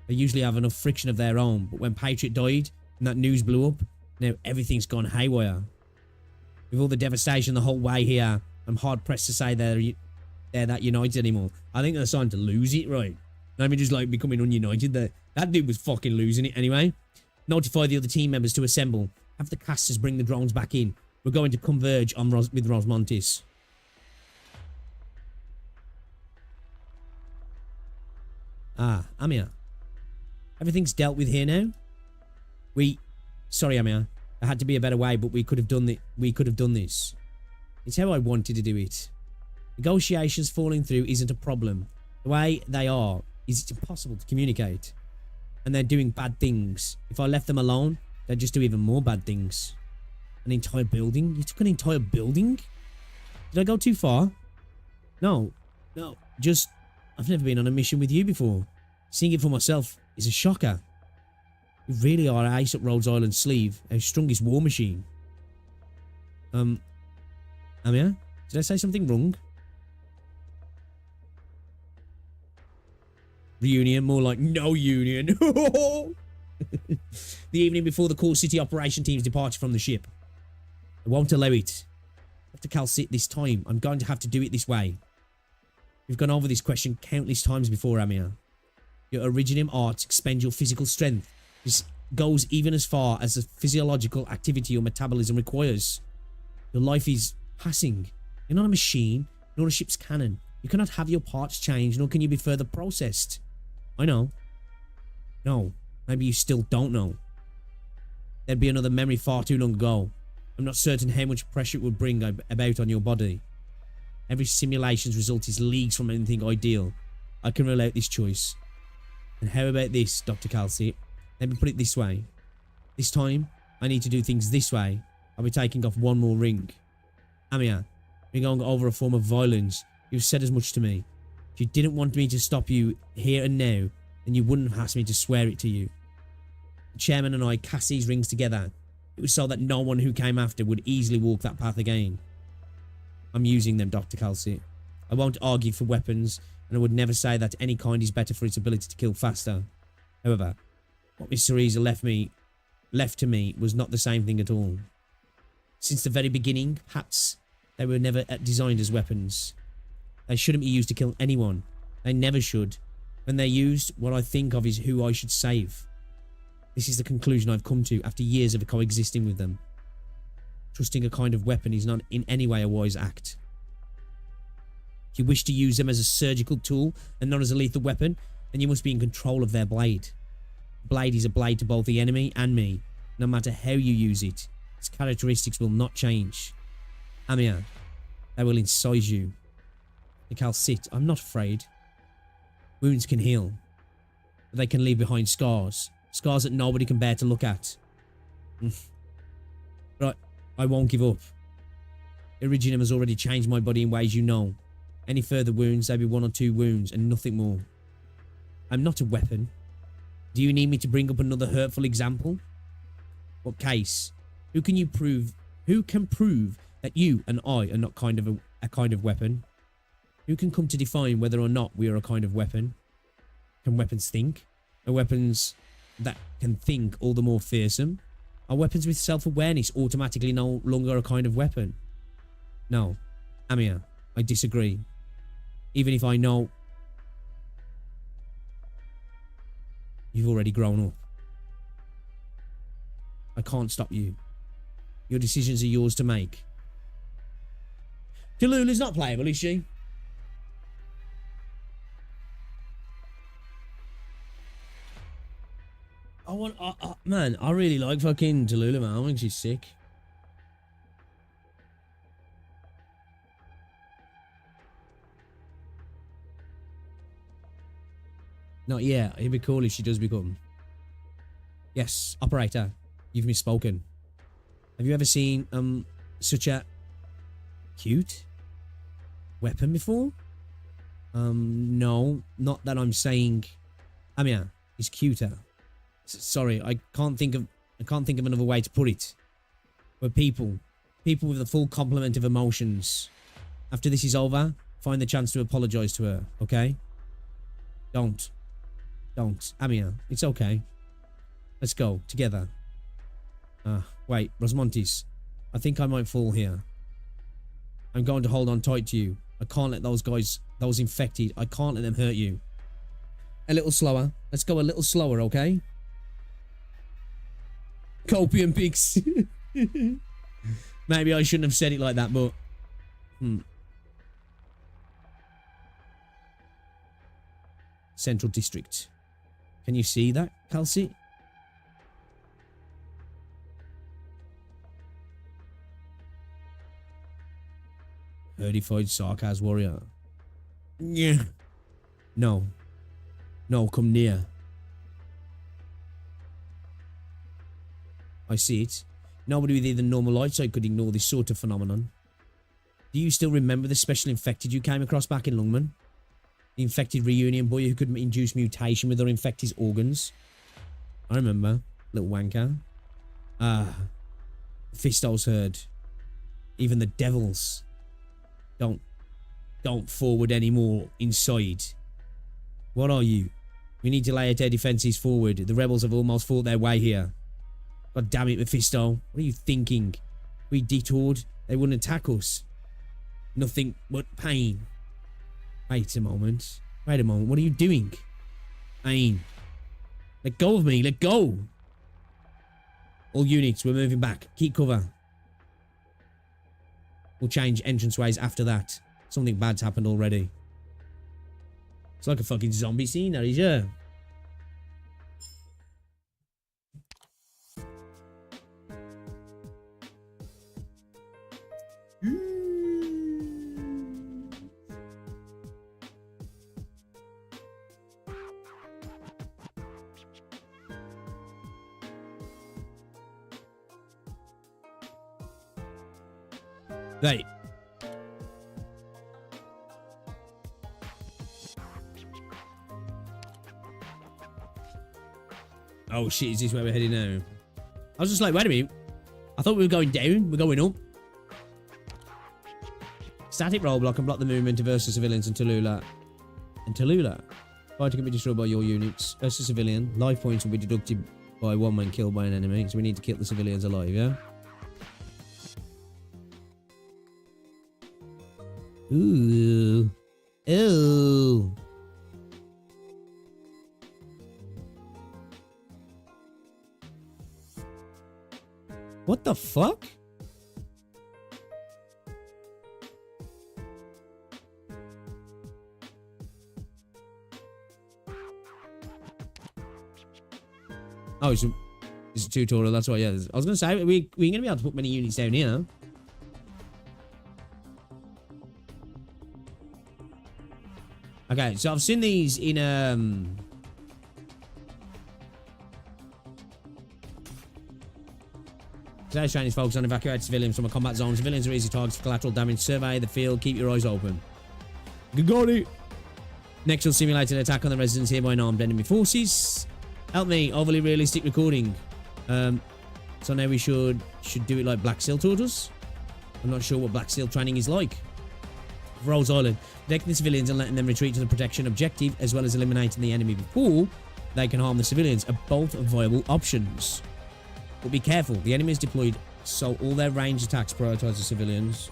They usually have enough friction of their own, but when Patriot died and that news blew up, now everything's gone haywire. With all the devastation the whole way here, I'm hard pressed to say they're that united anymore. I think they're starting to lose it, right? Maybe just like becoming ununited. That dude was fucking losing it anyway. Notify the other team members to assemble. Have the casters bring the drones back in. We're going to converge on with Rosmontis. Ah, Amir. Everything's dealt with here now? Sorry, Amir. There had to be a better way, but we could have done this. It's how I wanted to do it. Negotiations falling through isn't a problem. The way they are is it's impossible to communicate. And they're doing bad things. If I left them alone, they'd just do even more bad things. An entire building? You took an entire building? Did I go too far? No. Just, I've never been on a mission with you before. Seeing it for myself is a shocker. You really are ace up Rhodes Island sleeve, our strongest war machine. Amir? Did I say something wrong? Reunion, more like no union. The evening before the core city operation team's departure from the ship. I won't allow it. Dr. Calcit, this time, I'm going to have to do it this way. We've gone over this question countless times before, Amir. Your Originium arts expend your physical strength. This goes even as far as the physiological activity your metabolism requires. Your life is passing. You're not a machine, nor a ship's cannon. You cannot have your parts changed, nor can you be further processed. I know. No, maybe you still don't know. There'd be another memory far too long ago. I'm not certain how much pressure it would bring about on your body. Every simulation's result is leagues from anything ideal. I can rule out this choice. And how about this, Dr. Calcit? Let me put it this way. This time, I need to do things this way. I'll be taking off one more ring. Amir, we're going over a form of violence. You've said as much to me. If you didn't want me to stop you here and now, then you wouldn't have asked me to swear it to you. The chairman and I cast these rings together. It was so that no one who came after would easily walk that path again. I'm using them, Dr. Calcit. I won't argue for weapons, and I would never say that any kind is better for its ability to kill faster. However, what Miss Cereza left to me was not the same thing at all. Since the very beginning, perhaps they were never designed as weapons. They shouldn't be used to kill anyone. They never should. When they're used, what I think of is who I should save. This is the conclusion I've come to after years of coexisting with them. Trusting a kind of weapon is not in any way a wise act. If you wish to use them as a surgical tool and not as a lethal weapon, then you must be in control of their blade. Blade is a blade to both the enemy and me. No matter how you use it, its characteristics will not change. Amir, they will incise you. Calcit, I'm not afraid. Wounds can heal, but they can leave behind scars. Scars that nobody can bear to look at. But I won't give up. Originium has already changed my body in ways you know. Any further wounds, they'll be 1 or 2 wounds and nothing more. I'm not a weapon. Do you need me to bring up another hurtful example? What case? Who can prove that you and I are not a kind of weapon? Who can come to define whether or not we are a kind of weapon? Can weapons think? Are weapons that can think all the more fearsome? Are weapons with self-awareness automatically no longer a kind of weapon? No. Amir, I disagree. Even if I know you've already grown up. I can't stop you. Your decisions are yours to make. Tallulah not playable, is she? Man, I really like fucking Tallulah, man. I think she's sick. Not yet. It'd be cool if she does become. Yes, operator. You've misspoken. Have you ever seen such a cute weapon before? No, not that I'm saying. Amir is cuter. Sorry, I can't think of another way to put it. We're people with the full complement of emotions. After this is over, find the chance to apologize to her, okay? Don't, Amir. It's okay. Let's go together. Wait, Rosmontes. I think I might fall here. I'm going to hold on tight to you. I can't let those guys, those infected, I can't let them hurt you. A little slower. Let's go a little slower, okay? Copium pigs. Maybe I shouldn't have said it like that, but... Central District. Can you see that, Kelsey? Herdified Sarkaz warrior. Yeah. No. No, come near. I see it. Nobody with even normal eyesight could ignore this sort of phenomenon. Do you still remember the special infected you came across back in Lungman? The infected reunion boy who could induce mutation with or infect his organs? I remember. Little wanker. Fisto's heard. Even the devils. Don't forward anymore inside. What are you? We need to lay their defences forward. The rebels have almost fought their way here. God damn it, Mephisto. What are you thinking? We detoured. They wouldn't attack us. Nothing but pain. Wait a moment. Wait a moment. What are you doing? Pain. Let go of me. Let go. All units, we're moving back. Keep cover. We'll change entranceways after that. Something bad's happened already. It's like a fucking zombie scene, that is, yeah. Right. Oh shit, is this where we're heading now? I was just like, wait a minute. I thought we were going down. We're going up. Static roadblock and block the movement of Ursa civilians and Tallulah. Fighter can be destroyed by your units. Ursa civilian. Life points will be deducted by one when killed by an enemy. So we need to kill the civilians alive, yeah? Ooh. Ew. What the fuck? Oh, it's a tutorial, that's why, yeah. I was going to say, we're going to be able to put many units down here. Okay, so I've seen these in, Today's training is focused on evacuating civilians from a combat zone. Civilians are easy targets for collateral damage. Survey the field. Keep your eyes open. Got it. Next, we'll simulate an attack on the residents here by unarmed enemy forces. Help me. Overly realistic recording. So now we should do it like Black Seal taught us. I'm not sure what Black Seal training is like. Rose Island. Protecting the civilians and letting them retreat to the protection objective, as well as eliminating the enemy before they can harm the civilians, are both viable options. But be careful. The enemy is deployed, so all their range attacks prioritize the civilians.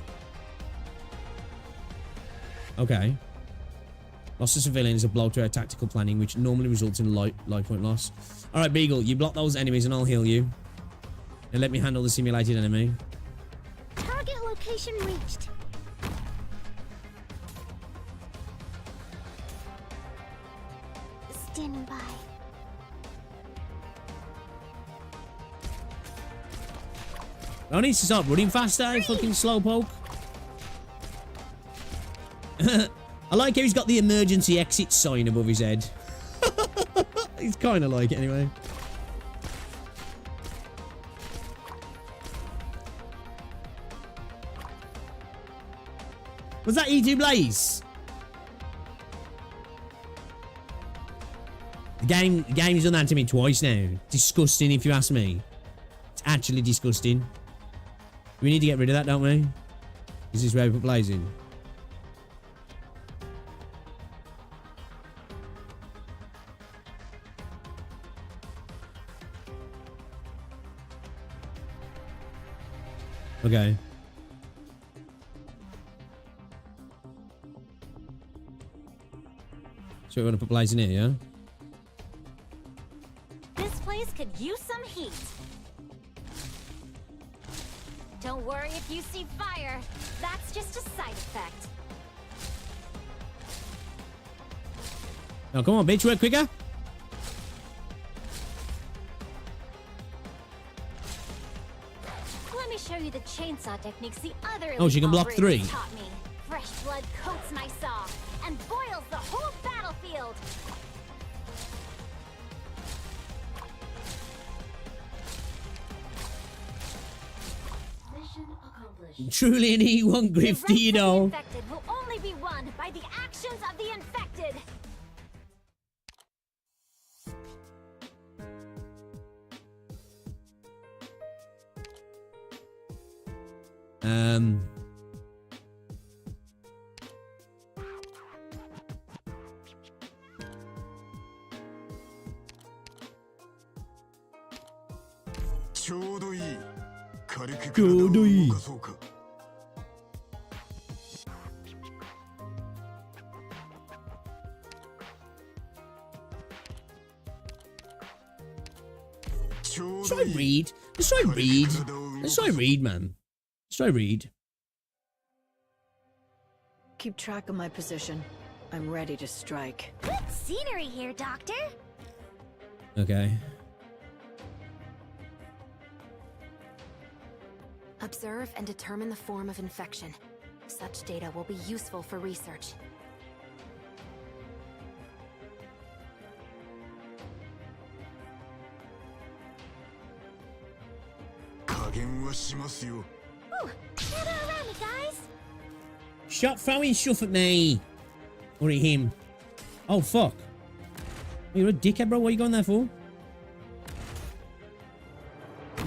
Okay. Loss of civilians is a blow to our tactical planning, which normally results in life point loss. All right, Beagle, you block those enemies and I'll heal you. And let me handle the simulated enemy. Target location reached. Standing by. I need to stop running faster, you fucking slowpoke. I like how he's got the emergency exit sign above his head. He's kind of like it anyway. Was that E2 Blaze? The game's done that to me twice now. Disgusting if you ask me. It's actually disgusting. We need to get rid of that, don't we? Is this where we put Blaze in? Okay. So we want to put Blaze in here, yeah? This place could use some heat. Don't worry if you see fire. That's just a side effect. Now come on, bitch, work quicker. Let me show you the chainsaw techniques the other Oh, she can block operators 3. taught me. Fresh blood coats my saw and boils the whole battlefield. Mission accomplished. Truly an E1 grifter, you The know. infected will only be won by the actions of the infected. Let's try read. Let's try read. Let's try read, man. Let's try read. Keep track of my position. I'm ready to strike. Good scenery here, Doctor. Okay. Observe and determine the form of infection. Such data will be useful for research. Ooh, gather around me, guys. Stop throwing stuff at me. Or at him. Oh, fuck. You're a dickhead, bro. What are you going there for?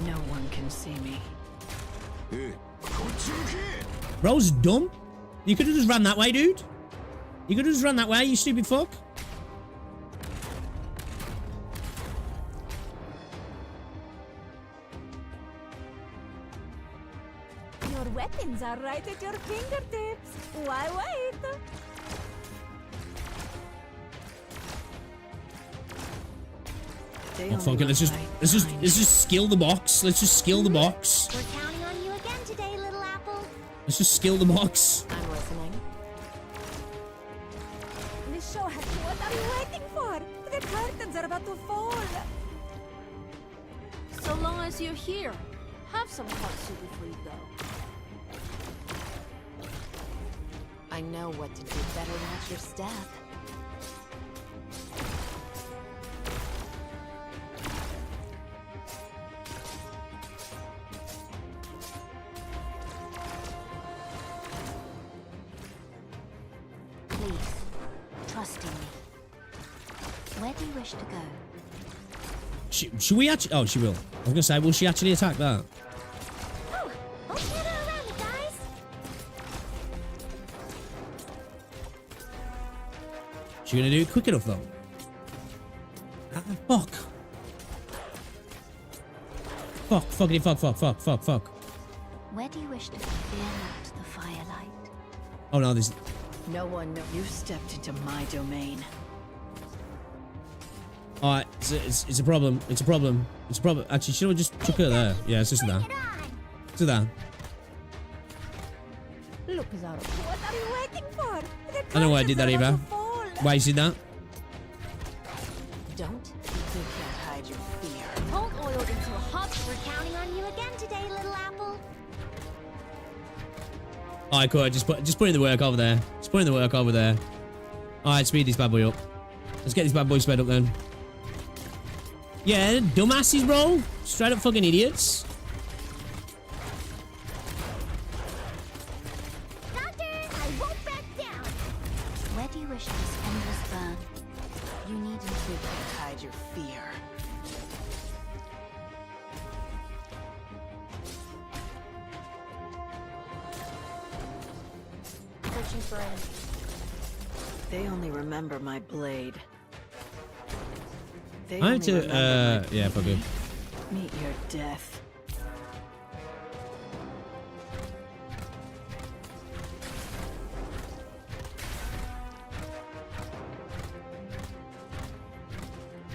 No one can see me. Bro's dumb. You could have just ran that way, dude. You could have just run that way, you stupid fuck. Your weapons are right at your fingertips. Why wait? Stay Oh, on fuck the it. Let's just skill the box. Let's just skill the box. We're counting on you again today, little apple. Let's just skill the box. I'm listening. This show has you. What are you waiting for? The curtains are about to fall. So long as you're here, have some katsu before you go. I know what to do. Better watch your step. Please, trust in me. Where do you wish to go? Should we actually... Oh, she will. I was going to say, will she actually attack that? Oh, gather around me, guys. She going to do it quick enough, though? Ah, fuck. Fuck. Fuckity fuck. Where do you wish to clear out the firelight? Oh no, this. No one knows you stepped into my domain. Alright, it's a problem. It's a problem. Actually, should I just chuck her there? Yeah, it's just there. To there. Look, Zaro. What are you waiting for? I don't know why I did that either. Why you did that? Don't. You can't hide your fear. Hold oiled into a hot. We're counting on you again today, little apple. Alright, cool. Just put in the work over there. Just put in the work over there. Alright, speed this bad boy up. Let's get this bad boy sped up then. Yeah, dumbasses, bro. Straight up fucking idiots. Doctor, I won't back down. Where do you wish this embers burn? You need to hide your fear. Searching for enemies. They only remember my blade. They I need only to, remember my yeah, fuck it. Meet your death.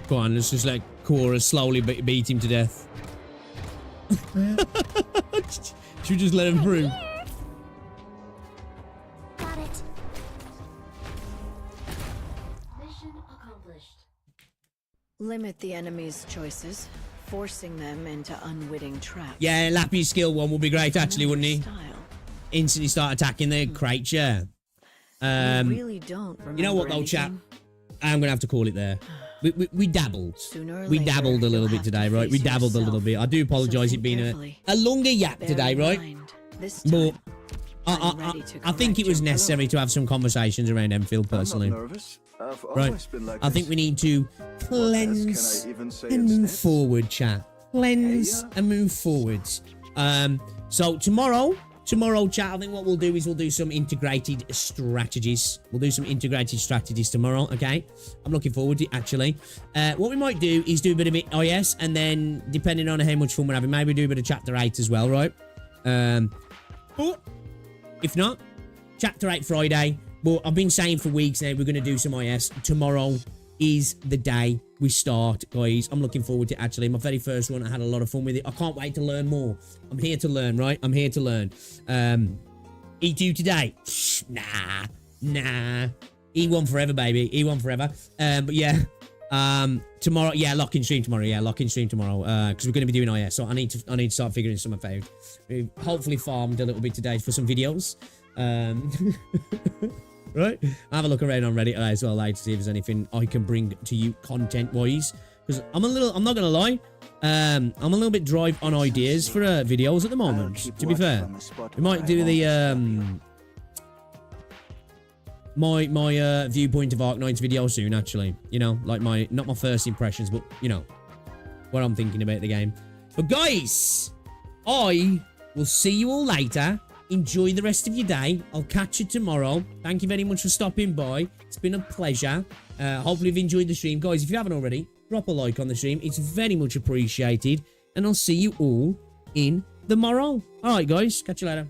Go on, let's just let Cora slowly beat him to death. Should we just let him through? Got it. Mission accomplished. Limit the enemy's choices, forcing them into unwitting traps. Yeah, Lappy's skill one would be great, actually, wouldn't he? Style. Instantly start attacking the crate, yeah. You really don't remember You know what, though, chat? anything? I'm gonna have to call it there. We dabbled. Sooner or We later, dabbled a little you'll bit have to today, right? We face dabbled a little yourself. bit. I do apologise, So it being think a longer yap Bear today, in right? mind, this But time, I I'm ready to think it correct was your necessary to have some conversations around Enfield, personally. I'm not nervous. I've Right. always been like I think this. we need to What else cleanse can I even say and move instead? forward, chat. Cleanse Hey, and move forwards. So tomorrow, chat, I think what we'll do is we'll do some integrated strategies. We'll do some integrated strategies tomorrow, okay? I'm looking forward to it, actually. What we might do is do a bit of IS, and then, depending on how much fun we're having, maybe do a bit of Chapter 8 as well, right? But if not, Chapter 8 Friday. But I've been saying for weeks now, we're going to do some IS. Tomorrow is the day we start, guys. I'm looking forward to it, actually. My very first one, I had a lot of fun with it. I can't wait to learn more. I'm here to learn, right? I'm here to learn. E2 today? Nah. E1 forever, baby. E1 forever. But yeah. Tomorrow, yeah, lock in stream tomorrow. Yeah, lock in stream tomorrow. Because we're going to be doing IS. So I need to start figuring something out. We've hopefully farmed a little bit today for some videos. Right? I'll have a look around on Reddit as well, like, to see if there's anything I can bring to you content-wise. Because I'm not gonna lie, I'm a little bit dry on ideas for videos at the moment, to be fair. We might do the, my viewpoint of Arknights video soon, actually. You know, like not my first impressions, but, you know, what I'm thinking about the game. But guys, I will see you all later. Enjoy the rest of your day. I'll catch you tomorrow. Thank you very much for stopping by. It's been a pleasure. Hopefully you've enjoyed the stream. Guys, if you haven't already, drop a like on the stream. It's very much appreciated. And I'll see you all in the morrow. Alright, guys. Catch you later.